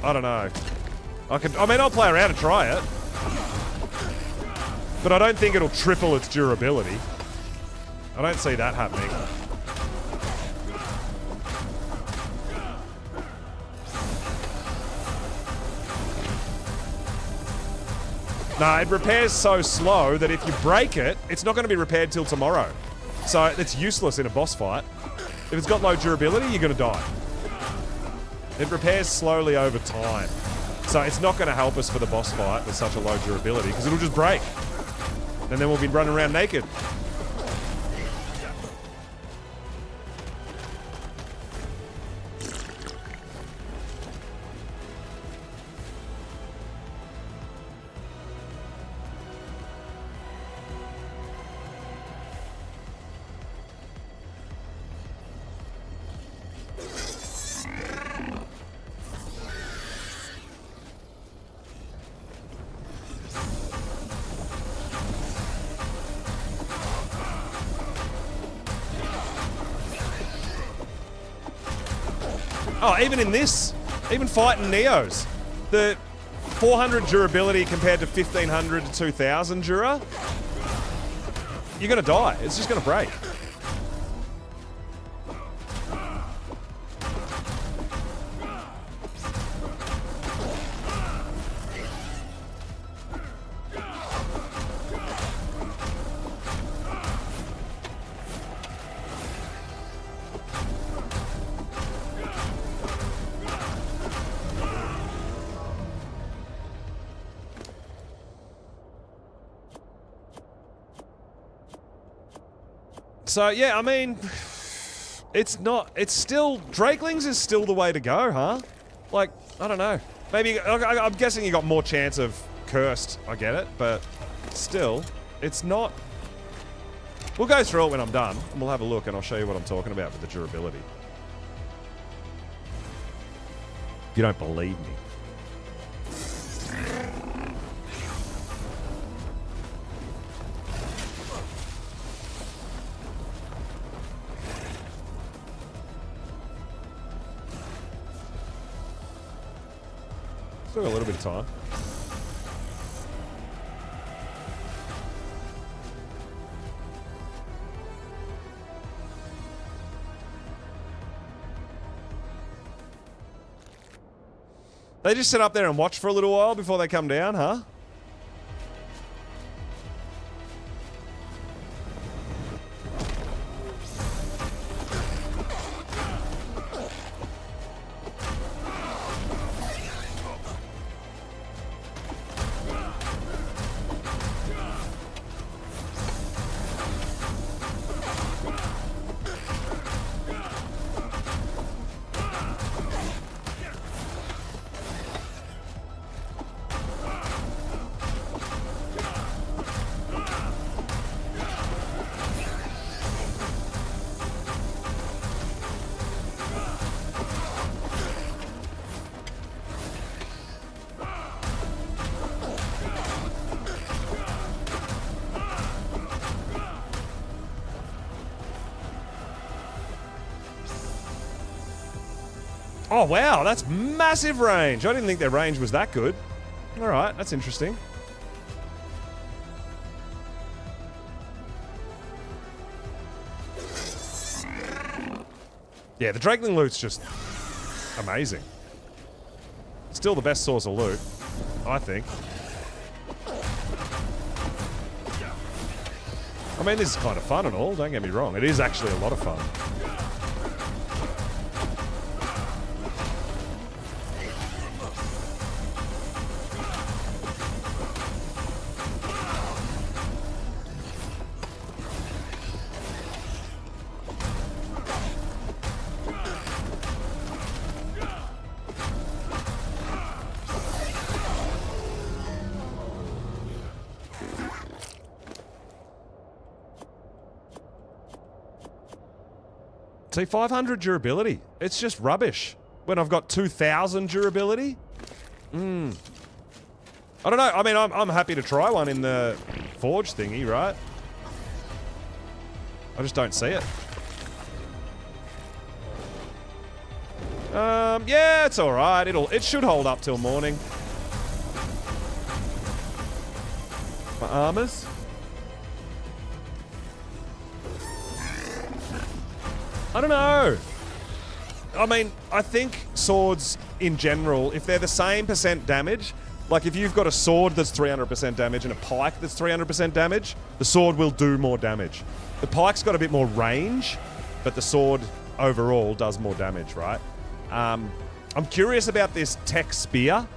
I don't know. I mean, I'll play around and try it. But I don't think it'll triple its durability. I don't see that happening. No, it repairs so slow that if you break it, it's not going to be repaired till tomorrow. So it's useless in a boss fight. If it's got low durability, you're going to die. It repairs slowly over time. So it's not going to help us for the boss fight with such a low durability, because it'll just break. And then we'll be running around naked. Oh, even in this, even fighting Neos, the 400 durability compared to 1500 to 2000 Dura, you're going to die. It's just going to break. So, yeah, I mean, it's still, Drakelings is still the way to go, huh? Like, I don't know. Maybe, I'm guessing you got more chance of cursed, I get it, but still, it's not. We'll go through it when I'm done, and we'll have a look, and I'll show you what I'm talking about with the durability. You don't believe me. Still got a little bit of time. They just sit up there and watch for a little while before they come down, huh? Oh, wow, that's massive range. I didn't think their range was that good. All right, that's interesting. Yeah, the Drakeling loot's just amazing. Still the best source of loot, I think. I mean, this is kind of fun and all, don't get me wrong. It is actually a lot of fun. See, 500 durability. It's just rubbish. When I've got 2,000 durability? I don't know. I mean, I'm happy to try one in the forge thingy, right? I just don't see it. Yeah, it's alright. It should hold up till morning. My armors. I don't know. I mean, I think swords in general, if they're the same percent damage, like if you've got a sword that's 300% damage and a pike that's 300% damage, the sword will do more damage. The pike's got a bit more range, but the sword overall does more damage, right? I'm curious about this tech spear.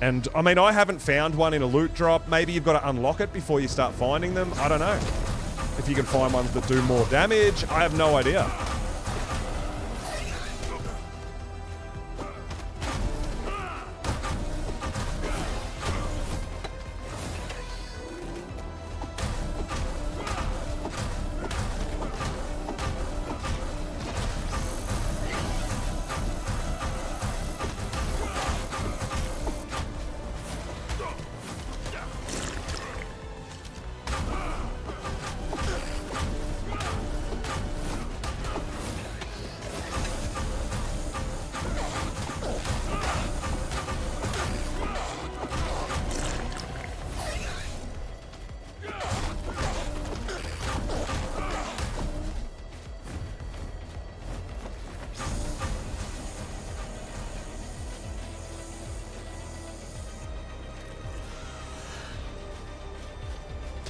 And, I mean, I haven't found one in a loot drop. Maybe you've got to unlock it before you start finding them. I don't know. If you can find ones that do more damage, I have no idea.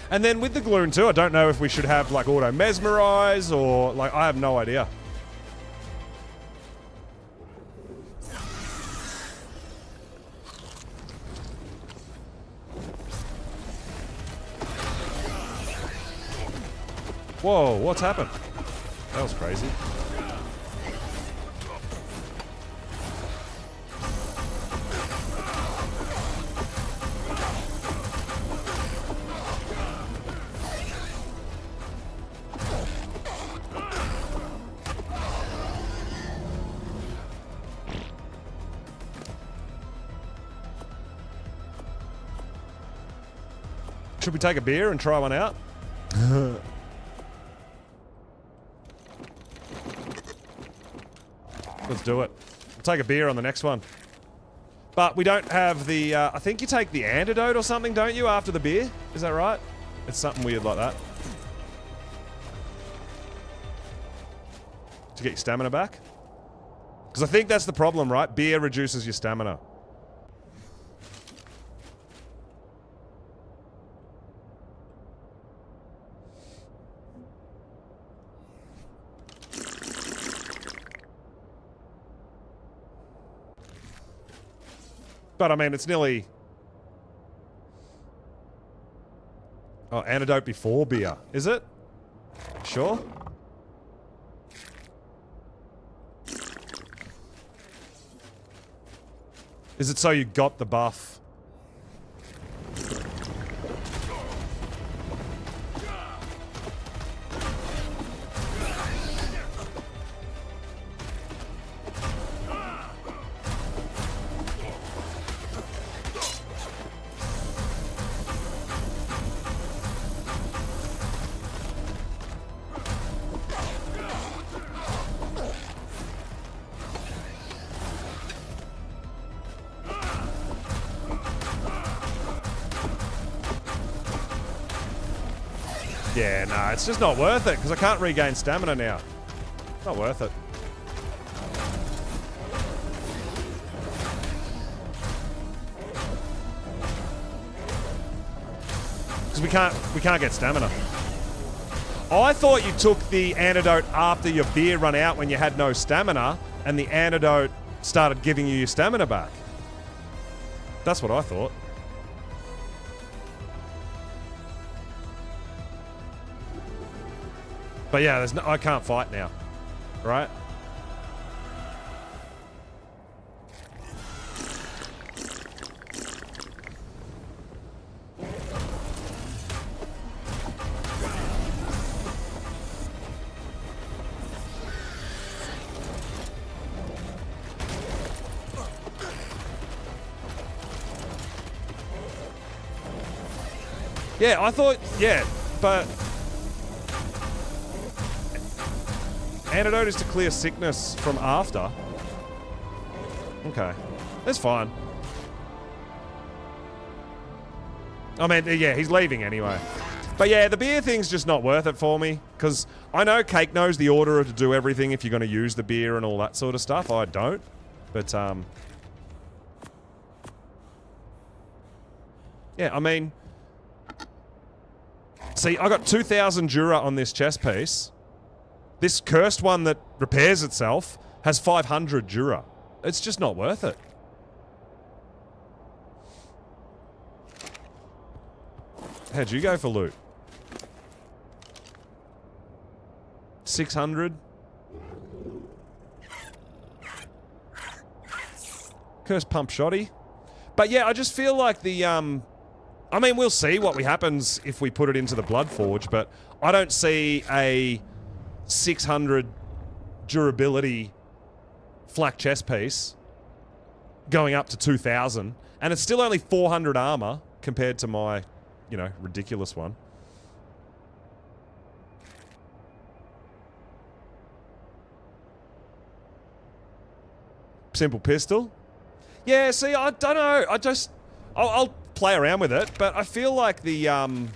And then with the Gloon too, I don't know if we should have like auto mesmerize or like, I have no idea. Whoa, what's happened? That was crazy. Should we take a beer and try one out? Let's do it. We'll take a beer on the next one. But we don't have the... I think you take the antidote or something, don't you, after the beer? Is that right? It's something weird like that. To get your stamina back? Because I think that's the problem, right? Beer reduces your stamina. But, I mean, it's nearly... Oh, antidote before beer. Is it? Sure? Is it so you got the buff? Yeah, no, it's just not worth it because I can't regain stamina now. Not worth it. Because we can't get stamina. Oh, I thought you took the antidote after your beer run out when you had no stamina, and the antidote started giving you your stamina back. That's what I thought. But yeah, I can't fight now, right? Yeah, I thought, yeah, but antidote is to clear sickness from after. Okay, that's fine. I mean, yeah, he's leaving anyway. But yeah, the beer thing's just not worth it for me because I know Cake knows the order to do everything if you're going to use the beer and all that sort of stuff. I don't, but yeah, I mean. See, I got 2,000 Jura on this chest piece. This cursed one that repairs itself has 500 Jura. It's just not worth it. How'd you go for loot? 600? Cursed pump shotty. But yeah, I just feel like the, I mean, we'll see what happens if we put it into the Blood Forge, but I don't see a 600 durability flak chest piece going up to 2,000, and it's still only 400 armor compared to my, you know, ridiculous one. Simple pistol. Yeah, see, I don't know. I'll play around with it, but I feel like the, oh,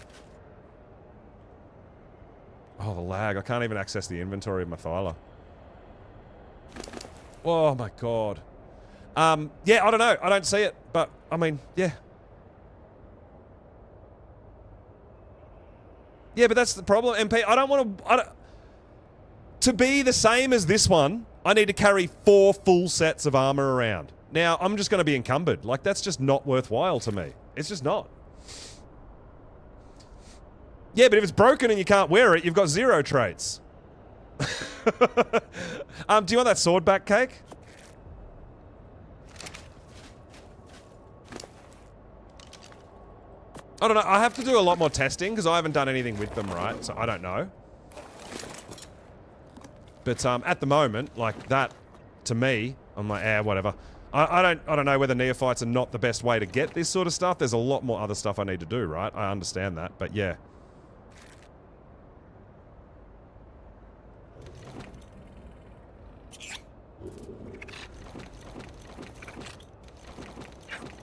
the lag. I can't even access the inventory of my Thyla. Oh, my God. Yeah, I don't know. I don't see it, but, I mean, yeah. Yeah, but that's the problem, MP. I don't want to... To be the same as this one, I need to carry 4 full sets of armor around. Now, I'm just going to be encumbered. Like, that's just not worthwhile to me. It's just not. Yeah, but if it's broken and you can't wear it, you've got 0 traits. Do you want that sword back, Cake? I don't know. I have to do a lot more testing because I haven't done anything with them, right? So I don't know. But at the moment, like that, to me, I'm like, whatever. I don't know whether neophytes are not the best way to get this sort of stuff. There's a lot more other stuff I need to do, right? I understand that, but yeah.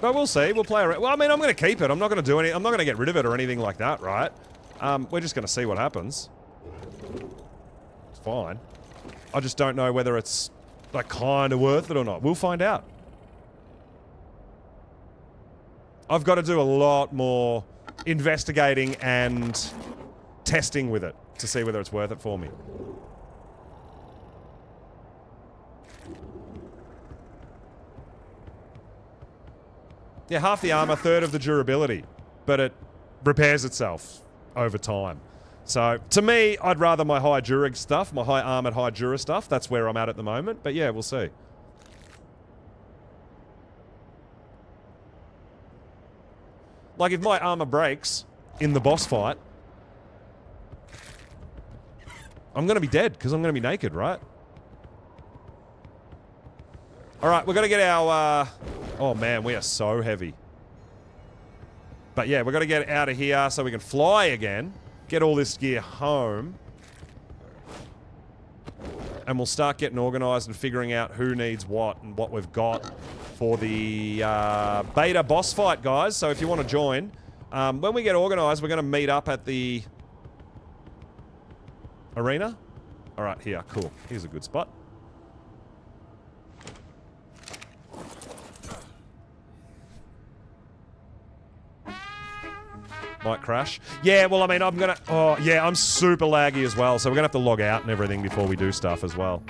But we'll see. We'll play around. Well, I mean, I'm going to keep it. I'm not going to do any. I'm not going to get rid of it or anything like that, right? We're just going to see what happens. It's fine. I just don't know whether it's like kind of worth it or not. We'll find out. I've got to do a lot more investigating and testing with it to see whether it's worth it for me. Yeah, half the armor, 1/3 of the durability, but it repairs itself over time. So, to me, I'd rather my high Jura stuff, my high armored, high Jura stuff. That's where I'm at the moment. But yeah, we'll see. Like, if my armor breaks in the boss fight, I'm going to be dead because I'm going to be naked, right? Alright, we're going to get our... Oh, man, we are so heavy. But yeah, we've got to get out of here so we can fly again. Get all this gear home. And we'll start getting organised and figuring out who needs what and what we've got for the beta boss fight, guys. So if you want to join, when we get organised, we're going to meet up at the arena? Alright, here. Cool. Here's a good spot. Might crash. Yeah, well, I mean, I'm gonna... Oh, yeah, I'm super laggy as well, so we're gonna have to log out and everything before we do stuff as well.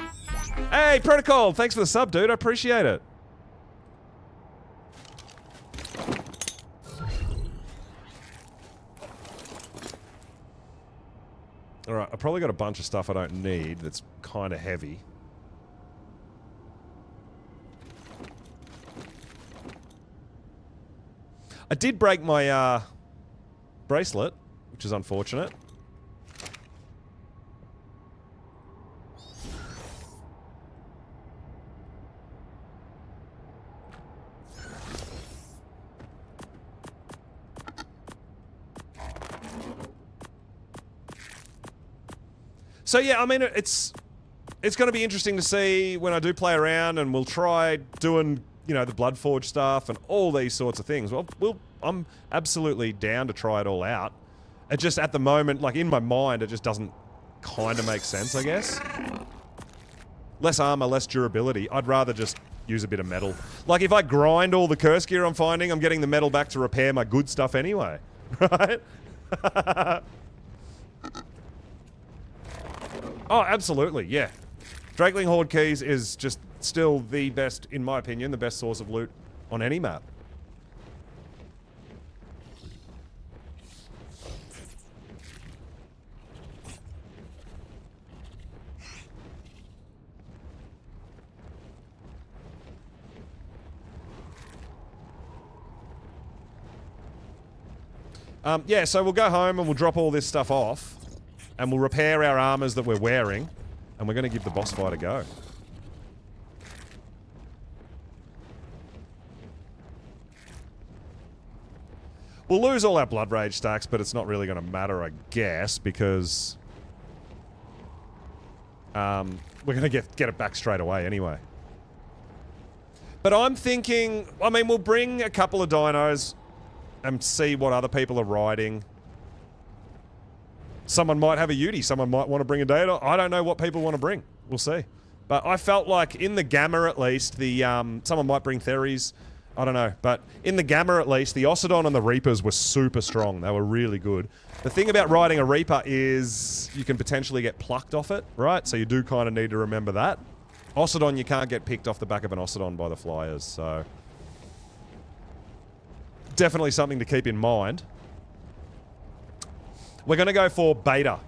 Hey, Protocol! Thanks for the sub, dude. I appreciate it. Alright, I probably got a bunch of stuff I don't need that's kind of heavy. I did break my, bracelet, which is unfortunate. So yeah, I mean, it's going to be interesting to see when I do play around, and we'll try doing, you know, the Bloodforge stuff and all these sorts of things. Well, I'm absolutely down to try it all out. It just, at the moment, like in my mind, it just doesn't kind of make sense, I guess. Less armor, less durability. I'd rather just use a bit of metal. Like if I grind all the curse gear I'm finding, I'm getting the metal back to repair my good stuff anyway. Right? Oh, absolutely, yeah. Drakeling Horde Keys is just still the best, in my opinion, the best source of loot on any map. Yeah, so we'll go home and we'll drop all this stuff off. And we'll repair our armors that we're wearing. And we're going to give the boss fight a go. We'll lose all our Blood Rage stacks, but it's not really going to matter, I guess, because... we're going to get it back straight away anyway. But I'm thinking... I mean, we'll bring a couple of dinos and see what other people are riding. Someone might have a Ute, someone might want to bring a Data. I don't know what people want to bring. We'll see. But I felt like in the Gamma at least, the someone might bring Theres. I don't know. But in the Gamma at least, the Osidon and the Reapers were super strong. They were really good. The thing about riding a Reaper is you can potentially get plucked off it, right? So you do kind of need to remember that. Osidon, you can't get picked off the back of an Osidon by the Flyers, so... Definitely something to keep in mind. We're going to go for Beta.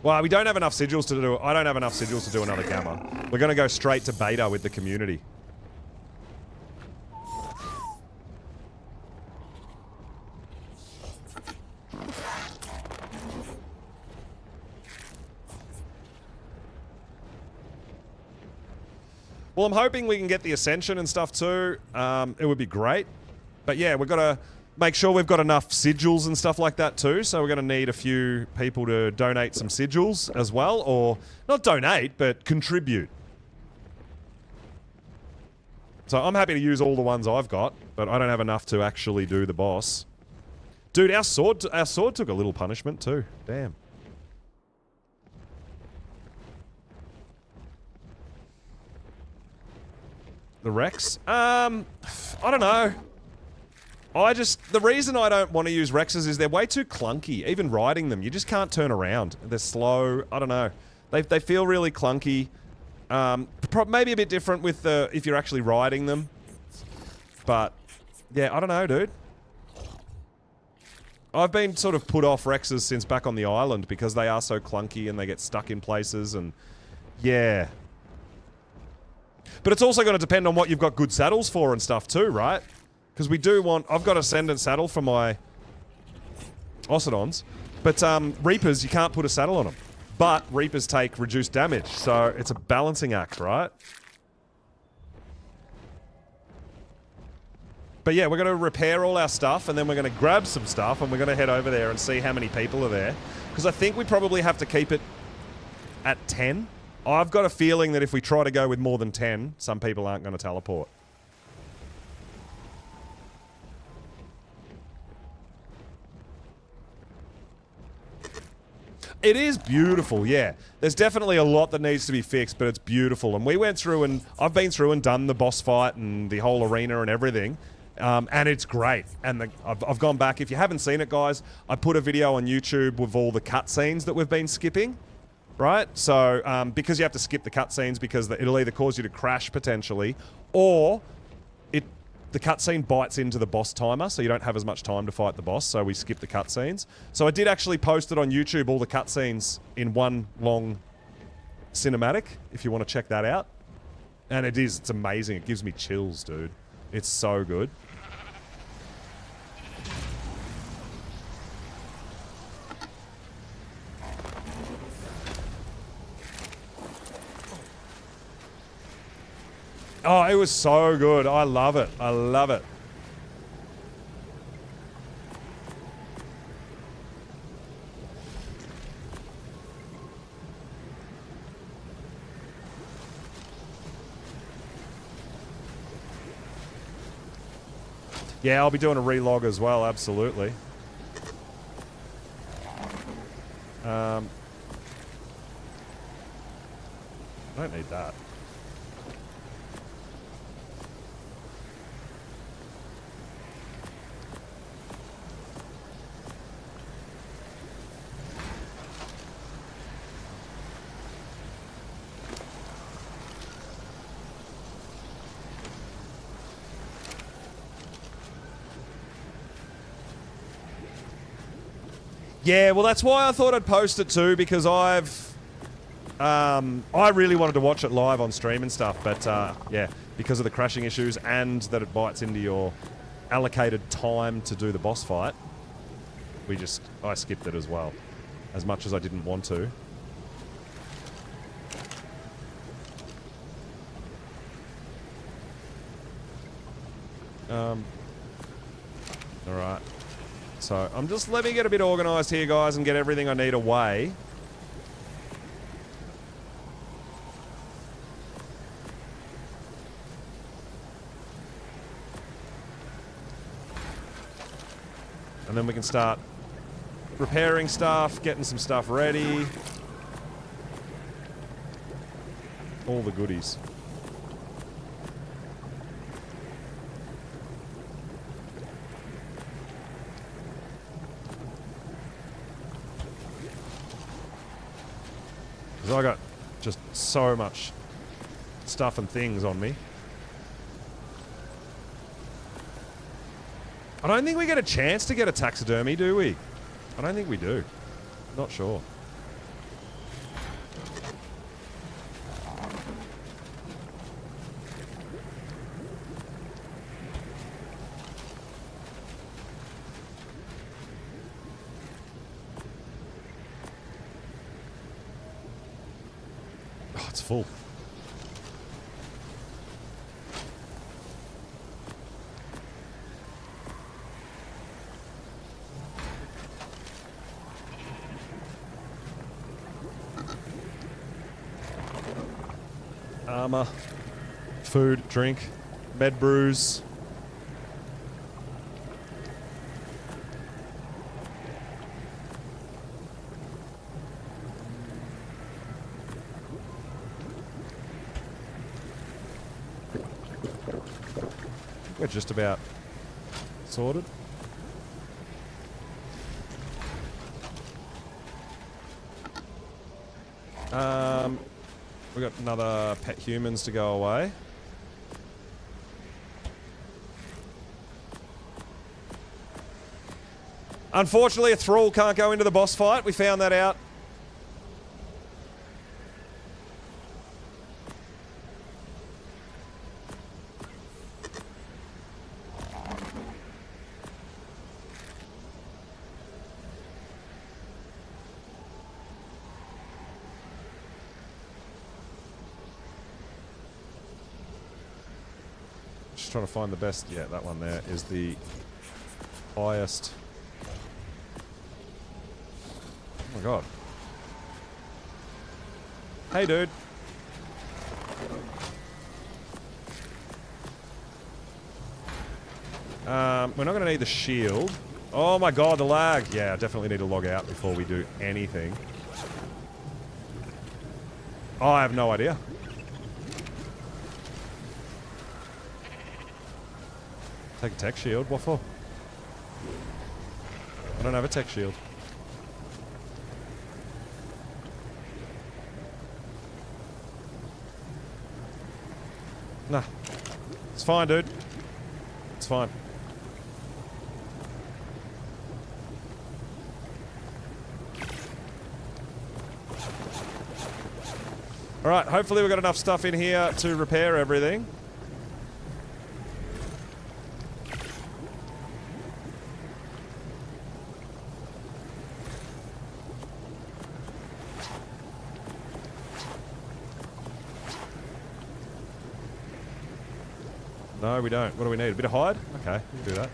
Well, we don't have enough sigils to do... I don't have enough sigils to do another Gamma. We're going to go straight to Beta with the community. Well, I'm hoping we can get the Ascension and stuff too. It would be great. But yeah, we've got to... make sure we've got enough sigils and stuff like that too, so we're going to need a few people to donate some sigils as well, or not donate, but contribute. So I'm happy to use all the ones I've got, but I don't have enough to actually do the boss. Dude, our sword took a little punishment too. Damn. The Rex? I don't know. The reason I don't want to use Rexes is they're way too clunky. Even riding them, you just can't turn around. They're slow. I don't know. They feel really clunky. Maybe a bit different with if you're actually riding them. But, yeah, I don't know, dude. I've been sort of put off Rexes since back on the island because they are so clunky and they get stuck in places and... yeah. But it's also going to depend on what you've got good saddles for and stuff too, right? Because we do want... I've got Ascendant saddle for my Osidons. But Reapers, you can't put a saddle on them. But Reapers take reduced damage. So it's a balancing act, right? But yeah, we're going to repair all our stuff. And then we're going to grab some stuff. And we're going to head over there and see how many people are there. Because I think we probably have to keep it at 10. I've got a feeling that if we try to go with more than 10, some people aren't going to teleport. It is beautiful, yeah. There's definitely a lot that needs to be fixed, but it's beautiful. And we went through and I've been through and done the boss fight and the whole arena and everything. And it's great. And I've gone back. If you haven't seen it, guys, I put a video on YouTube with all the cutscenes that we've been skipping. Right? So, because you have to skip the cutscenes because it'll either cause you to crash potentially, or the cutscene bites into the boss timer, so you don't have as much time to fight the boss, so we skip the cutscenes. So I did actually post it on YouTube, all the cutscenes in one long cinematic, if you want to check that out. And it's amazing. It gives me chills, dude. It's so good. Oh, it was so good. I love it. I love it. Yeah, I'll be doing a relog as well, absolutely. I don't need that. Yeah, well, that's why I thought I'd post it too, because I really wanted to watch it live on stream and stuff, but yeah, because of the crashing issues and that it bites into your allocated time to do the boss fight, I skipped it as well, as much as I didn't want to. Alright. So, let me get a bit organised here, guys, and get everything I need away. And then we can start repairing stuff, getting some stuff ready. All the goodies. I got just so much stuff and things on me. I don't think we get a chance to get a taxidermy, do we? I don't think we do. Not sure. It's full. Armor, food, drink, med brews. We're just about sorted. We've got another pet humans to go away. Unfortunately, a thrall can't go into the boss fight. We found that out. Trying to find the best. Yeah, that one there is the highest. Oh my god. Hey, dude. We're not going to need the shield. Oh my god, the lag. Yeah, I definitely need to log out before we do anything. Oh, I have no idea. Take a tech shield. What for? I don't have a tech shield. Nah. It's fine, dude. It's fine. Alright, hopefully we've got enough stuff in here to repair everything. No, we don't. What do we need? A bit of hide? Okay, we can do that.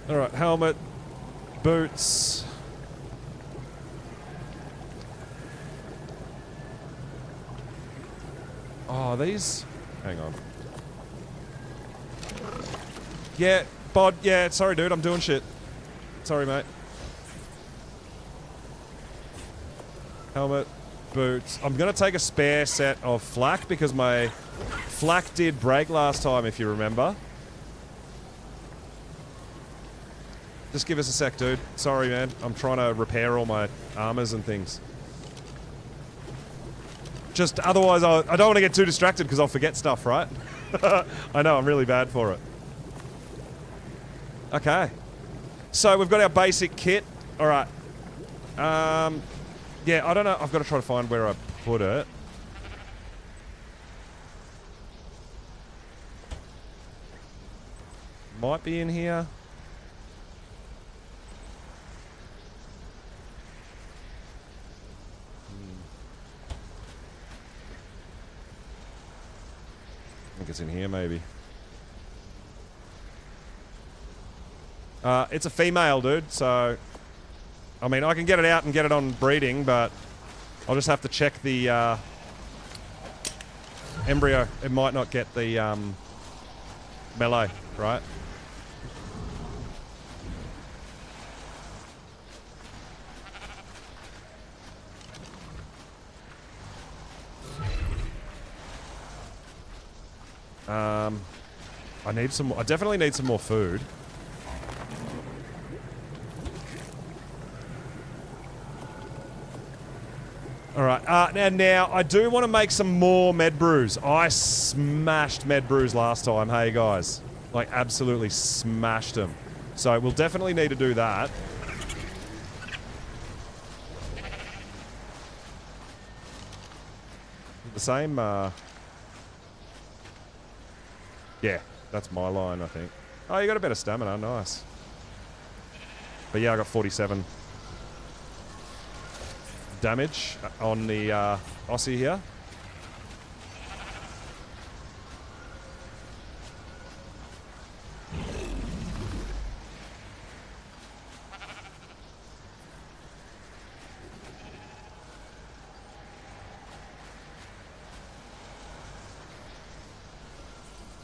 Alright, helmet, boots. Oh, these... Hang on. Yeah, bod, yeah, sorry dude, I'm doing shit. Sorry, mate. Helmet, boots. I'm gonna take a spare set of flak because my flak did break last time, if you remember. Just give us a sec, dude. Sorry, man. I'm trying to repair all my armors and things. Just otherwise, I don't want to get too distracted because I'll forget stuff, right? I know, I'm really bad for it. Okay. So we've got our basic kit. All right. Yeah, I don't know. I've got to try to find where I put it. Might be in here. I think it's in here, maybe. It's a female, dude, so... I mean, I can get it out and get it on breeding, but... I'll just have to check the, embryo. It might not get the, melee, right? I need some... I definitely need some more food. Alright, and now I do want to make some more med brews. I smashed med brews last time, hey guys. Like, absolutely smashed them. So we'll definitely need to do that. The same, yeah, that's my line, I think. Oh, you got a bit of stamina, nice. But yeah, I got 47 damage on the Aussie here.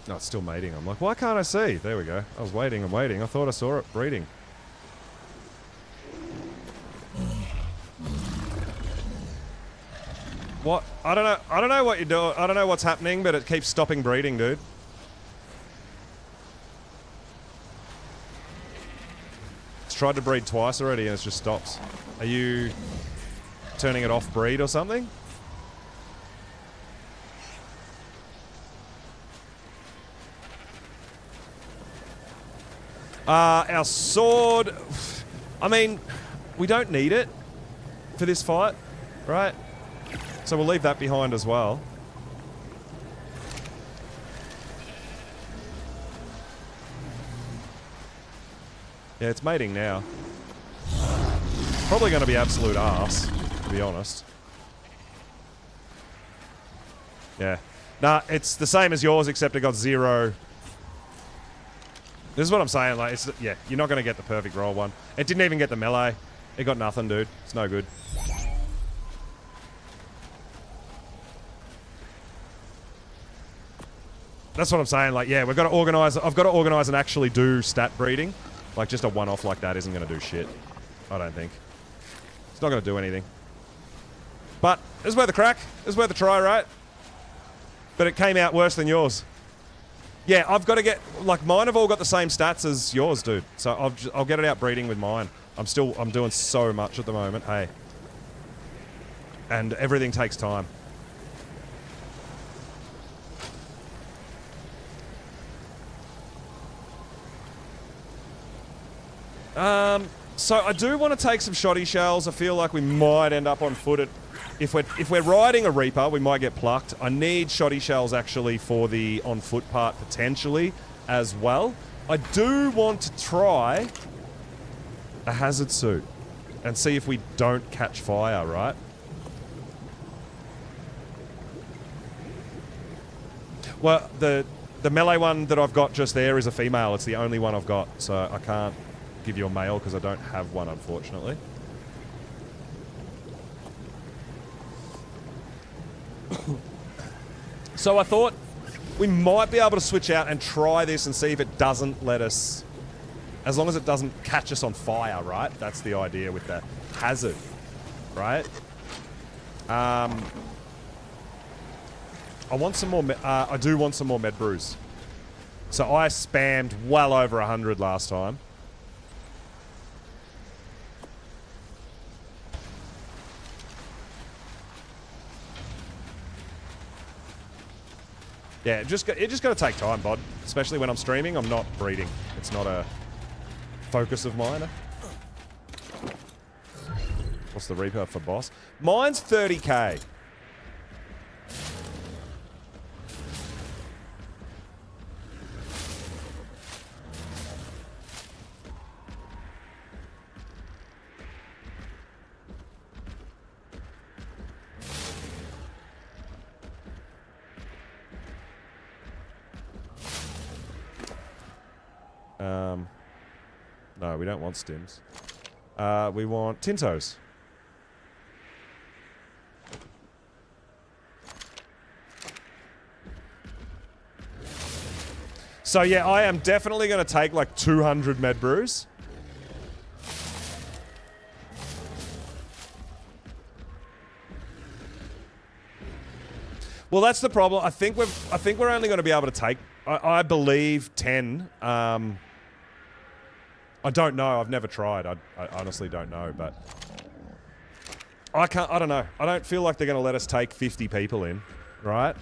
No, it's still mating. I'm like, why can't I see? There we go. I was waiting and waiting. I thought I saw it breeding. What? I don't know. I don't know what you're doing. I don't know what's happening, but it keeps stopping breeding, dude. It's tried to breed twice already and it just stops. Are you turning it off breed or something? Our sword... I mean, we don't need it for this fight, right? So we'll leave that behind as well. Yeah, it's mating now. Probably going to be absolute arse, to be honest. Yeah. Nah, it's the same as yours, except it got 0 This is what I'm saying. Like, it's, yeah, you're not going to get the perfect roll one. It didn't even get the melee. It got nothing, dude. It's no good. That's what I'm saying. Like, yeah, we've got to organize. I've got to organize and actually do stat breeding. Like, just a one-off like that isn't going to do shit. I don't think. It's not going to do anything. But it's worth a crack. It's worth a try, right? But it came out worse than yours. Yeah, I've got to get... Like, mine have all got the same stats as yours, dude. So I'll get it out breeding with mine. I'm doing so much at the moment. Hey. And everything takes time. So I do want to take some shoddy shells. I feel like we might end up on foot at... If we're riding a Reaper, we might get plucked. I need shoddy shells actually for the on foot part potentially as well. I do want to try a hazard suit and see if we don't catch fire, right? Well, the melee one that I've got just there is a female. It's the only one I've got, so I can't give you a male because I don't have one, unfortunately. So I thought we might be able to switch out and try this and see if it doesn't let us... As long as it doesn't catch us on fire, right? That's the idea with the hazard, right? I want some more... I do want some more med brews. So I spammed well over 100 last time. Yeah, it just got to take time, bud. Especially when I'm streaming, I'm not breeding. It's not a focus of mine. What's the Reaper for boss? Mine's 30k. No, we don't want stims. We want Tintos. So yeah, I am definitely going to take like 200 med brews. Well, that's the problem. I think we're only going to be able to take, I believe, 10. I don't know. I've never tried. I honestly don't know, but I don't know. I don't feel like they're going to let us take 50 people in, right?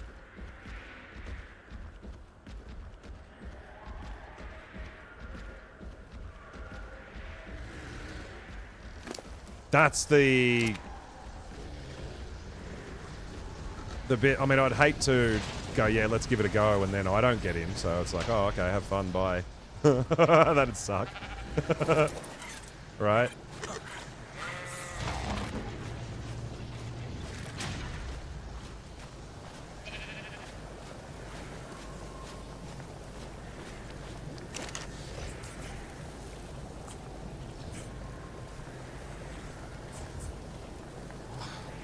That's the bit. I mean, I'd hate to go, yeah, let's give it a go, and then I don't get in. So it's like, oh, okay, have fun, bye. That'd suck. Right?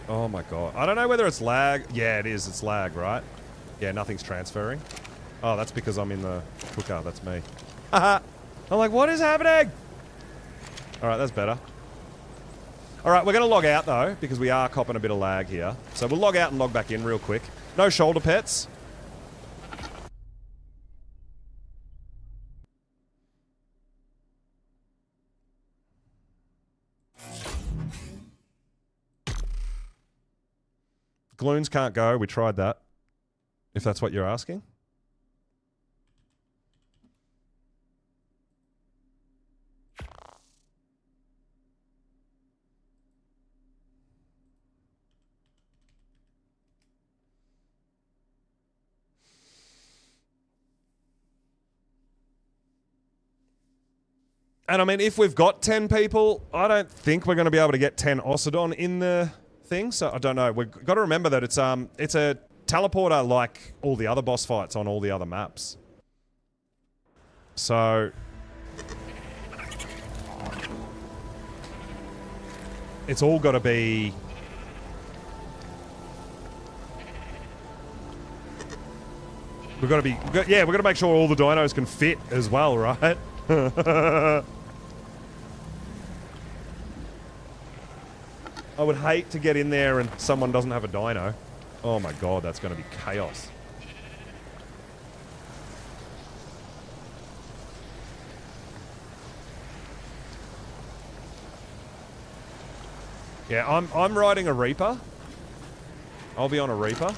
Oh my god. I don't know whether it's lag. Yeah, it is. It's lag, right? Yeah, nothing's transferring. Oh, that's because I'm in the cooker. That's me. Haha. I'm like, what is happening? Alright, that's better. Alright, we're going to log out, though, because we are copping a bit of lag here. So we'll log out and log back in real quick. No shoulder pets. Gloons can't go. We tried that. If that's what you're asking. And I mean, if we've got 10 people, I don't think we're going to be able to get 10 Osidon in the thing. So I don't know. We've got to remember that it's a teleporter like all the other boss fights on all the other maps. So it's all got to be... We've got to make sure all the dinos can fit as well, right? I would hate to get in there and someone doesn't have a dino. Oh my god, that's going to be chaos. Yeah, I'm riding a Reaper. I'll be on a Reaper.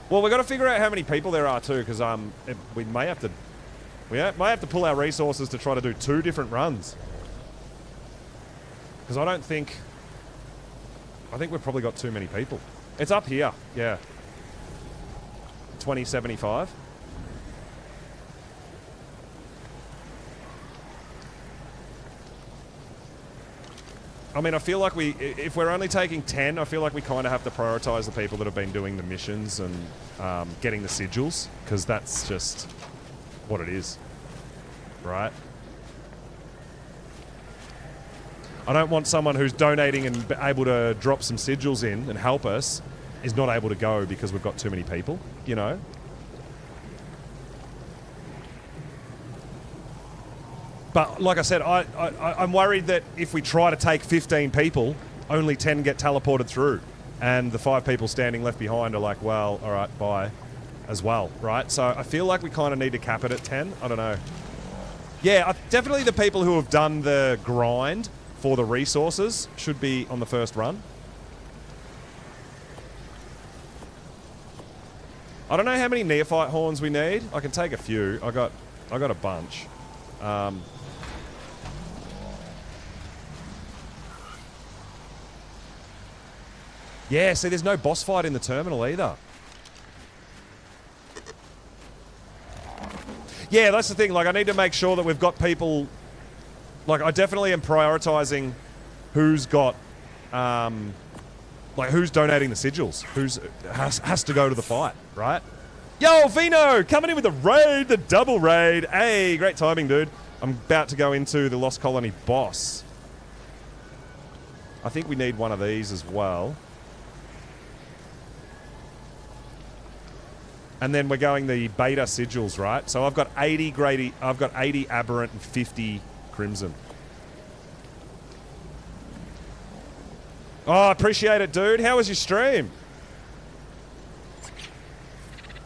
Well, we've got to figure out how many people there are too, because we might have to pull our resources to try to do 2 different runs. Because I think we've probably got too many people. It's up here, yeah. 2075. I mean, I feel like if we're only taking 10, I feel like we kind of have to prioritize the people that have been doing the missions and getting the sigils, because that's just what it is, right? I don't want someone who's donating and able to drop some sigils in and help us is not able to go because we've got too many people, you know? But like I said, I'm worried that if we try to take 15 people, only 10 get teleported through. And the 5 people standing left behind are like, well, all right, bye, as well, right? So I feel like we kind of need to cap it at 10. I don't know. Yeah, definitely the people who have done the grind for the resources should be on the first run. I don't know how many neophyte horns we need. I can take a few. I got a bunch. Yeah, see, there's no boss fight in the terminal either. Yeah, that's the thing. Like, I need to make sure that we've got people... Like, I definitely am prioritizing who's got... like, who's donating the sigils. Who's has to go to the fight, right? Yo, Vino! Coming in with the raid, the double raid. Hey, great timing, dude. I'm about to go into the Lost Colony boss. I think we need one of these as well. And then we're going the beta sigils, right? So I've got 80 Grady, I've got 80 aberrant and 50 crimson. Oh, appreciate it, dude. How was your stream?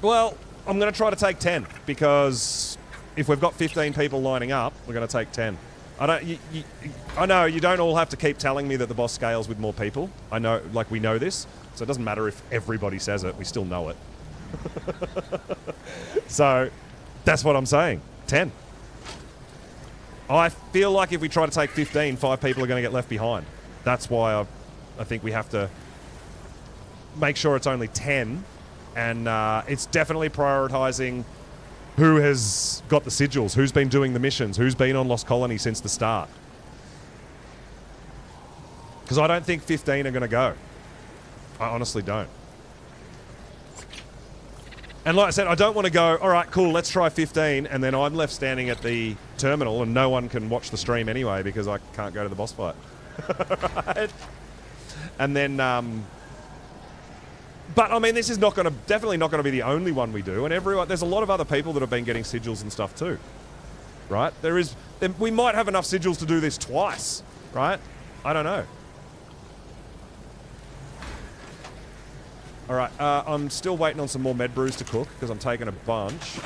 Well, I'm going to try to take 10 because if we've got 15 people lining up, we're going to take 10. I know you don't all have to keep telling me that the boss scales with more people. I know, like, we know this, so it doesn't matter if everybody says it. We still know it. So that's what I'm saying. 10. I feel like if we try to take 15, 5 people are going to get left behind. That's why I think we have to make sure it's only 10. And it's definitely prioritizing who has got the sigils, who's been doing the missions, who's been on Lost Colony since the start. Because I don't think 15 are going to go. I honestly don't. And like I said, I don't want to go, all right, cool, let's try 15, and then I'm left standing at the terminal and no one can watch the stream anyway because I can't go to the boss fight. Right? And then, but I mean, this is definitely not going to be the only one we do, and there's a lot of other people that have been getting sigils and stuff too. Right? We might have enough sigils to do this twice, right? I don't know. All right, I'm still waiting on some more med brews to cook because I'm taking a bunch.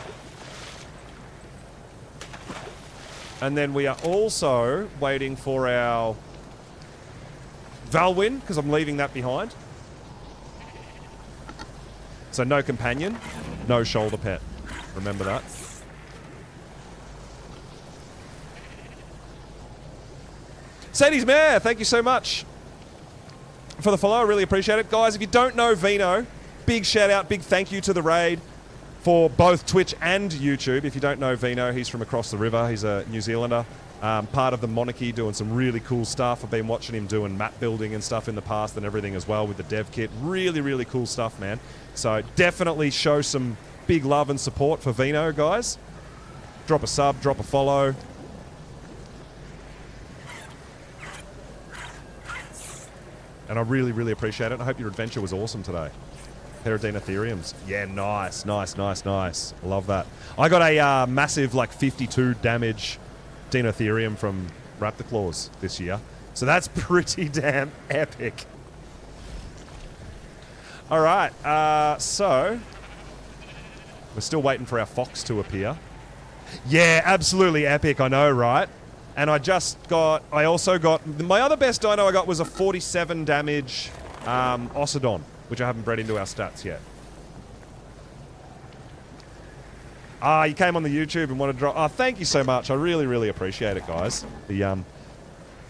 And then we are also waiting for our Valwyn because I'm leaving that behind. So no companion, no shoulder pet. Remember that. Sadie's Mare, thank you so much for the follow. I really appreciate it. Guys, if you don't know Vino, big shout out, big thank you to the raid for both Twitch and YouTube. If you don't know Vino, he's from across the river. He's a New Zealander. Part of the monarchy, doing some really cool stuff. I've been watching him doing map building and stuff in the past and everything as well with the dev kit. Really, really cool stuff, man. So definitely show some big love and support for Vino, guys. Drop a sub, drop a follow. And I really, really appreciate it. I hope your adventure was awesome today. Paradenotheriums. Yeah, nice, nice, nice, nice. Love that. I got a massive, like, 52 damage Denotherium from Raptor Claws this year. So that's pretty damn epic. All right, so we're still waiting for our fox to appear. Yeah, absolutely epic, I know, right? And I also got, my other best dino I got was a 47 damage Ossodon, which I haven't bred into our stats yet. You came on the YouTube and wanted to drop. Oh, thank you so much. I really, really appreciate it, guys. The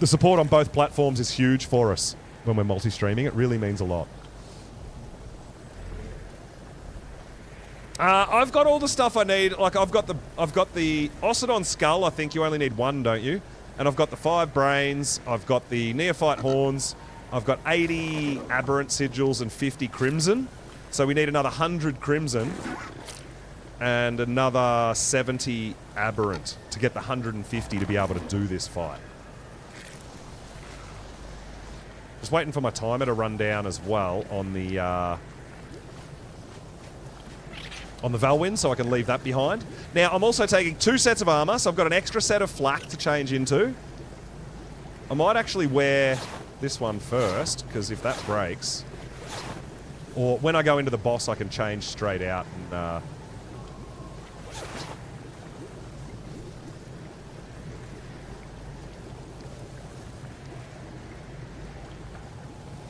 support on both platforms is huge for us when we're multi-streaming. It really means a lot. I've got all the stuff I need. Like I've got the Ossodon skull. I think you only need one, don't you? And I've got the 5 brains. I've got the neophyte horns. I've got 80 aberrant sigils and 50 crimson. So we need another 100 crimson and another 70 aberrant to get the 150 to be able to do this fight. Just waiting for my timer to run down as well on the Valwyn, so I can leave that behind. Now, I'm also taking 2 sets of armor, so I've got an extra set of flak to change into. I might actually wear this one first, because if that breaks... Or when I go into the boss, I can change straight out and...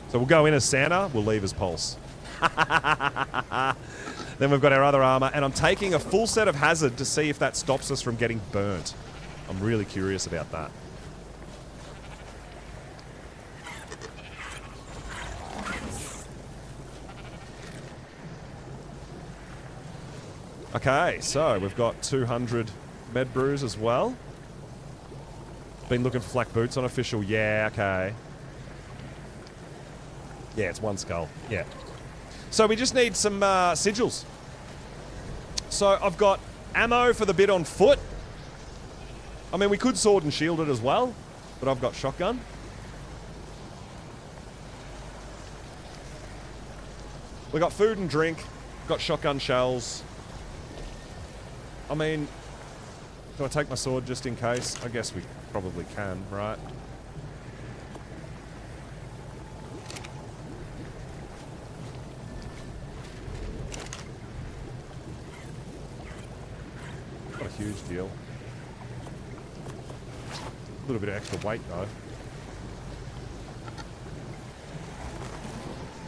So we'll go in as Santa, we'll leave as Pulse. Then we've got our other armor, and I'm taking a full set of Hazard to see if that stops us from getting burnt. I'm really curious about that. Okay, so we've got 200 med brews as well. Been looking for flak boots on official. Yeah, okay. Yeah, it's 1 skull. Yeah. So we just need some sigils. So I've got ammo for the bit on foot. I mean, we could sword and shield it as well, but I've got shotgun. We got food and drink. Got shotgun shells. I mean, do I take my sword just in case? I guess we probably can, right? Not a huge deal. A little bit of extra weight though.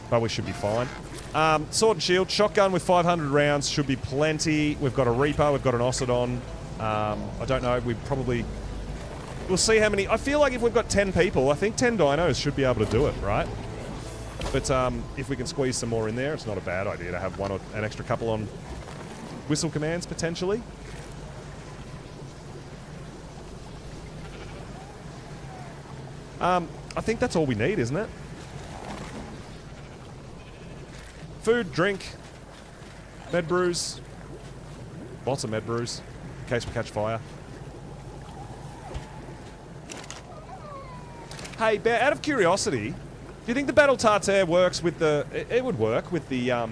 But we should be fine. Sword and shield, shotgun with 500 rounds should be plenty. We've got a Reaper, we've got an Ossodon. I don't know, we'll see how many. I feel like if we've got 10 people, I think 10 dinos should be able to do it, right? But if we can squeeze some more in there, it's not a bad idea to have an extra couple on whistle commands potentially. I think that's all we need, isn't it? Food, drink, med brews. Lots of med brews, in case we catch fire. Hey, Bear, out of curiosity, do you think the Battle Tartare works with the... It would work with the,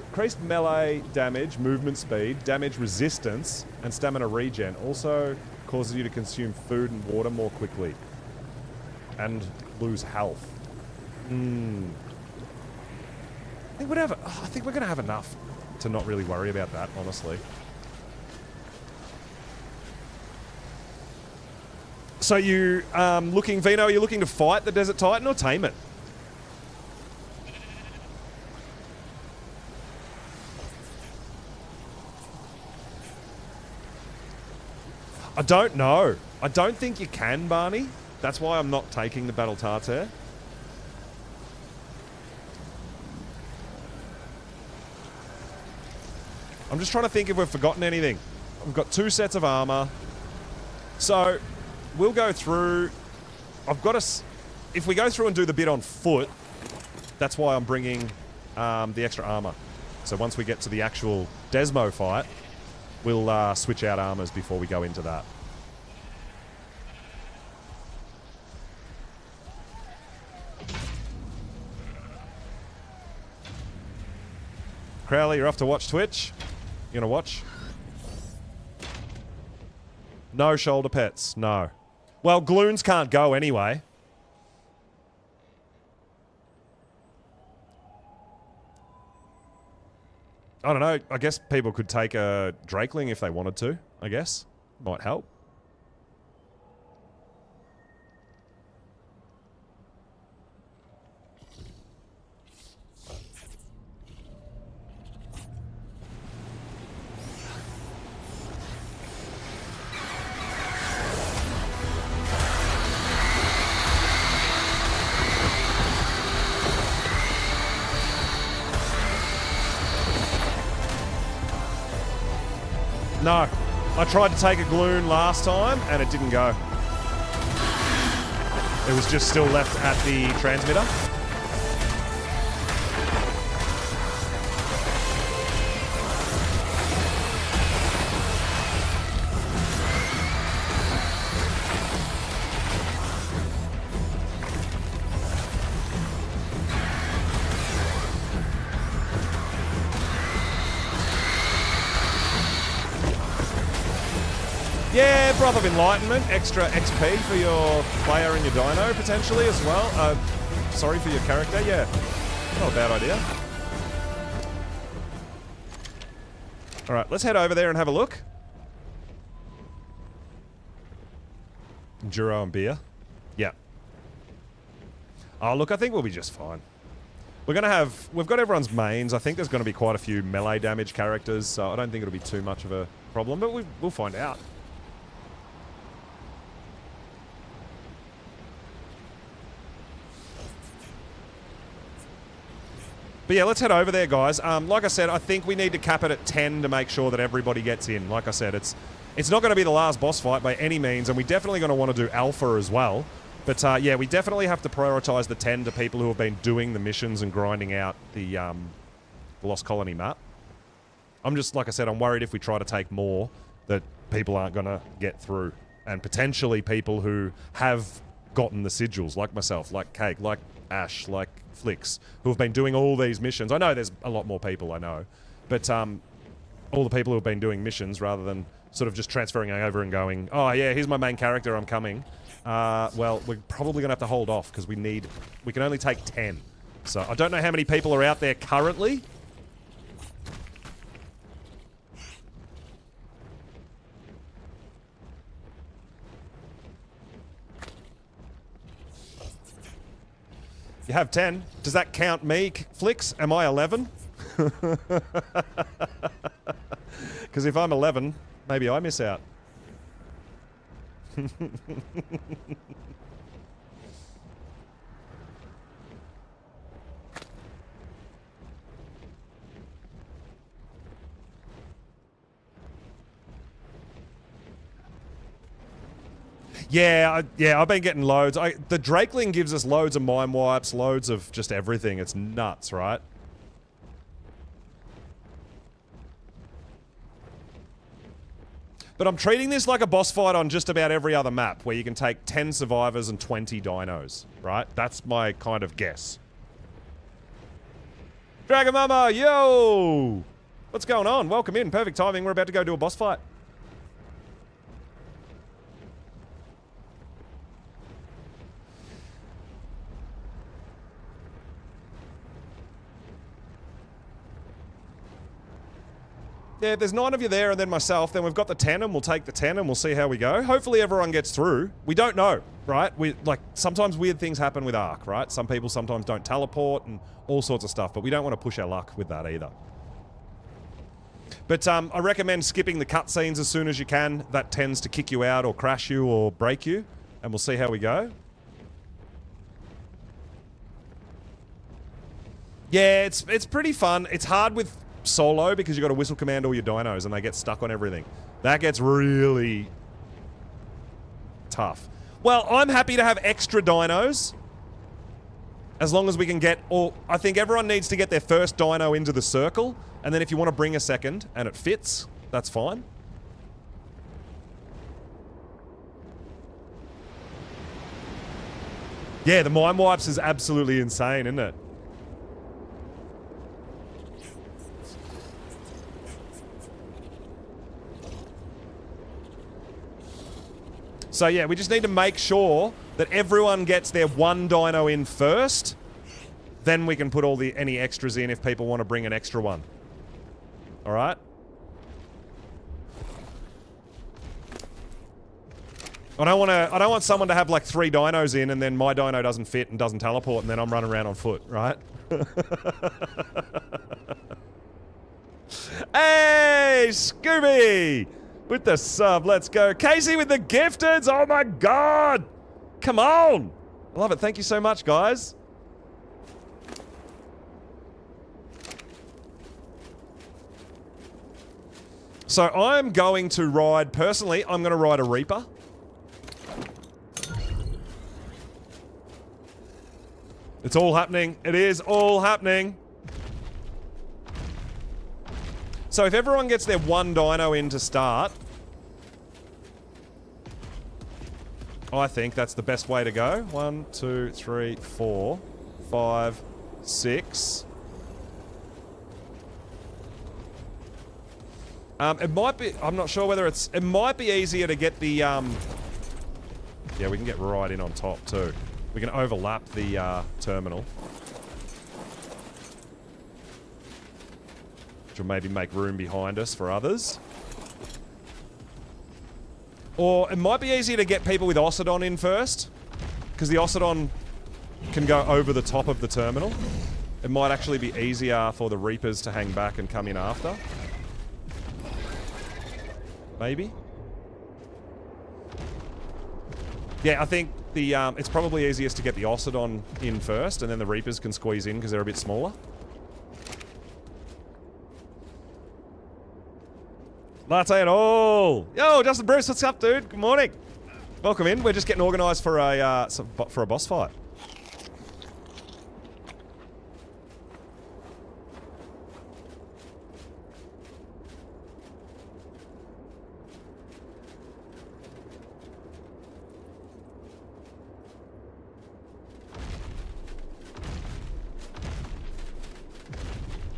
increased melee damage, movement speed, damage resistance, and stamina regen. Also causes you to consume food and water more quickly. And lose health. I think we're going to have enough to not really worry about that, honestly. So you Vino, are you looking to fight the Desert Titan or tame it? I don't know. I don't think you can, Barney. That's why I'm not taking the Battle Tartare. I'm just trying to think if we've forgotten anything. We've got 2 sets of armor. So, we'll go through... I've got to... If we go through and do the bit on foot, that's why I'm bringing the extra armor. So once we get to the actual Desmo fight, we'll switch out armors before we go into that. Crowley, you're off to watch Twitch? You gonna watch? No shoulder pets, no. Well, Gloons can't go anyway. I don't know, I guess people could take a Drakeling if they wanted to, I guess. Might help. No. I tried to take a Gloon last time, and it didn't go. It was just still left at the transmitter. Yeah, Brother of Enlightenment, extra XP for your player and your dino, potentially, as well. Sorry, for your character, yeah. Not a bad idea. Alright, let's head over there and have a look. Enduro and beer. Yeah. Oh, look, I think we'll be just fine. We're going to have... We've got everyone's mains. I think there's going to be quite a few melee damage characters, so I don't think it'll be too much of a problem, but we'll find out. But yeah, let's head over there, guys. Like I said, I think we need to cap it at 10 to make sure that everybody gets in. Like I said, it's not going to be the last boss fight by any means, and we're definitely going to want to do Alpha as well. But yeah, we definitely have to prioritize the 10 to people who have been doing the missions and grinding out the Lost Colony map. I'm just, like I said, I'm worried if we try to take more that people aren't going to get through. And potentially people who have gotten the sigils, like myself, like Cake, like Ash, like Flicks, who have been doing all these missions. I know there's a lot more people, I know. But all the people who have been doing missions rather than sort of just transferring over and going, oh yeah, here's my main character, I'm coming. Well, we're probably going to have to hold off because we can only take 10. So I don't know how many people are out there currently. You have 10. Does that count me, Flicks? Am I 11? Because if I'm 11, maybe I miss out. Yeah, I've been getting loads. The Drakeling gives us loads of mine wipes, loads of just everything. It's nuts, right? But I'm treating this like a boss fight on just about every other map, where you can take 10 survivors and 20 dinos, right? That's my kind of guess. Dragon Mama, yo! What's going on? Welcome in. Perfect timing. We're about to go do a boss fight. Yeah, if there's 9 of you there and then myself, then we've got the 10 and we'll take the 10 and we'll see how we go. Hopefully everyone gets through. We don't know, right? Sometimes weird things happen with Ark, right? Some people sometimes don't teleport and all sorts of stuff, but we don't want to push our luck with that either. But I recommend skipping the cutscenes as soon as you can. That tends to kick you out or crash you or break you, and we'll see how we go. Yeah, it's pretty fun. It's hard with solo because you got to whistle command all your dinos and they get stuck on everything. That gets really tough. Well, I'm happy to have extra dinos as long as we can get all... I think everyone needs to get their first dino into the circle, and then if you want to bring a second and it fits, that's fine. Yeah, the mine wipes is absolutely insane, isn't it? So yeah, we just need to make sure that everyone gets their one dino in first. Then we can put all the any extras in if people want to bring an extra one. All right? I don't want someone to have like 3 dinos in and then my dino doesn't fit and doesn't teleport and then I'm running around on foot, right? Hey, Scooby! With the sub, let's go. Casey with the gifteds! Oh my god! Come on! I love it. Thank you so much, guys. So I'm going to ride, personally, I'm going to ride a Reaper. It's all happening. It is all happening. So if everyone gets their one dino in to start, I think that's the best way to go. 1, 2, 3, 4, 5, 6. It might be, I'm not sure whether it's, it might be easier to get the, yeah, we can get right in on top too. We can overlap the terminal. Which will maybe make room behind us for others. Or it might be easier to get people with Osidon in first. Because the Osidon can go over the top of the terminal. It might actually be easier for the Reapers to hang back and come in after. Maybe. Yeah, I think the it's probably easiest to get the Osidon in first, and then the Reapers can squeeze in because they're a bit smaller. Latte and all. Yo, Justin Bruce, what's up, dude? Good morning. Welcome in. We're just getting organised for a boss fight.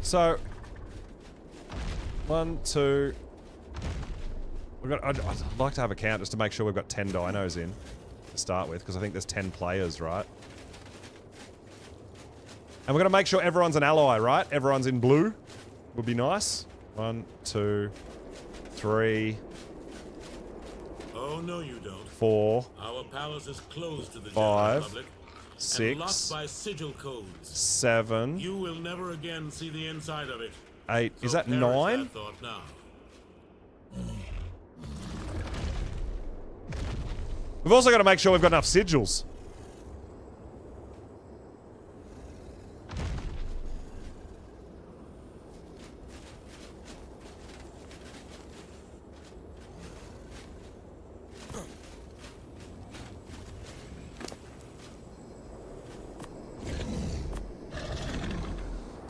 So, 1, 2. I'd like to have a count just to make sure we've got 10 dinos in to start with, because I think there's 10 players, right? And we're going to make sure everyone's an ally, right? Everyone's in blue. Would be nice. 1, 2, 3. Oh, no, you don't. 4. Our palace is closed to the 5. public. 6. Locked by sigil codes. 7. You will never again see the inside of it. 8. So is that perish 9? that thought now. We've also got to make sure we've got enough sigils.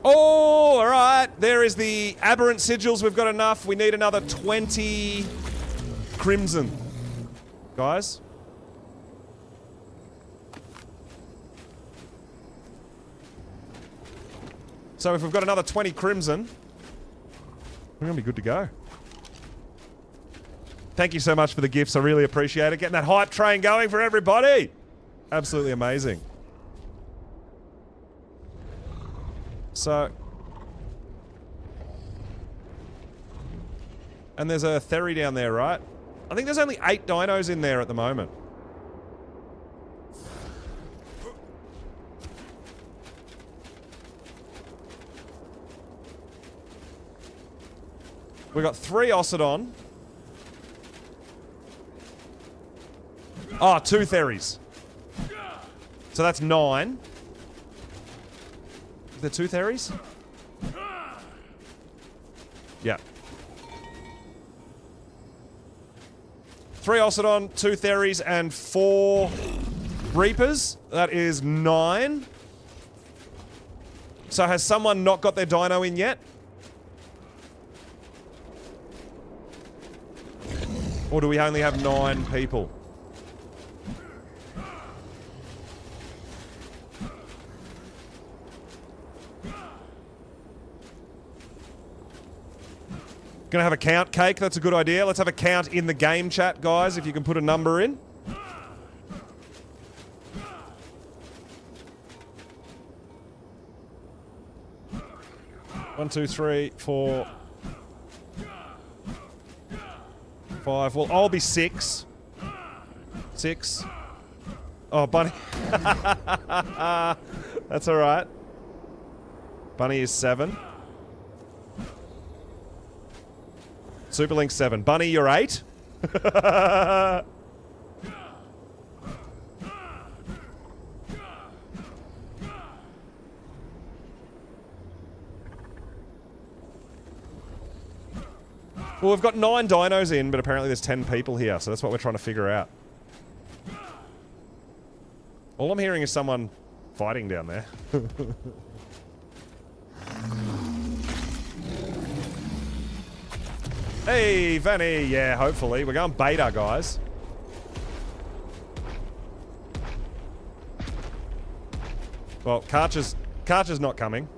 Oh, all right. There is the aberrant sigils. We've got enough. We need another 20 crimson. Guys. So if we've got another 20 crimson, we're going to be good to go. Thank you so much for the gifts. I really appreciate it. Getting that hype train going for everybody. Absolutely amazing. So, and there's a Theory down there, right? I think there's only 8 dinos in there at the moment. We got 3 Osidon. Oh, 2 Theries. So that's 9. Is there 2 Theries? Yeah. 3 Ocidon, 2 Theries, and 4 Reapers. That is 9. So has someone not got their dino in yet? Or do we only have 9 people? Gonna have a count, Cake. That's a good idea. Let's have a count in the game chat, guys, if you can put a number in. One, two, three, 4, 5. Well, I'll be 6. 6. Oh, Bunny. That's all right. Bunny is 7. Superlink 7. Bunny, you're 8. Well, we've got 9 dinos in, but apparently there's 10 people here, so that's what we're trying to figure out. All I'm hearing is someone fighting down there. Hey, Vanny! Yeah, hopefully. We're going beta, guys. Well, Karcher's not coming.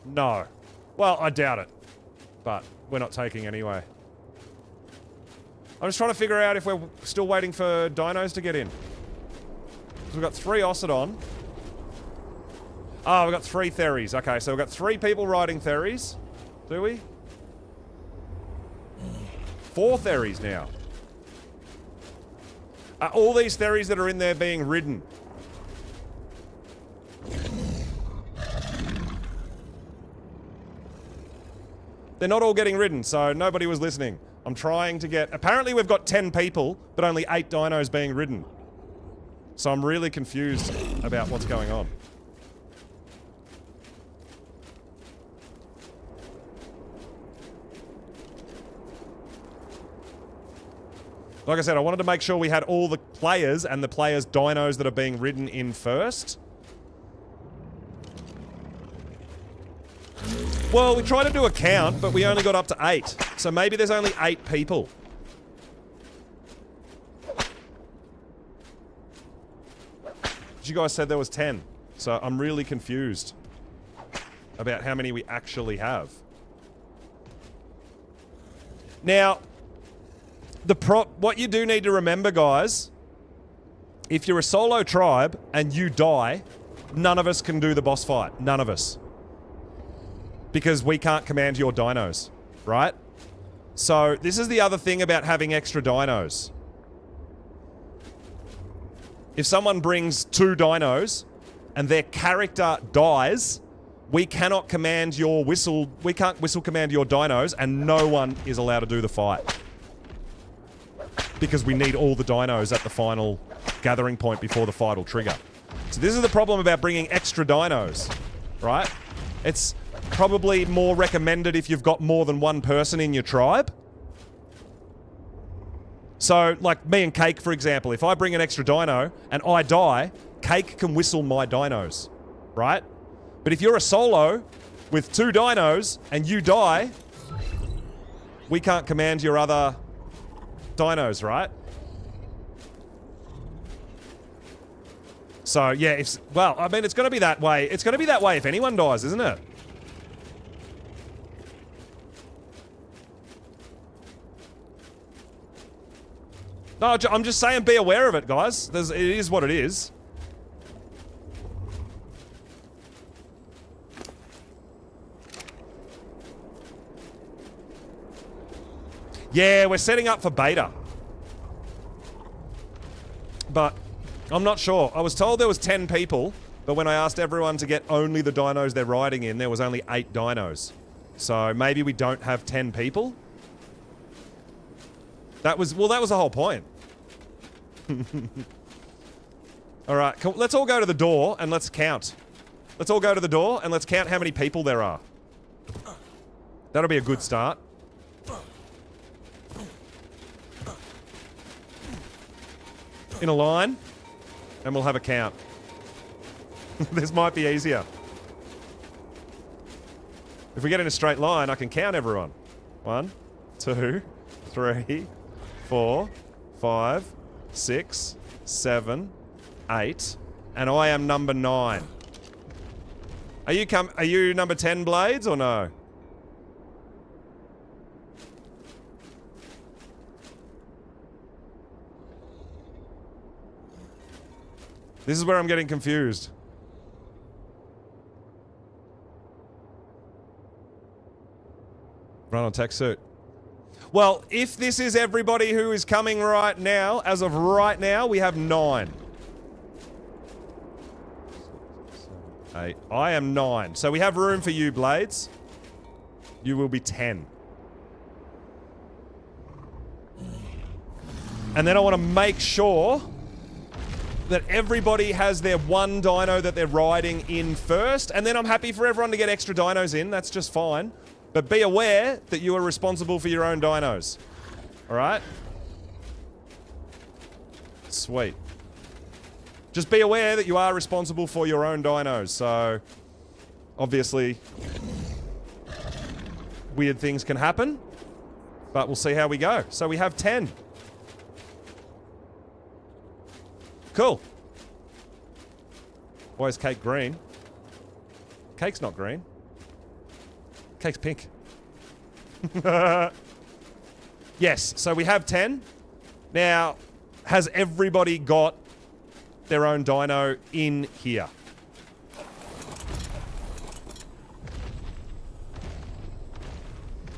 No. Well, I doubt it. But we're not taking anyway. I'm just trying to figure out if we're still waiting for dinos to get in. So we've got 3 Ocidon. Oh, we've got 3 Theries. Okay, so we've got 3 people riding Theries. Do we? 4 Theries now. Are all these Theries that are in there being ridden? They're not all getting ridden, so nobody was listening. I'm trying to get... Apparently we've got 10 people, but only 8 dinos being ridden. So I'm really confused about what's going on. Like I said, I wanted to make sure we had all the players and the players' dinos that are being ridden in first. Well, we tried to do a count, but we only got up to 8. So maybe there's only 8 people. You guys said there was 10. So I'm really confused about how many we actually have. Now, what you do need to remember, guys, if you're a solo tribe and you die, none of us can do the boss fight. None of us. Because we can't command your dinos, right? So this is the other thing about having extra dinos. If someone brings 2 dinos and their character dies, we cannot command your whistle, we can't whistle command your dinos, and no one is allowed to do the fight. Because we need all the dinos at the final gathering point before the fight will trigger. So this is the problem about bringing extra dinos, right? It's probably more recommended if you've got more than 1 person in your tribe. So, like me and Cake, for example, if I bring an extra dino and I die, Cake can whistle my dinos, right? But if you're a solo with 2 dinos and you die, we can't command your other dinos, right? So, yeah, well, I mean, it's going to be that way. It's going to be that way if anyone dies, isn't it? No, I'm just saying be aware of it, guys. It is what it is. Yeah, we're setting up for beta. But I'm not sure. I was told there was 10 people, but when I asked everyone to get only the dinos they're riding in, there was only 8 dinos. So maybe we don't have 10 people? That was the whole point. Alright, let's all go to the door and let's count. Let's all go to the door and let's count how many people there are. That'll be a good start. In a line, and we'll have a count. This might be easier. If we get in a straight line, I can count everyone. 1, 2, 3, 4, 5, 6, 7, 8, and I am number 9. Are you number 10, Blades, or no? This is where I'm getting confused. Run on tech suit. Well, if this is everybody who is coming right now, as of right now, we have 9. 8. I am 9. So we have room for you, Blades. You will be 10. And then I want to make sure that everybody has their one dino that they're riding in first, and then I'm happy for everyone to get extra dinos in, that's just fine. But be aware that you are responsible for your own dinos. Alright? Sweet. Just be aware that you are responsible for your own dinos, so obviously weird things can happen, but we'll see how we go. So we have 10. Cool. Why is cake green? Cake's not green. Cake's pink. Yes, so we have 10. Now, has everybody got their own dino in here?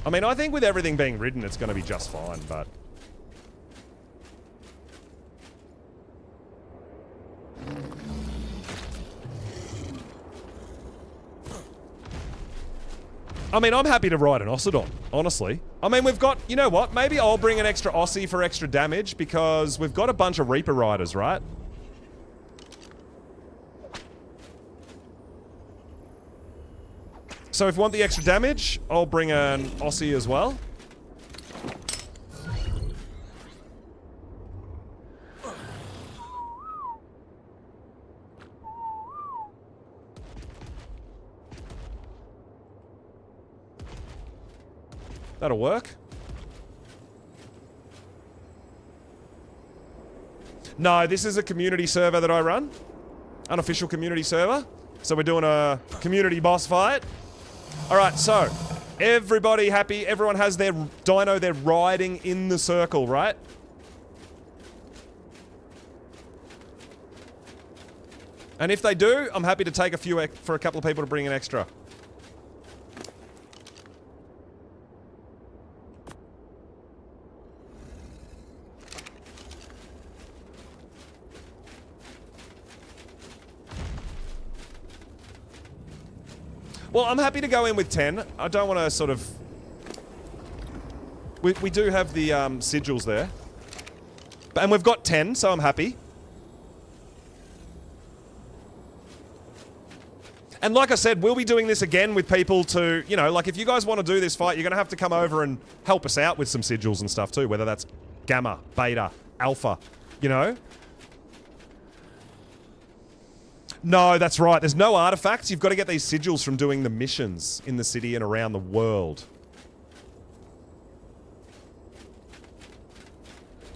I mean, I think with everything being ridden, it's going to be just fine, but... I mean, I'm happy to ride an Ocidon, honestly. I mean, we've got... You know what? Maybe I'll bring an extra Aussie for extra damage, because we've got a bunch of Reaper riders, right? So if you want the extra damage, I'll bring an Aussie as well. That'll work. No, this is a community server that I run. Unofficial community server. So we're doing a community boss fight. Alright, so everybody happy? Everyone has their dino they're riding in the circle, right? And if they do, I'm happy to take a few for a couple of people to bring in extra. Well, I'm happy to go in with 10. I don't want to sort of... We do have the sigils there. And we've got 10, so I'm happy. And like I said, we'll be doing this again with people to... You know, like if you guys want to do this fight, you're going to have to come over and help us out with some sigils and stuff too. Whether that's Gamma, Beta, Alpha, you know? No, that's right. There's no artifacts. You've got to get these sigils from doing the missions in the city and around the world.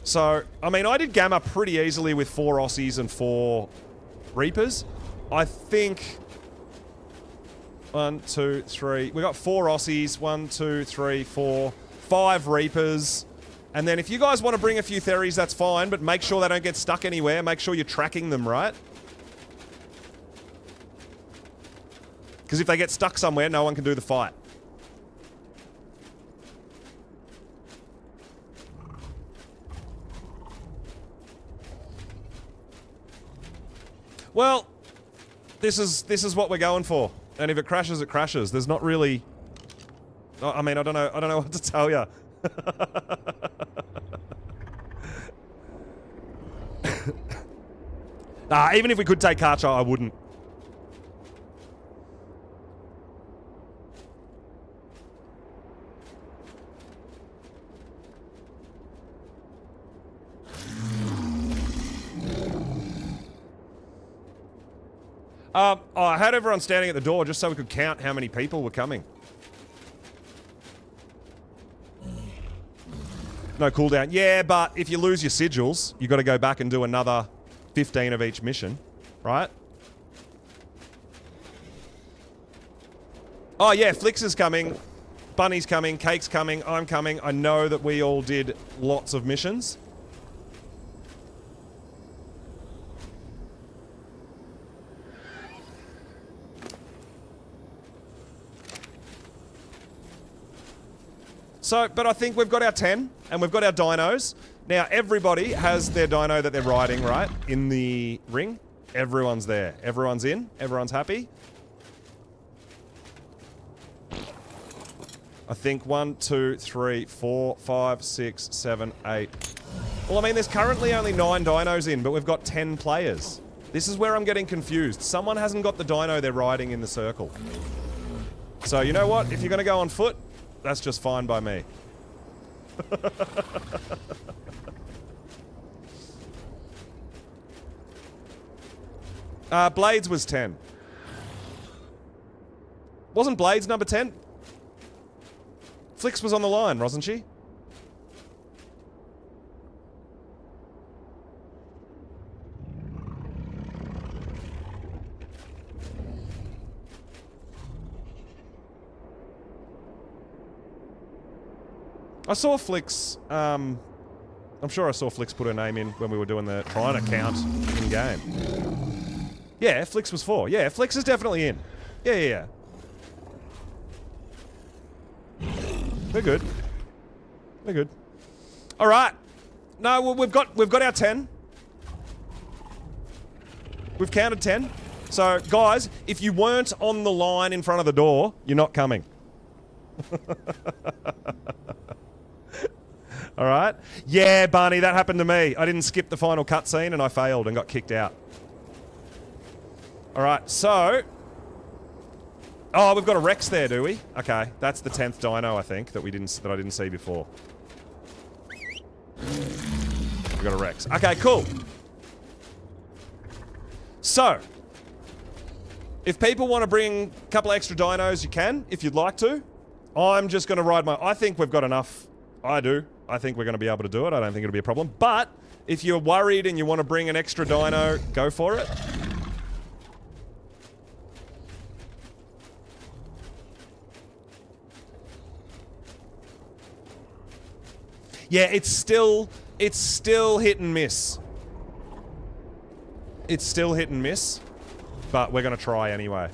So, I mean, I did Gamma pretty easily with 4 Aussies and 4 Reapers. I think... 1, 2, 3... We got 4 Aussies. 1, 2, 3, 4... 5 Reapers. And then if you guys want to bring a few Theries, that's fine, but make sure they don't get stuck anywhere. Make sure you're tracking them, right? Because if they get stuck somewhere, no one can do the fight. Well, this is what we're going for. And if it crashes, it crashes. There's not really... I mean, I don't know what to tell you. Even if we could take Karcher, I wouldn't. I had everyone standing at the door just so we could count how many people were coming. No cooldown. Yeah, but if you lose your sigils, you got to go back and do another 15 of each mission, right? Oh yeah, Flix is coming. Bunny's coming. Cake's coming. I'm coming. I know that we all did lots of missions. So, but I think we've got our 10, and we've got our dinos. Now, everybody has their dino that they're riding, right? In the ring. Everyone's there. Everyone's in. Everyone's happy. I think 1, 2, 3, 4, 5, 6, 7, 8. Well, I mean, there's currently only 9 dinos in, but we've got 10 players. This is where I'm getting confused. Someone hasn't got the dino they're riding in the circle. So, you know what? If you're going to go on foot, that's just fine by me. Blades was 10. Wasn't Blades number 10? Flix was on the line, wasn't she? I saw Flix, I'm sure I saw Flix put her name in when we were doing the trying to count in game. Yeah, Flix was 4. Yeah, Flix is definitely in. Yeah. We're good. We're good. All right. No, well, we've got our 10. We've counted 10. So, guys, if you weren't on the line in front of the door, you're not coming. All right. Yeah, Barney, that happened to me. I didn't skip the final cutscene and I failed and got kicked out. All right, so... Oh, we've got a Rex there, do we? Okay, that's the 10th dino, I think, that I didn't see before. We've got a Rex. Okay, cool. So, if people want to bring a couple extra dinos, you can, if you'd like to. I'm just going to ride my... I think we've got enough. I do. I think we're going to be able to do it. I don't think it'll be a problem. But, if you're worried and you want to bring an extra dino, go for it. Yeah, it's still hit and miss. It's still hit and miss, but we're going to try anyway.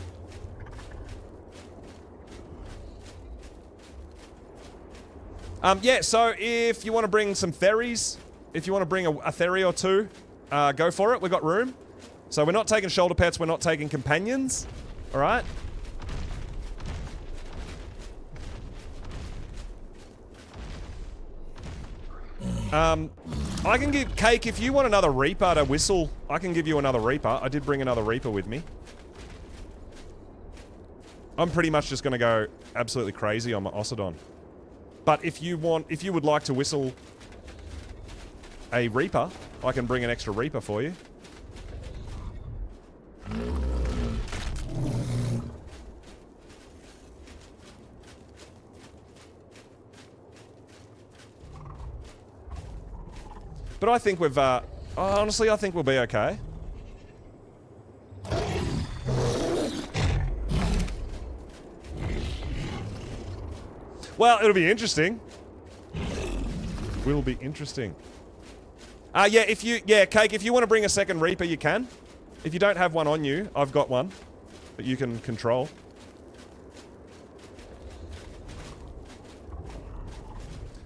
Yeah, so if you want to bring some ferries, if you want to bring a ferry or two, go for it. We've got room. So we're not taking shoulder pets, we're not taking companions. All right? I can give Cake, if you want another Reaper to whistle, I can give you another Reaper. I did bring another Reaper with me. I'm pretty much just going to go absolutely crazy on my Ossodon. But if you would like to whistle a Reaper, I can bring an extra Reaper for you. But I think we've, honestly, I think we'll be okay. Well, it'll be interesting. Will be interesting. Yeah, Cake, if you want to bring a second Reaper, you can. If you don't have one on you, I've got one that you can control.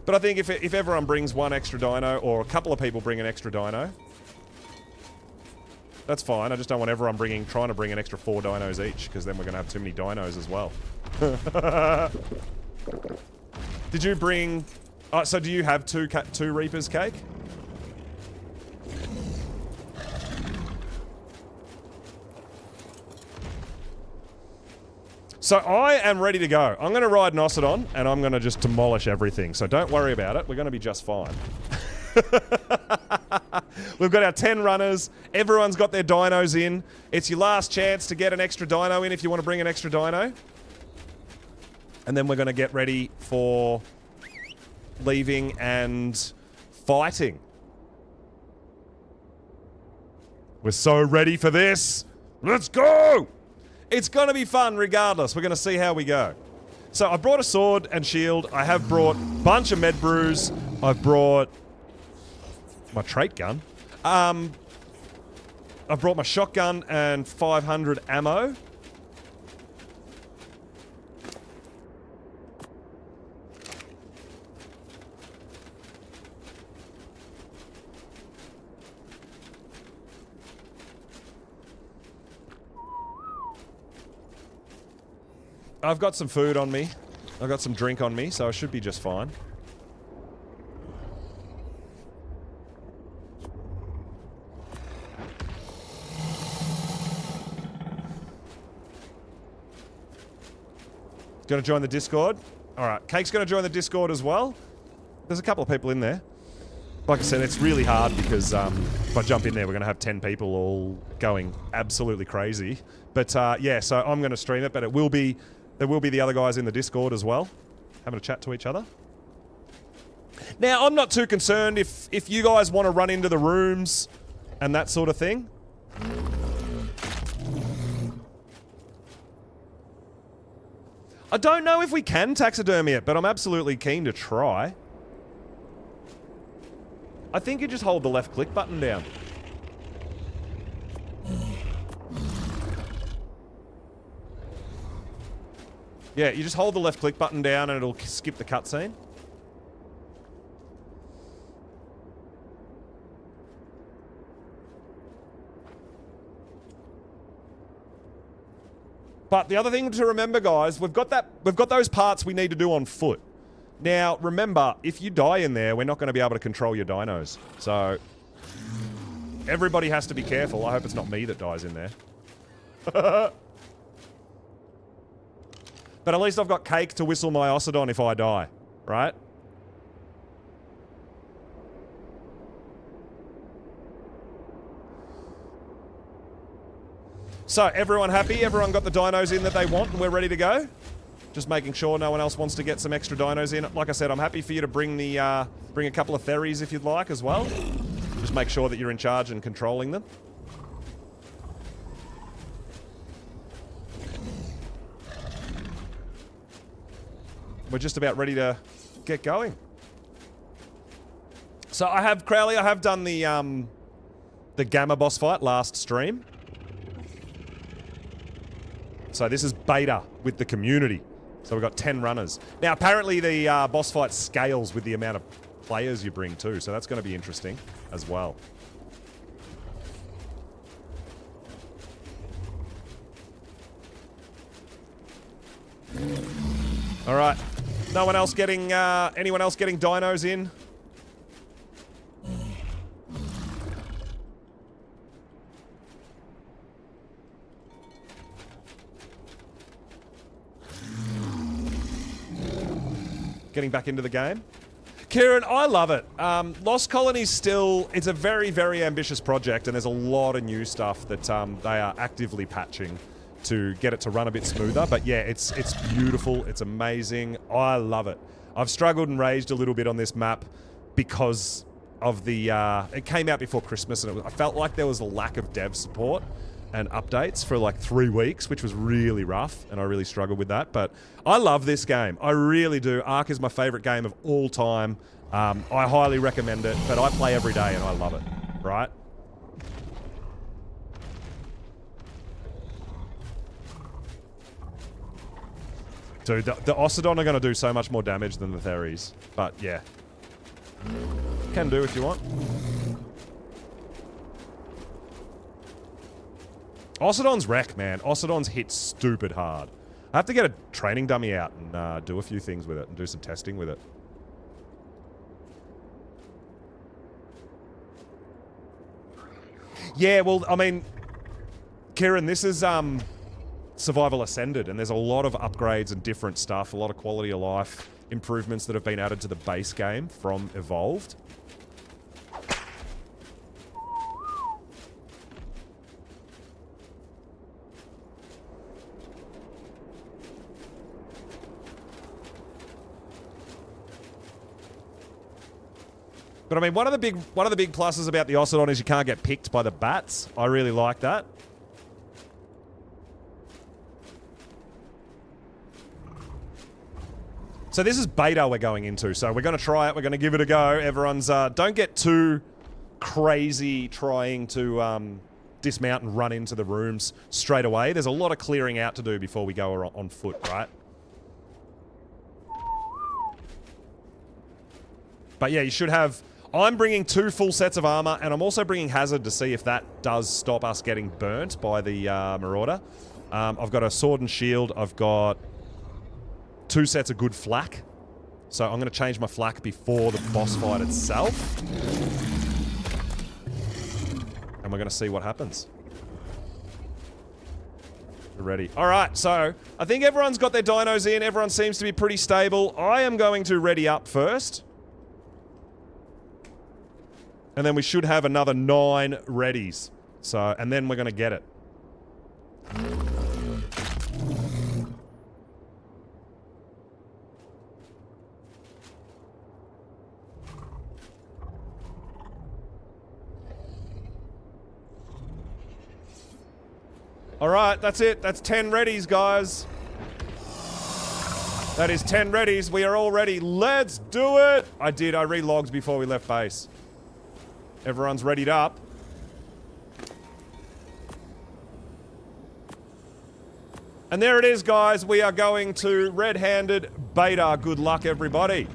But I think if everyone brings one extra dino, or a couple of people bring an extra dino, That's fine. I just don't want everyone trying to bring an extra 4 dinos each, because then we're going to have too many dinos as well. Did you bring... so do you have two Reapers, Cake? So I am ready to go. I'm going to ride an Ocidon, and I'm going to just demolish everything. So don't worry about it. We're going to be just fine. We've got our 10 runners. Everyone's got their dinos in. It's your last chance to get an extra dino in if you want to bring an extra dino. And then we're going to get ready for leaving and fighting. We're so ready for this. Let's go! It's going to be fun regardless. We're going to see how we go. So I brought a sword and shield. I have brought a bunch of med brews. I've brought my trait gun. I've brought my shotgun and 500 ammo. I've got some food on me. I've got some drink on me, so I should be just fine. Gonna join the Discord? Alright, Cake's gonna join the Discord as well. There's a couple of people in there. Like I said, it's really hard because if I jump in there, we're gonna have 10 people all going absolutely crazy. But yeah, so I'm gonna stream it, but there will be the other guys in the Discord as well, having a chat to each other. Now, I'm not too concerned if you guys want to run into the rooms and that sort of thing. I don't know if we can taxidermy it, but I'm absolutely keen to try. I think you just hold the left click button down. Yeah, you just hold the left click button down and it'll skip the cutscene. But the other thing to remember, guys, we've got those parts we need to do on foot. Now, remember, if you die in there, we're not going to be able to control your dinos. So, everybody has to be careful. I hope it's not me that dies in there. But at least I've got Cake to whistle my Ocidon if I die, right? So, everyone happy? Everyone got the dinos in that they want and we're ready to go? Just making sure no one else wants to get some extra dinos in. Like I said, I'm happy for you to bring a couple of Theries if you'd like as well. Just make sure that you're in charge and controlling them. We're just about ready to get going. So Crowley, I have done the Gamma boss fight last stream. So this is beta with the community. So we've got 10 runners. Now, apparently the boss fight scales with the amount of players you bring too, so that's going to be interesting as well. All right. Anyone else getting dinos in? Getting back into the game. Kieran, I love it. Lost Colony still, it's a very, very ambitious project and there's a lot of new stuff that they are actively patching to get it to run a bit smoother. But yeah, it's beautiful. It's amazing. I love it. I've struggled and raged a little bit on this map because of the... it came out before Christmas and I felt like there was a lack of dev support and updates for like 3 weeks, which was really rough, and I really struggled with that. But I love this game. I really do. Ark is my favorite game of all time. I highly recommend it, but I play every day and I love it, right? Dude, the Ocidon are going to do so much more damage than the Theries. But yeah. Can do if you want. Ocidon's wreck, man. Ocidon's hit stupid hard. I have to get a training dummy out and do a few things with it and do some testing with it. Yeah, well, I mean, Kieran, this is Survival Ascended, and there's a lot of upgrades and different stuff, a lot of quality of life improvements that have been added to the base game from Evolved. But I mean, one of the big pluses about the Ocidon is you can't get picked by the bats. I really like that. So this is beta we're going into. So we're going to try it. We're going to give it a go. Everyone's don't get too crazy trying to dismount and run into the rooms straight away. There's a lot of clearing out to do before we go on foot, right? But yeah, you should have... I'm bringing 2 full sets of armor, and I'm also bringing Hazard to see if that does stop us getting burnt by the Marauder. I've got a sword and shield. I've got 2 sets of good flak. So I'm going to change my flak before the boss fight itself. And we're going to see what happens. We're ready. Alright, so I think everyone's got their dinos in. Everyone seems to be pretty stable. I am going to ready up first. And then we should have another 9 readies. So, and then we're going to get it. Alright, that's it. That's 10 readies, guys. That is 10 readies. We are all ready. Let's do it! I relogged before we left base. Everyone's readied up. And there it is, guys. We are going to red-handed beta. Good luck, everybody.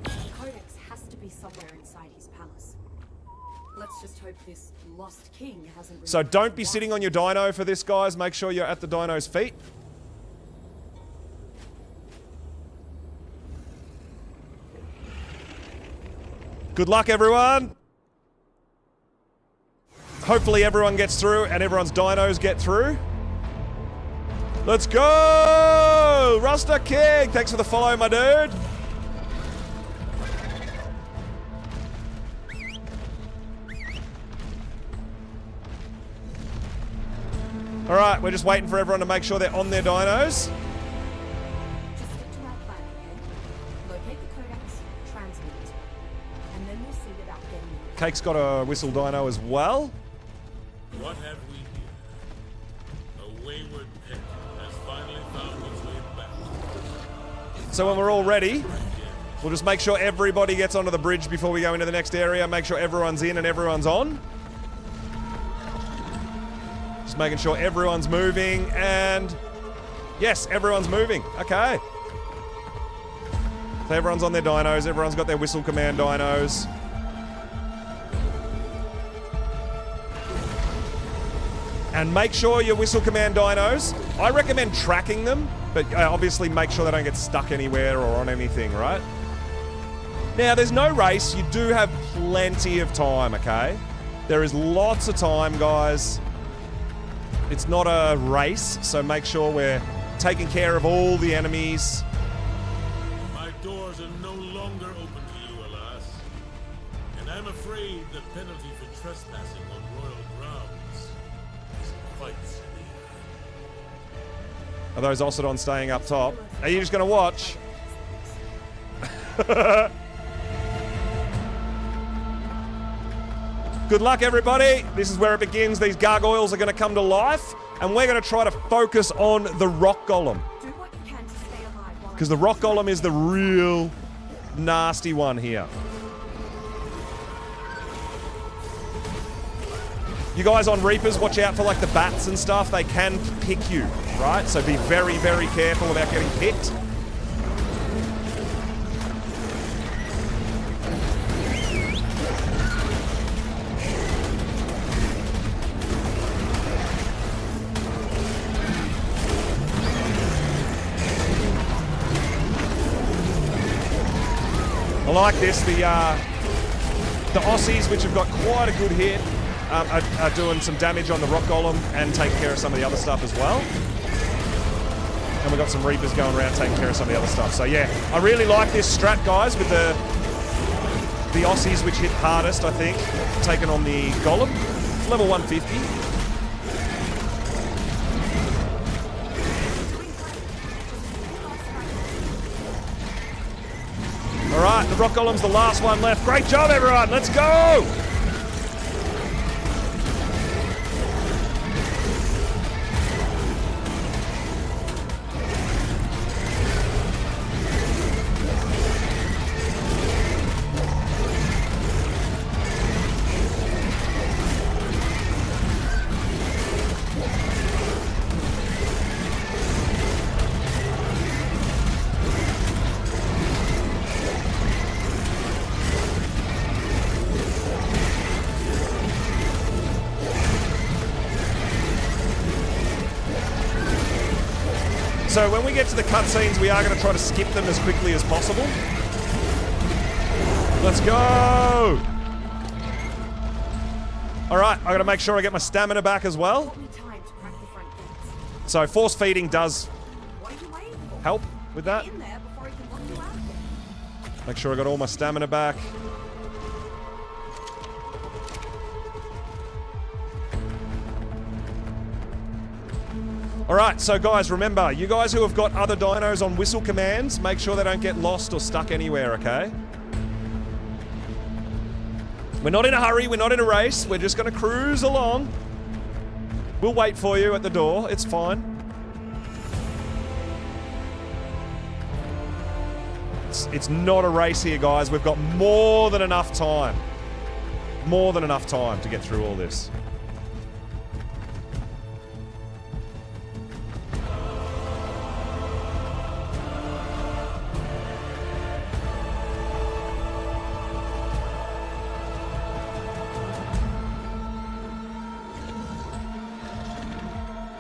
The Codex has to be somewhere inside his palace. Let's just hope this lost king hasn't... So don't be sitting on your dino for this, guys. Make sure you're at the dino's feet. Good luck, everyone. Hopefully everyone gets through and everyone's dinos get through. Let's go! Rasta King, thanks for the follow, my dude. Alright, we're just waiting for everyone to make sure they're on their dinos. Just stick to our plan, okay? Locate the Codex, transmit it, and then we'll see about getting it. Cake's got a whistle dino as well. What have we here? A wayward pet has finally found its way back. So when we're all ready, we'll just make sure everybody gets onto the bridge before we go into the next area. Make sure everyone's in and everyone's on. Just making sure everyone's moving and... Yes, everyone's moving. Okay. So everyone's on their dinos. Everyone's got their whistle command dinos. And make sure your whistle command dinos, I recommend tracking them, but obviously make sure they don't get stuck anywhere or on anything, right? Now, there's no race. You do have plenty of time, okay? There is lots of time, guys. It's not a race, so make sure we're taking care of all the enemies. My doors are no longer open to you, alas. And I'm afraid the penalty for trespassing on royal grounds is quite severe. Are those Ocidons staying up top? Are you just going to watch? Good luck, everybody. This is where it begins. These gargoyles are going to come to life, and we're going to try to focus on the rock golem. Do what you can to stay alive while Because the rock golem is the real nasty one here. You guys on Reapers, watch out for like the bats and stuff. They can pick you, right? So be very, very careful about getting picked. I like this. The Aussies, which have got quite a good hit, are doing some damage on the rock golem and taking care of some of the other stuff as well. And we've got some Reapers going around taking care of some of the other stuff. So yeah, I really like this strat, guys, with the Aussies, which hit hardest, I think, taking on the golem. Level 150. All right, the rock golem's the last one left. Great job, everyone. Let's go. So when we get to the cutscenes, we are going to try to skip them as quickly as possible. Let's go! All right, I got to make sure I get my stamina back as well. So force feeding does help with that. Make sure I got all my stamina back. Alright, so guys, remember, you guys who have got other dinos on whistle commands, make sure they don't get lost or stuck anywhere, okay? We're not in a hurry, we're not in a race, we're just going to cruise along. We'll wait for you at the door, it's fine. It's not a race here, guys, we've got more than enough time. More than enough time to get through all this.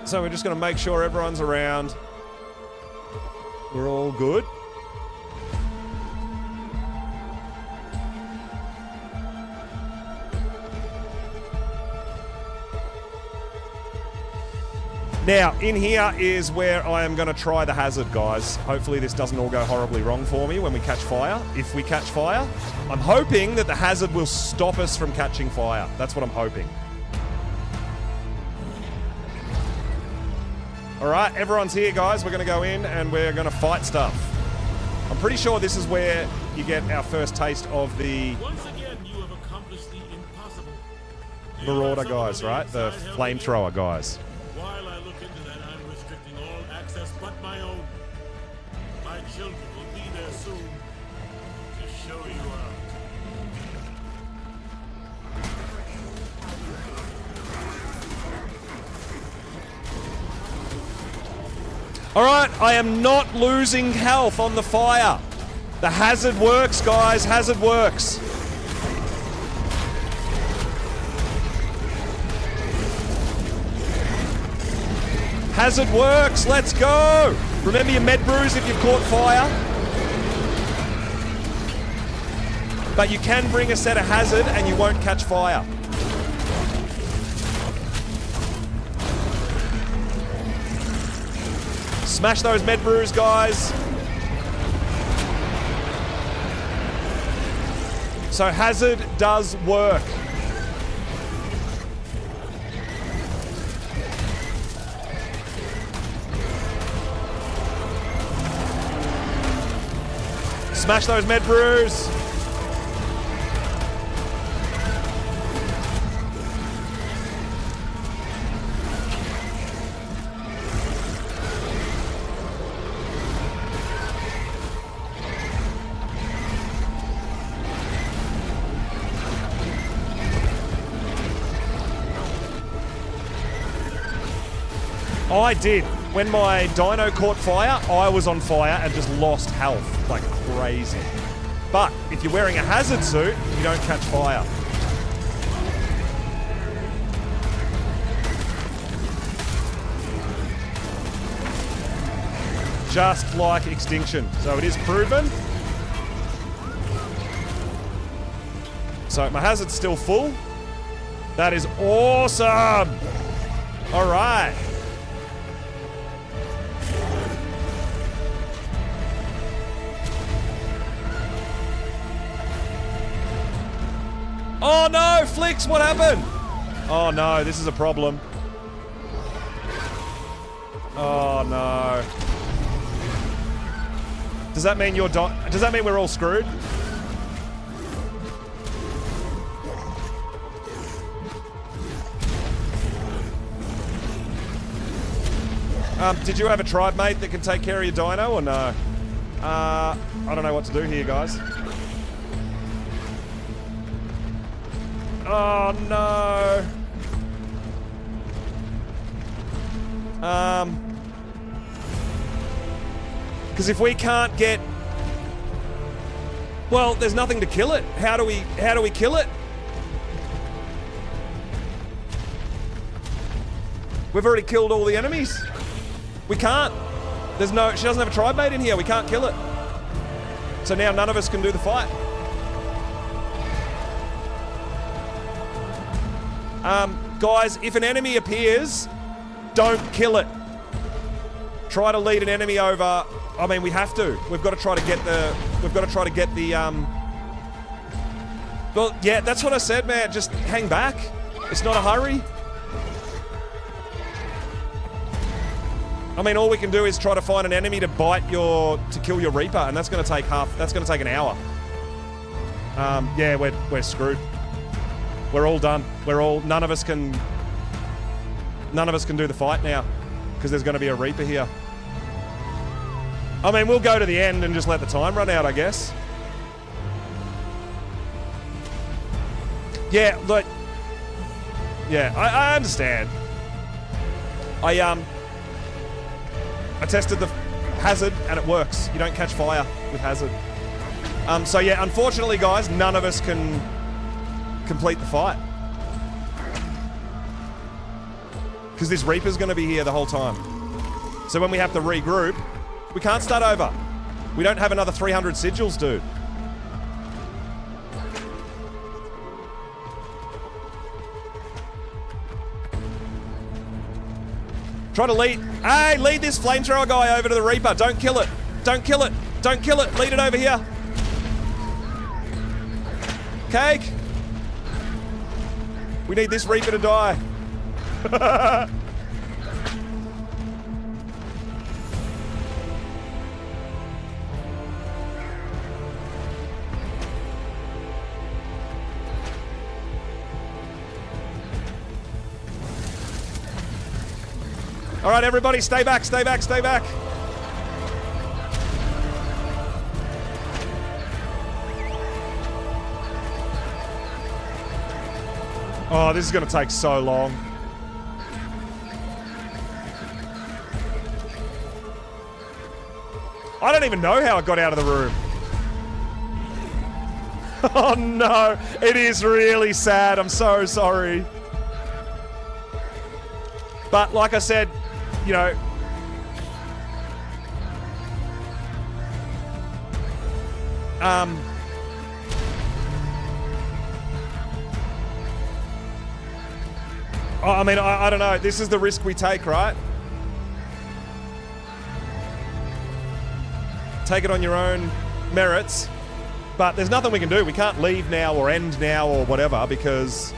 So we're just going to make sure everyone's around. We're all good. Now, in here is where I am going to try the hazard, guys. Hopefully this doesn't all go horribly wrong for me when we catch fire. If we catch fire, I'm hoping that the hazard will stop us from catching fire. That's what I'm hoping. All right, everyone's here, guys. We're going to go in and we're going to fight stuff. I'm pretty sure this is where you get our first taste of the Once again, you have accomplished the impossible. Marauder guys, right? The flamethrower guys. While I look into that, I'm restricting all access but my own. My children will be there soon to show you out. All right, I am not losing health on the fire. The hazard works, guys. Hazard works. Hazard works. Let's go. Remember your med brews if you've caught fire. But you can bring a set of hazard and you won't catch fire. Smash those med brews, guys. So hazard does work. Smash those med brews. I did. When my dino caught fire, I was on fire and just lost health like crazy. But if you're wearing a hazard suit, you don't catch fire. Just like extinction. So it is proven. So my hazard's still full. That is awesome. All right. Oh no, Flicks, what happened? Oh no, this is a problem. Oh no. Does that mean you're does that mean we're all screwed? Did you have a tribe mate that can take care of your dino or no? I don't know what to do here, guys. Oh no. Because if we can't get, well, there's nothing to kill it. How do we kill it? We've already killed all the enemies. We can't. She doesn't have a tribe mate in here. We can't kill it. So now none of us can do the fight. Guys, if an enemy appears, don't kill it. Try to lead an enemy over. I mean, we have to. We've got to try to get the. Well, yeah, that's what I said, man. Just hang back. It's not a hurry. I mean, all we can do is try to find an enemy to to kill your Reaper, and that's going to take an hour. Yeah, we're screwed. We're all done. None of us can do the fight now because there's going to be a Reaper here. I mean, we'll go to the end and just let the time run out, I guess. Yeah, look. Yeah, I understand. I tested the hazard and it works. You don't catch fire with hazard. So yeah, unfortunately, guys, none of us can complete the fight. Because this Reaper's going to be here the whole time. So when we have to regroup, we can't start over. We don't have another 300 sigils, dude. Try to lead. Hey, lead this flamethrower guy over to the Reaper. Don't kill it. Don't kill it. Don't kill it. Lead it over here. Cake. We need this Reaper to die. All right, everybody, stay back, stay back, stay back. Oh, this is going to take so long. I don't even know how it got out of the room. Oh no, it is really sad. I'm so sorry. But like I said, you know, I mean, I don't know. This is the risk we take, right? Take it on your own merits. But there's nothing we can do. We can't leave now or end now or whatever because...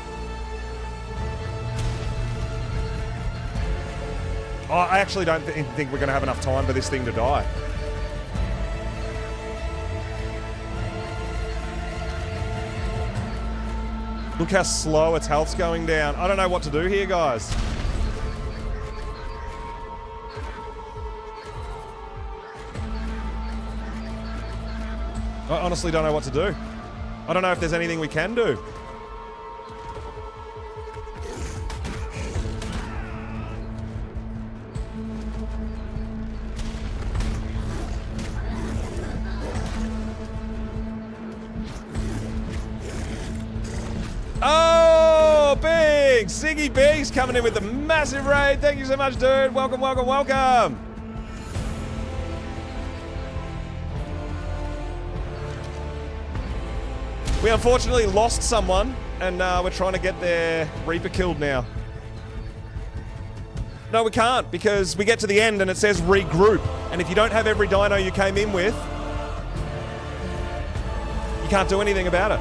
I actually don't think we're going to have enough time for this thing to die. Look how slow its health's going down. I don't know what to do here, guys. I honestly don't know what to do. I don't know if there's anything we can do. Oh, big! Siggy Big's coming in with the massive raid. Thank you so much, dude. Welcome, welcome, welcome. We We unfortunately lost someone, and we're trying to get their Reaper killed now. No, we can't, because we get to the end and it says regroup. And if you don't have every dino you came in with, you can't do anything about it.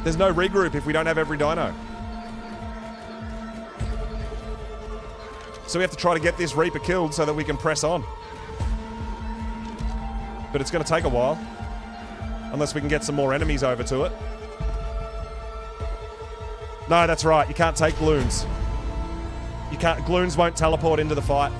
There's no regroup if we don't have every dino. So we have to try to get this Reaper killed so that we can press on. But it's going to take a while. Unless we can get some more enemies over to it. No, that's right. You can't take Gloons. You can't. Gloons won't teleport into the fight.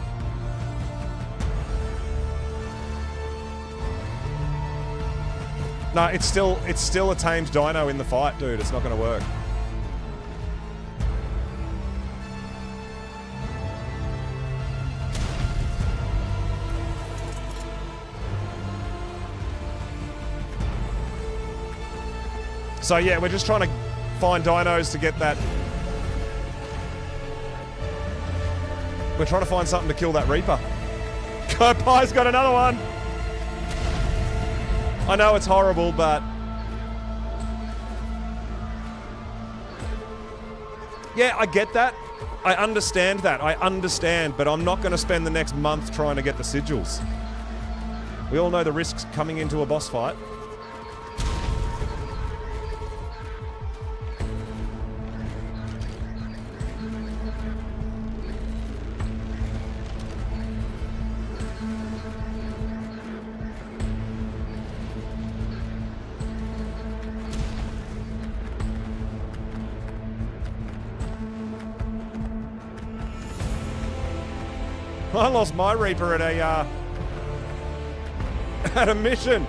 No, it's still a tamed dino in the fight, dude. It's not going to work. So yeah, we're just trying to find dinos to get that. We're trying to find something to kill that Reaper. Kopai's got another one. I know it's horrible, but yeah, I get that. I understand that. I understand, but I'm not going to spend the next month trying to get the sigils. We all know the risks coming into a boss fight. I lost my Reaper at a mission.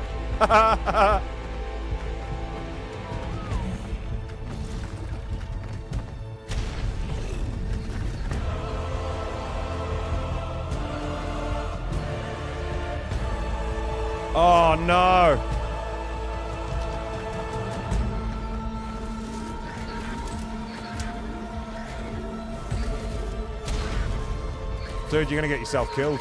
Oh no. Dude, you're gonna get yourself killed.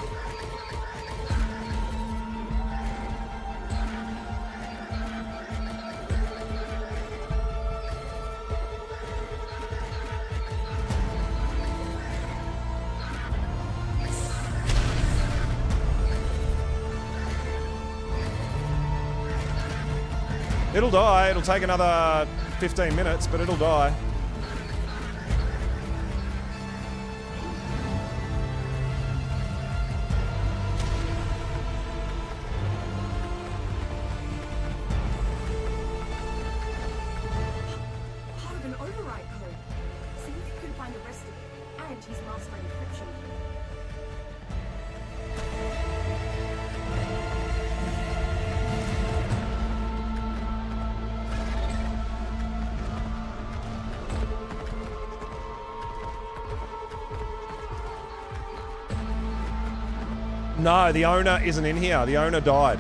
It'll die. It'll take another 15 minutes, but it'll die. No, the owner isn't in here. The owner died.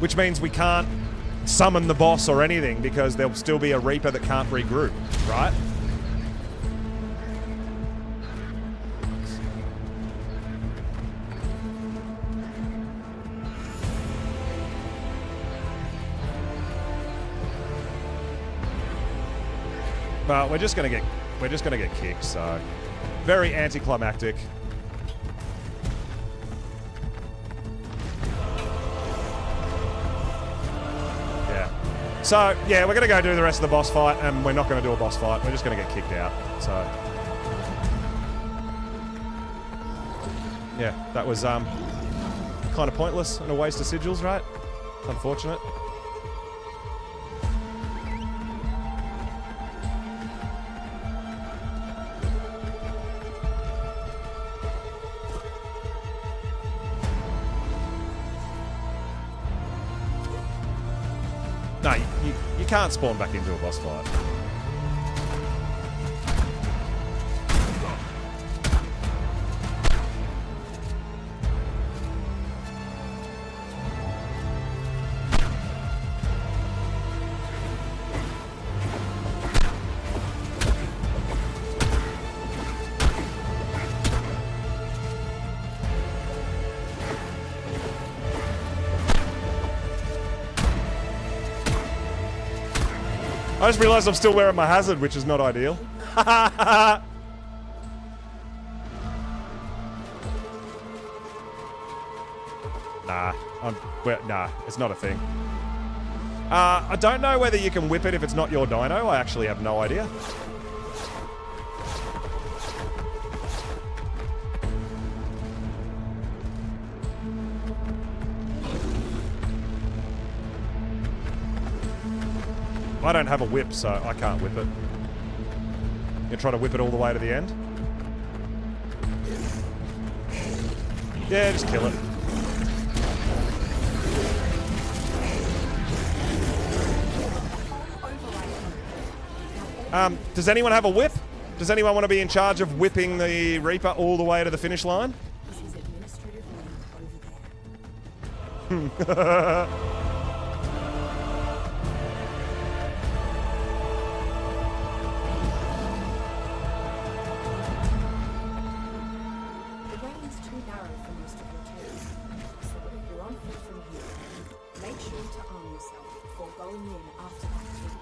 Which means we can't summon the boss or anything because there'll still be a Reaper that can't regroup, right? But we're just gonna get kicked, so very anticlimactic. Yeah. So yeah, we're gonna go do the rest of the boss fight, and we're not gonna do a boss fight. We're just gonna get kicked out. So yeah, that was kind of pointless and a waste of sigils, right? Unfortunate. No, you can't spawn back into a boss fight. I just realised I'm still wearing my hazard, which is not ideal. Nah, it's not a thing. I don't know whether you can whip it if it's not your dino. I actually have no idea. I don't have a whip, so I can't whip it. You try to whip it all the way to the end? Yeah, just kill it. Does anyone have a whip? Does anyone want to be in charge of whipping the Reaper all the way to the finish line? This is administrative land over there. The lane is too narrow for most of your tails, so if you're on foot from here, make sure to arm yourself before going in after that too.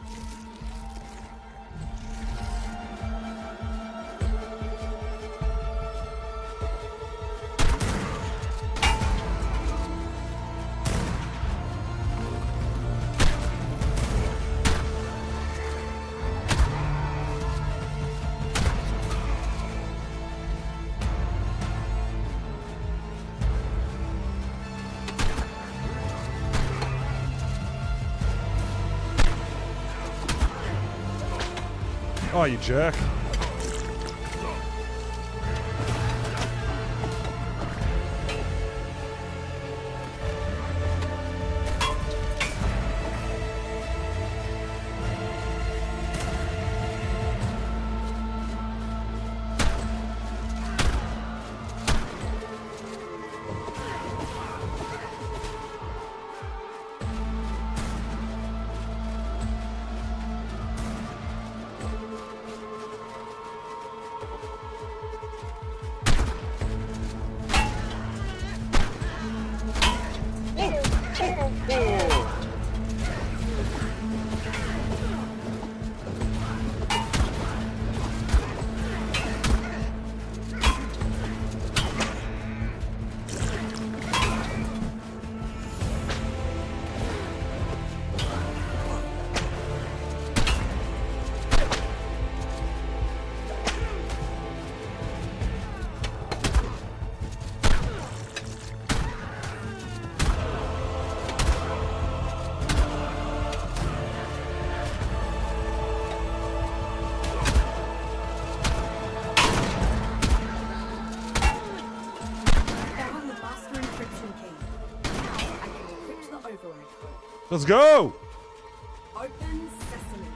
Oh, you jerk. Let's go! Open sesame.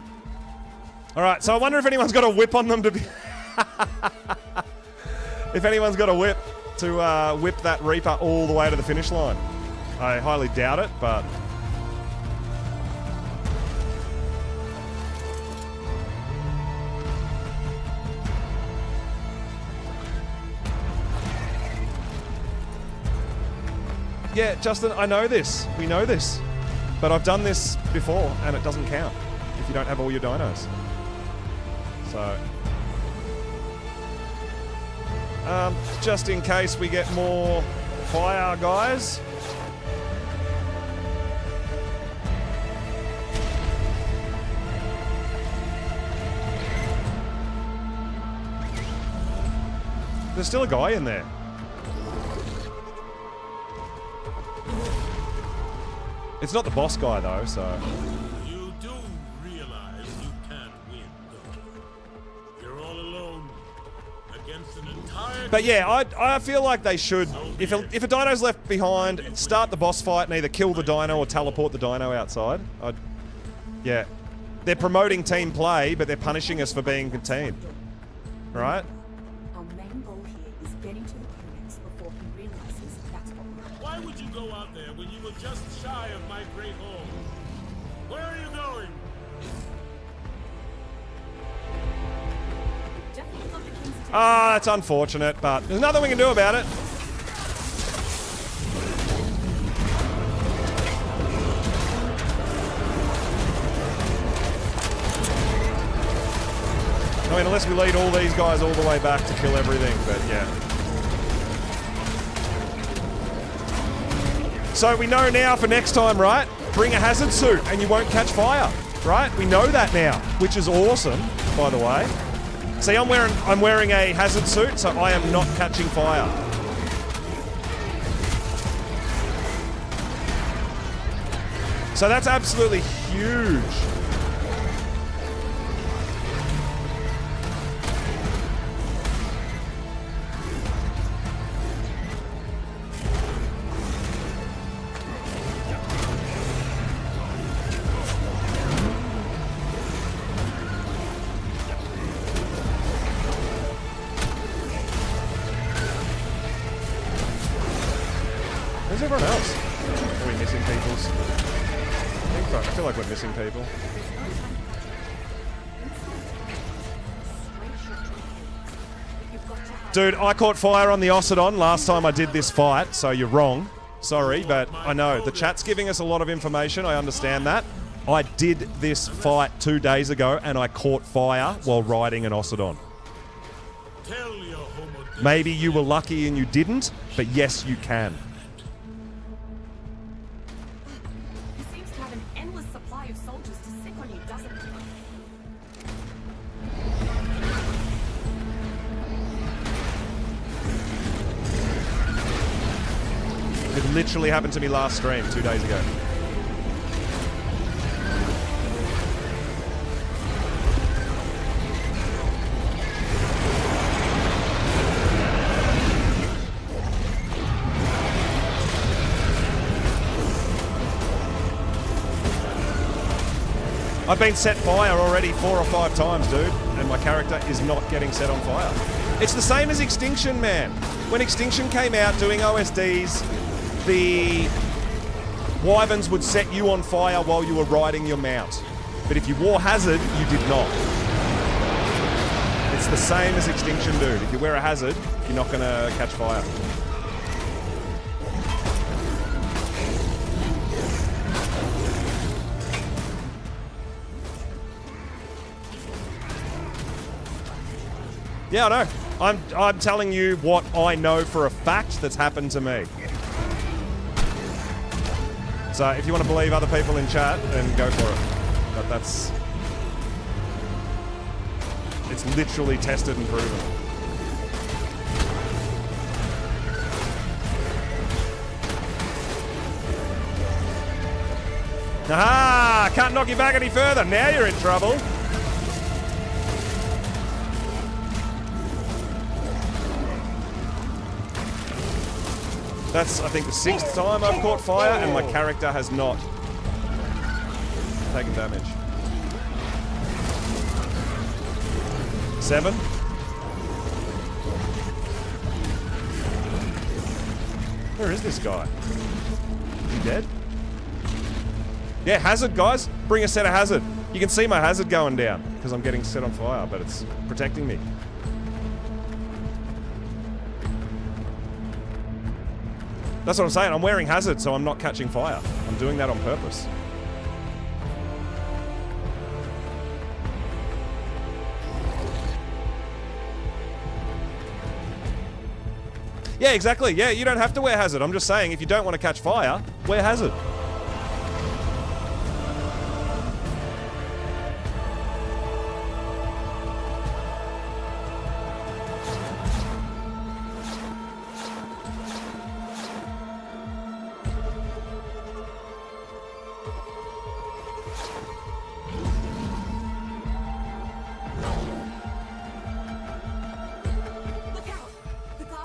Alright, so I wonder if anyone's got a whip on them to be... if anyone's got a whip to whip that Reaper all the way to the finish line. I highly doubt it, but... Yeah, Justin, I know this. We know this. But I've done this before, and it doesn't count if you don't have all your dinos. So... just in case we get more fire, guys. There's still a guy in there. It's not the boss guy, though, so... You do realize you can't win, don't you? You're all alone against an entire... But yeah, I feel like they should... If a dino's left behind, start the boss fight and either kill the dino or teleport the dino outside. Yeah. They're promoting team play, but they're punishing us for being a team. Right? Our main goal here is getting to the pyramids before he realizes that's what we're doing. Why would you go out there when you were just shy of my great hall? Where are you going? Definitely got the king's attention. Ah, it's unfortunate, but there's nothing we can do about it. I mean, unless we lead all these guys all the way back to kill everything, but yeah. So we know now for next time, right? Bring a hazard suit and you won't catch fire, right? We know that now, which is awesome, by the way. See, I'm wearing a hazard suit, so I am not catching fire. So that's absolutely huge. Where's everyone else? Are we missing peoples? I feel like we're missing people. Dude, I caught fire on the Osidon last time I did this fight, so you're wrong. Sorry, but I know. The chat's giving us a lot of information. I understand that. I did this fight 2 days ago, and I caught fire while riding an Osidon. Maybe you were lucky and you didn't, but yes, you can. It literally happened to me last stream 2 days ago. I've been set fire already 4 or 5 times, dude, and my character is not getting set on fire. It's the same as Extinction, man. When Extinction came out doing OSDs, the wyverns would set you on fire while you were riding your mount. But if you wore hazard, you did not. It's the same as Extinction, dude. If you wear a hazard, you're not going to catch fire. Yeah, I know. I'm telling you what I know for a fact that's happened to me. So if you want to believe other people in chat, then go for it. But that's... It's literally tested and proven. Aha! Can't knock you back any further. Now you're in trouble. That's, I think, the 6th time I've caught fire, and my character has not taken damage. 7. Where is this guy? Is he dead? Yeah, hazard, guys. Bring a set of hazard. You can see my hazard going down because I'm getting set on fire, but it's protecting me. That's what I'm saying. I'm wearing hazard, so I'm not catching fire. I'm doing that on purpose. Yeah, exactly. Yeah, you don't have to wear hazard. I'm just saying, if you don't want to catch fire, wear hazard.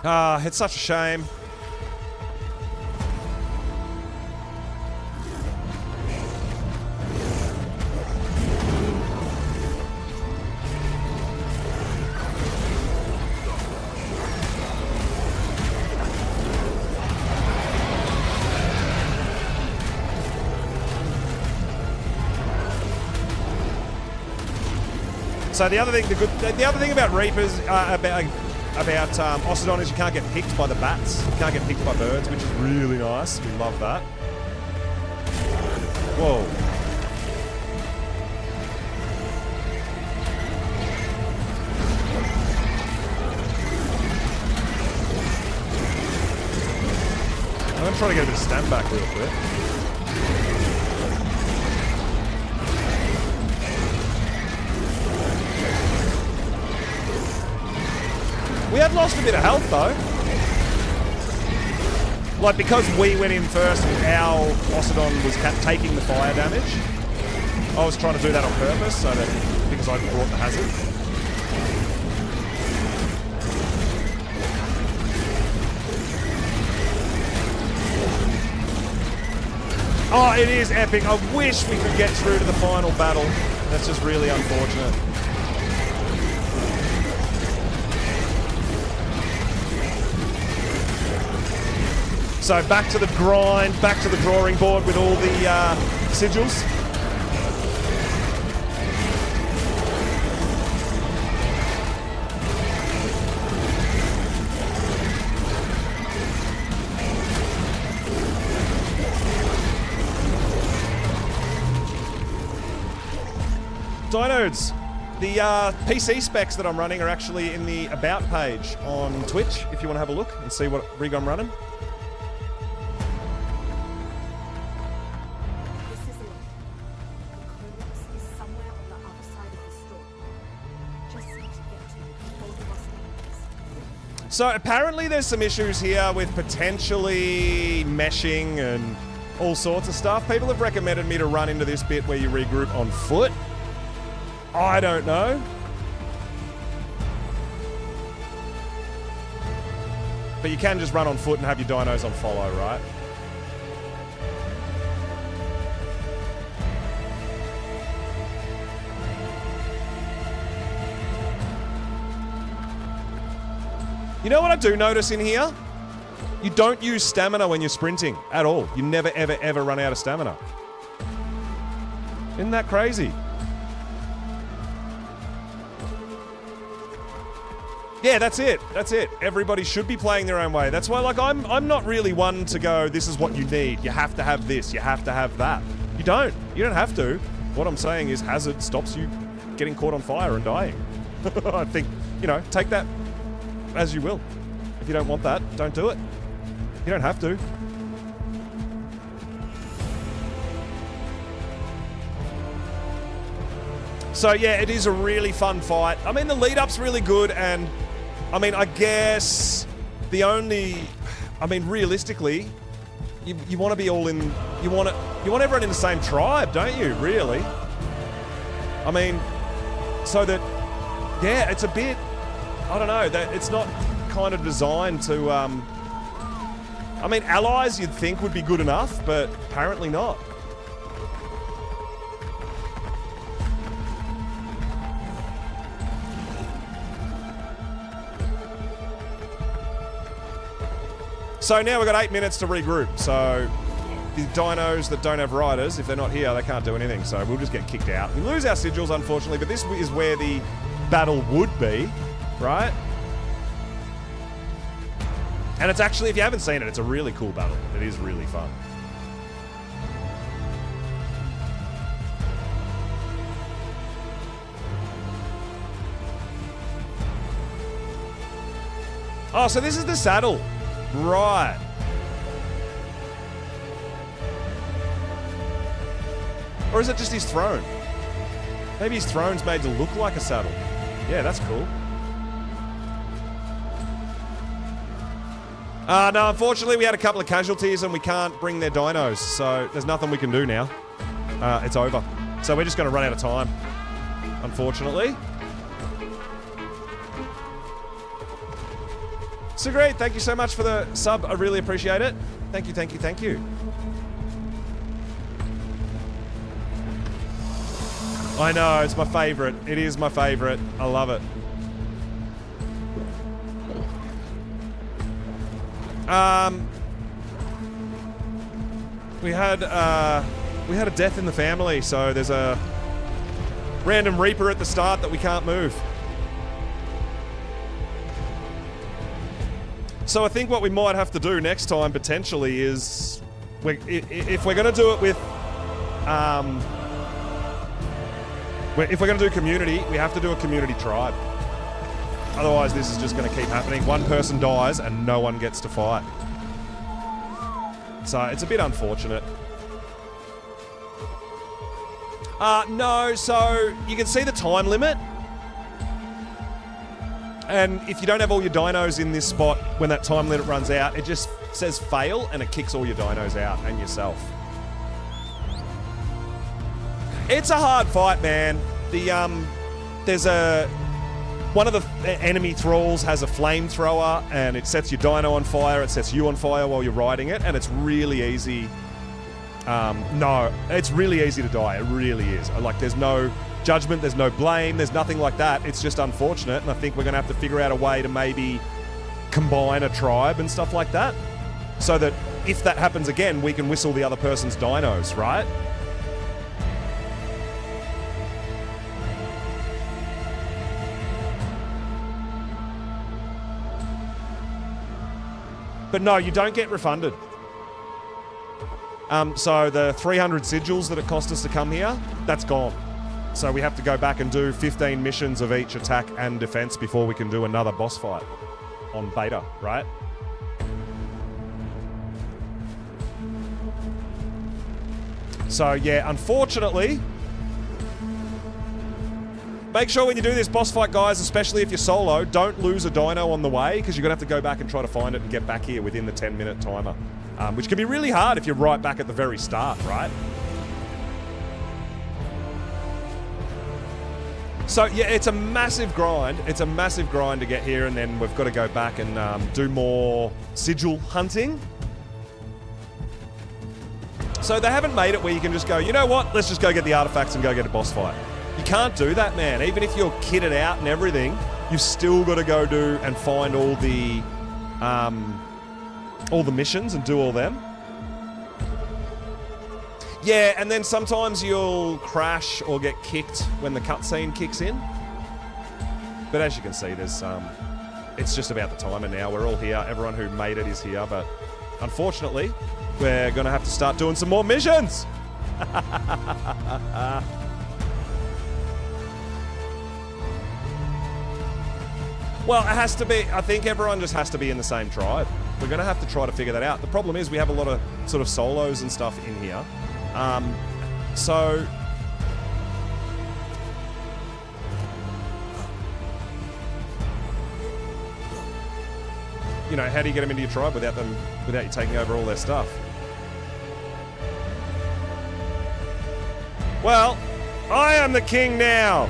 Ah, it's such a shame. So the other thing about Reapers, about Osidon is you can't get picked by the bats. You can't get picked by birds, which is really nice. We love that. Whoa. trying to get a bit of stamina back real quick. We had lost a bit of health though. Like, because we went in first, our Osidon was taking the fire damage. I was trying to do that on purpose, so that because I brought the hazard. Oh, it is epic. I wish we could get through to the final battle. That's just really unfortunate. So back to the grind, back to the drawing board with all the sigils. Dinodes, the PC specs that I'm running are actually in the About page on Twitch, if you want to have a look and see what rig I'm running. So apparently there's some issues here with potentially meshing and all sorts of stuff. People have recommended me to run into this bit where you regroup on foot. I don't know. But you can just run on foot and have your dinos on follow, right? You know what I do notice in here? You don't use stamina when you're sprinting at all. You never, ever, ever run out of stamina. Isn't that crazy? Yeah, that's it. That's it. Everybody should be playing their own way. That's why, like, I'm not really one to go, this is what you need. You have to have this. You have to have that. You don't. You don't have to. What I'm saying is hazard stops you getting caught on fire and dying. I think, you know, take that as you will. If you don't want that, don't do it. You don't have to. So yeah, it is a really fun fight. I mean, the lead-up's really good, and I mean, I guess the only, I mean, realistically, you want to be all in, you want everyone in the same tribe, don't you, really? I mean, so that, yeah, it's a bit, I don't know, that it's not kind of designed to, I mean, allies you'd think would be good enough, but apparently not. So now we've got 8 minutes to regroup, so the dinos that don't have riders, if they're not here, they can't do anything, so we'll just get kicked out. We lose our sigils, unfortunately, but this is where the battle would be, right? And it's actually, if you haven't seen it, it's a really cool battle. It is really fun. Oh, so this is the saddle. Right. Or is it just his throne? Maybe his throne's made to look like a saddle. Yeah, that's cool. No, unfortunately we had a couple of casualties and we can't bring their dinos, so there's nothing we can do now. It's over. So we're just going to run out of time, unfortunately. So great, thank you so much for the sub, I really appreciate it. Thank you, thank you, thank you. I know, it's my favourite. It is my favourite. I love it. We had a death in the family, so there's a random Reaper at the start that we can't move. So I think what we might have to do next time, potentially, is if we're going to do it with, if we're going to do community, we have to do a community tribe. Otherwise, this is just going to keep happening. One person dies and no one gets to fight. So it's a bit unfortunate. No, so you can see the time limit. And if you don't have all your dinos in this spot when that time limit runs out, it just says fail and it kicks all your dinos out and yourself. It's a hard fight, man. There's one of the enemy thralls has a flamethrower and it sets your dino on fire, it sets you on fire while you're riding it, and it's really easy. No, it's really easy to die. It really is. Like, there's no judgment, there's no blame, there's nothing like that. It's just unfortunate, and I think we're going to have to figure out a way to maybe combine a tribe and stuff like that, so that if that happens again, we can whistle the other person's dinos, right? But no, you don't get refunded. So the 300 sigils that it cost us to come here, that's gone. So we have to go back and do 15 missions of each attack and defense before we can do another boss fight on beta, right? So yeah, unfortunately, make sure when you do this boss fight, guys, especially if you're solo, don't lose a dino on the way, because you're going to have to go back and try to find it and get back here within the 10-minute timer. Which can be really hard if you're right back at the very start, right? So yeah, it's a massive grind. It's a massive grind to get here, and then we've got to go back and do more sigil hunting. So they haven't made it where you can just go, you know what, let's just go get the artifacts and go get a boss fight. You can't do that, man. Even if you're kitted out and everything, you've still got to go do and find all the missions and do all them. Yeah, and then sometimes you'll crash or get kicked when the cutscene kicks in. But as you can see, there's it's just about the timer now. We're all here. Everyone who made it is here. But unfortunately, we're going to have to start doing some more missions. Well, it has to be. I think everyone just has to be in the same tribe. We're going to have to try to figure that out. The problem is we have a lot of sort of solos and stuff in here. So... you know, how do you get them into your tribe without you taking over all their stuff? Well, I am the king now!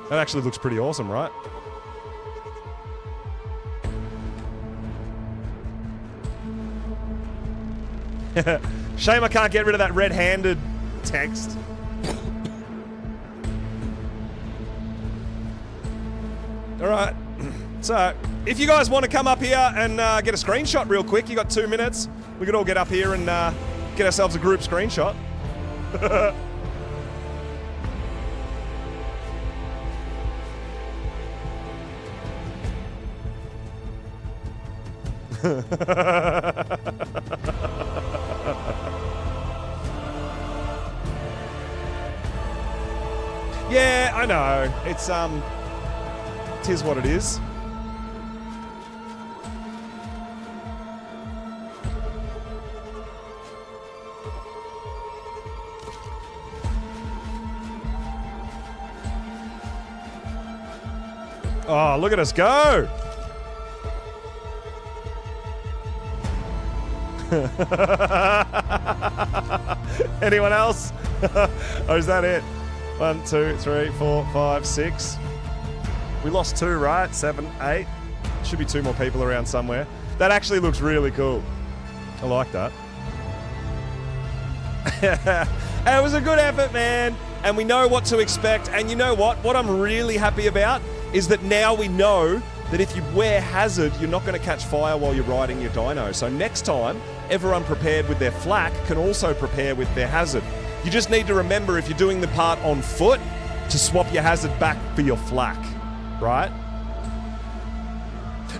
That actually looks pretty awesome, right? Shame I can't get rid of that red-handed text. Alright, so if you guys want to come up here and get a screenshot real quick, you got 2 minutes. We could all get up here and get ourselves a group screenshot. Yeah, I know. It's tis what it is. Oh, look at us go! Anyone else? Or is that it? 1, 2, 3, 4, 5, 6. We lost 2, right? 7, 8. Should be 2 more people around somewhere. That actually looks really cool. I like that. It was a good effort, man. And we know what to expect. And you know what? What I'm really happy about is that now we know that if you wear Hazard, you're not going to catch fire while you're riding your dino. So next time, everyone prepared with their flak can also prepare with their Hazard. You just need to remember, if you're doing the part on foot, to swap your Hazard back for your flak, right?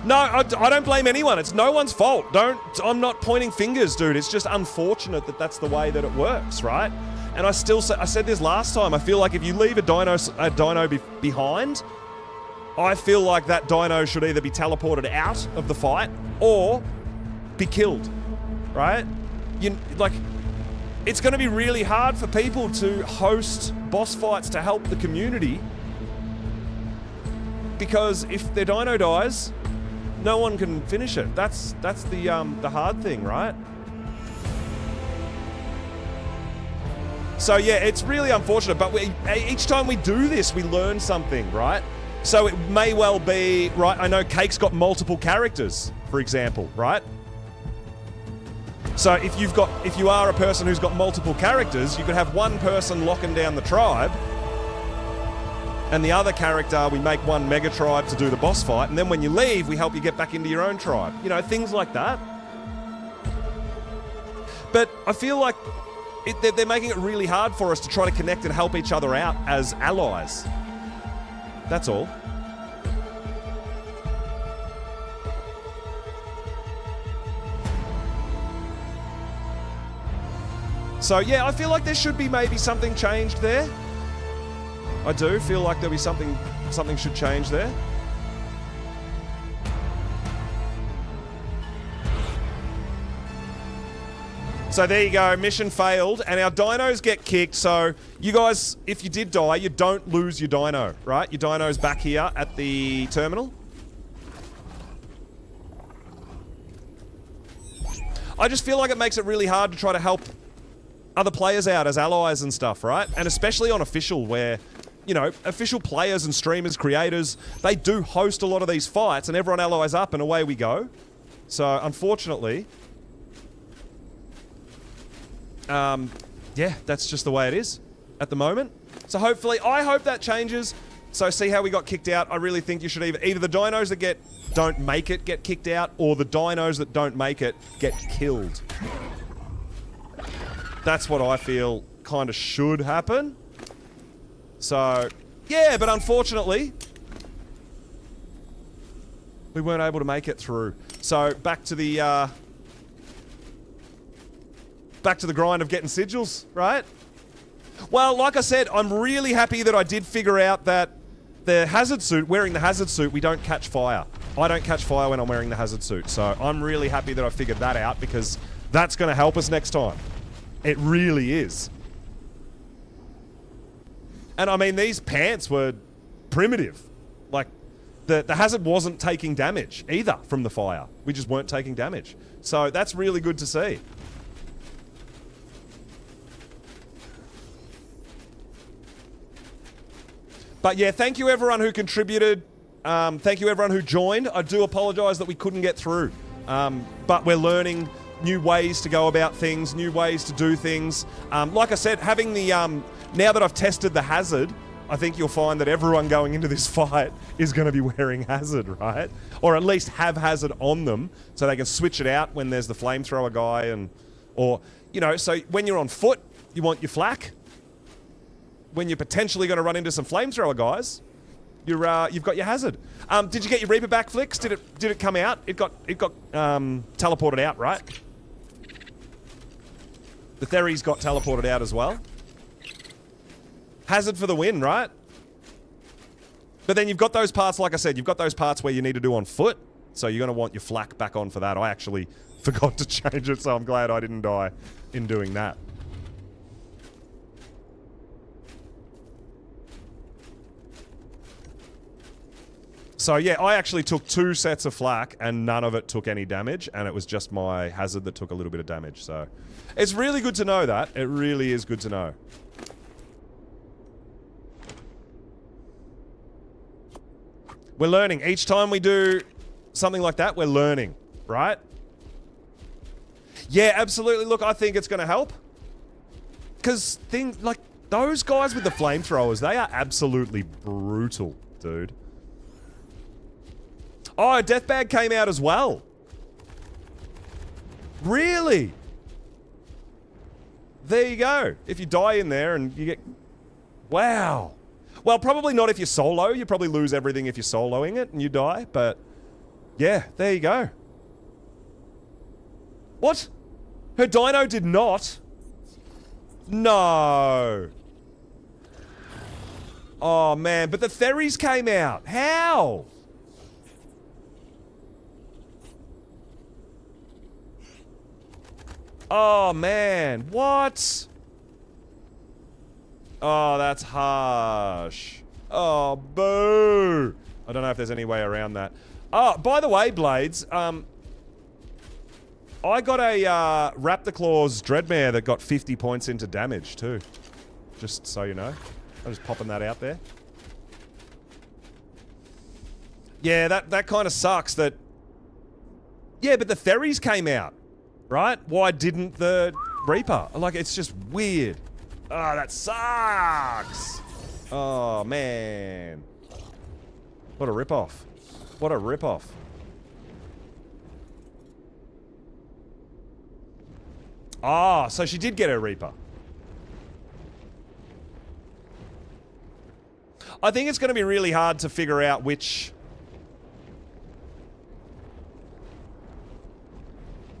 No, I don't blame anyone. It's no one's fault. I'm not pointing fingers, dude. It's just unfortunate that that's the way that it works, right? And I said this last time. I feel like if you leave a dino behind, I feel like that dino should either be teleported out of the fight or be killed, right? It's going to be really hard for people to host boss fights to help the community, because if their dino dies, no one can finish it. That's the hard thing, right? So yeah, it's really unfortunate, but each time we do this, we learn something, right? So it may well be, right, I know Cake's got multiple characters, for example, right? So if you are a person who's got multiple characters, you could have one person locking down the tribe, and the other character, we make one mega tribe to do the boss fight, and then when you leave, we help you get back into your own tribe. You know, things like that. But I feel like they're making it really hard for us to try to connect and help each other out as allies. That's all. So yeah, I feel like there should be maybe something changed there. I do feel like there'll be something should change there. So there you go, mission failed, and our dinos get kicked. So you guys, if you did die, you don't lose your dino, right? Your dino's back here at the terminal. I just feel like it makes it really hard to try to help other players out as allies and stuff, right? And especially on official, where, you know, official players and streamers, creators, they do host a lot of these fights, and everyone allies up and away we go. So unfortunately, yeah, that's just the way it is at the moment. So hopefully, I hope that changes. So see how we got kicked out? I really think you should either the dinos that don't make it get kicked out, or the dinos that don't make it get killed. That's what I feel kind of should happen. So, yeah, but unfortunately, we weren't able to make it through. So back to the grind of getting sigils, right? Well, like I said, I'm really happy that I did figure out that the hazard suit, wearing the hazard suit, we don't catch fire. I don't catch fire when I'm wearing the hazard suit. So I'm really happy that I figured that out, because that's going to help us next time. It really is. And I mean, these pants were primitive. Like, the hazard wasn't taking damage either from the fire. We just weren't taking damage. So that's really good to see. But yeah, thank you everyone who contributed. Thank you everyone who joined. I do apologise that we couldn't get through. But we're learning new ways to go about things, new ways to do things. Like I said, having the... now that I've tested the hazard, I think you'll find that everyone going into this fight is going to be wearing hazard, right? Or at least have hazard on them, so they can switch it out when there's the flamethrower guy, or, you know, so when you're on foot, you want your flak. When you're potentially going to run into some flamethrower guys, you've got your hazard. Did you get your Reaper back, Flicks? Did it come out? It got teleported out, right? The Theres got teleported out as well. Hazard for the win, right? But then you've got those parts, like I said, you've got those parts where you need to do on foot. So you're going to want your flak back on for that. I actually forgot to change it, so I'm glad I didn't die in doing that. So yeah, I actually took 2 sets of flak and none of it took any damage, and it was just my hazard that took a little bit of damage. So it's really good to know that. It really is good to know. We're learning. Each time we do something like that, we're learning, right? Yeah, absolutely. Look, I think it's going to help. Because things like those guys with the flamethrowers, they are absolutely brutal, dude. Oh, Deathbag came out as well. Really? There you go. If you die in there and you get... Wow. Well, probably not if you're solo. You probably lose everything if you're soloing it and you die, but Yeah, there you go. What? Her dino did not? No. Oh, man. But the Theries came out. How? Oh, man. What? Oh, that's harsh. Oh, boo. I don't know if there's any way around that. Oh, by the way, Blades, I got a Raptor Claws Dreadmare that got 50 points into damage, too. Just so you know. I'm just popping that out there. Yeah, that kind of sucks that... Yeah, but the Theries came out, right? Why didn't the Reaper? Like, it's just weird. Oh, that sucks! Oh, man. What a ripoff. What a ripoff. Ah, so she did get her Reaper. I think it's going to be really hard to figure out which...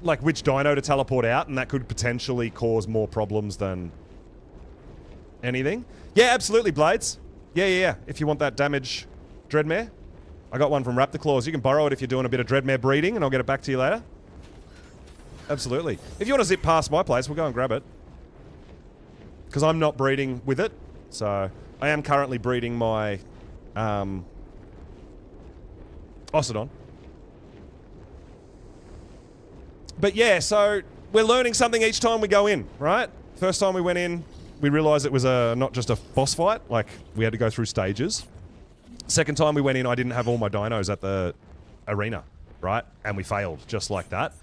like, which dino to teleport out, and that could potentially cause more problems than anything. Yeah, absolutely, Blades. Yeah. If you want that damage Dreadmare. I got one from Raptor Claws. You can borrow it if you're doing a bit of Dreadmare breeding, and I'll get it back to you later. Absolutely. If you want to zip past my place, we'll go and grab it. Because I'm not breeding with it. So, I am currently breeding my... Ocidon. But yeah, so we're learning something each time we go in, right? First time we went in, we realized it was not just a boss fight. Like, we had to go through stages. Second time we went in, I didn't have all my dinos at the arena, right? And we failed, just like that.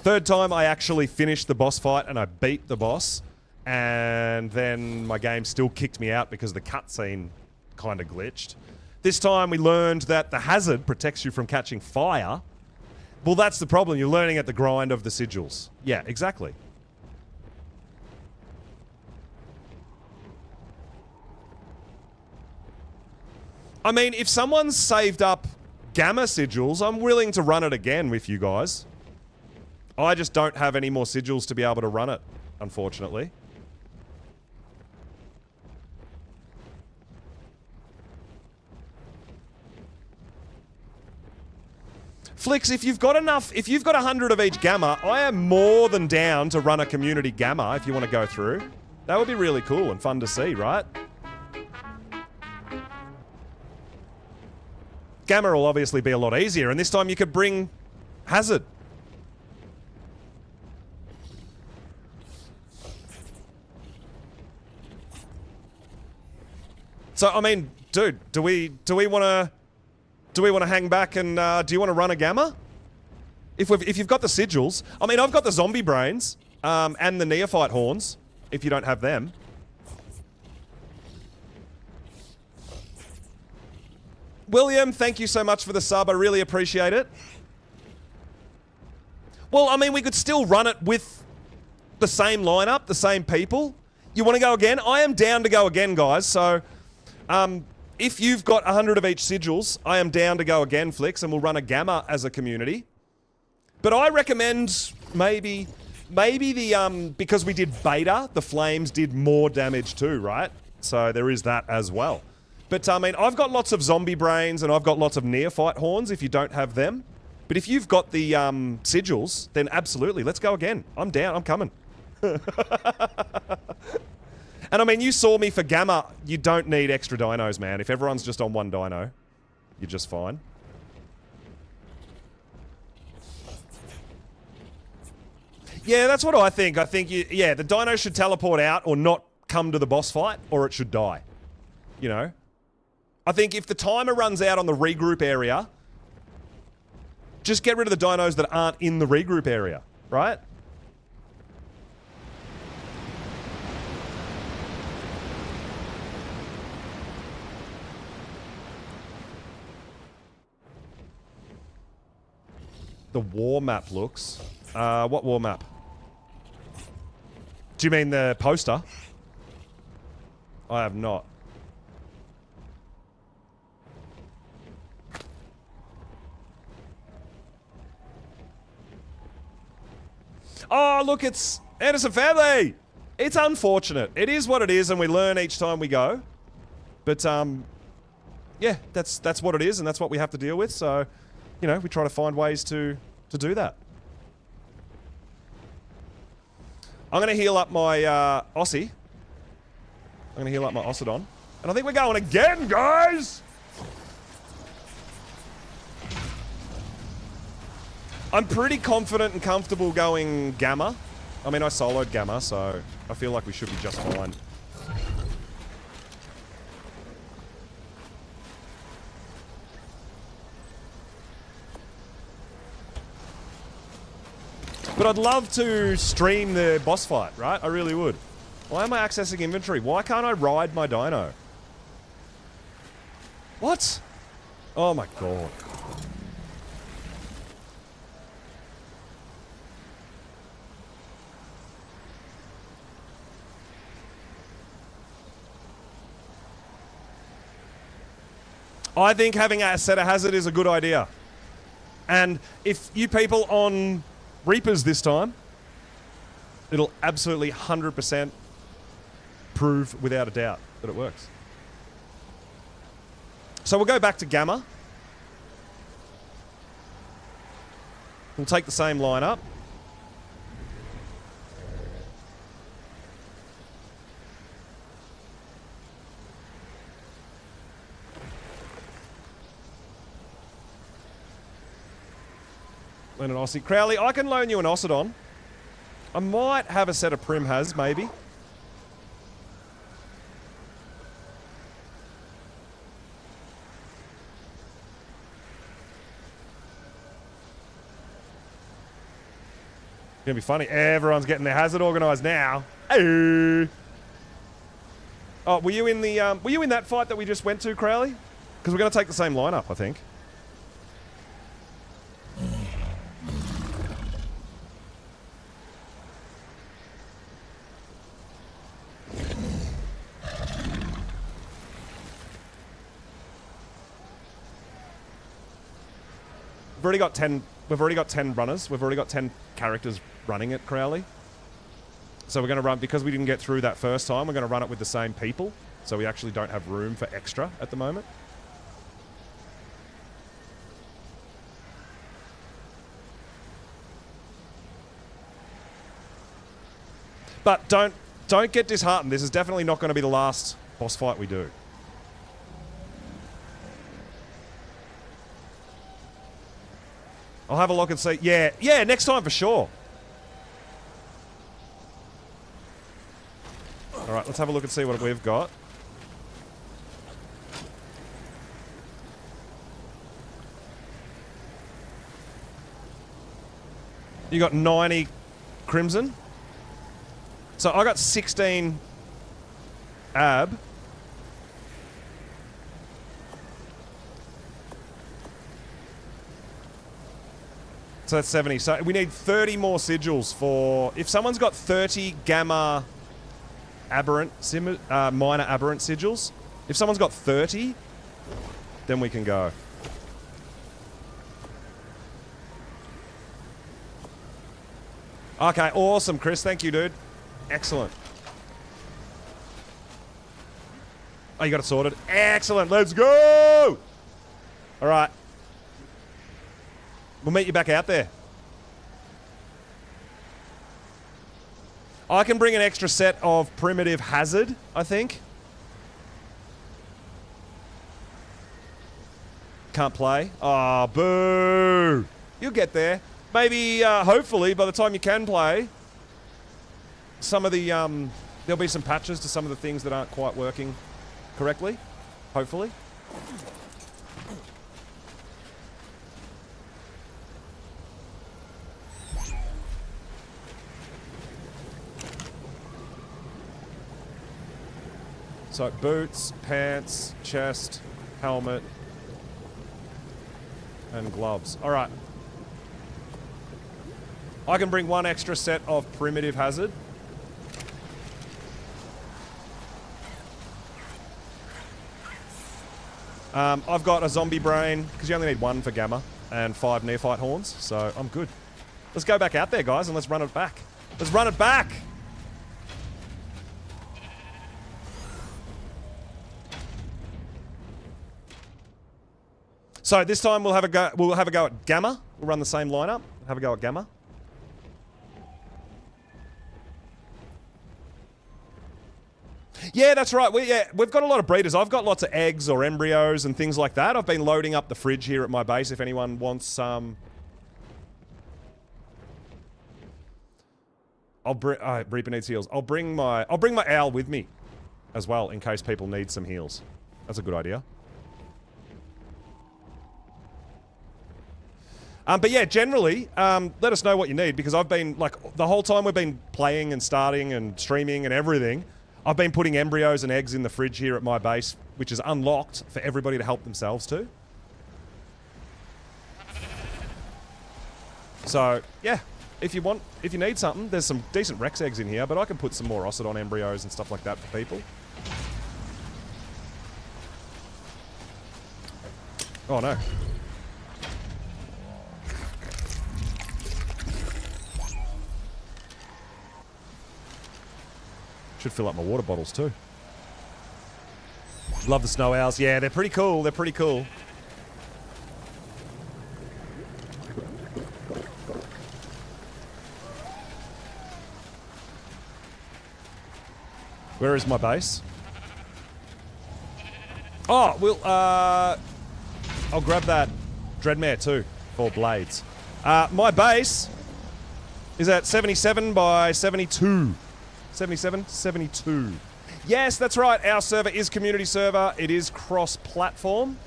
Third time, I actually finished the boss fight and I beat the boss. And then my game still kicked me out because the cutscene kind of glitched. This time we learned that the hazard protects you from catching fire. Well, that's the problem. You're learning at the grind of the sigils. Yeah, exactly. I mean, if someone's saved up gamma sigils, I'm willing to run it again with you guys. I just don't have any more sigils to be able to run it, unfortunately. Flix, if you've got 100 of each gamma, I am more than down to run a community gamma if you want to go through. That would be really cool and fun to see, right? Gamma will obviously be a lot easier, and this time you could bring Hazard. So, I mean, dude, do we want to hang back and do you want to run a gamma? If you've got the sigils, I mean, I've got the zombie brains and the neophyte horns. If you don't have them, William, thank you so much for the sub. I really appreciate it. Well, I mean, we could still run it with the same lineup, the same people. You want to go again? I am down to go again, guys. So. If you've got 100 of each sigils, I am down to go again, Flix, and we'll run a gamma as a community. But I recommend maybe the, because we did beta, the flames did more damage too, right? So there is that as well. But, I mean, I've got lots of zombie brains and I've got lots of neophyte horns if you don't have them. But if you've got the sigils, then absolutely, let's go again. I'm down, I'm coming. And I mean, you saw me for gamma. You don't need extra dinos, man. If everyone's just on one dino, you're just fine. Yeah, that's what I think. I think, yeah, the dino should teleport out or not come to the boss fight, or it should die. You know? I think if the timer runs out on the regroup area, just get rid of the dinos that aren't in the regroup area, right? The war map looks. What war map? Do you mean the poster? I have not. Oh, look, it's Anderson family. It's unfortunate. It is what it is, and we learn each time we go. But, yeah, that's what it is, and that's what we have to deal with. So, you know, we try to find ways to do that. I'm going to heal up my Aussie. I'm going to heal up my Ossodon. And I think we're going again, guys! I'm pretty confident and comfortable going Gamma. I mean, I soloed Gamma, so I feel like we should be just fine. But I'd love to stream the boss fight, right? I really would. Why am I accessing inventory? Why can't I ride my dino? What? Oh my god. I think having a set of hazard is a good idea. And if you people on Reapers this time, it'll absolutely 100% prove without a doubt that it works. So we'll go back to Gamma. We'll take the same lineup. An Aussie. Crowley, I can loan you an Ossodon. I might have a set of Prim Has, maybe. It's gonna be funny. Everyone's getting their hazard organised now. Hey. Oh, were you in the were you in that fight that we just went to, Crowley? Because we're gonna take the same lineup, I think. We've already got 10. We've already got 10 runners. We've already got 10 characters running it, Crowley. So we're going to run, because we didn't get through that first time, we're going to run it with the same people. So we actually don't have room for extra at the moment. But don't get disheartened. This is definitely not going to be the last boss fight we do. I'll have a look and see. Yeah, next time for sure. All right, let's have a look and see what we've got. You got 90 Crimson. So I got 16 Ab. So that's 70. So we need 30 more sigils for... If someone's got 30 Gamma Aberrant, minor Aberrant sigils, if someone's got 30, then we can go. Okay, awesome, Chris. Thank you, dude. Excellent. Oh, you got it sorted. Excellent. Let's go! All right. We'll meet you back out there. I can bring an extra set of Primitive Hazard, I think. Can't play. Oh, boo! You'll get there. Maybe, hopefully, by the time you can play, some of the, there'll be some patches to some of the things that aren't quite working correctly. Hopefully. So boots, pants, chest, helmet, and gloves. All right. I can bring one extra set of Primitive Hazard. I've got a zombie brain, because you only need one for Gamma, and 5 neophyte horns, so I'm good. Let's go back out there, guys, and let's run it back. Let's run it back! So this time we'll have a go. We'll have a go at Gamma. We'll run the same lineup. Have a go at Gamma. Yeah, that's right. We've got a lot of breeders. I've got lots of eggs or embryos and things like that. I've been loading up the fridge here at my base if anyone wants some. Reaper needs heals. I'll bring my owl with me as well in case people need some heals. That's a good idea. But yeah, generally, let us know what you need because I've been, like, the whole time we've been playing and starting and streaming and everything, I've been putting embryos and eggs in the fridge here at my base, which is unlocked for everybody to help themselves to. So, yeah, if you need something, there's some decent Rex eggs in here, but I can put some more Ocidon embryos and stuff like that for people. Oh, no. Should fill up my water bottles too. Love the snow owls. Yeah, they're pretty cool. They're pretty cool. Where is my base? Oh, I'll grab that Dreadmare too for blades. My base is at 77 by 72. 77? 72. Yes, that's right. Our server is community server. It is cross-platform.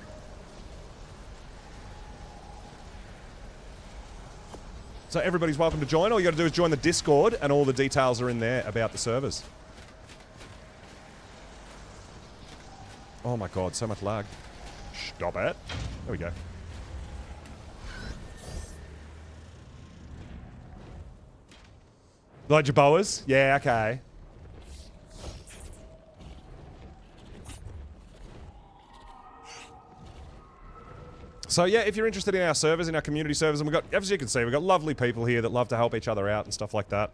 So everybody's welcome to join. All you got to do is join the Discord, and all the details are in there about the servers. Oh my god, so much lag. Stop it. There we go. Like your boas? Yeah, okay. So yeah, if you're interested in our servers, in our community servers, and we've got, as you can see, we've got lovely people here that love to help each other out and stuff like that.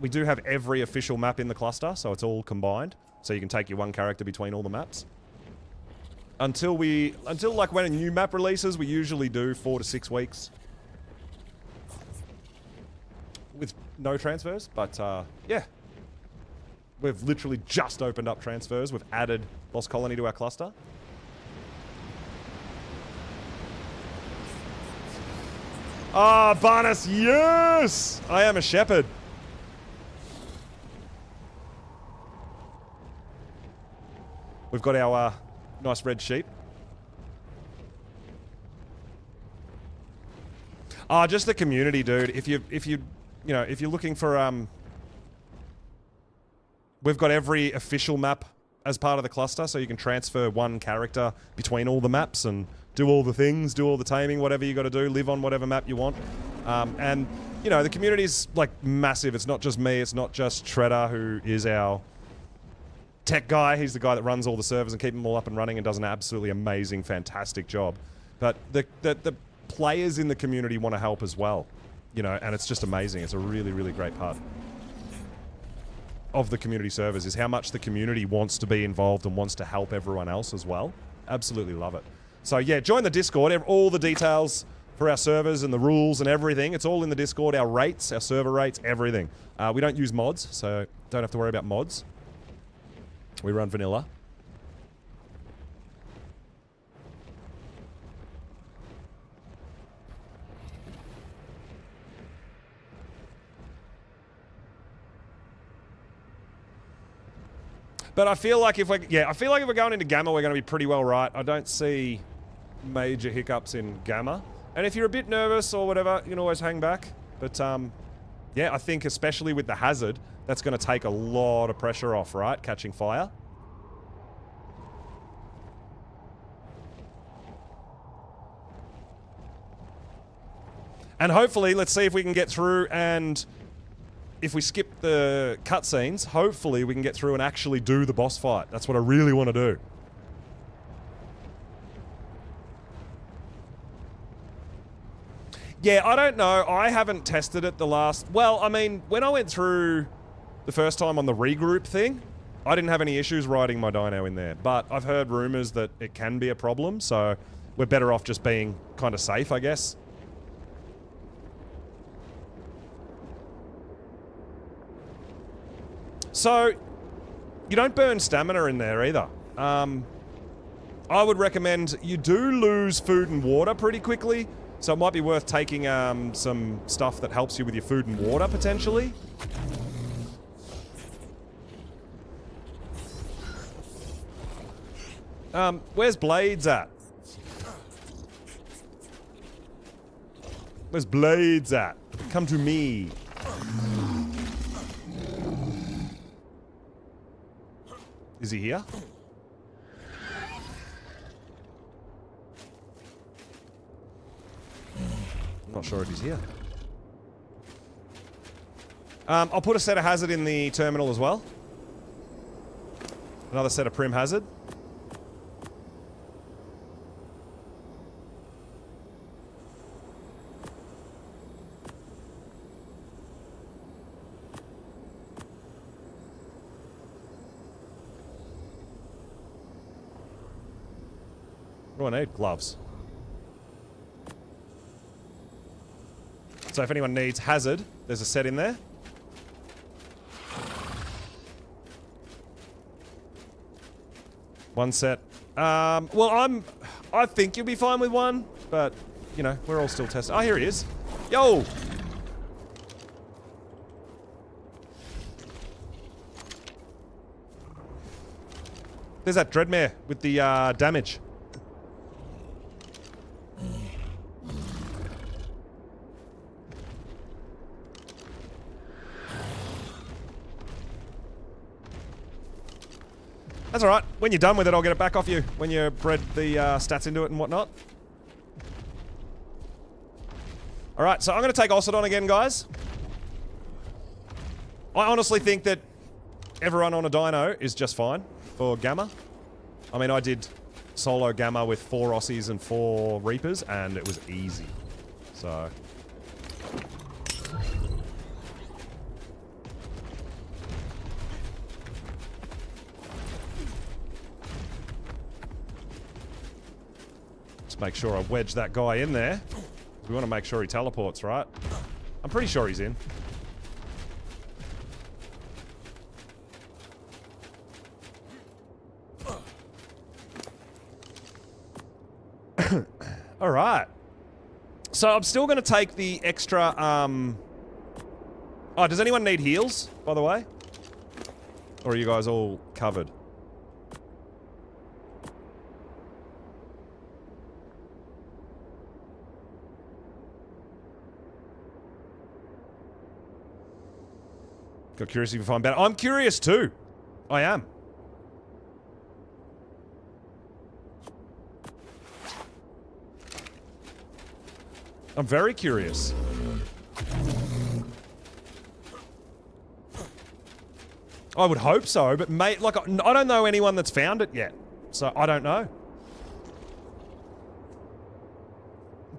We do have every official map in the cluster, so it's all combined. So you can take your one character between all the maps. Until like when a new map releases, we usually do 4 to 6 weeks. With no transfers, but yeah. We've literally just opened up transfers. We've added Lost Colony to our cluster. Ah, Barnes, yes! I am a shepherd. We've got our nice red sheep. Ah, just the community, dude. If you're looking for we've got every official map as part of the cluster, so you can transfer one character between all the maps and do all the things, do all the taming, whatever you got to do, live on whatever map you want. And you know, the community is like massive. It's not just me. It's not just Shredder, who is our tech guy. He's the guy that runs all the servers and keep them all up and running and does an absolutely amazing, fantastic job. But the players in the community want to help as well, you know, and it's just amazing. It's a really, really great part of the community servers is how much the community wants to be involved and wants to help everyone else as well. Absolutely love it. So yeah, join the Discord. All the details for our servers and the rules and everything, it's all in the Discord. Our rates, our server rates, everything. We don't use mods, so don't have to worry about mods. We run vanilla. But I feel like if we're going into Gamma, we're going to be pretty well right. I don't see major hiccups in Gamma. And if you're a bit nervous or whatever, you can always hang back. But yeah, I think especially with the hazard, that's going to take a lot of pressure off, right? Catching fire. And hopefully, let's see if we can get through, and if we skip the cutscenes, hopefully we can get through and actually do the boss fight. That's what I really want to do. Yeah, I don't know. I haven't tested it the last... Well, I mean, when I went through the first time on the regroup thing, I didn't have any issues riding my dino in there. But I've heard rumors that it can be a problem, so we're better off just being kind of safe, I guess. So, you don't burn stamina in there either. I would recommend you do lose food and water pretty quickly, so it might be worth taking some stuff that helps you with your food and water, potentially. Where's Blades at? Where's Blades at? Come to me. Is he here? I'm not sure if he's here. I'll put a set of hazard in the terminal as well. Another set of prim hazard. What do I need? Gloves. So if anyone needs hazard, there's a set in there. One set. Well, I think you'll be fine with one, but, you know, we're all still testing. Oh, here it is. Yo! There's that Dreadmare with the damage. That's alright. When you're done with it, I'll get it back off you. When you bred the stats into it and whatnot. Alright, so I'm going to take Osidon again, guys. I honestly think that everyone on a dino is just fine for Gamma. I mean, I did solo Gamma with 4 Aussies and 4 Reapers, and it was easy. So... make sure I wedge that guy in there. We want to make sure he teleports, right? I'm pretty sure he's in. Alright. So I'm still going to take the extra, Oh, does anyone need heals, by the way? Or are you guys all covered? Got curious if you find better. I'm curious too. I am. I'm very curious. I would hope so, but mate, like, I don't know anyone that's found it yet. So, I don't know.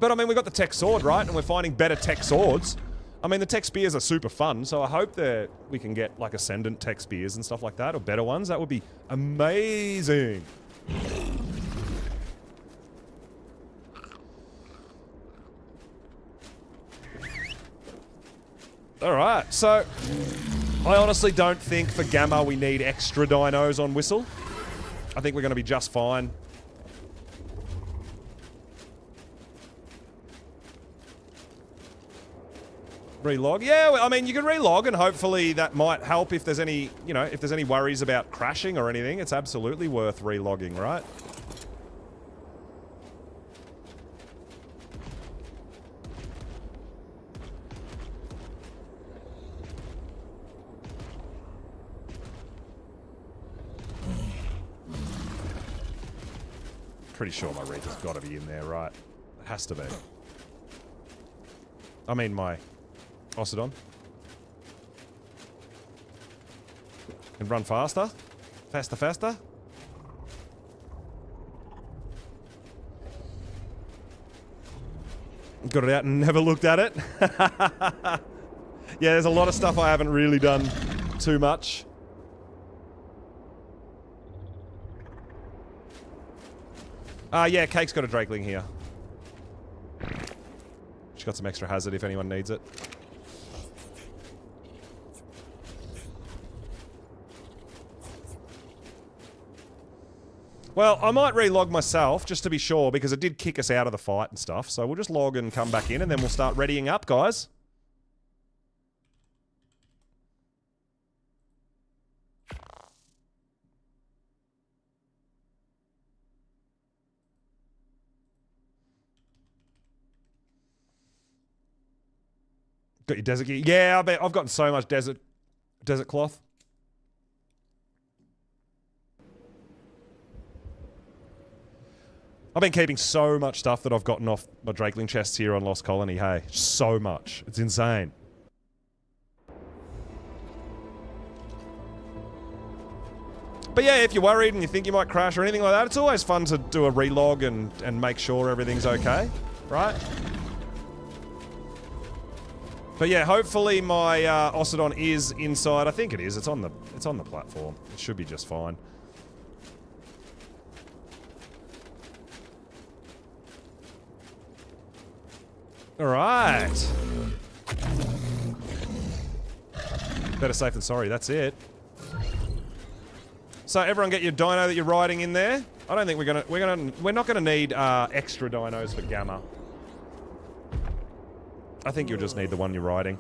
But, I mean, we've got the tech sword, right? And we're finding better tech swords. I mean, the tech spears are super fun, so I hope that we can get, like, ascendant tech spears and stuff like that, or better ones. That would be amazing. Alright, so... I honestly don't think for Gamma we need extra dinos on Whistle. I think we're going to be just fine. Relog? Yeah, I mean, you can relog and hopefully that might help if there's any, you know, if there's any worries about crashing or anything. It's absolutely worth relogging, right? Pretty sure my Reaper's got to be in there, right? It has to be. I mean, my Osidon. Can run faster. Faster, faster. Got it out and never looked at it. Yeah, there's a lot of stuff I haven't really done too much. Yeah, Cake's got a Drakeling here. She's got some extra hazard if anyone needs it. Well, I might re-log myself, just to be sure, because it did kick us out of the fight and stuff. So we'll just log and come back in, and then we'll start readying up, guys. Got your desert gear? Yeah, I bet I've gotten so much desert cloth. I've been keeping so much stuff that I've gotten off my Drakeling chests here on Lost Colony, hey. So much. It's insane. But yeah, if you're worried and you think you might crash or anything like that, it's always fun to do a relog and make sure everything's okay, right? But yeah, hopefully my Ocidon is inside. I think it is. It's on the platform. It should be just fine. All right. Better safe than sorry. That's it. So everyone, get your dino that you're riding in there. I don't think we're not gonna need extra dinos for Gamma. I think you'll just need the one you're riding.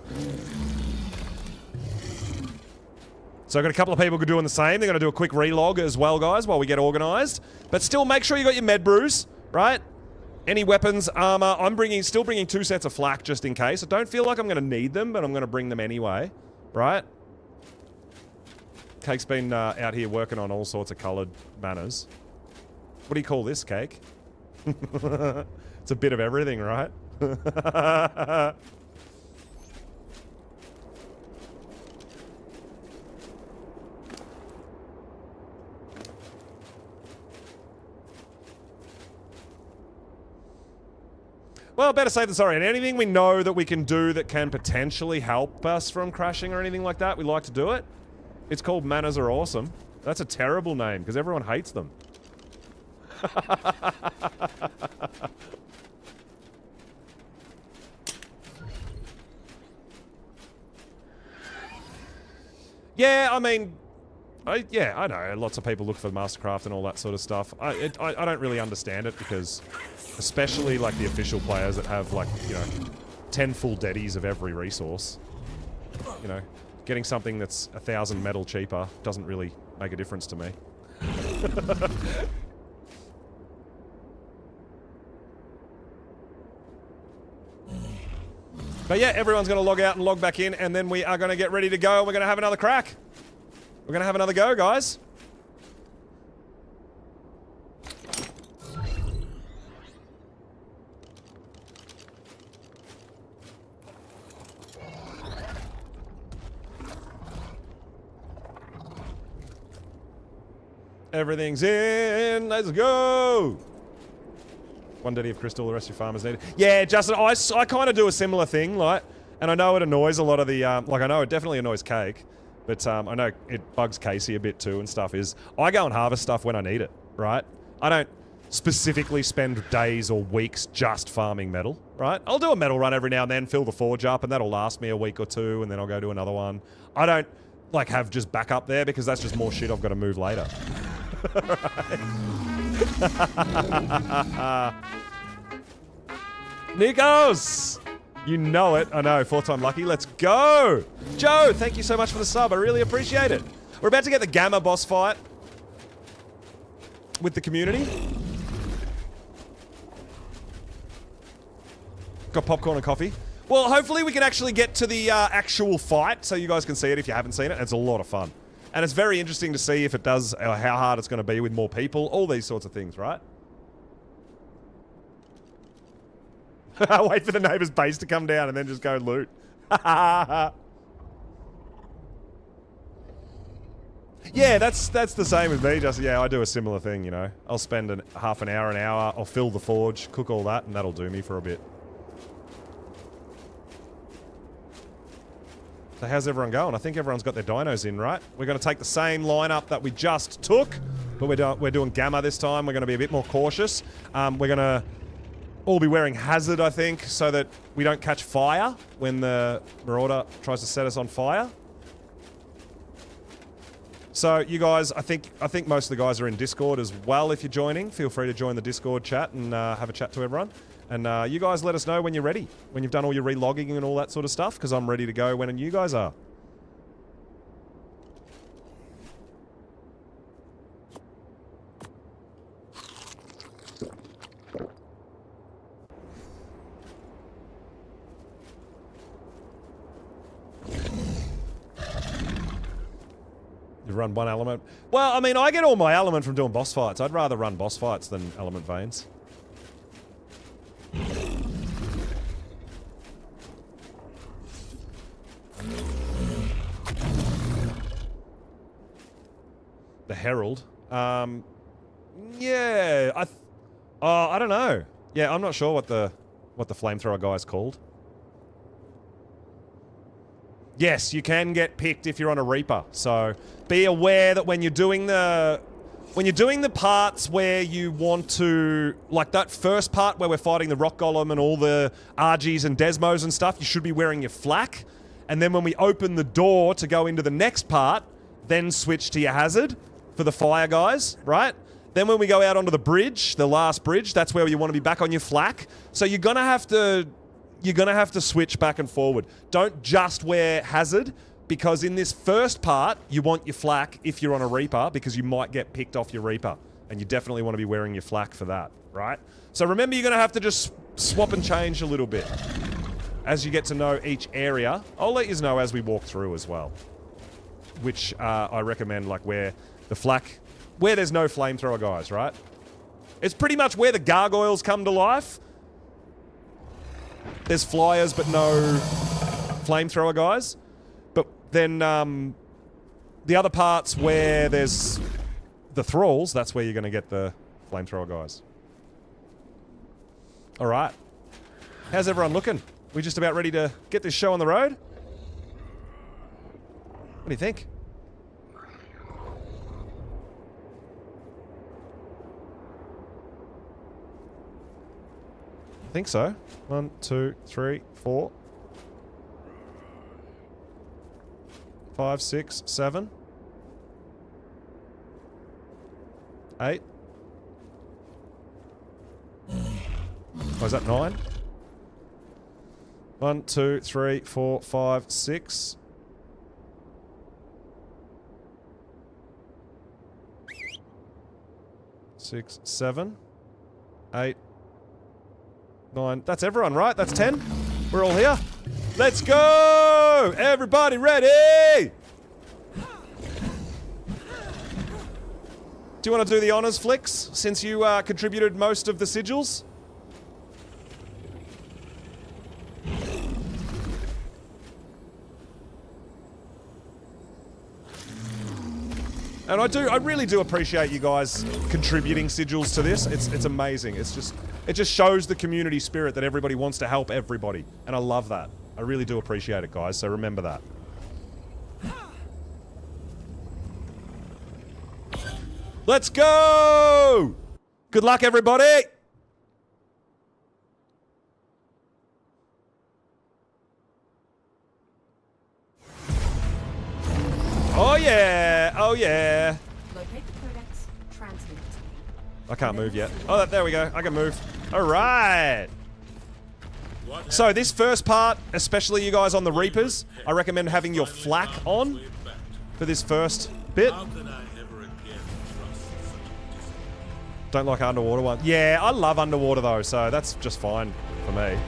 So I've got a couple of people doing the same. They're going to do a quick relog as well, guys, while we get organised. But still, make sure you got your med brews, right? Any weapons, armour. I'm still bringing 2 sets of flak just in case. I don't feel like I'm going to need them, but I'm going to bring them anyway, right? Cake's been out here working on all sorts of coloured manners. What do you call this, Cake? It's a bit of everything, right? Well, better safe than sorry. And anything we know that we can do that can potentially help us from crashing or anything like that, we like to do it. It's called Manners Are Awesome. That's a terrible name because everyone hates them. Yeah, I mean, I know. Lots of people look for Mastercraft and all that sort of stuff. I don't really understand it because, especially like the official players that have like, 10 full deadies of every resource. Getting something that's 1,000 metal cheaper doesn't really make a difference to me. But yeah, everyone's going to log out and log back in, and then we are going to get ready to go, and we're going to have another crack. We're going to have another go, guys. Everything's in. Let's go. 1 deady of crystal, the rest of your farmers need it. Yeah, Justin, I kind of do a similar thing, like, and I know it annoys a lot of the, I know it definitely annoys Cake, but I know it bugs Casey a bit too and stuff, is I go and harvest stuff when I need it, right? I don't specifically spend days or weeks just farming metal, right? I'll do a metal run every now and then, fill the forge up, and that'll last me a week or two, and then I'll go do another one. I don't, like, have just backup there because that's just more shit I've got to move later. Nikos! You know it. I know. 4-time lucky. Let's go! Joe, thank you so much for the sub. I really appreciate it. We're about to get the Gamma boss fight with the community. Got popcorn and coffee. Well, hopefully we can actually get to the actual fight so you guys can see it if you haven't seen it. It's a lot of fun. And it's very interesting to see if it does, or how hard it's going to be with more people, all these sorts of things, right? Wait for the neighbor's base to come down and then just go loot. Yeah, that's the same with me, just, yeah, I do a similar thing, I'll spend half an hour, I'll fill the forge, cook all that, and that'll do me for a bit. So how's everyone going? I think everyone's got their dinos in, right? We're going to take the same lineup that we just took, but we're doing Gamma this time. We're going to be a bit more cautious. We're going to all be wearing Hazard, I think, so that we don't catch fire when the Marauder tries to set us on fire. So you guys, I think most of the guys are in Discord as well. If you're joining, feel free to join the Discord chat and have a chat to everyone. And you guys let us know when you're ready, when you've done all your relogging and all that sort of stuff, because I'm ready to go when you guys are. You run one element. Well, I mean, I get all my element from doing boss fights. I'd rather run boss fights than element veins. The Herald. Yeah, I don't know. Yeah, I'm not sure what the flamethrower guy's called. Yes, you can get picked if you're on a Reaper. So be aware that when you're doing the parts where you want to, like that first part where we're fighting the Rock Golem and all the RGs and Desmos and stuff, you should be wearing your flak. And then when we open the door to go into the next part, then switch to your Hazard for the fire guys, right? Then when we go out onto the bridge, the last bridge, that's where you want to be back on your flak. So you're gonna have to switch back and forward. Don't just wear Hazard, because in this first part, you want your flak if you're on a Reaper, because you might get picked off your Reaper. And you definitely want to be wearing your flak for that, right? So remember, you're going to have to just swap and change a little bit as you get to know each area. I'll let you know as we walk through as well, which I recommend, like where the flak, where there's no flamethrower guys, right? It's pretty much where the gargoyles come to life. There's flyers, but no flamethrower guys. But then the other parts where there's the thralls, that's where you're going to get the flamethrower guys. All right. How's everyone looking? We just about ready to get this show on the road? What do you think? I think so. 1, 2, 3, 4, 5, 6, 7, 8. Oh, is that 9? 1, 2, 3, 4, 5, 6. 6, 7, 8, 9. That's everyone, right? That's 10. We're all here. Let's go! Everybody ready? Do you want to do the honors, Flicks, since you contributed most of the sigils? And I really do appreciate you guys contributing sigils to this. It's amazing. It just shows the community spirit that everybody wants to help everybody. And I love that. I really do appreciate it, guys. So remember that. Let's go! Good luck, everybody! Oh yeah! Oh yeah! Locate the codex, transmit it to me. I can't move yet. Oh, there we go. I can move. All right. So this first part, especially you guys on the Reapers, I recommend having your flak on for this first bit. Don't like underwater one. Yeah, I love underwater though, so that's just fine for me.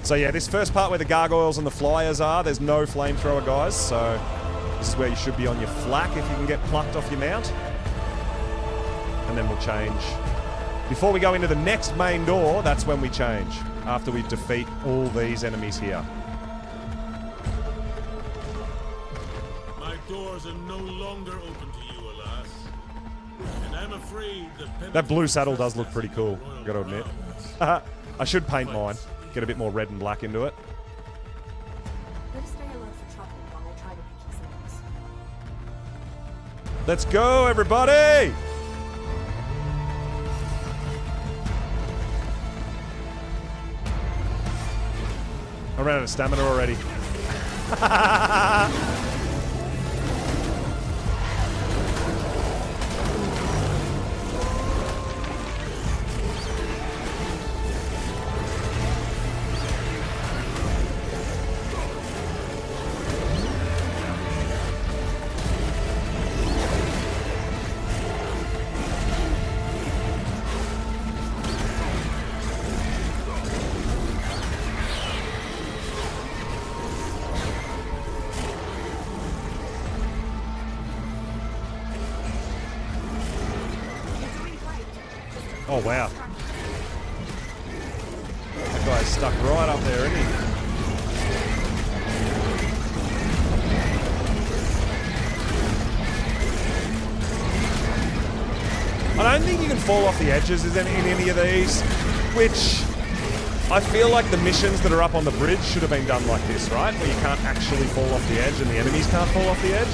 So yeah, this first part where the gargoyles and the flyers are, there's no flamethrower guys, so this is where you should be on your flak if you can get plucked off your mount. And then we'll change. Before we go into the next main door, that's when we change, after we defeat all these enemies here. My doors are no longer open to you, alas. And I'm afraid the That blue saddle does look pretty cool, I've got to admit. I should paint mine. get a bit more red and black into it. Better stay alert for trouble while I try to pick his nose. Let's go, everybody! I ran out of stamina already. Oh, wow. That guy's stuck right up there, isn't he? I don't think you can fall off the edges in any of these, which I feel like the missions that are up on the bridge should have been done like this, right? Where you can't actually fall off the edge and the enemies can't fall off the edge.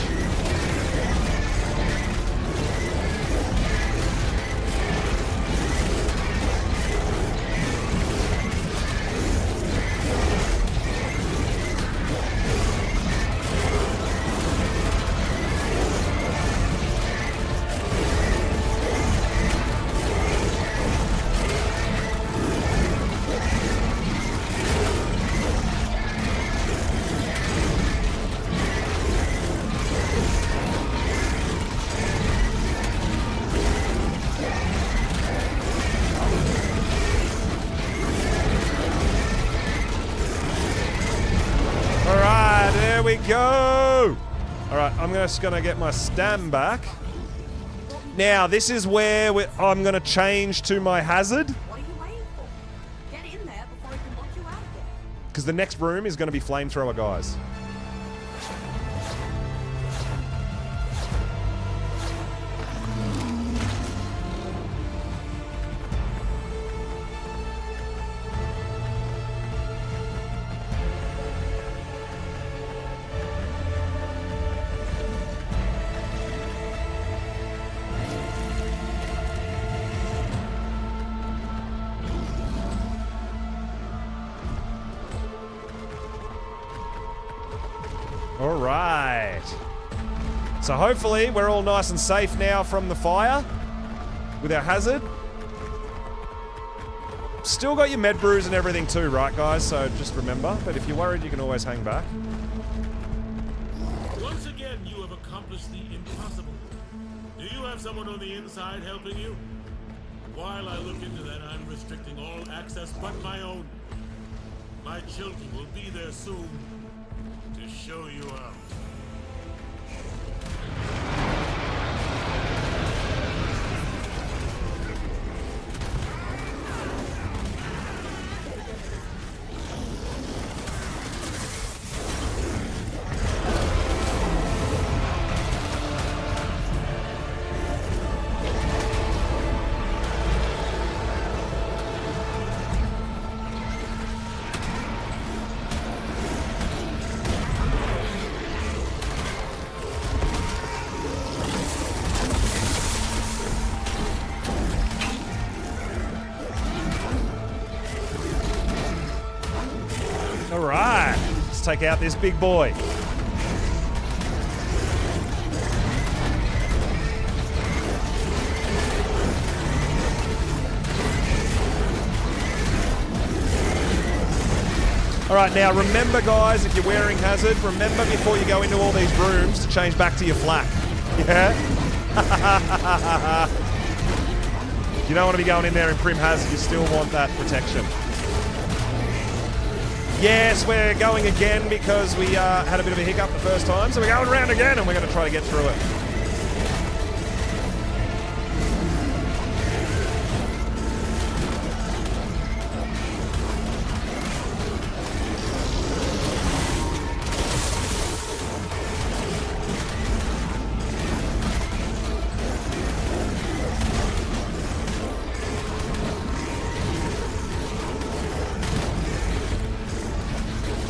Go! Alright, I'm just going to get my stam back. Now, this is where I'm going to change to my hazard. What are you waiting for? Get in there before he can lock you out again. Because the next room is going to be flamethrower guys. All right. So hopefully we're all nice and safe now from the fire with our hazard. Still got your med brews and everything too, right, guys? So just remember. But if you're worried, you can always hang back. Once again, you have accomplished the impossible. Do you have someone on the inside helping you? While I look into that, I'm restricting all access but my own. My children will be there soon to show you out. Alright, let's take out this big boy. Alright, now remember guys, if you're wearing hazard, remember before you go into all these rooms to change back to your flak. Yeah? You don't want to be going in there in prim hazard, you still want that protection. Yes, we're going again because we had a bit of a hiccup the first time, so we're going around again and we're going to try to get through it.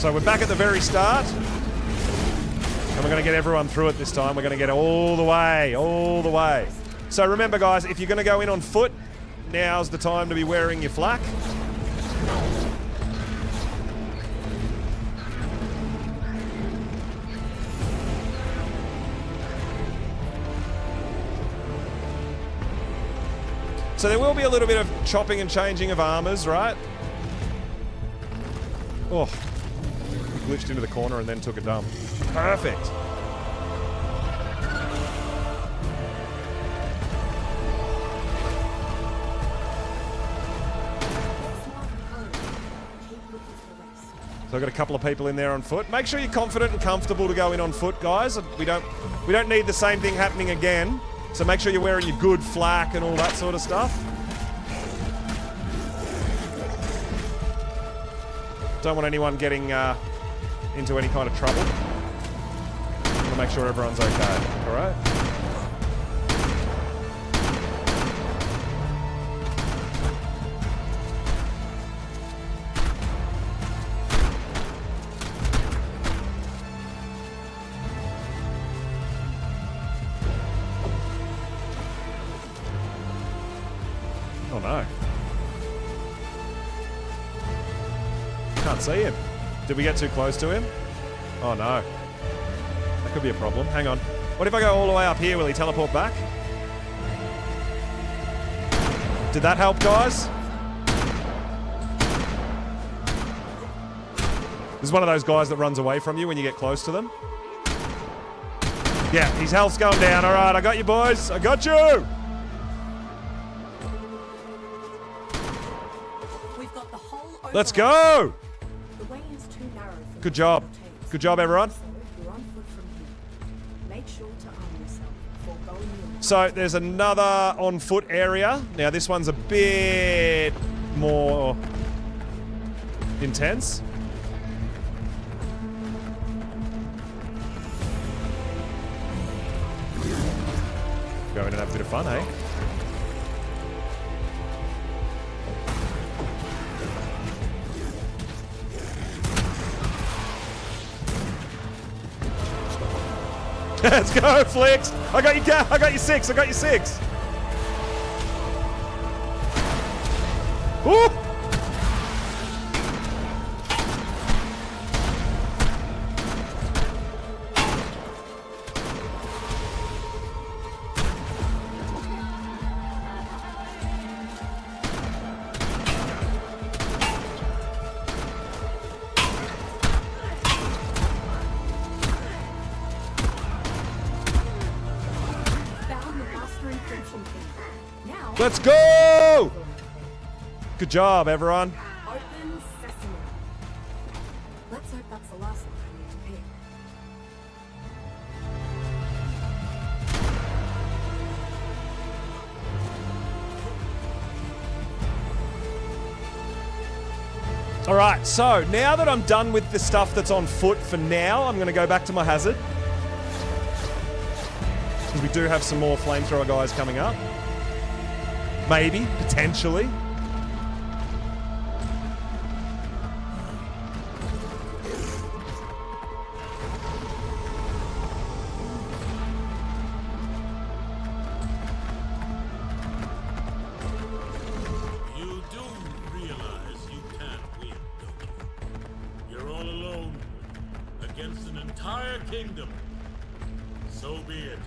So we're back at the very start. And we're going to get everyone through it this time. We're going to get all the way, all the way. So remember, guys, if you're going to go in on foot, now's the time to be wearing your flak. So there will be a little bit of chopping and changing of armors, right? Oh, glitched into the corner and then took a dump. Perfect. So I've got a couple of people in there on foot. Make sure you're confident and comfortable to go in on foot, guys. We don't need the same thing happening again. So make sure you're wearing your good flak and all that sort of stuff. Don't want anyone getting into any kind of trouble. Want to make sure everyone's okay. All right. Oh no. Can't see him. Did we get too close to him? Oh no. That could be a problem. Hang on. What if I go all the way up here? Will he teleport back? Did that help, guys? This is one of those guys that runs away from you when you get close to them. Yeah, his health's going down. All right, I got you, boys. I got you! Let's go! The way is too narrow for Good job. Good job, everyone. So you're on foot from here. Make sure to arm yourself before going in. So there's another on foot area. Now this one's a bit more intense. Go in and have a bit of fun, eh? Let's go, Flix! I got you 6, I got you 6! Woo! Let's go! Good job, everyone. Open sesame. Let's hope that's the last one I need to pick. All right, so now that I'm done with the stuff that's on foot for now, I'm going to go back to my hazard. Because we do have some more flamethrower guys coming up. Maybe, potentially. You do realize you can't win, don't you? You're all alone against an entire kingdom. So be it.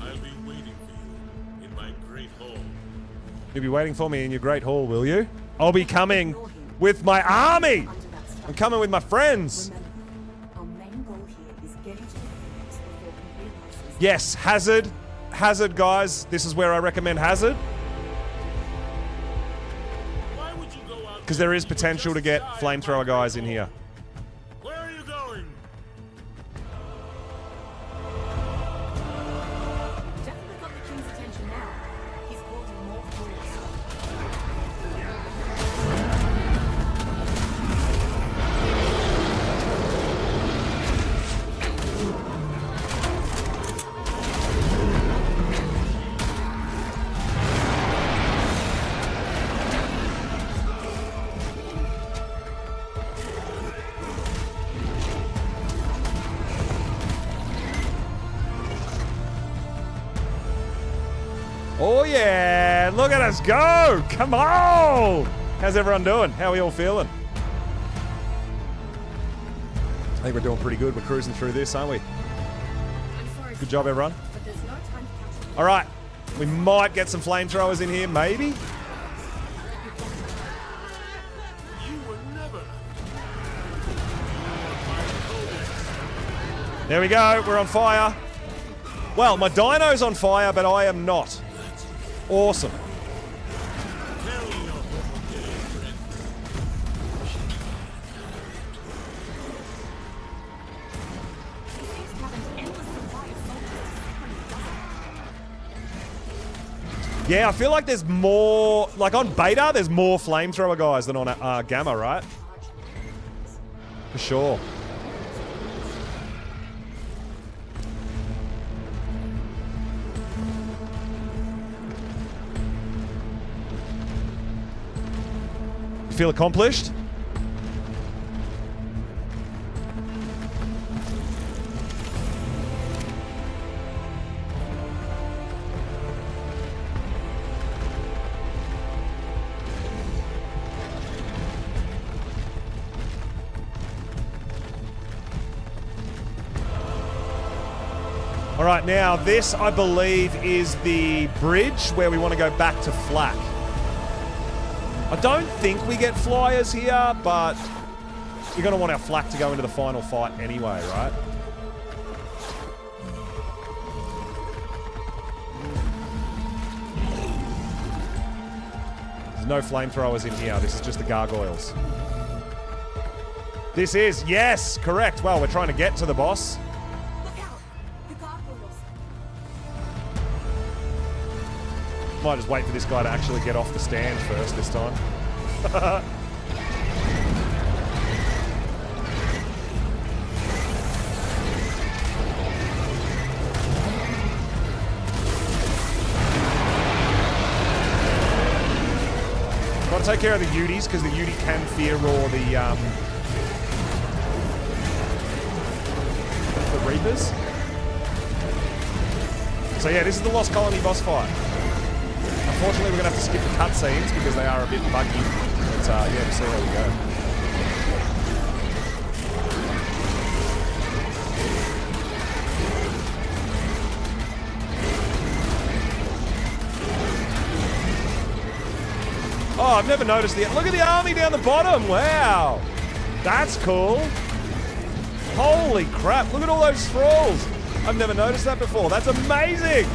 I'll be waiting for you in my great hall. You'll be waiting for me in your great hall, will you? I'll be coming with my army! I'm coming with my friends! Remember, our main goal here is getting to the phoenix before complete license. Yes, hazard. Hazard, guys. This is where I recommend hazard. Why would you go out? Because there is potential to get flamethrower guys in here. Where are you going? Definitely got the king's attention now. He's holding more fools. Oh yeah, look at us go! Come on! How's everyone doing? How are we all feeling? I think we're doing pretty good. We're cruising through this, aren't we? Good job, everyone. All right, we might get some flamethrowers in here, maybe. There we go, we're on fire. Well, my dino's on fire, but I am not. Awesome. Yeah, I feel like there's more, like on beta, there's more flamethrower guys than on gamma, right? For sure. Feel accomplished? All right, now this, I believe, is the bridge where we want to go back to flak. I don't think we get flyers here, but you're going to want our flak to go into the final fight anyway, right? There's no flamethrowers in here. This is just the gargoyles. This is, yes, correct. Well, we're trying to get to the boss. Look out! The gargoyles. Might just wait for this guy to actually get off the stand first this time. Got to take care of the Uties because the Utie can fear roar the Reapers. So yeah, this is the Lost Colony boss fight. Unfortunately, we're going to have to skip the cutscenes because they are a bit buggy. But yeah, we'll see how we go. Oh, I've never noticed the... Look at the army down the bottom. Wow. That's cool. Holy crap. Look at all those thralls. I've never noticed that before. That's amazing.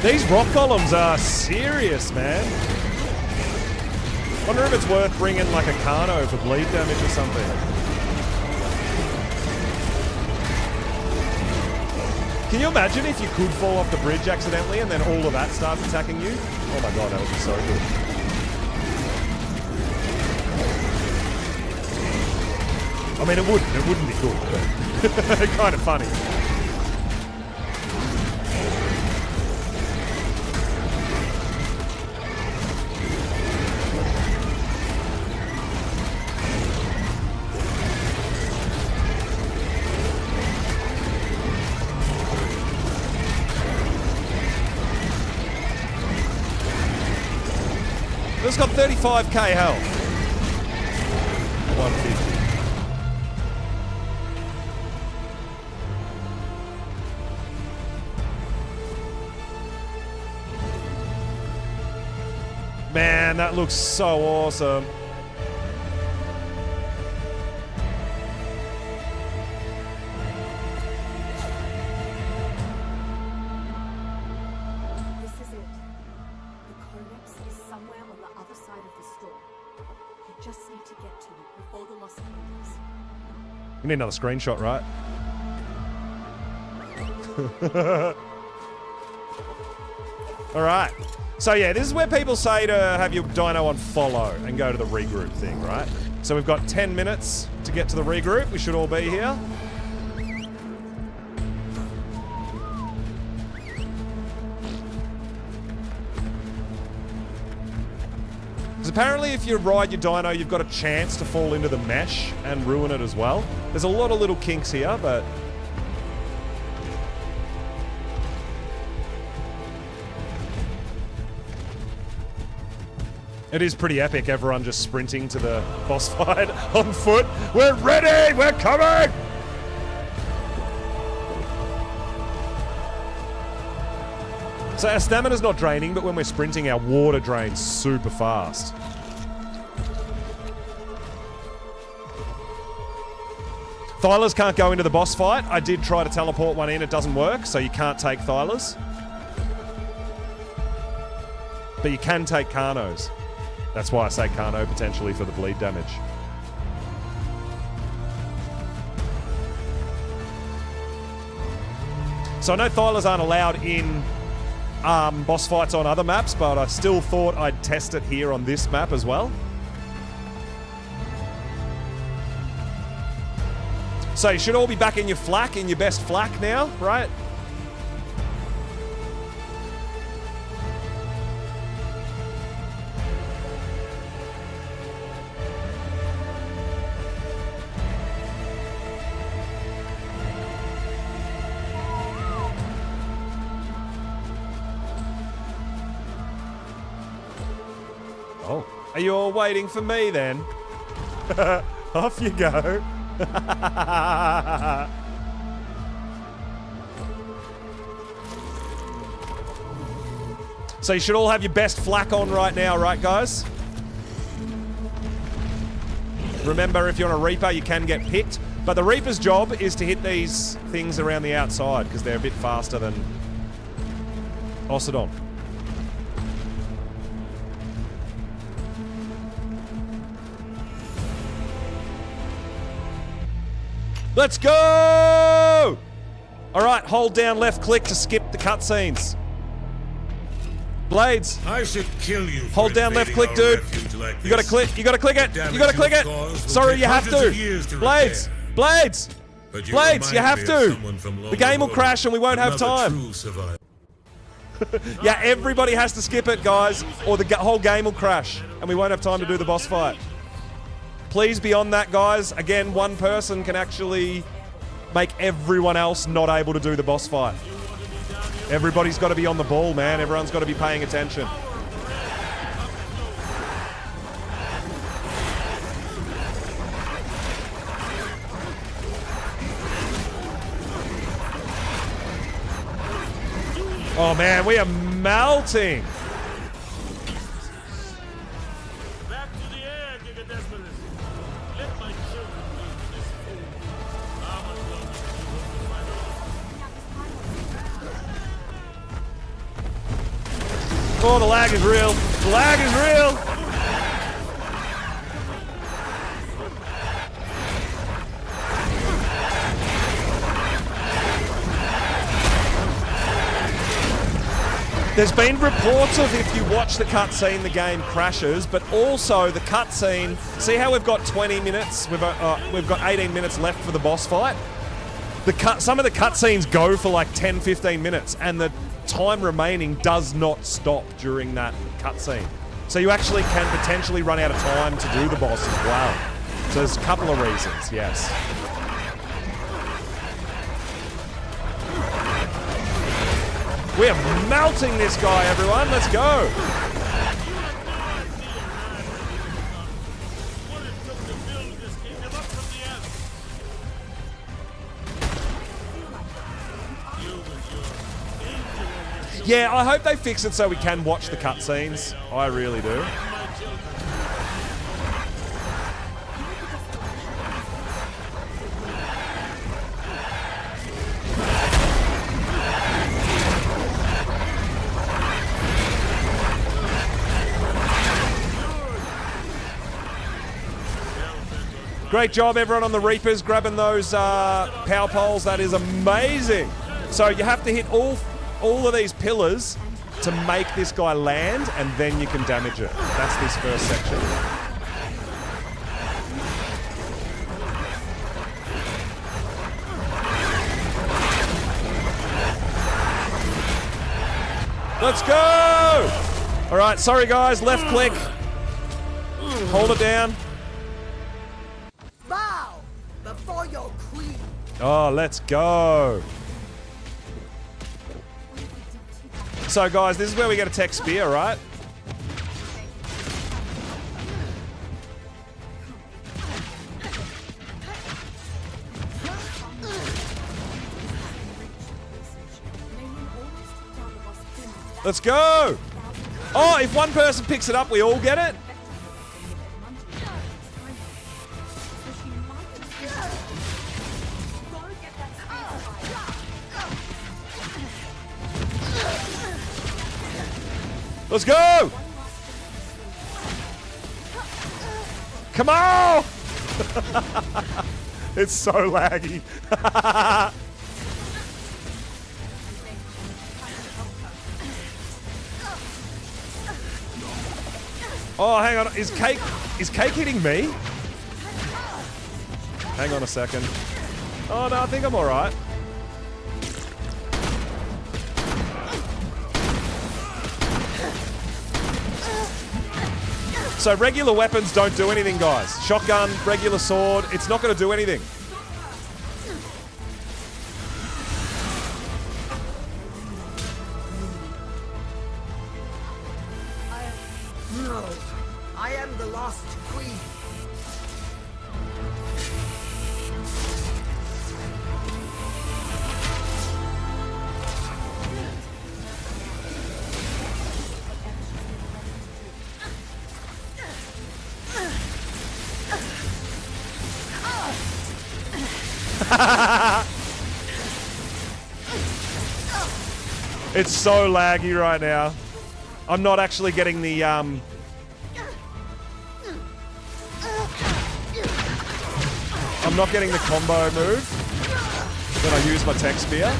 These rock columns are serious, man. Wonder if it's worth bringing like a Kano for bleed damage or something. Can you imagine if you could fall off the bridge accidentally and then all of that starts attacking you? Oh my god, that would be so good. I mean, it wouldn't be good, but kind of funny. It's got 35k health. 150. Man, that looks so awesome. We need another screenshot, right? All right. So yeah, this is where people say to have your dino on follow and go to the regroup thing, right? So we've got 10 minutes to get to the regroup. We should all be here. apparently if you ride your dino, you've got a chance to fall into the mesh and ruin it as well. There's a lot of little kinks here, but... it is pretty epic, everyone just sprinting to the boss fight on foot. We're ready! We're coming! So our stamina's not draining, but when we're sprinting, our water drains super fast. Thylers can't go into the boss fight. I did try to teleport one in, it doesn't work, so you can't take Thylers. But you can take Carnos. That's why I say Carno potentially for the bleed damage. So I know Thylers aren't allowed in boss fights on other maps, but I still thought I'd test it here on this map as well. So you should all be back in your flak, in your best flak now, right? Oh, are you all waiting for me then? Off you go. So you should all have your best flak on right now, right guys? Remember, if you're on a Reaper, you can get picked. But the Reaper's job is to hit these things around the outside because they're a bit faster than Osidon. Let's go! All right, hold down left click to skip the cutscenes. Blades. I should kill you. Hold down left click, dude. You gotta click. You gotta click it. You gotta click it. Sorry, you have to. Blades. Blades. Blades. You have to. The game will crash and we won't have time. Yeah, everybody has to skip it, guys, or the whole game will crash and we won't have time to do the boss fight. Please be on that, guys. Again, one person can actually make everyone else not able to do the boss fight. Everybody's got to be on the ball, man. Everyone's got to be paying attention. Oh, man, we are melting. Back to the air, Desmodus. Let my children live in this food. How much longer do you hope to find out? Oh, the lag is real. The lag is real. There's been reports of if you watch the cutscene, the game crashes, but also the cutscene. See how we've got 20 minutes? We've got 18 minutes left for the boss fight. Some of the cutscenes go for like 10, 15 minutes, and the time remaining does not stop during that cutscene. So you actually can potentially run out of time to do the boss as well. So there's a couple of reasons, yes. We are melting this guy, everyone. Let's go. Yeah, I hope they fix it so we can watch the cutscenes. I really do. Great job, everyone on the Reapers, grabbing those power poles. That is amazing. So you have to hit all of these pillars to make this guy land, and then you can damage it. That's this first section. Let's go! All right, sorry guys, left click. Hold it down. Bow before your queen. Oh, let's go. So, guys, this is where we get a tech spear, right? Let's go! Oh, if one person picks it up, we all get it? Let's go! Come on! It's so laggy. Oh, hang on. Is cake hitting me? Hang on a second. Oh, no, I think I'm all right. So regular weapons don't do anything, guys. Shotgun, regular sword, it's not going to do anything. No, I am the lost queen. It's so laggy right now. I'm not actually getting the I'm not getting the combo move when I use my tech spear.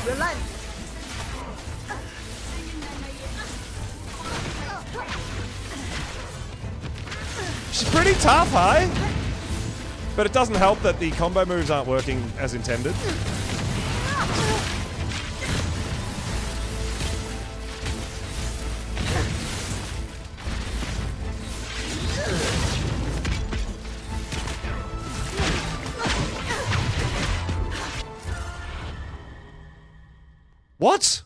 Relent. She's pretty tough, hey? But it doesn't help that the combo moves aren't working as intended. What?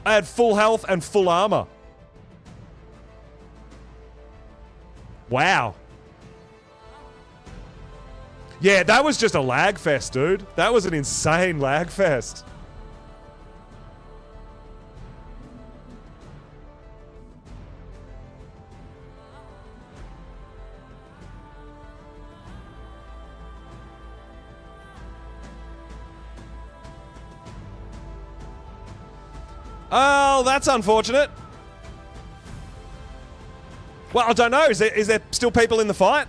I had full health and full armor. Wow. Yeah, that was just a lag fest, dude. That was an insane lag fest. Oh, that's unfortunate. Well, I don't know. Is there still people in the fight?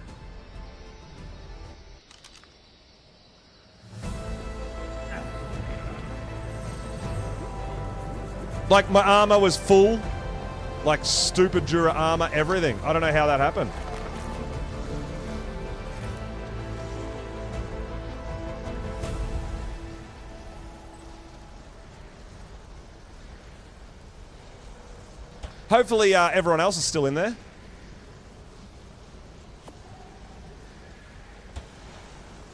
Like, my armor was full. Like, stupid Dura armor, everything. I don't know how that happened. Hopefully, everyone else is still in there.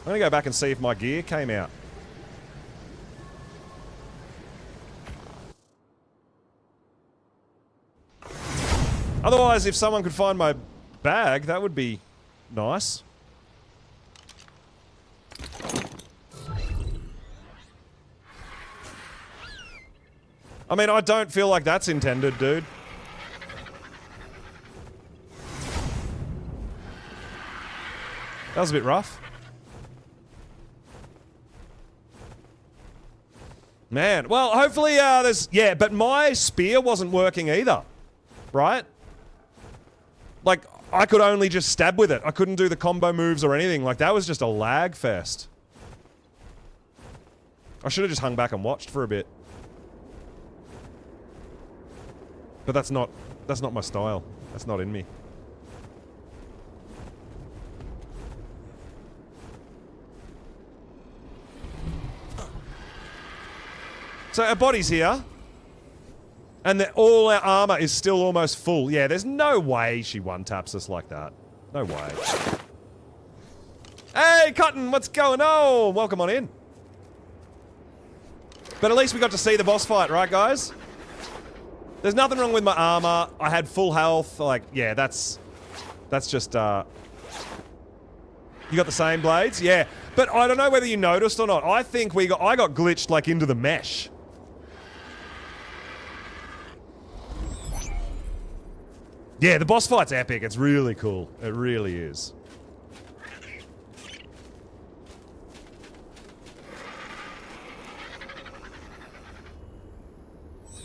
I'm going to go back and see if my gear came out. Otherwise, if someone could find my bag, that would be nice. I mean, I don't feel like that's intended, dude. That was a bit rough. Man, well, hopefully there's... Yeah, but my spear wasn't working either, right? Like, I could only just stab with it. I couldn't do the combo moves or anything. Like, that was just a lag fest. I should have just hung back and watched for a bit. But that's not my style. That's not in me. So our body's here. And all our armor is still almost full. Yeah, there's no way she one-taps us like that. No way. Hey, Cotton, what's going on? Welcome on in. But at least we got to see the boss fight, right, guys? There's nothing wrong with my armor. I had full health. Like, yeah, that's just, You got the same blades? Yeah. But I don't know whether you noticed or not. I think I got glitched, like, into the mesh. Yeah, the boss fight's epic. It's really cool. It really is.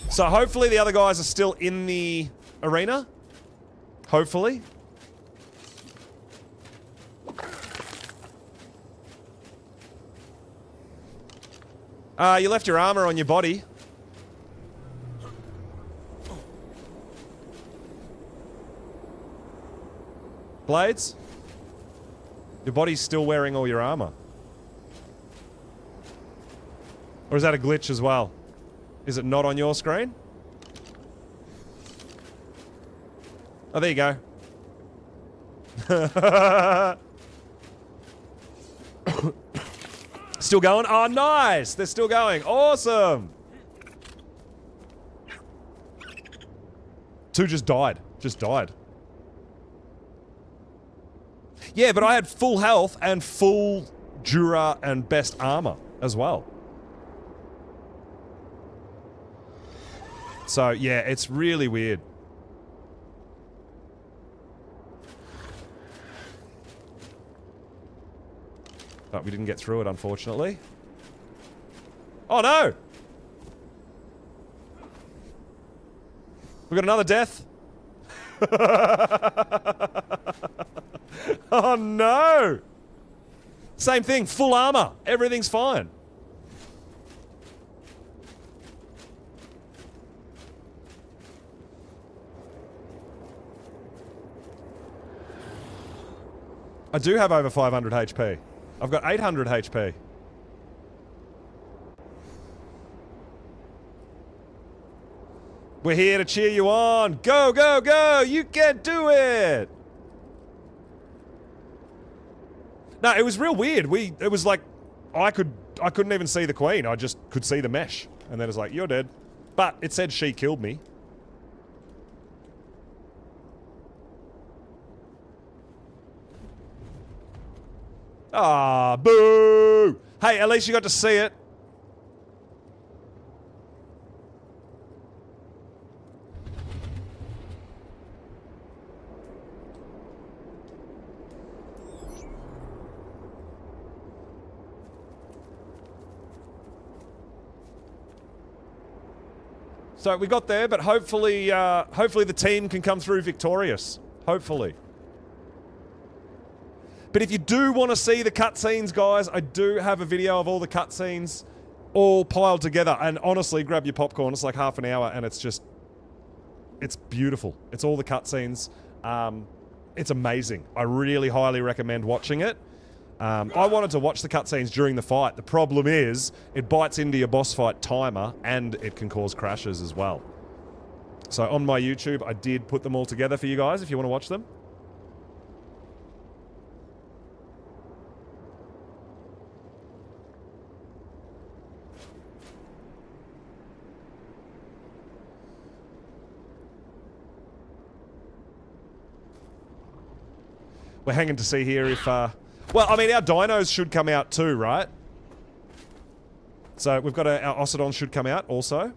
So hopefully the other guys are still in the arena. Hopefully. You left your armor on your body. Blades? Your body's still wearing all your armor. Or is that a glitch as well? Is it not on your screen? Oh, there you go. Still going? Oh, nice! They're still going. Awesome! 2 just died. Just died. Yeah, but I had full health and full Jura and best armor as well. So, yeah, it's really weird. But we didn't get through it, unfortunately. Oh, no! We got another death. Oh, no! Same thing, full armor. Everything's fine. I do have over 500 HP. I've got 800 HP. We're here to cheer you on. Go, go, go! You can do it! No, it was real weird. It was like, I couldn't even see the queen. I just could see the mesh. And then it's like, you're dead. But it said she killed me. Ah, boo! Hey, at least you got to see it. So we got there, but hopefully, hopefully the team can come through victorious. Hopefully. But if you do want to see the cutscenes, guys, I do have a video of all the cutscenes all piled together. And honestly, grab your popcorn. It's like half an hour, and it's just... It's beautiful. It's all the cutscenes. It's amazing. I really highly recommend watching it. I wanted to watch the cutscenes during the fight. The problem is, it bites into your boss fight timer, and it can cause crashes as well. So on my YouTube, I did put them all together for you guys if you want to watch them. We're hanging to see here if, well, I mean, our dinos should come out too, right? So we've got our Ocidons should come out also.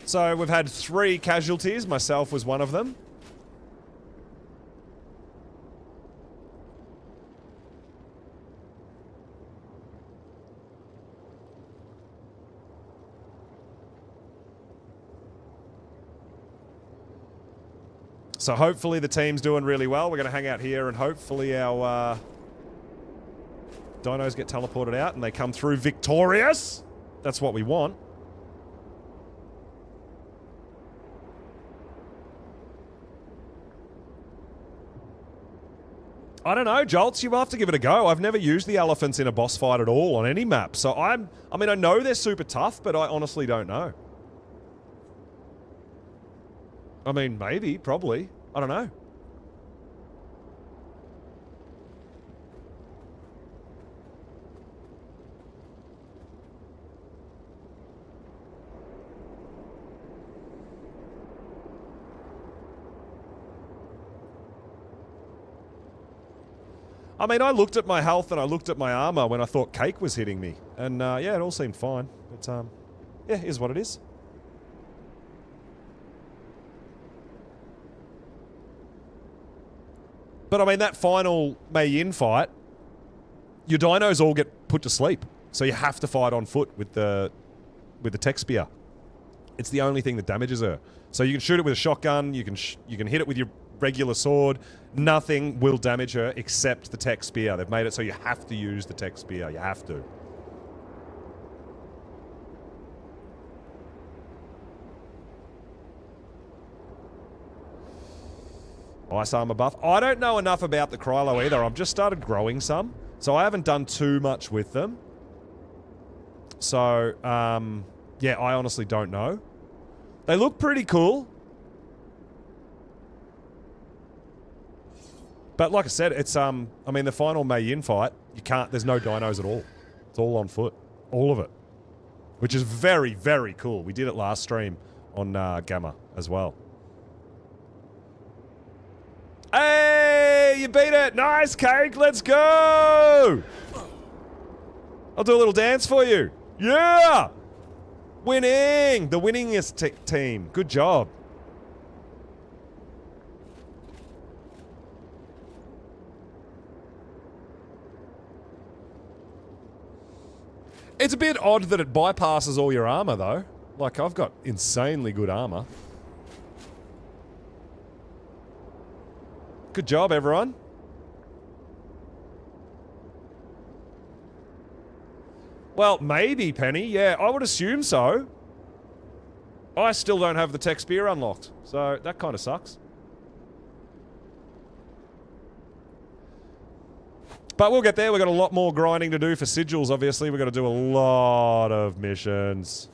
So we've had 3 casualties. Myself was one of them. So hopefully the team's doing really well. We're going to hang out here and hopefully our dinos get teleported out and they come through victorious. That's what we want. I don't know, Jolts, you have to give it a go. I've never used the elephants in a boss fight at all on any map. So I mean, I know they're super tough, but I honestly don't know. I mean, maybe, probably. I don't know. I mean, I looked at my health and I looked at my armor when I thought Cake was hitting me. And, yeah, it all seemed fine. But, yeah, it is what it is. But, I mean, that final Mei Yin fight, your dinos all get put to sleep. So you have to fight on foot with the tech spear. It's the only thing that damages her. So you can shoot it with a shotgun, you can hit it with your regular sword. Nothing will damage her except the tech spear. They've made it so you have to use the tech spear. You have to. Ice armor buff. I don't know enough about the Krylo either. I've just started growing some. So I haven't done too much with them. So, yeah, I honestly don't know. They look pretty cool. But like I said, it's, I mean, the final Mei Yin fight, there's no dinos at all. It's all on foot. All of it. Which is very, very cool. We did it last stream on Gamma as well. Hey, you beat it. Nice, Cake. Let's go. I'll do a little dance for you. Yeah. Winning. The winningest team. Good job. It's a bit odd that it bypasses all your armor, though. Like, I've got insanely good armor. Good job, everyone. Well, maybe, Penny. Yeah, I would assume so. I still don't have the tech spear unlocked, so that kind of sucks. But we'll get there. We've got a lot more grinding to do for sigils, obviously. We've got to do a lot of missions.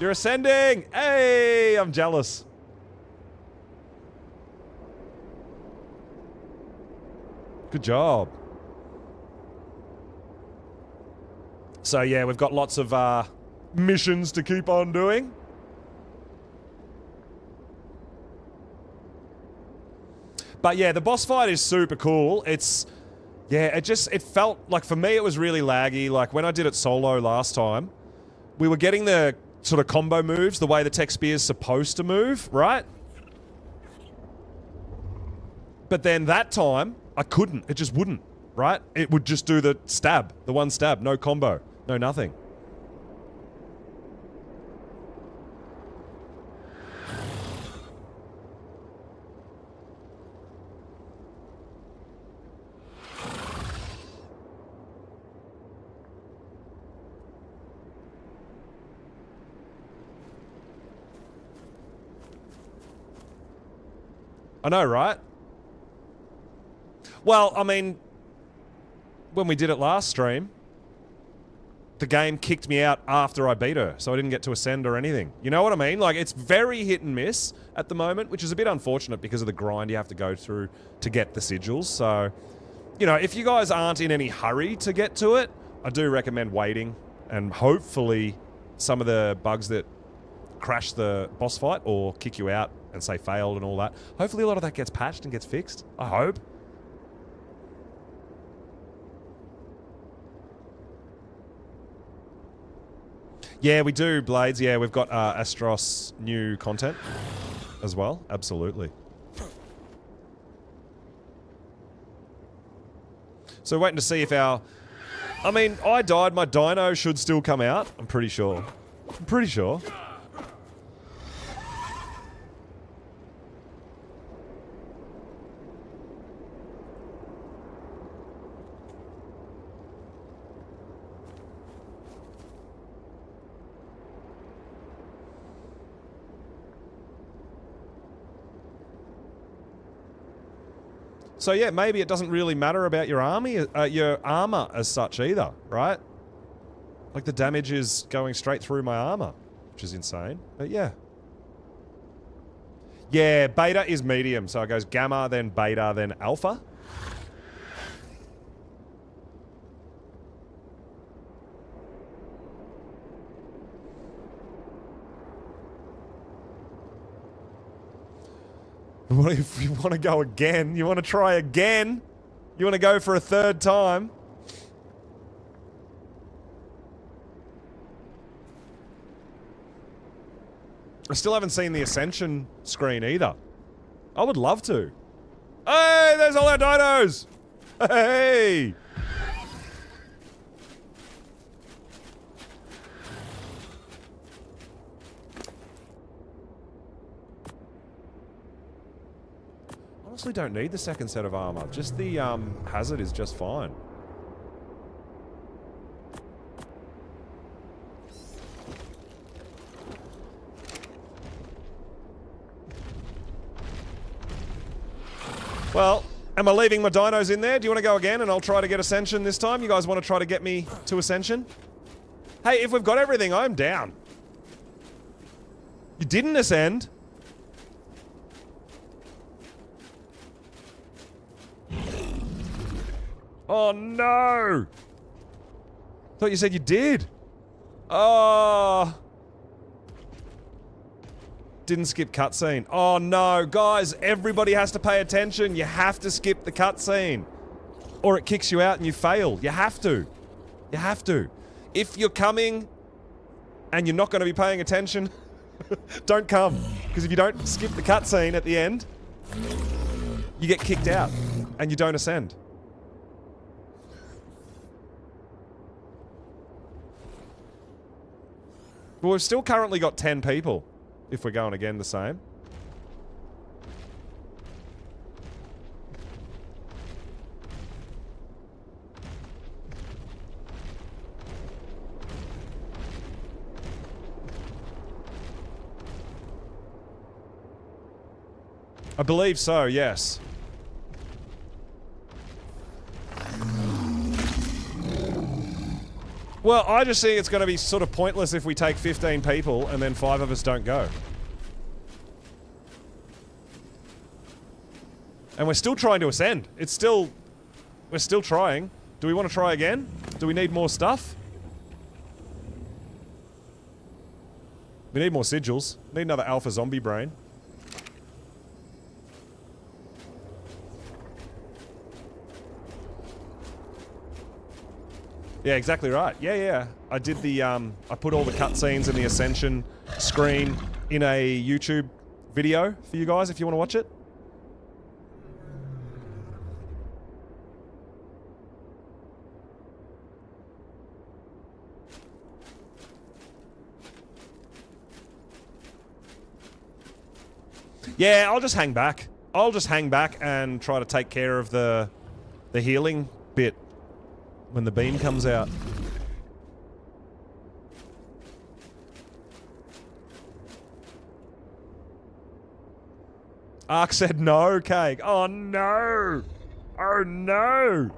You're ascending! Hey! I'm jealous. Good job. So, yeah, we've got lots of missions to keep on doing. But yeah, the boss fight is super cool. It's, yeah, it felt, like for me it was really laggy. Like when I did it solo last time, we were getting the sort of combo moves the way the tech spear is supposed to move, right? But then that time, I couldn't. It just wouldn't, right? It would just do the stab, the one stab, no combo, no nothing. I know, right? Well, I mean, when we did it last stream, the game kicked me out after I beat her, so I didn't get to ascend or anything. You know what I mean? Like, it's very hit and miss at the moment, which is a bit unfortunate because of the grind you have to go through to get the sigils. So, you know, if you guys aren't in any hurry to get to it, I do recommend waiting, and hopefully some of the bugs that crash the boss fight or kick you out and say failed and all that, hopefully a lot of that gets patched and gets fixed. I hope. Yeah, we do, Blades. Yeah, we've got Astros new content as well. Absolutely. So waiting to see if our... I died. My dino should still come out. I'm pretty sure. I'm pretty sure. So yeah, maybe it doesn't really matter about your your armor as such either, right? Like the damage is going straight through my armor, which is insane. But yeah. Yeah, beta is medium, so it goes gamma, then beta, then alpha. What if you want to go again? You want to try again? You want to go for a third time? I still haven't seen the Ascension screen either. I would love to. Hey, there's all our dinos! Hey! Honestly don't need the second set of armor. Just the hazard is just fine. Well, am I leaving my dinos in there? Do you want to go again and I'll try to get Ascension this time? You guys want to try to get me to Ascension? Hey, if we've got everything, I'm down. You didn't ascend? Oh no! Thought you said you did. Oh. Didn't skip cutscene. Oh no, guys, everybody has to pay attention. You have to skip the cutscene. Or it kicks you out and you fail. You have to. You have to. If you're coming and you're not going to be paying attention, don't come. Because if you don't skip the cutscene at the end, you get kicked out and you don't ascend. But we've still currently got 10 people, if we're going again the same. I believe so, yes. Well, I just think it's going to be sort of pointless if we take 15 people and then 5 of us don't go. And we're still trying to ascend. It's still... We're still trying. Do we want to try again? Do we need more stuff? We need more sigils. Need another alpha zombie brain. Yeah, exactly right. Yeah. I did the, I put all the cutscenes and the Ascension screen in a YouTube video for you guys if you want to watch it. Yeah, I'll just hang back. I'll just hang back and try to take care of the healing bit when the beam comes out. Ark said no, Cake. Oh no! Oh no!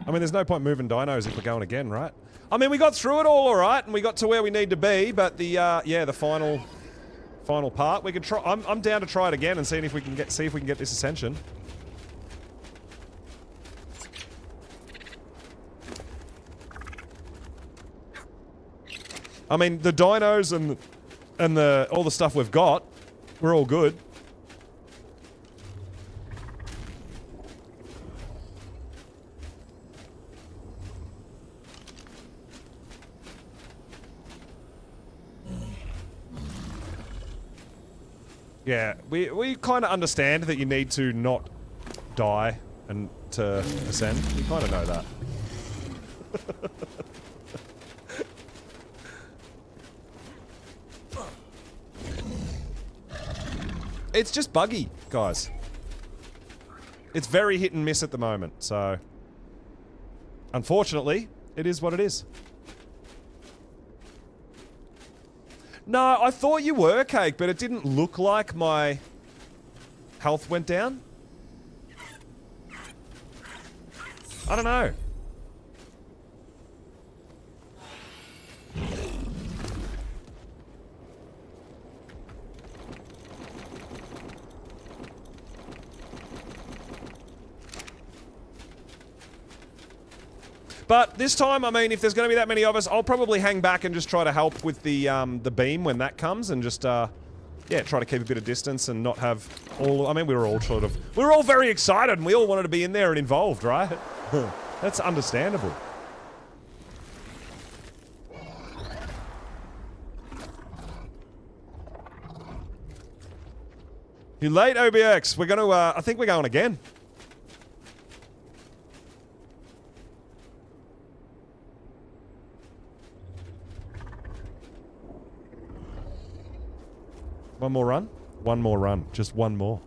I mean, there's no point moving dinos if we're going again, right? I mean, we got through it all right, and we got to where we need to be, but the, yeah, the final part, we could try. I'm down to try it again and see if we can get this Ascension. I mean, the dinos and all the stuff we've got, we're all good. Yeah, we kind of understand that you need to not die and to ascend. We kind of know that. It's just buggy, guys. It's very hit and miss at the moment, so... Unfortunately, it is what it is. No, I thought you were, Cake, but it didn't look like my health went down. I don't know. But this time, I mean, if there's going to be that many of us, I'll probably hang back and just try to help with the beam when that comes, and just yeah, try to keep a bit of distance and not have all. I mean, we were all very excited, and we all wanted to be in there and involved, right? That's understandable. You late, OBX? We're going to. I think we're going again. One more run? One more run. Just one more.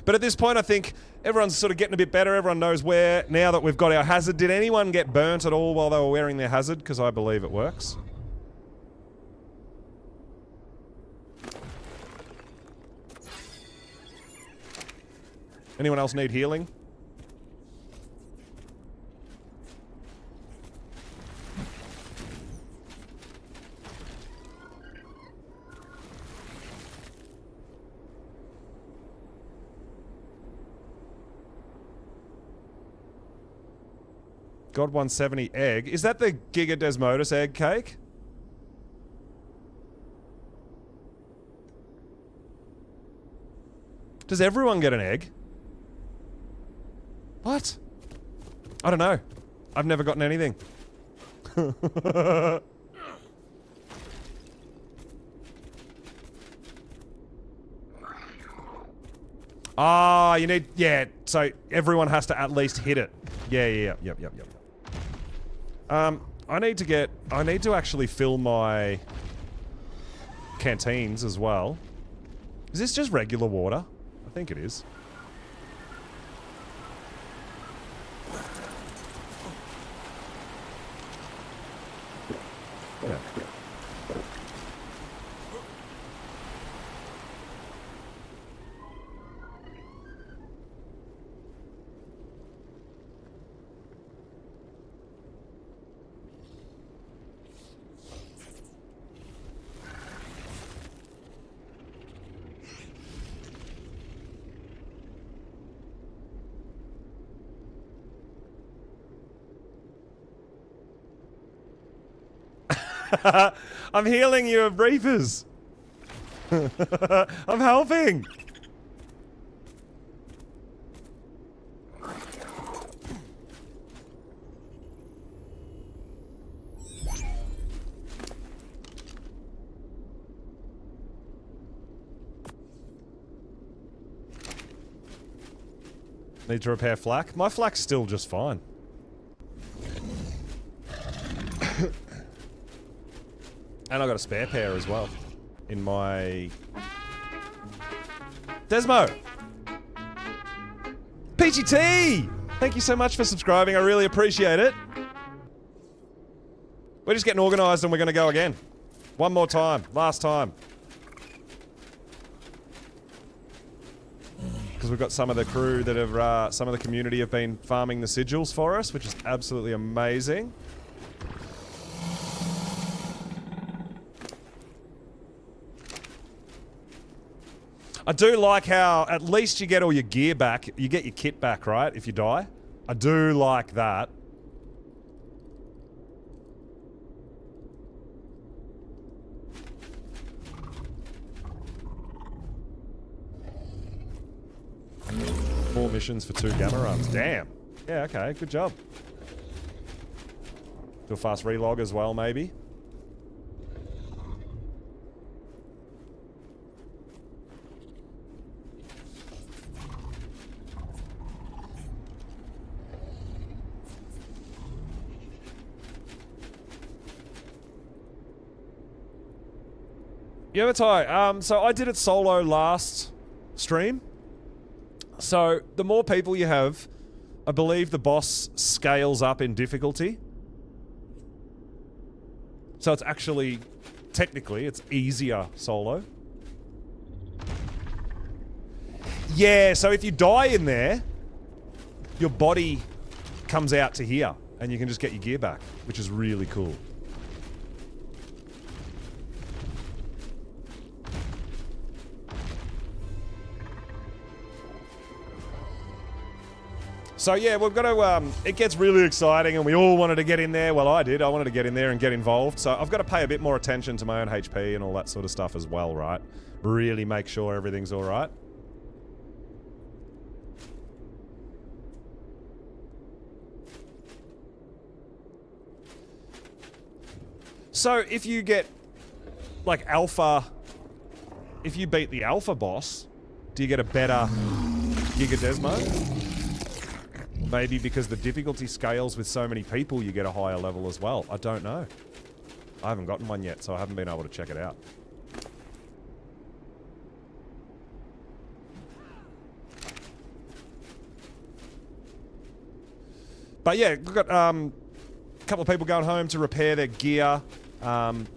But at this point, I think everyone's sort of getting a bit better. Everyone knows where, now that we've got our hazard. Did anyone get burnt at all while they were wearing their hazard? Because I believe it works. Anyone else need healing? God 170 egg. Is that the Giga Desmodus egg, Cake? Does everyone get an egg? What? I don't know. I've never gotten anything. Ah, you need... Yeah, so everyone has to at least hit it. Yeah. Yep. I need to actually fill my canteens as well. Is this just regular water? I think it is. Yeah. I'm healing you of reapers. I'm helping. Need to repair flak? My flak's still just fine. And I got a spare pair as well in my Desmo. Peachy T! Thank you so much for subscribing. I really appreciate it. We're just getting organised and we're going to go again. One more time. Last time. Because we've got some of the crew that have, some of the community have been farming the sigils for us, which is absolutely amazing. I do like how at least you get all your gear back. You get your kit back, right? If you die. I do like that. Four missions for 2 gamma runs. Damn. Yeah, okay. Good job. Do a fast relog as well, maybe. Yamatai, so I did it solo last stream. So the more people you have, I believe the boss scales up in difficulty. So it's actually, technically, it's easier solo. Yeah, so if you die in there, your body comes out to here, and you can just get your gear back, which is really cool. So yeah, we've got to, it gets really exciting and we all wanted to get in there. Well, I did. I wanted to get in there and get involved. So I've got to pay a bit more attention to my own HP and all that sort of stuff as well, right? Really make sure everything's all right. So if you get, like, alpha, if you beat the alpha boss, do you get a better Giga Desmo? Maybe because the difficulty scales with so many people, you get a higher level as well. I don't know. I haven't gotten one yet, so I haven't been able to check it out. But yeah, we've got a couple of people going home to repair their gear. And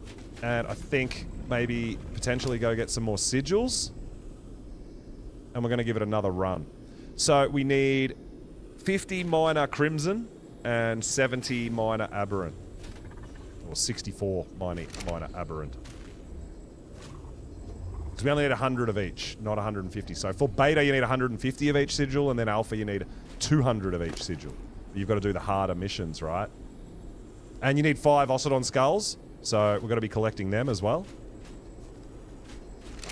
I think maybe potentially go get some more sigils. And we're going to give it another run. So we need 50 minor crimson and 70 minor aberrant. Or 64 minor aberrant. Because we only need 100 of each, not 150. So for beta you need 150 of each sigil, and then alpha you need 200 of each sigil. You've got to do the harder missions, right? And you need 5 Ossodon skulls, so we're going to be collecting them as well.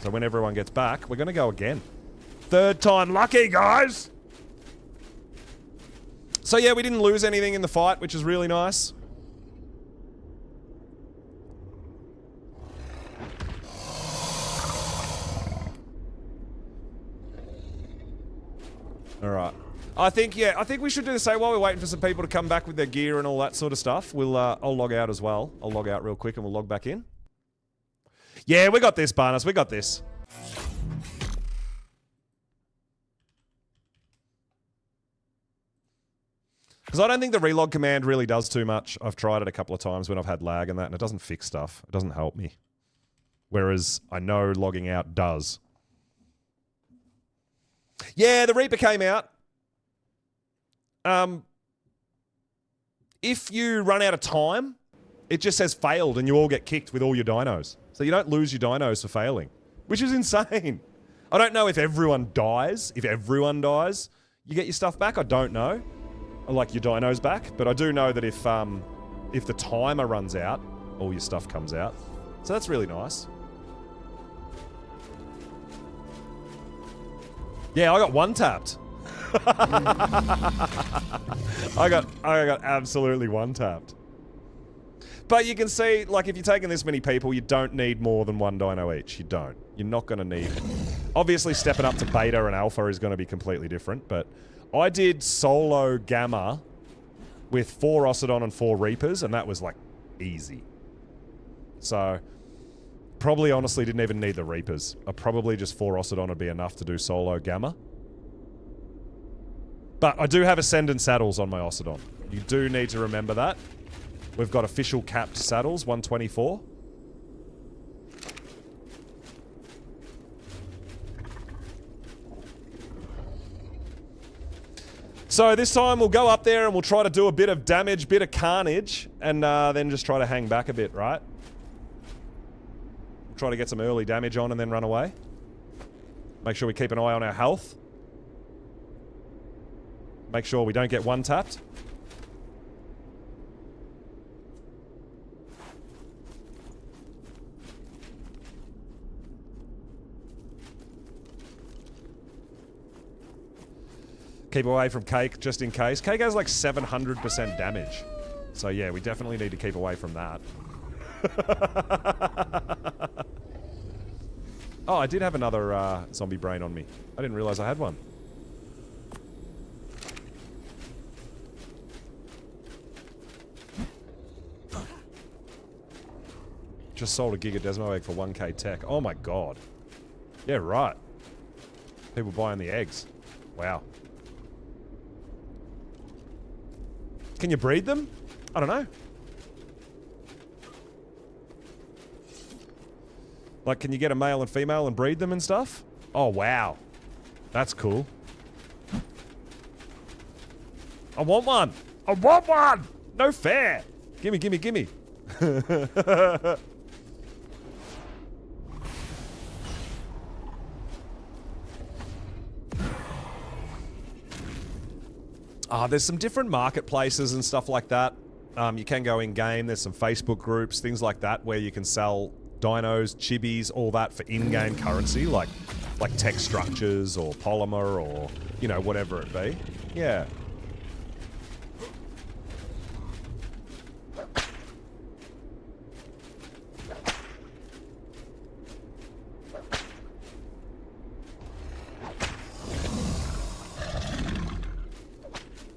So when everyone gets back, we're going to go again. 3rd time lucky, guys! So yeah, we didn't lose anything in the fight, which is really nice. Alright. I think we should do the same while we're waiting for some people to come back with their gear and all that sort of stuff. I'll log out as well. I'll log out real quick and we'll log back in. Yeah, we got this, Barnes. We got this. Because I don't think the relog command really does too much. I've tried it a couple of times when I've had lag and that, and it doesn't fix stuff. It doesn't help me. Whereas I know logging out does. Yeah, the Reaper came out. If you run out of time, it just says failed and you all get kicked with all your dinos. So you don't lose your dinos for failing, which is insane. I don't know if everyone dies. If everyone dies, you get your stuff back. I don't know. Like your dinos back, but I do know that if the timer runs out, all your stuff comes out. So that's really nice. Yeah, I got one tapped. I got absolutely one tapped. But you can see, like, if you're taking this many people, you don't need more than 1 dino each. You don't. You're not going to need... Obviously, stepping up to beta and alpha is going to be completely different, but I did solo gamma with 4 Ossodon and 4 Reapers, and that was, like, easy. So, probably honestly didn't even need the Reapers. Probably just 4 Ossodon would be enough to do solo gamma. But I do have Ascendant saddles on my Ossodon. You do need to remember that. We've got official capped saddles, 124. So this time we'll go up there and we'll try to do a bit of damage, bit of carnage, and then just try to hang back a bit, right? Try to get some early damage on and then run away. Make sure we keep an eye on our health. Make sure we don't get one tapped. Keep away from Cake, just in case. Cake has like 700% damage. So yeah, we definitely need to keep away from that. Oh, I did have another zombie brain on me. I didn't realize I had one. Just sold a Giga Desmo egg for 1k tech. Oh my god. Yeah, right. People buying the eggs. Wow. Can you breed them? I don't know. Like, can you get a male and female and breed them and stuff? Oh, wow. That's cool. I want one. I want one. No fair. Gimme, gimme, gimme. There's some different marketplaces and stuff like that. You can go in-game. There's some Facebook groups, things like that, where you can sell dinos, chibis, all that for in-game currency, like tech structures or polymer or, you know, whatever it be. Yeah.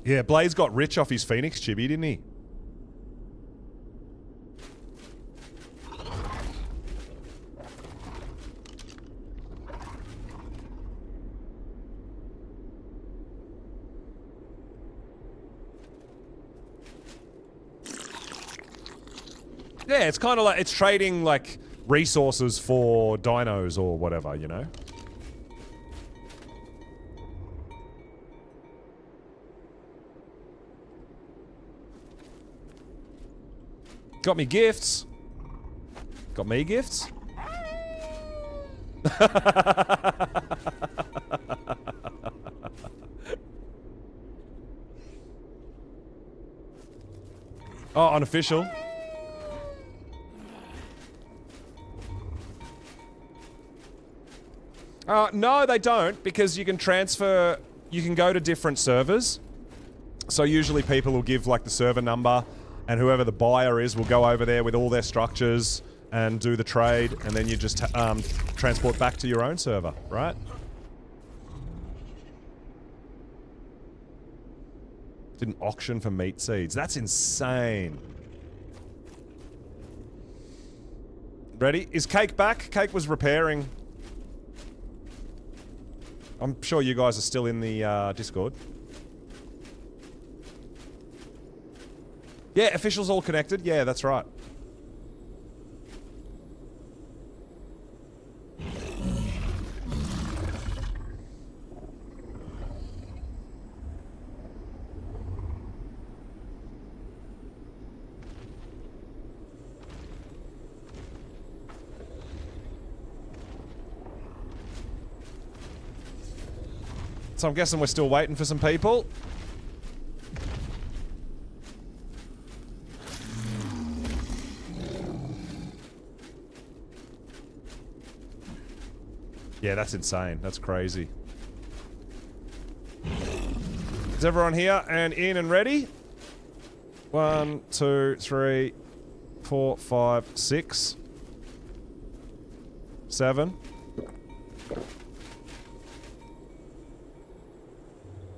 Yeah, Blaze got rich off his Phoenix chibi, didn't he? Yeah, it's kind of like, it's trading, like, resources for dinos or whatever, you know? Got me gifts. Got me gifts. Oh, unofficial. No, they don't, because you can transfer, you can go to different servers. So usually people will give, like, the server number, and whoever the buyer is will go over there with all their structures and do the trade, and then you just transport back to your own server, right? Did an auction for meat seeds. That's insane. Ready? Is Cake back? Cake was repairing. I'm sure you guys are still in the Discord. Yeah, officials all connected. Yeah, that's right. So I'm guessing we're still waiting for some people. Yeah, that's insane. That's crazy. Is everyone here and in and ready? 1, 2, 3, 4, 5, 6, 7.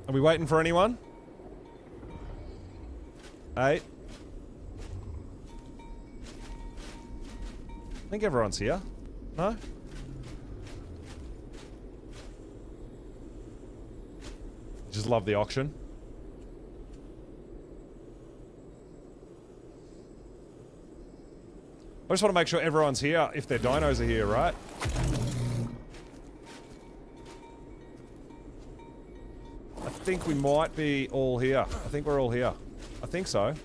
Are we waiting for anyone? 8. I think everyone's here. No? Just love the auction. I just want to make sure everyone's here, if their dinos are here, right? I think we might be all here. I think we're all here. I think so.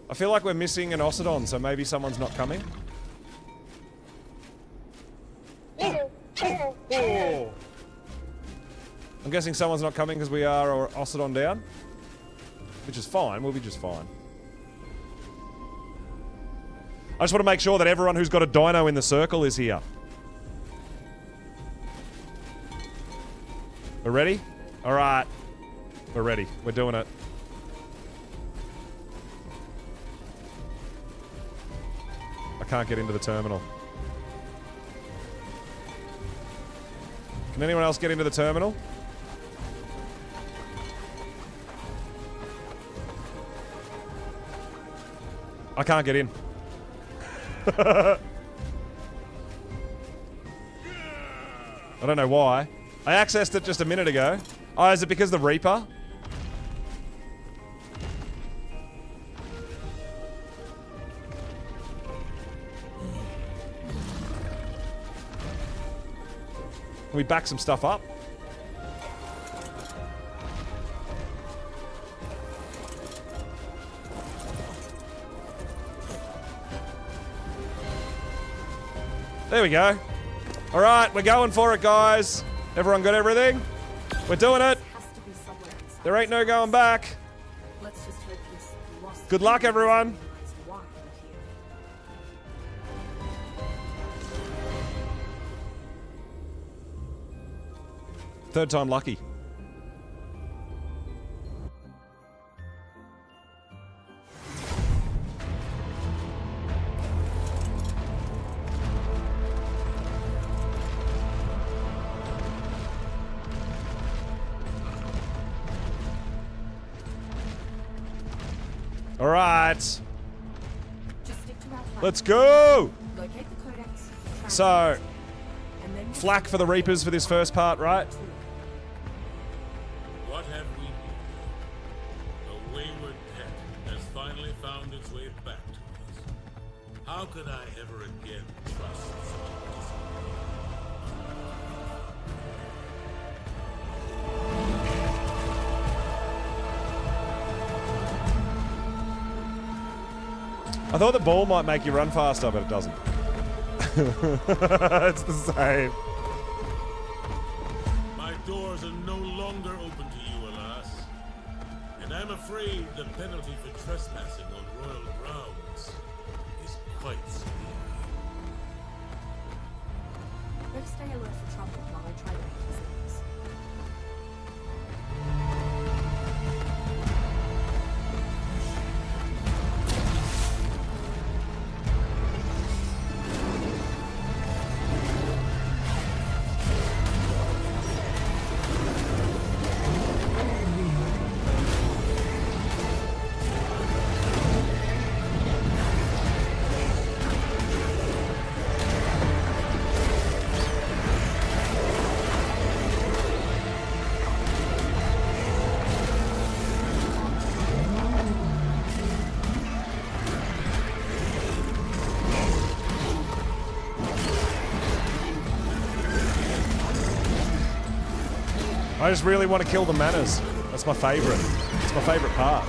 I feel like we're missing an Ocidon, so maybe someone's not coming. Oh. I'm guessing someone's not coming because we are Ocidon down. Which is fine, we'll be just fine. I just want to make sure that everyone who's got a dino in the circle is here. We're ready? Alright. We're ready. We're doing it. I can't get into the terminal. Can anyone else get into the terminal? I can't get in. I don't know why. I accessed it just a minute ago. Oh, is it because of the Reaper? Can we back some stuff up? There we go. All right, we're going for it, guys. Everyone got everything? We're doing it. There ain't no going back. Good luck, everyone. Third time lucky. All right. Let's go. So, flak for the Reapers for this first part, right? What have we here? A wayward pet has finally found its way back to us. How could I ever again trust such a I thought the ball might make you run faster, but it doesn't. It's the same. My doors are no longer open to you, alas. And I'm afraid the penalty for trespassing on royal grounds is quite severe. Better stay alert for trouble while I try to make things. I just really want to kill the manners. That's my favorite. It's my favorite part.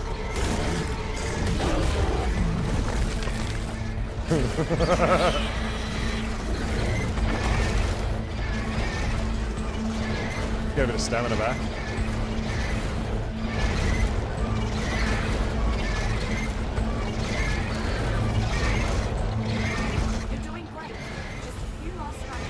Get a bit of stamina back. You're doing great. Just a few last strikes.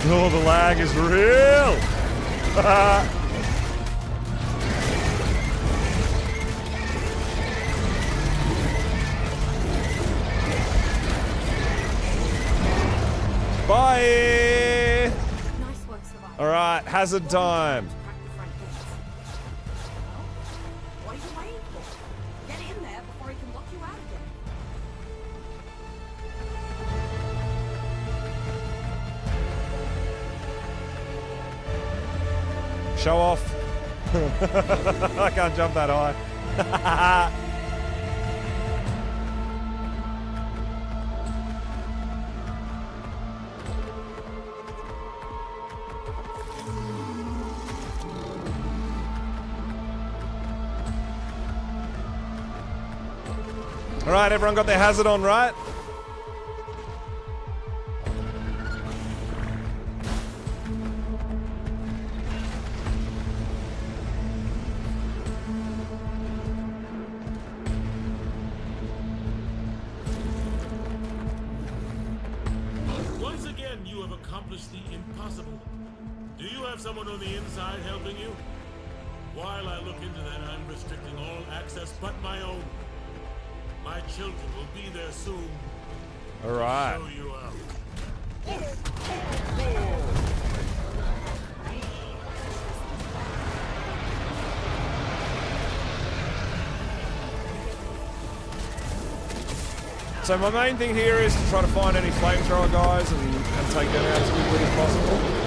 Oh, the lag is real! Bye! Nice work, survivor. Alright, hazard time. Crack the front gates. Well, what are you waiting for? Get in there before he can lock you out again. Show off. I can't jump that high. All right, everyone got their hazard on, right? accomplish the impossible. Do you have someone on the inside helping you? While I look into that, I'm restricting all access but my own. My children will be there soon. All right. Show you out. So my main thing here is to try to find any flamethrower guys and take them out as quickly as possible.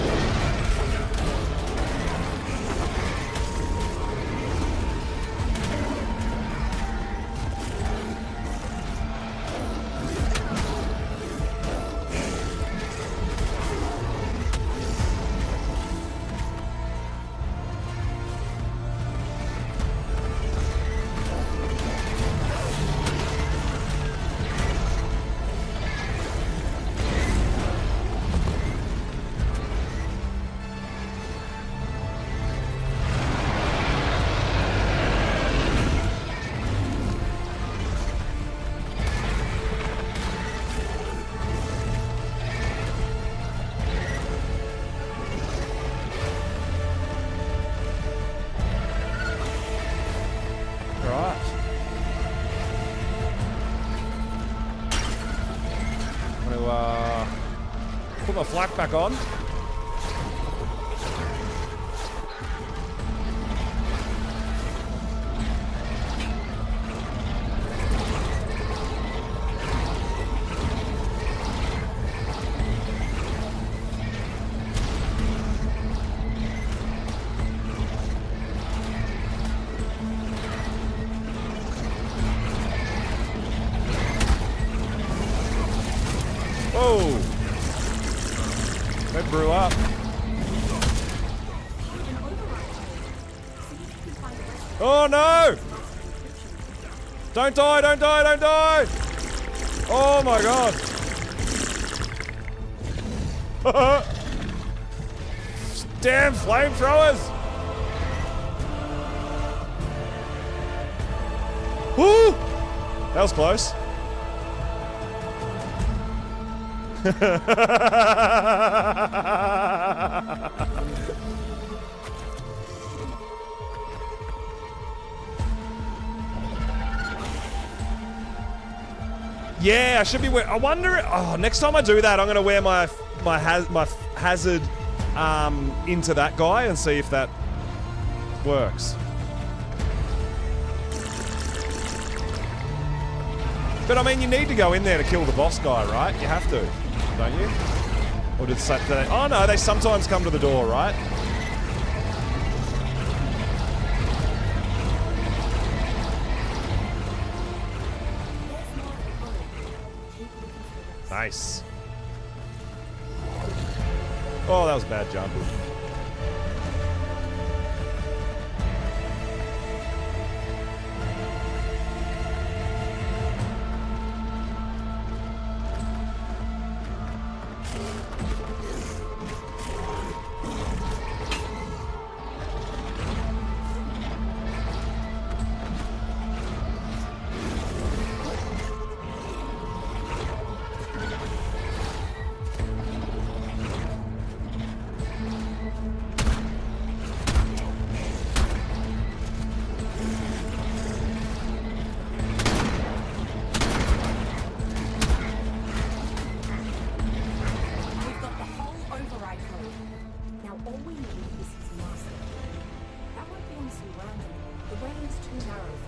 Put my flak back on. Whoa! That blew up. Oh no! Don't die, don't die, don't die! Oh my god! Damn flamethrowers! Woo! That was close. Yeah, I should be I wonder. Oh, next time I do that, I'm gonna wear my hazard into that guy and see if that works. But I mean, you need to go in there to kill the boss guy, right? You have to, don't you? Or did they? Oh no, they sometimes come to the door, right? Nice. Oh, that was a bad jump.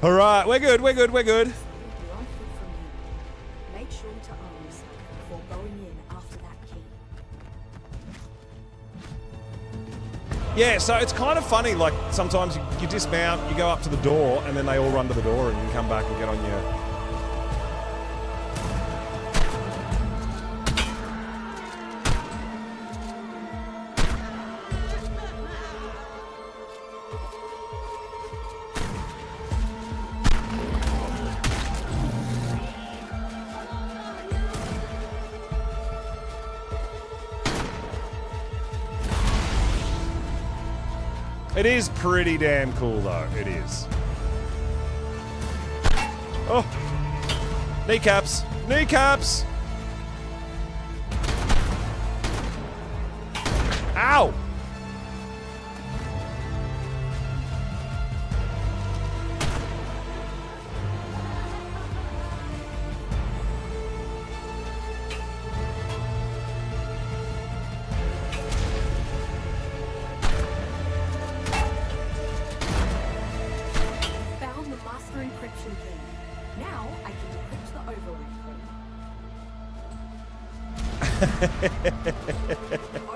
All right, we're good, we're good, we're good. Make sure to arms before going in after that key. Yeah, so it's kind of funny, like sometimes you dismount, you go up to the door, and then they all run to the door and you come back and get on your... It is pretty damn cool, though. It is. Oh. Kneecaps. Kneecaps! Ow! Found the master encryption key. Now I can decrypt the override code.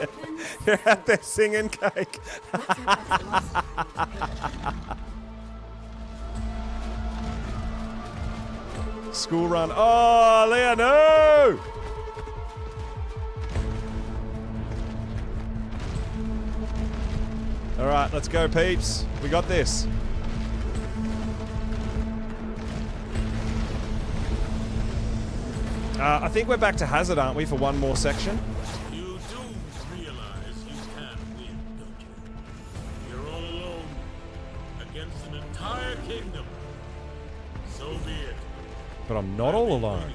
Open. You're out there singing cake. Let's have that master key. School run. Oh, Leah, no! All right, let's go, peeps. We got this. I think we're back to Hazard, aren't we, for one more section? You do realize you can win, don't you? You're all alone against an entire kingdom. So be it. But I'm not all alone.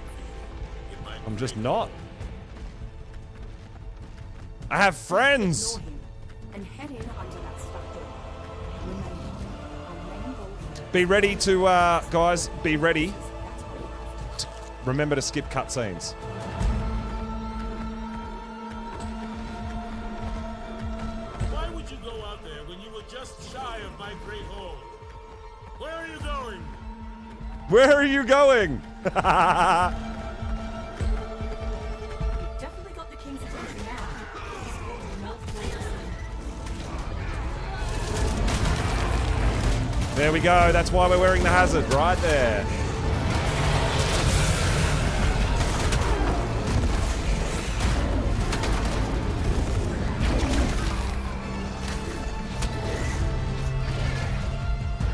I'm just not. I have friends. Ignore him and head in under that stuck door. Remember, our main goal here Be ready to, guys, be ready. is that's what we have to do. Remember to skip cutscenes. Why would you go out there when you were just shy of my great hall? Where are you going? Where are you going? You've definitely got the king's attention now. He's called Melf. There we go. That's why we're wearing the hazard right there.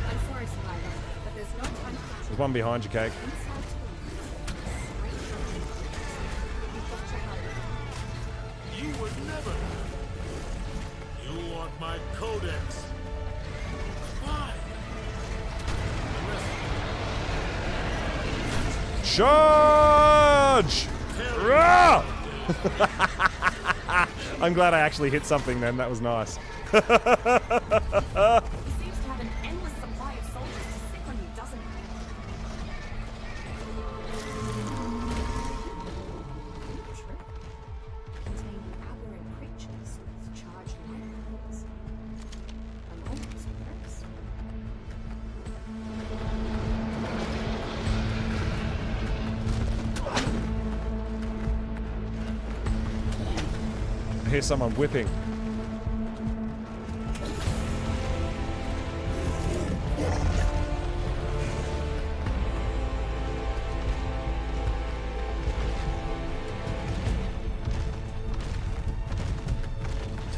I'm sorry, Survivor, but there's no time to catch There's one behind you, Cake. inside to the left. You've got your help. You would never. You want my codex. Why? Charge! Rah! I'm glad I actually hit something then. That was nice. He seems to have an endless supply of soldiers to sick on you, doesn't he? Trick. Containing aberrant creatures with charged light levels. An almost works. I hear someone whipping.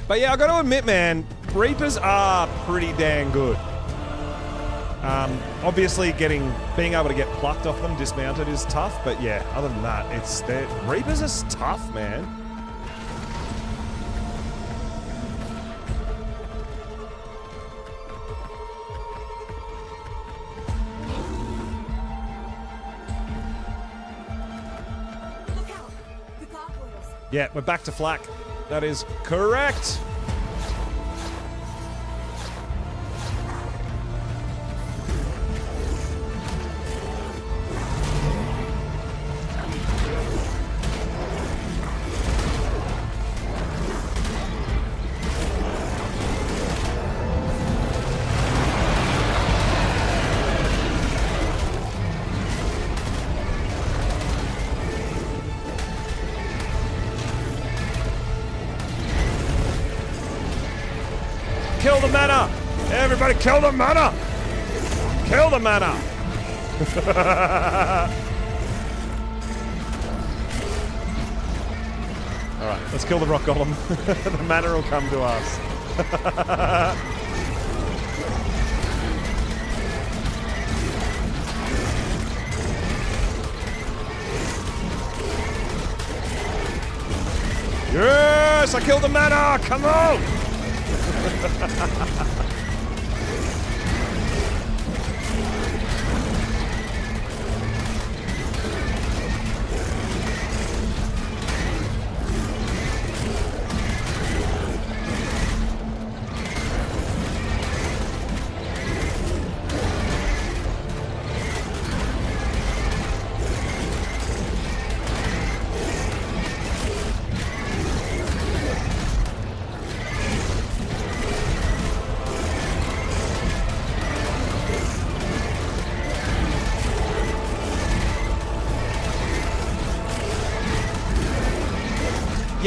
But yeah, I got to admit, man, Reapers are pretty dang good. Obviously, being able to get plucked off them dismounted is tough, but yeah, other than that, Reapers are tough, man. Look out! The gargoyles! Yeah, we're back to flak. That is correct. Kill the mana! Everybody kill the mana! Kill the mana! Alright, let's kill the rock golem. The mana will come to us. Yes! I killed the mana! Come on!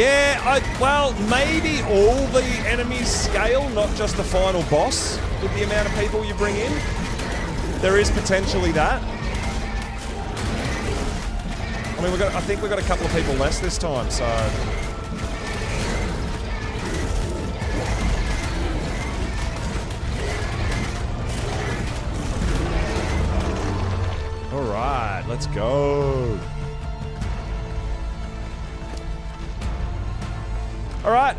Yeah, well, maybe all the enemies scale, not just the final boss, with the amount of people you bring in. There is potentially that. I mean, I think we've got a couple of people less this time, so... Alright, let's go. Alright,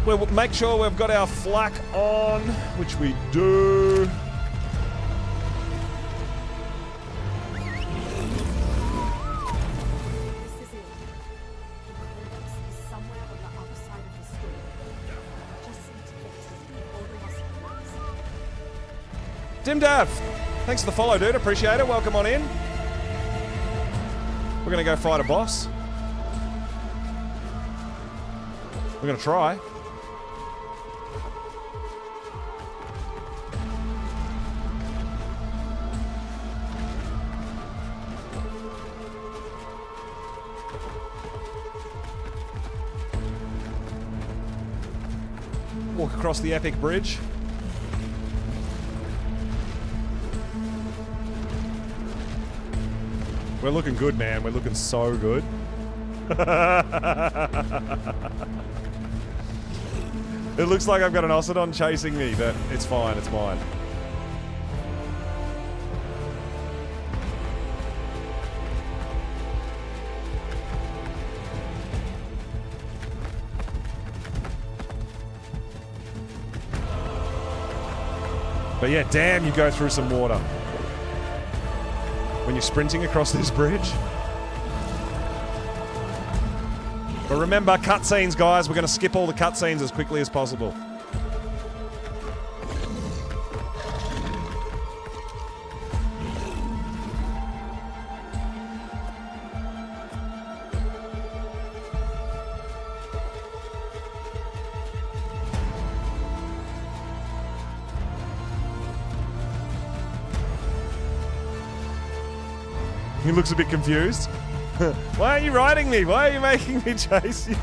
we'll make sure we've got our flak on, which we do. Dimdav, thanks for the follow, dude. Appreciate it. Welcome on in. We're going to go fight a boss. We're going to try. Walk across the epic bridge. We're looking good, man. We're looking so good. It looks like I've got an Ocidon chasing me, but it's fine. It's mine. But yeah, damn, you go through some water when you're sprinting across this bridge. But remember, cutscenes, guys. We're going to skip all the cutscenes as quickly as possible. He looks a bit confused. Why are you riding me? Why are you making me chase you?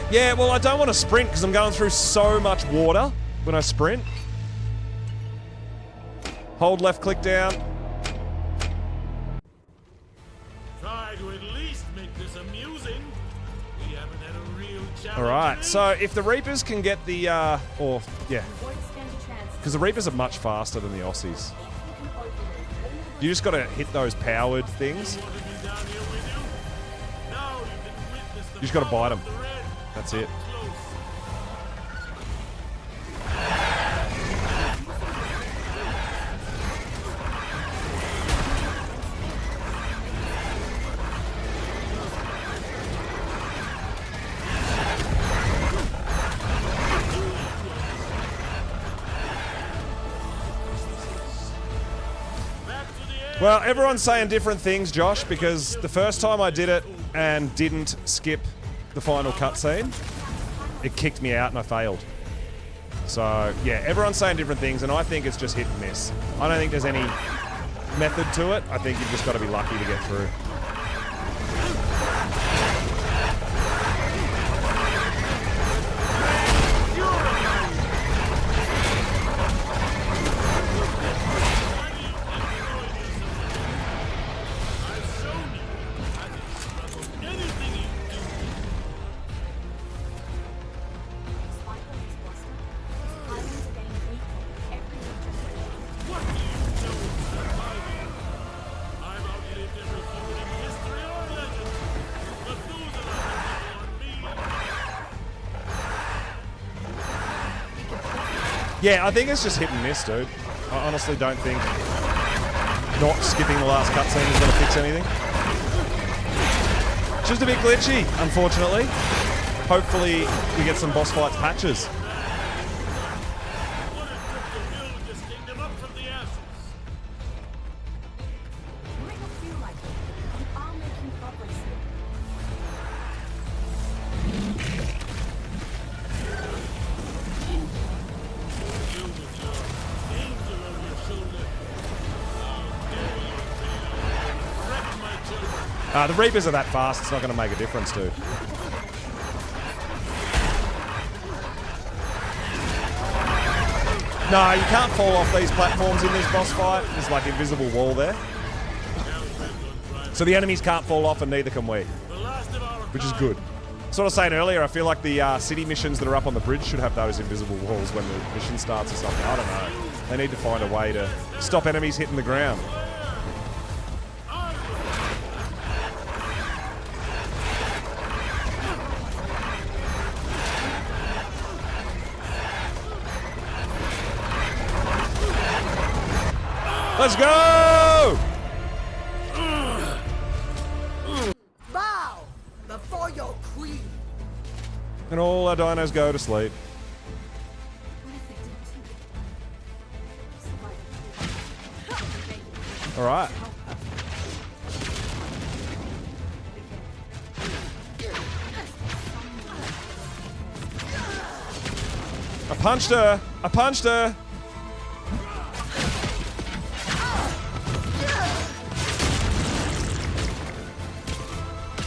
Yeah, well, I don't want to sprint because I'm going through so much water when I sprint. Hold left click down. Try to at least make this amusing. We haven't had a real challenge. Alright, so if the Reapers can get the, because the Reapers are much faster than the Aussies. You just gotta hit those powered things. You just gotta bite them. That's it. Well, everyone's saying different things, Josh, because the first time I did it and didn't skip the final cutscene, it kicked me out and I failed. So, yeah, everyone's saying different things, and I think it's just hit and miss. I don't think there's any method to it. I think you've just got to be lucky to get through. Yeah, I think it's just hit and miss, dude. I honestly don't think not skipping the last cutscene is going to fix anything. It's just a bit glitchy, unfortunately. Hopefully we get some boss fights patches. The Reapers are that fast, it's not going to make a difference, dude. No, you can't fall off these platforms in this boss fight. There's like invisible wall there. So the enemies can't fall off and neither can we. Which is good. That's what I was saying earlier, I feel like the city missions that are up on the bridge should have those invisible walls when the mission starts or something. I don't know. They need to find a way to stop enemies hitting the ground. Let's go! Bow before your queen. And all our dinos go to sleep. All right. I punched her. I punched her.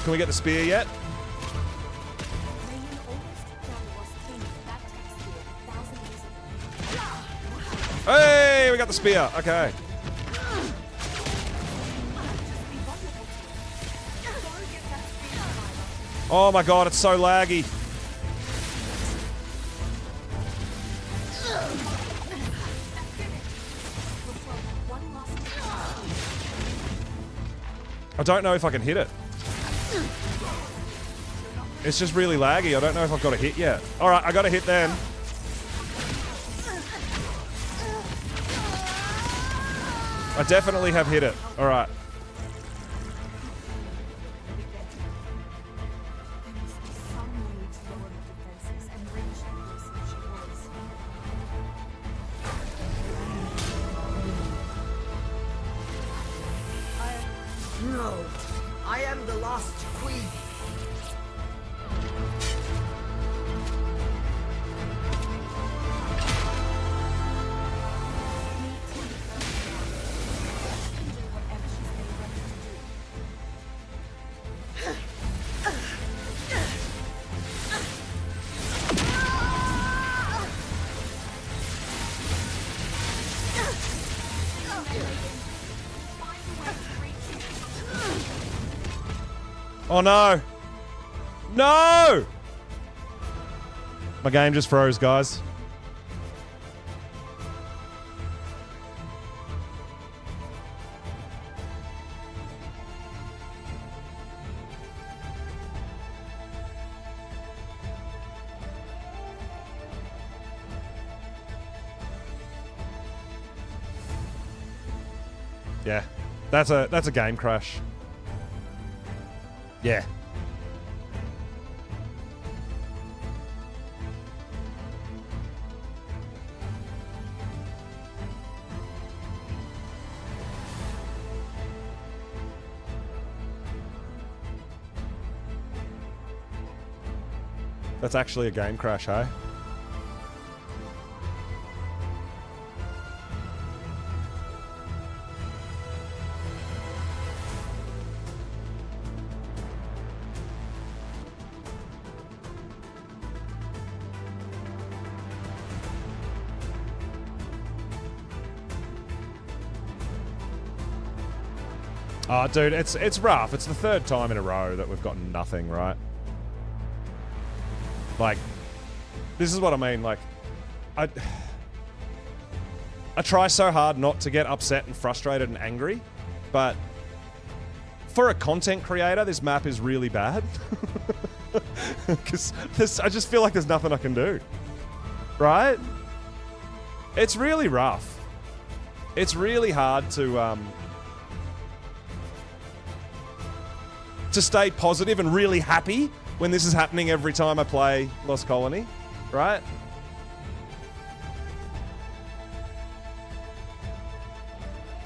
Can we get the spear yet? Hey, we got the spear. Okay. Oh my god, it's so laggy. I don't know if I can hit it. It's just really laggy. I don't know if I've got a hit yet. Alright, I got a hit then. I definitely have hit it. Alright. No, I am the lost queen. Oh no! No! My game just froze, guys. Yeah, that's a game crash. Yeah. That's actually a game crash, hey? Oh, dude, it's rough. It's the third time in a row that we've gotten nothing, right? Like, this is what I mean. Like, I try so hard not to get upset and frustrated and angry, but for a content creator, this map is really bad. Because I just feel like there's nothing I can do. Right? It's really rough. It's really hard to stay positive and really happy when this is happening every time I play Lost Colony, right?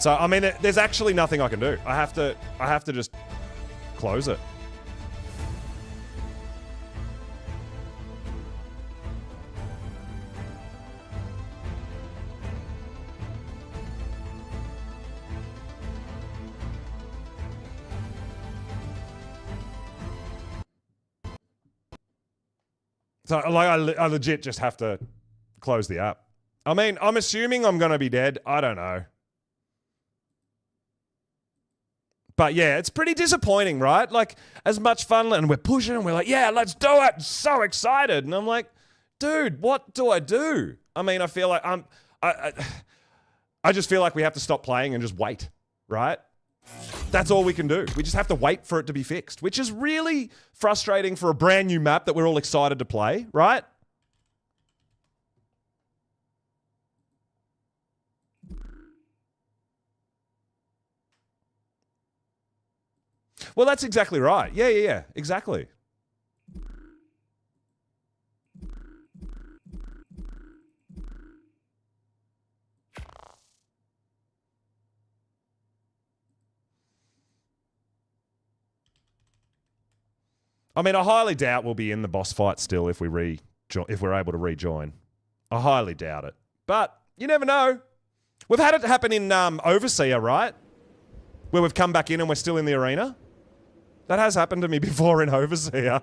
So, I mean, there's actually nothing I can do. I have to just close it. So, like, I legit just have to close the app. I mean, I'm assuming I'm going to be dead. I don't know. But yeah, it's pretty disappointing, right? Like, as much fun, and we're pushing, and we're like, yeah, let's do it. I'm so excited. And I'm like, dude, what do I do? I mean, I feel like I just feel like we have to stop playing and just wait, right? That's all we can do. We just have to wait for it to be fixed, which is really frustrating for a brand new map that we're all excited to play, right? Well, that's exactly right. Yeah, exactly. I mean, I highly doubt we'll be in the boss fight still if we're able to rejoin. I highly doubt it. But you never know. We've had it happen in Overseer, right? Where we've come back in and we're still in the arena. That has happened to me before in Overseer.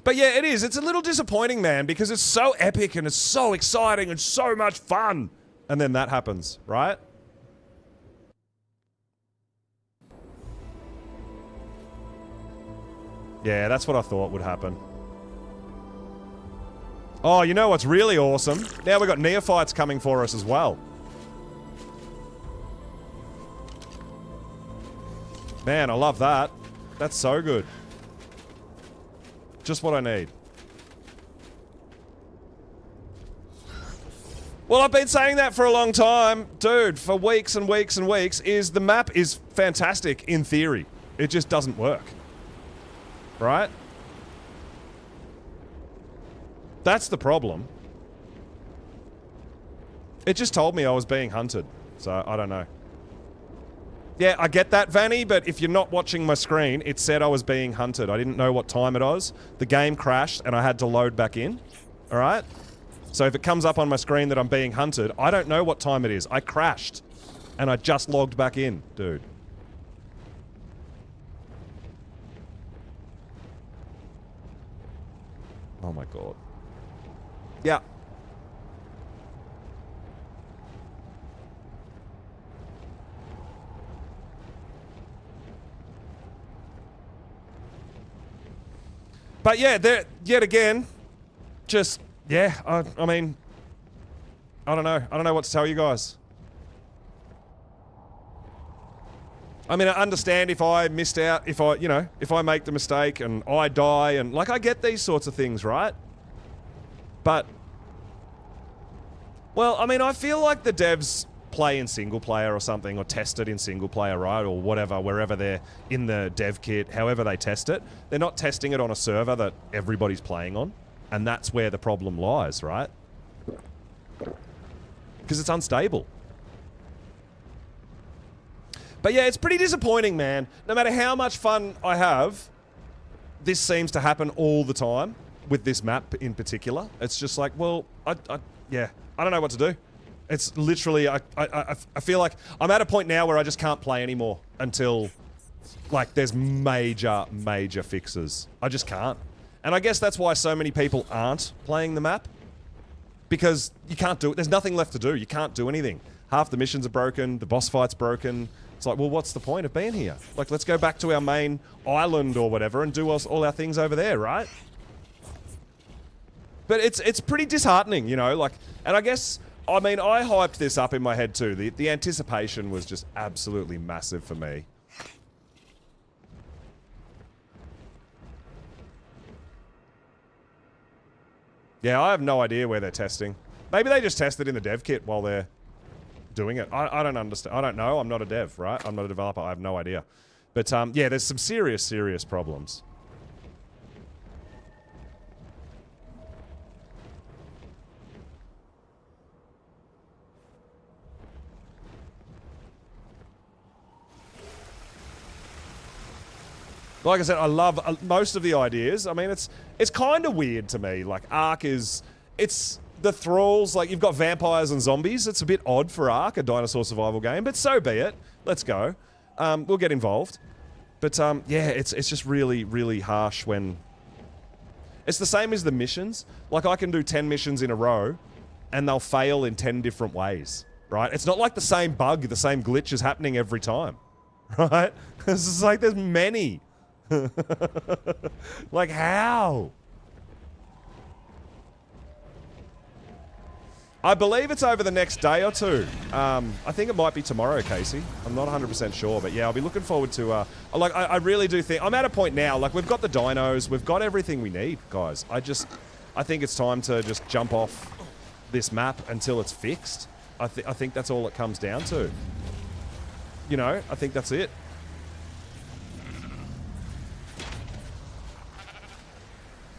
But yeah, it is. It's a little disappointing, man, because it's so epic and it's so exciting and so much fun. And then that happens, right? Yeah, that's what I thought would happen. Oh, you know what's really awesome? Now we've got neophytes coming for us as well. Man, I love that. That's so good. Just what I need. Well, I've been saying that for a long time. Dude, for weeks and weeks and weeks, is the map is fantastic in theory. It just doesn't work. Right? That's the problem. It just told me I was being hunted. So, I don't know. Yeah, I get that, Vanny, but if you're not watching my screen, it said I was being hunted. I didn't know what time it was. The game crashed and I had to load back in. Alright? So if it comes up on my screen that I'm being hunted, I don't know what time it is. I crashed. And I just logged back in, dude. Oh my god. Yeah. But yeah, there, yet again, just, yeah, I mean, I don't know. I don't know what to tell you guys. I mean, I understand if I missed out, if I, you know, if I make the mistake and I die and, like, I get these sorts of things, right? But, well, I mean, I feel like the devs play in single player or something, or test it in single player, right? Or whatever, wherever they're in the dev kit, however they test it. They're not testing it on a server that everybody's playing on. And that's where the problem lies, right? Because it's unstable. But yeah, it's pretty disappointing, man. No matter how much fun I have, this seems to happen all the time with this map in particular. It's just like, well, yeah, I don't know what to do. It's literally, I feel like I'm at a point now where I just can't play anymore until, like, there's major fixes. I just can't. And I guess that's why so many people aren't playing the map. Because you can't do it. There's nothing left to do. You can't do anything. Half the missions are broken. The boss fight's broken. It's like, well, what's the point of being here? Like, let's go back to our main island or whatever and do all our things over there, right? But it's pretty disheartening, you know, like, and I guess, I mean, I hyped this up in my head too. The anticipation was just absolutely massive for me. Yeah, I have no idea where they're testing. Maybe they just test it in the dev kit while they're doing it. I don't understand. I don't know. I'm not a dev, right? I'm not a developer. I have no idea. But yeah, there's some serious problems. Like I said, I love most of the ideas. I mean, it's kind of weird to me. Like, Ark is... It's the thralls, like you've got vampires and zombies. It's a bit odd for Ark, a dinosaur survival game, but so be it. Let's go. We'll get involved. But yeah, it's just really, really harsh when... It's the same as the missions. Like I can do 10 missions in a row and they'll fail in 10 different ways, right? It's not like the same bug, the same glitch is happening every time, right? It's just like there's many. Like how? I believe it's over the next day or two. I think it might be tomorrow, Casey. I'm not 100% sure, but yeah, I'll be looking forward to... like, I really do think... I'm at a point now, like, we've got the dinos, we've got everything we need, guys. I think it's time to just jump off this map until it's fixed. I think that's all it comes down to. You know, I think that's it.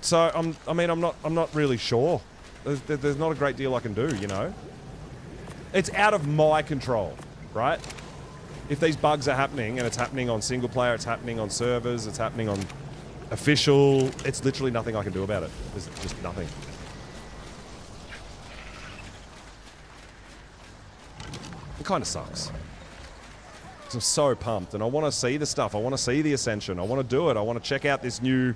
So, I'm not really sure. There's not a great deal I can do, you know? It's out of my control, right? If these bugs are happening, and it's happening on single player, it's happening on servers, it's happening on official, it's literally nothing I can do about it. There's just nothing. It kind of sucks. 'Cause I'm so pumped, and I want to see the stuff. I want to see the Ascension. I want to do it. I want to check out this new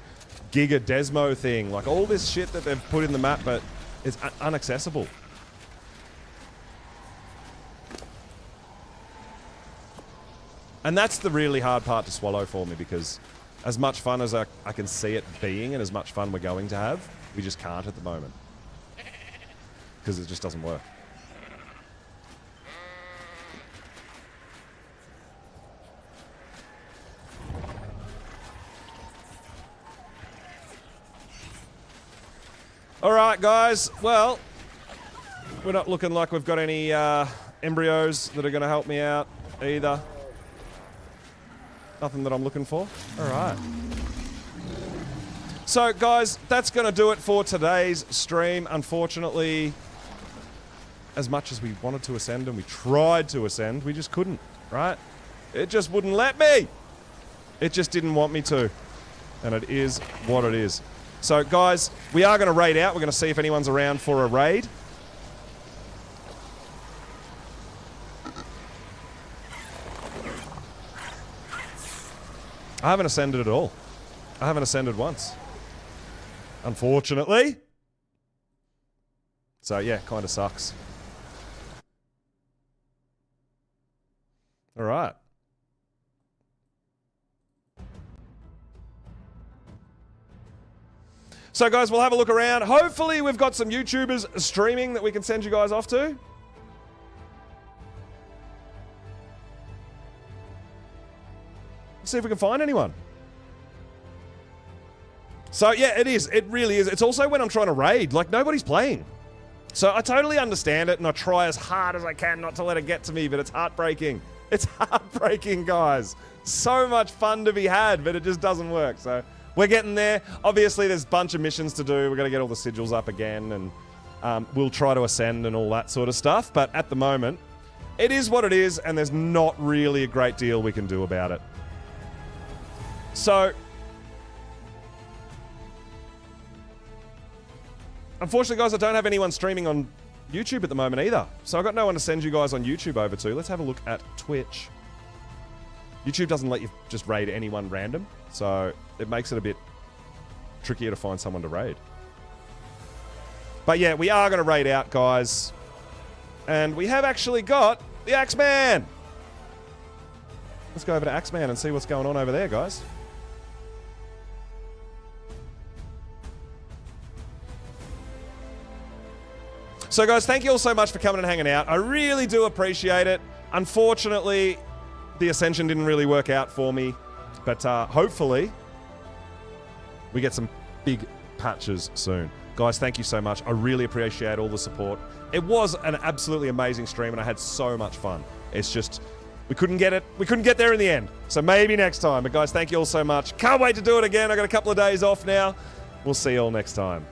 Giga Desmo thing. Like, all this shit that they've put in the map, but it's inaccessible. And that's the really hard part to swallow for me, because as much fun as I can see it being and as much fun we're going to have, we just can't at the moment. Because it just doesn't work. Alright, guys. Well, we're not looking like we've got any embryos that are going to help me out either. Nothing that I'm looking for. Alright. So, guys, that's going to do it for today's stream. Unfortunately, as much as we wanted to ascend and we tried to ascend, we just couldn't, right? It just wouldn't let me. It just didn't want me to. And it is what it is. So, guys, we are going to raid out. We're going to see if anyone's around for a raid. I haven't ascended at all. I haven't ascended once. Unfortunately. So, yeah, kind of sucks. All right. So, guys, we'll have a look around. Hopefully, we've got some YouTubers streaming that we can send you guys off to. See if we can find anyone. So, yeah, it is. It really is. It's also when I'm trying to raid. Like, nobody's playing. So, I totally understand it, and I try as hard as I can not to let it get to me, but it's heartbreaking. It's heartbreaking, guys. So much fun to be had, but it just doesn't work, so... We're getting there. Obviously, there's a bunch of missions to do. We've got to get all the sigils up again, and we'll try to ascend and all that sort of stuff. But at the moment, it is what it is, and there's not really a great deal we can do about it. So, unfortunately, guys, I don't have anyone streaming on YouTube at the moment either. So I've got no one to send you guys on YouTube over to. Let's have a look at Twitch. YouTube doesn't let you just raid anyone random, so it makes it a bit trickier to find someone to raid. But yeah, we are going to raid out, guys. And we have actually got the Axeman. Let's go over to Axeman and see what's going on over there, guys. So, guys, thank you all so much for coming and hanging out. I really do appreciate it. Unfortunately, the Ascension didn't really work out for me. But hopefully, we get some big patches soon. Guys, thank you so much. I really appreciate all the support. It was an absolutely amazing stream, and I had so much fun. It's just, we couldn't get it. We couldn't get there in the end. So maybe next time. But guys, thank you all so much. Can't wait to do it again. I got a couple of days off now. We'll see you all next time.